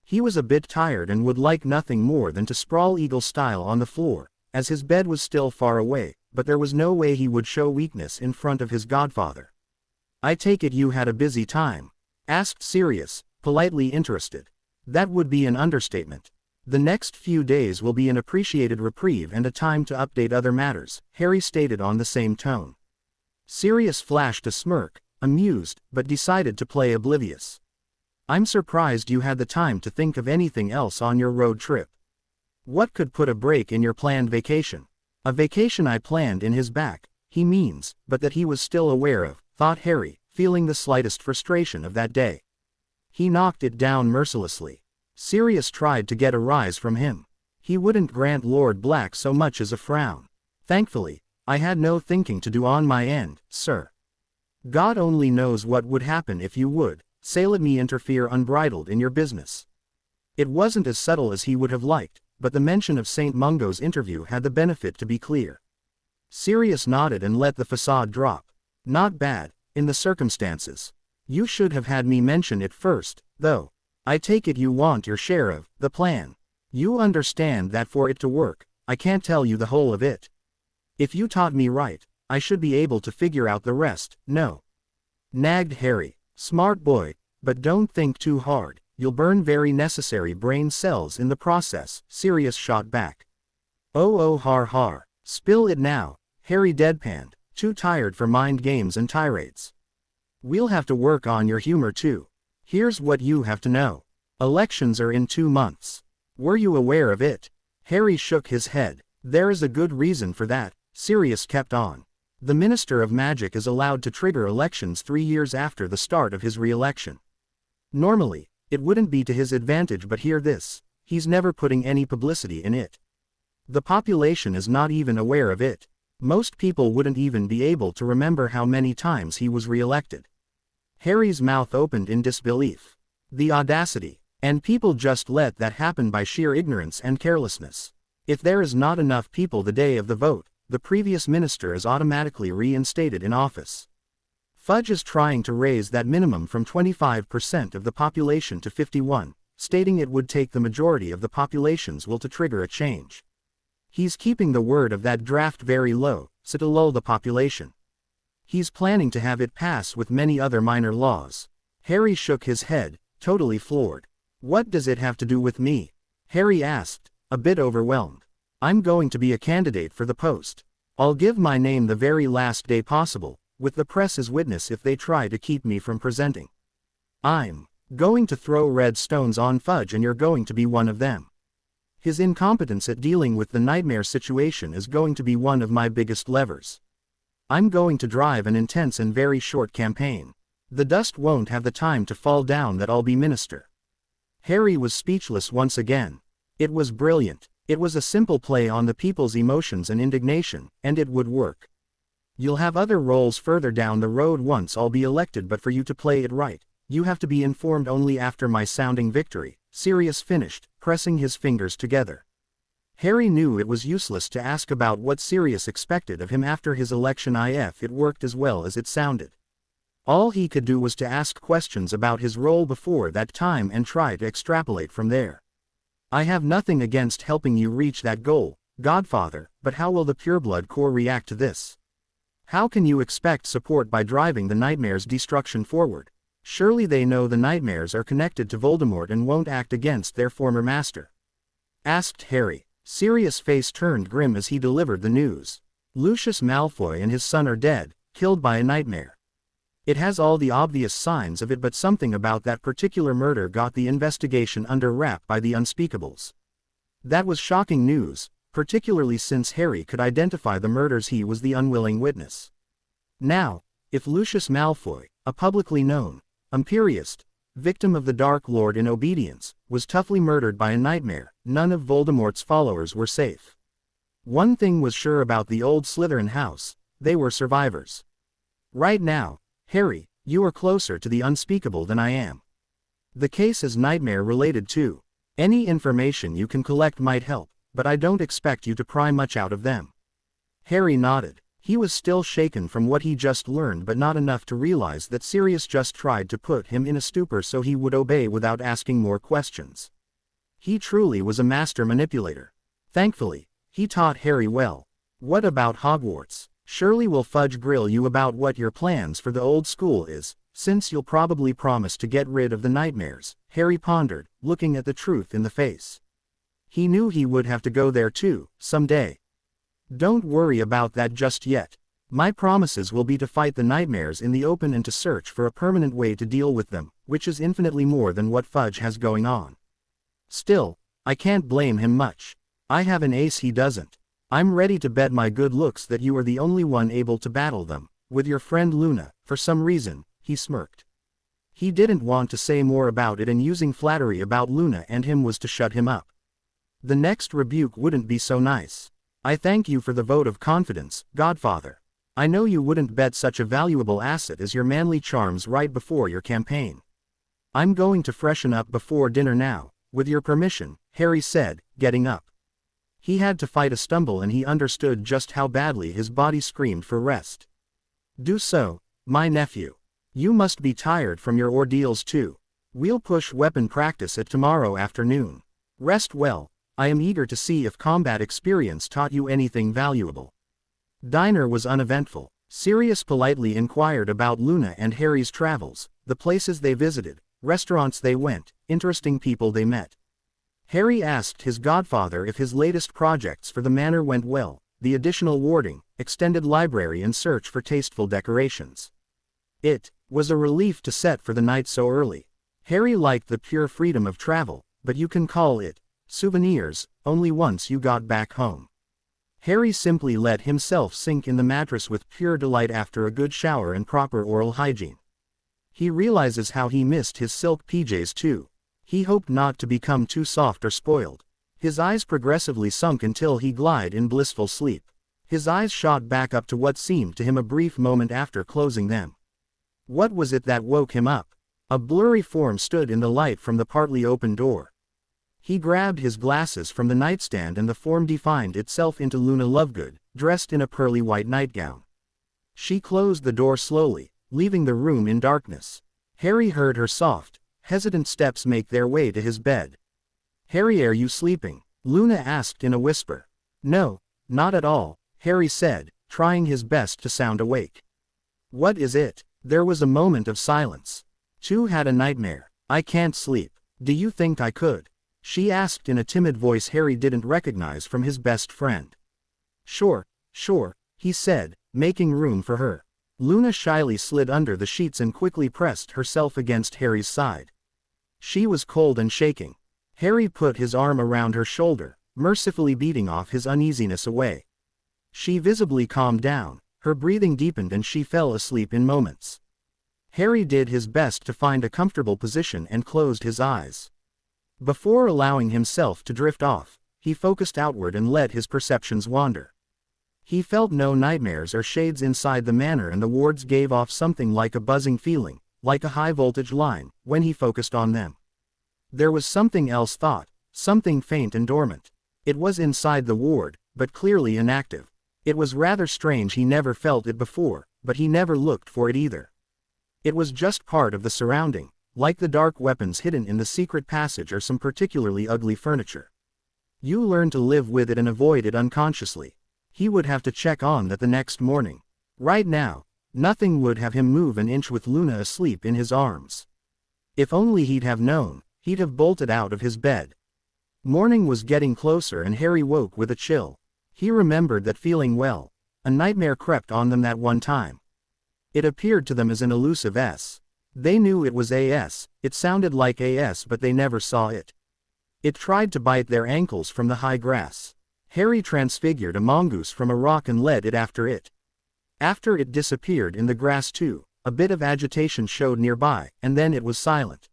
He was a bit tired and would like nothing more than to sprawl eagle-style on the floor, as his bed was still far away, but there was no way he would show weakness in front of his godfather. I take it you had a busy time? Asked Sirius, politely interested. That would be an understatement. The next few days will be an appreciated reprieve and a time to update other matters, Harry stated on the same tone. Sirius flashed a smirk, amused, but decided to play oblivious. I'm surprised you had the time to think of anything else on your road trip. What could put a break in your planned vacation? A vacation I planned in his back, he means, but that he was still aware of, thought Harry, feeling the slightest frustration of that day. He knocked it down mercilessly. Sirius tried to get a rise from him. He wouldn't grant Lord Black so much as a frown. Thankfully, I had no thinking to do on my end, sir. God only knows what would happen if you would, let me interfere unbridled in your business. It wasn't as subtle as he would have liked, but the mention of St. Mungo's interview had the benefit to be clear. Sirius nodded and let the facade drop. Not bad, in the circumstances. You should have had me mention it first, though. I take it you want your share of the plan. You understand that for it to work, I can't tell you the whole of it. If you taught me right, I should be able to figure out the rest, no. Nagged Harry. Smart boy, but don't think too hard, you'll burn very necessary brain cells in the process, Sirius shot back. Oh har har, spill it now, Harry deadpanned, too tired for mind games and tirades. We'll have to work on your humor too. Here's what you have to know. Elections are in 2 months. Were you aware of it? Harry shook his head. There is a good reason for that, Sirius kept on. The Minister of Magic is allowed to trigger elections 3 years after the start of his re-election. Normally, it wouldn't be to his advantage, but hear this, he's never putting any publicity in it. The population is not even aware of it. Most people wouldn't even be able to remember how many times he was re-elected. Harry's mouth opened in disbelief. The audacity. And people just let that happen by sheer ignorance and carelessness. If there is not enough people the day of the vote, the previous minister is automatically reinstated in office. Fudge is trying to raise that minimum from 25% of the population to 51%, stating it would take the majority of the population's will to trigger a change. He's keeping the word of that draft very low, so to lull the population. He's planning to have it pass with many other minor laws. Harry shook his head, totally floored. What does it have to do with me? Harry asked, a bit overwhelmed. I'm going to be a candidate for the post. I'll give my name the very last day possible, with the press as witness if they try to keep me from presenting. I'm going to throw red stones on Fudge, and you're going to be one of them. His incompetence at dealing with the nightmare situation is going to be one of my biggest levers. I'm going to drive an intense and very short campaign. The dust won't have the time to fall down that I'll be minister. Harry was speechless once again. It was brilliant. It was a simple play on the people's emotions and indignation, and it would work. You'll have other roles further down the road once I'll be elected, but for you to play it right, you have to be informed only after my sounding victory, Sirius finished, pressing his fingers together. Harry knew it was useless to ask about what Sirius expected of him after his election if it worked as well as it sounded. All he could do was to ask questions about his role before that time and try to extrapolate from there. I have nothing against helping you reach that goal, Godfather, but how will the Pureblood Corps react to this? How can you expect support by driving the Nightmare's destruction forward? Surely they know the Nightmares are connected to Voldemort and won't act against their former master. Asked Harry. Sirius' face turned grim as he delivered the news. Lucius Malfoy and his son are dead, killed by a nightmare. It has all the obvious signs of it, but something about that particular murder got the investigation under wrap by the Unspeakables. That was shocking news, particularly since Harry could identify the murders. He was the unwilling witness. Now, if Lucius Malfoy, a publicly known Imperiist, victim of the Dark Lord in obedience, was toughly murdered by a nightmare, none of Voldemort's followers were safe. One thing was sure about the old Slytherin house, they were survivors. Right now, Harry, you are closer to the unspeakable than I am. The case is nightmare-related too. Any information you can collect might help, but I don't expect you to pry much out of them. Harry nodded. He was still shaken from what he just learned, but not enough to realize that Sirius just tried to put him in a stupor so he would obey without asking more questions. He truly was a master manipulator. Thankfully, he taught Harry well. What about Hogwarts? Surely will Fudge grill you about what your plans for the old school is, since you'll probably promise to get rid of the nightmares, Harry pondered, looking at the truth in the face. He knew he would have to go there too, someday. Don't worry about that just yet. My promises will be to fight the nightmares in the open and to search for a permanent way to deal with them, which is infinitely more than what Fudge has going on. Still, I can't blame him much. I have an ace he doesn't. I'm ready to bet my good looks that you are the only one able to battle them, with your friend Luna. For some reason, he smirked. He didn't want to say more about it, and using flattery about Luna and him was to shut him up. The next rebuke wouldn't be so nice. I thank you for the vote of confidence, Godfather. I know you wouldn't bet such a valuable asset as your manly charms right before your campaign. I'm going to freshen up before dinner now, with your permission, Harry said, getting up. He had to fight a stumble and he understood just how badly his body screamed for rest. Do so, my nephew. You must be tired from your ordeals too. We'll push weapon practice at tomorrow afternoon. Rest well. I am eager to see if combat experience taught you anything valuable. Dinner was uneventful. Sirius politely inquired about Luna and Harry's travels, the places they visited, restaurants they went, interesting people they met. Harry asked his godfather if his latest projects for the manor went well, the additional warding, extended library and search for tasteful decorations. It was a relief to set for the night so early. Harry liked the pure freedom of travel, but you can call it souvenirs only once you got back home. Harry simply let himself sink in the mattress with pure delight after a good shower and proper oral hygiene. He realizes how he missed his silk PJs too. He hoped not to become too soft or spoiled. His eyes progressively sunk until he glided in blissful sleep. His eyes shot back up to what seemed to him a brief moment after closing them. What was it that woke him up? A blurry form stood in the light from the partly open door. He grabbed his glasses from the nightstand and the form defined itself into Luna Lovegood, dressed in a pearly white nightgown. She closed the door slowly, leaving the room in darkness. Harry heard her soft, hesitant steps make their way to his bed. Harry, are you sleeping? Luna asked in a whisper. No, not at all, Harry said, trying his best to sound awake. What is it? There was a moment of silence. Two had a nightmare. I can't sleep. Do you think I could? She asked in a timid voice Harry didn't recognize from his best friend. Sure, he said, making room for her. Luna shyly slid under the sheets and quickly pressed herself against Harry's side. She was cold and shaking. Harry put his arm around her shoulder, mercifully beating off his uneasiness away. She visibly calmed down, her breathing deepened and she fell asleep in moments. Harry did his best to find a comfortable position and closed his eyes. Before allowing himself to drift off, he focused outward and let his perceptions wander. He felt no nightmares or shades inside the manor and the wards gave off something like a buzzing feeling, like a high-voltage line, when he focused on them. There was something else thought, something faint and dormant. It was inside the ward, but clearly inactive. It was rather strange, he never felt it before, but he never looked for it either. It was just part of the surrounding, like the dark weapons hidden in the secret passage or some particularly ugly furniture. You learn to live with it and avoid it unconsciously. He would have to check on that the next morning. Right now, nothing would have him move an inch with Luna asleep in his arms. If only he'd have known, he'd have bolted out of his bed. Morning was getting closer and Harry woke with a chill. He remembered that feeling well. A nightmare crept on them that one time. It appeared to them as an elusive S. They knew it was AS, it sounded like AS but they never saw it. It tried to bite their ankles from the high grass. Harry transfigured a mongoose from a rock and led it after it. After it disappeared in the grass too, a bit of agitation showed nearby, and then it was silent.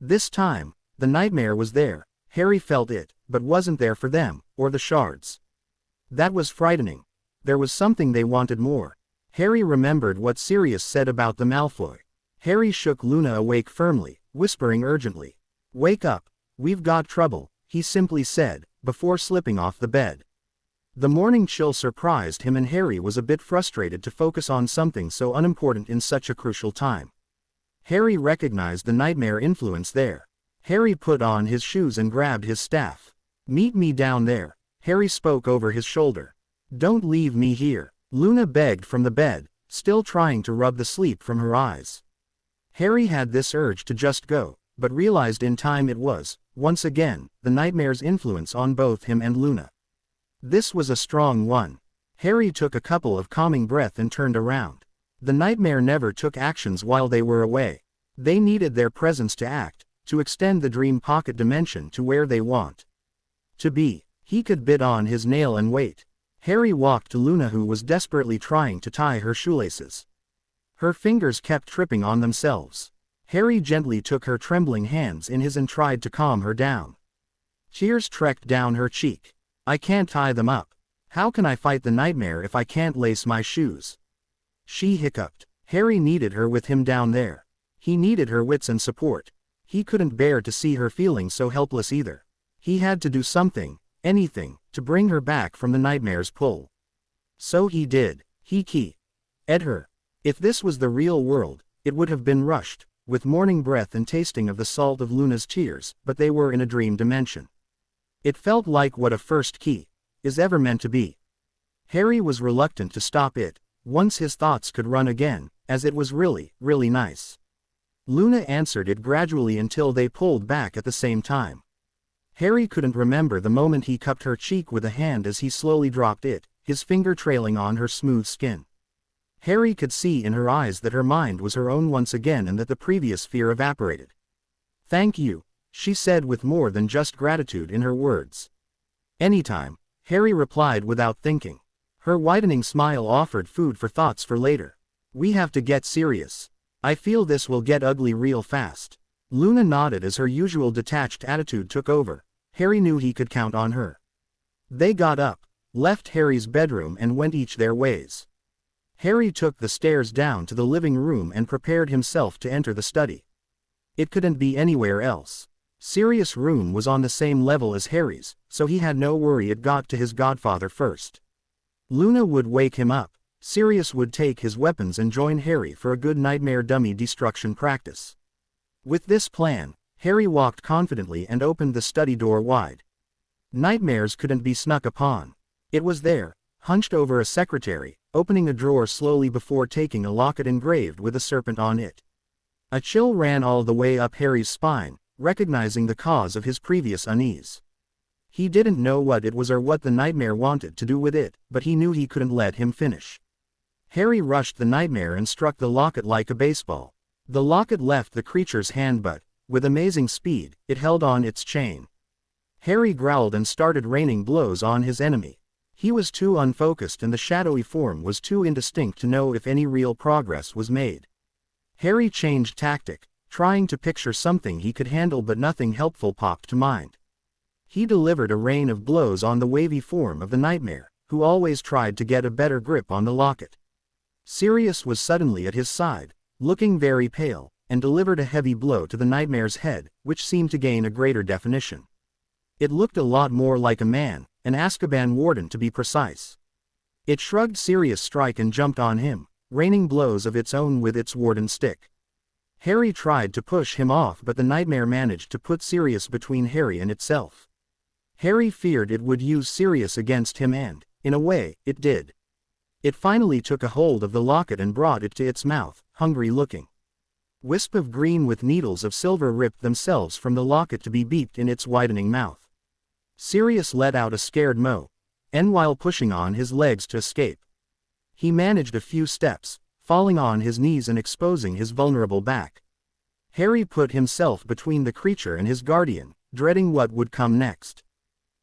This time, the nightmare was there. Harry felt it, but wasn't there for them, or the shards. That was frightening. There was something they wanted more. Harry remembered what Sirius said about the Malfoy. Harry shook Luna awake firmly, whispering urgently. Wake up, we've got trouble, he simply said, before slipping off the bed. The morning chill surprised him and Harry was a bit frustrated to focus on something so unimportant in such a crucial time. Harry recognized the nightmare influence there. Harry put on his shoes and grabbed his staff. Meet me down there, Harry spoke over his shoulder. Don't leave me here, Luna begged from the bed, still trying to rub the sleep from her eyes. Harry had this urge to just go, but realized in time it was, once again, the nightmare's influence on both him and Luna. This was a strong one. Harry took a couple of calming breaths and turned around. The nightmare never took actions while they were away. They needed their presence to act, to extend the dream pocket dimension to where they want to be. He could bit on his nail and wait. Harry walked to Luna, who was desperately trying to tie her shoelaces. Her fingers kept tripping on themselves. Harry gently took her trembling hands in his and tried to calm her down. Tears trekked down her cheek. I can't tie them up. How can I fight the nightmare if I can't lace my shoes? She hiccuped. Harry needed her with him down there. He needed her wits and support. He couldn't bear to see her feeling so helpless either. He had to do something, anything, to bring her back from the nightmare's pull. So he did. He keyed her. If this was the real world, it would have been rushed, with morning breath and tasting of the salt of Luna's tears, but they were in a dream dimension. It felt like what a first key is ever meant to be. Harry was reluctant to stop it, once his thoughts could run again, as it was really, really nice. Luna answered it gradually until they pulled back at the same time. Harry couldn't remember the moment he cupped her cheek with a hand as he slowly dropped it, his finger trailing on her smooth skin. Harry could see in her eyes that her mind was her own once again and that the previous fear evaporated. Thank you, she said with more than just gratitude in her words. Anytime, Harry replied without thinking. Her widening smile offered food for thoughts for later. We have to get serious. I feel this will get ugly real fast. Luna nodded as her usual detached attitude took over. Harry knew he could count on her. They got up, left Harry's bedroom and went each their ways. Harry took the stairs down to the living room and prepared himself to enter the study. It couldn't be anywhere else. Sirius' room was on the same level as Harry's, so he had no worry it got to his godfather first. Luna would wake him up. Sirius would take his weapons and join Harry for a good nightmare dummy destruction practice. With this plan, Harry walked confidently and opened the study door wide. Nightmares couldn't be snuck upon. It was there, hunched over a secretary, opening a drawer slowly before taking a locket engraved with a serpent on it. A chill ran all the way up Harry's spine, recognizing the cause of his previous unease. He didn't know what it was or what the nightmare wanted to do with it, but he knew he couldn't let him finish. Harry rushed the nightmare and struck the locket like a baseball. The locket left the creature's hand but, with amazing speed, it held on its chain. Harry growled and started raining blows on his enemy. He was too unfocused and the shadowy form was too indistinct to know if any real progress was made. Harry changed tactic, trying to picture something he could handle but nothing helpful popped to mind. He delivered a rain of blows on the wavy form of the nightmare, who always tried to get a better grip on the locket. Sirius was suddenly at his side, looking very pale, and delivered a heavy blow to the nightmare's head, which seemed to gain a greater definition. It looked a lot more like a man, an Azkaban warden to be precise. It shrugged Sirius' strike and jumped on him, raining blows of its own with its warden stick. Harry tried to push him off but the nightmare managed to put Sirius between Harry and itself. Harry feared it would use Sirius against him and, in a way, it did. It finally took a hold of the locket and brought it to its mouth, hungry looking. Wisp of green with needles of silver ripped themselves from the locket to be beeped in its widening mouth. Sirius let out a scared moan, and while pushing on his legs to escape. He managed a few steps, falling on his knees and exposing his vulnerable back. Harry put himself between the creature and his guardian, dreading what would come next.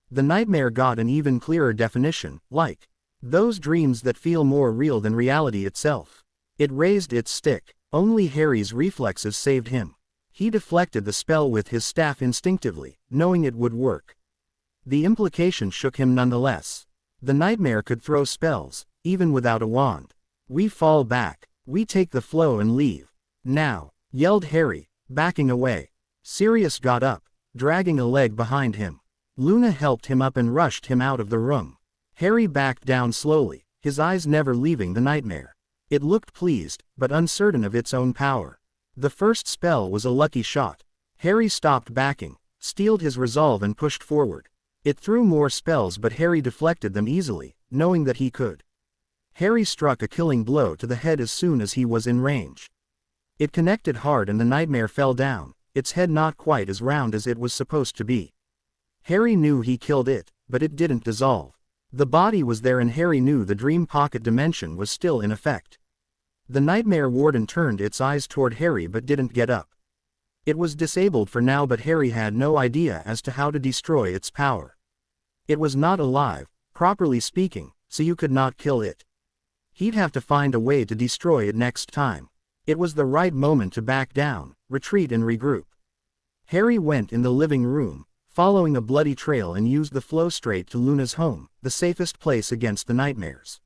The nightmare got an even clearer definition, like those dreams that feel more real than reality itself. It raised its stick. Only Harry's reflexes saved him. He deflected the spell with his staff instinctively, knowing it would work. The implication shook him nonetheless. The nightmare could throw spells, even without a wand. We fall back. We take the flow and leave. Now, yelled Harry, backing away. Sirius got up, dragging a leg behind him. Luna helped him up and rushed him out of the room. Harry backed down slowly, his eyes never leaving the nightmare. It looked pleased, but uncertain of its own power. The first spell was a lucky shot. Harry stopped backing, steeled his resolve and pushed forward. It threw more spells but Harry deflected them easily, knowing that he could. Harry struck a killing blow to the head as soon as he was in range. It connected hard and the nightmare fell down, its head not quite as round as it was supposed to be. Harry knew he killed it, but it didn't dissolve. The body was there and Harry knew the dream pocket dimension was still in effect. The nightmare warden turned its eyes toward Harry but didn't get up. It was disabled for now, but Harry had no idea as to how to destroy its power. It was not alive, properly speaking, so you could not kill it. He'd have to find a way to destroy it next time. It was the right moment to back down, retreat and regroup. Harry went in the living room, following a bloody trail, and used the flow straight to Luna's home, the safest place against the nightmares.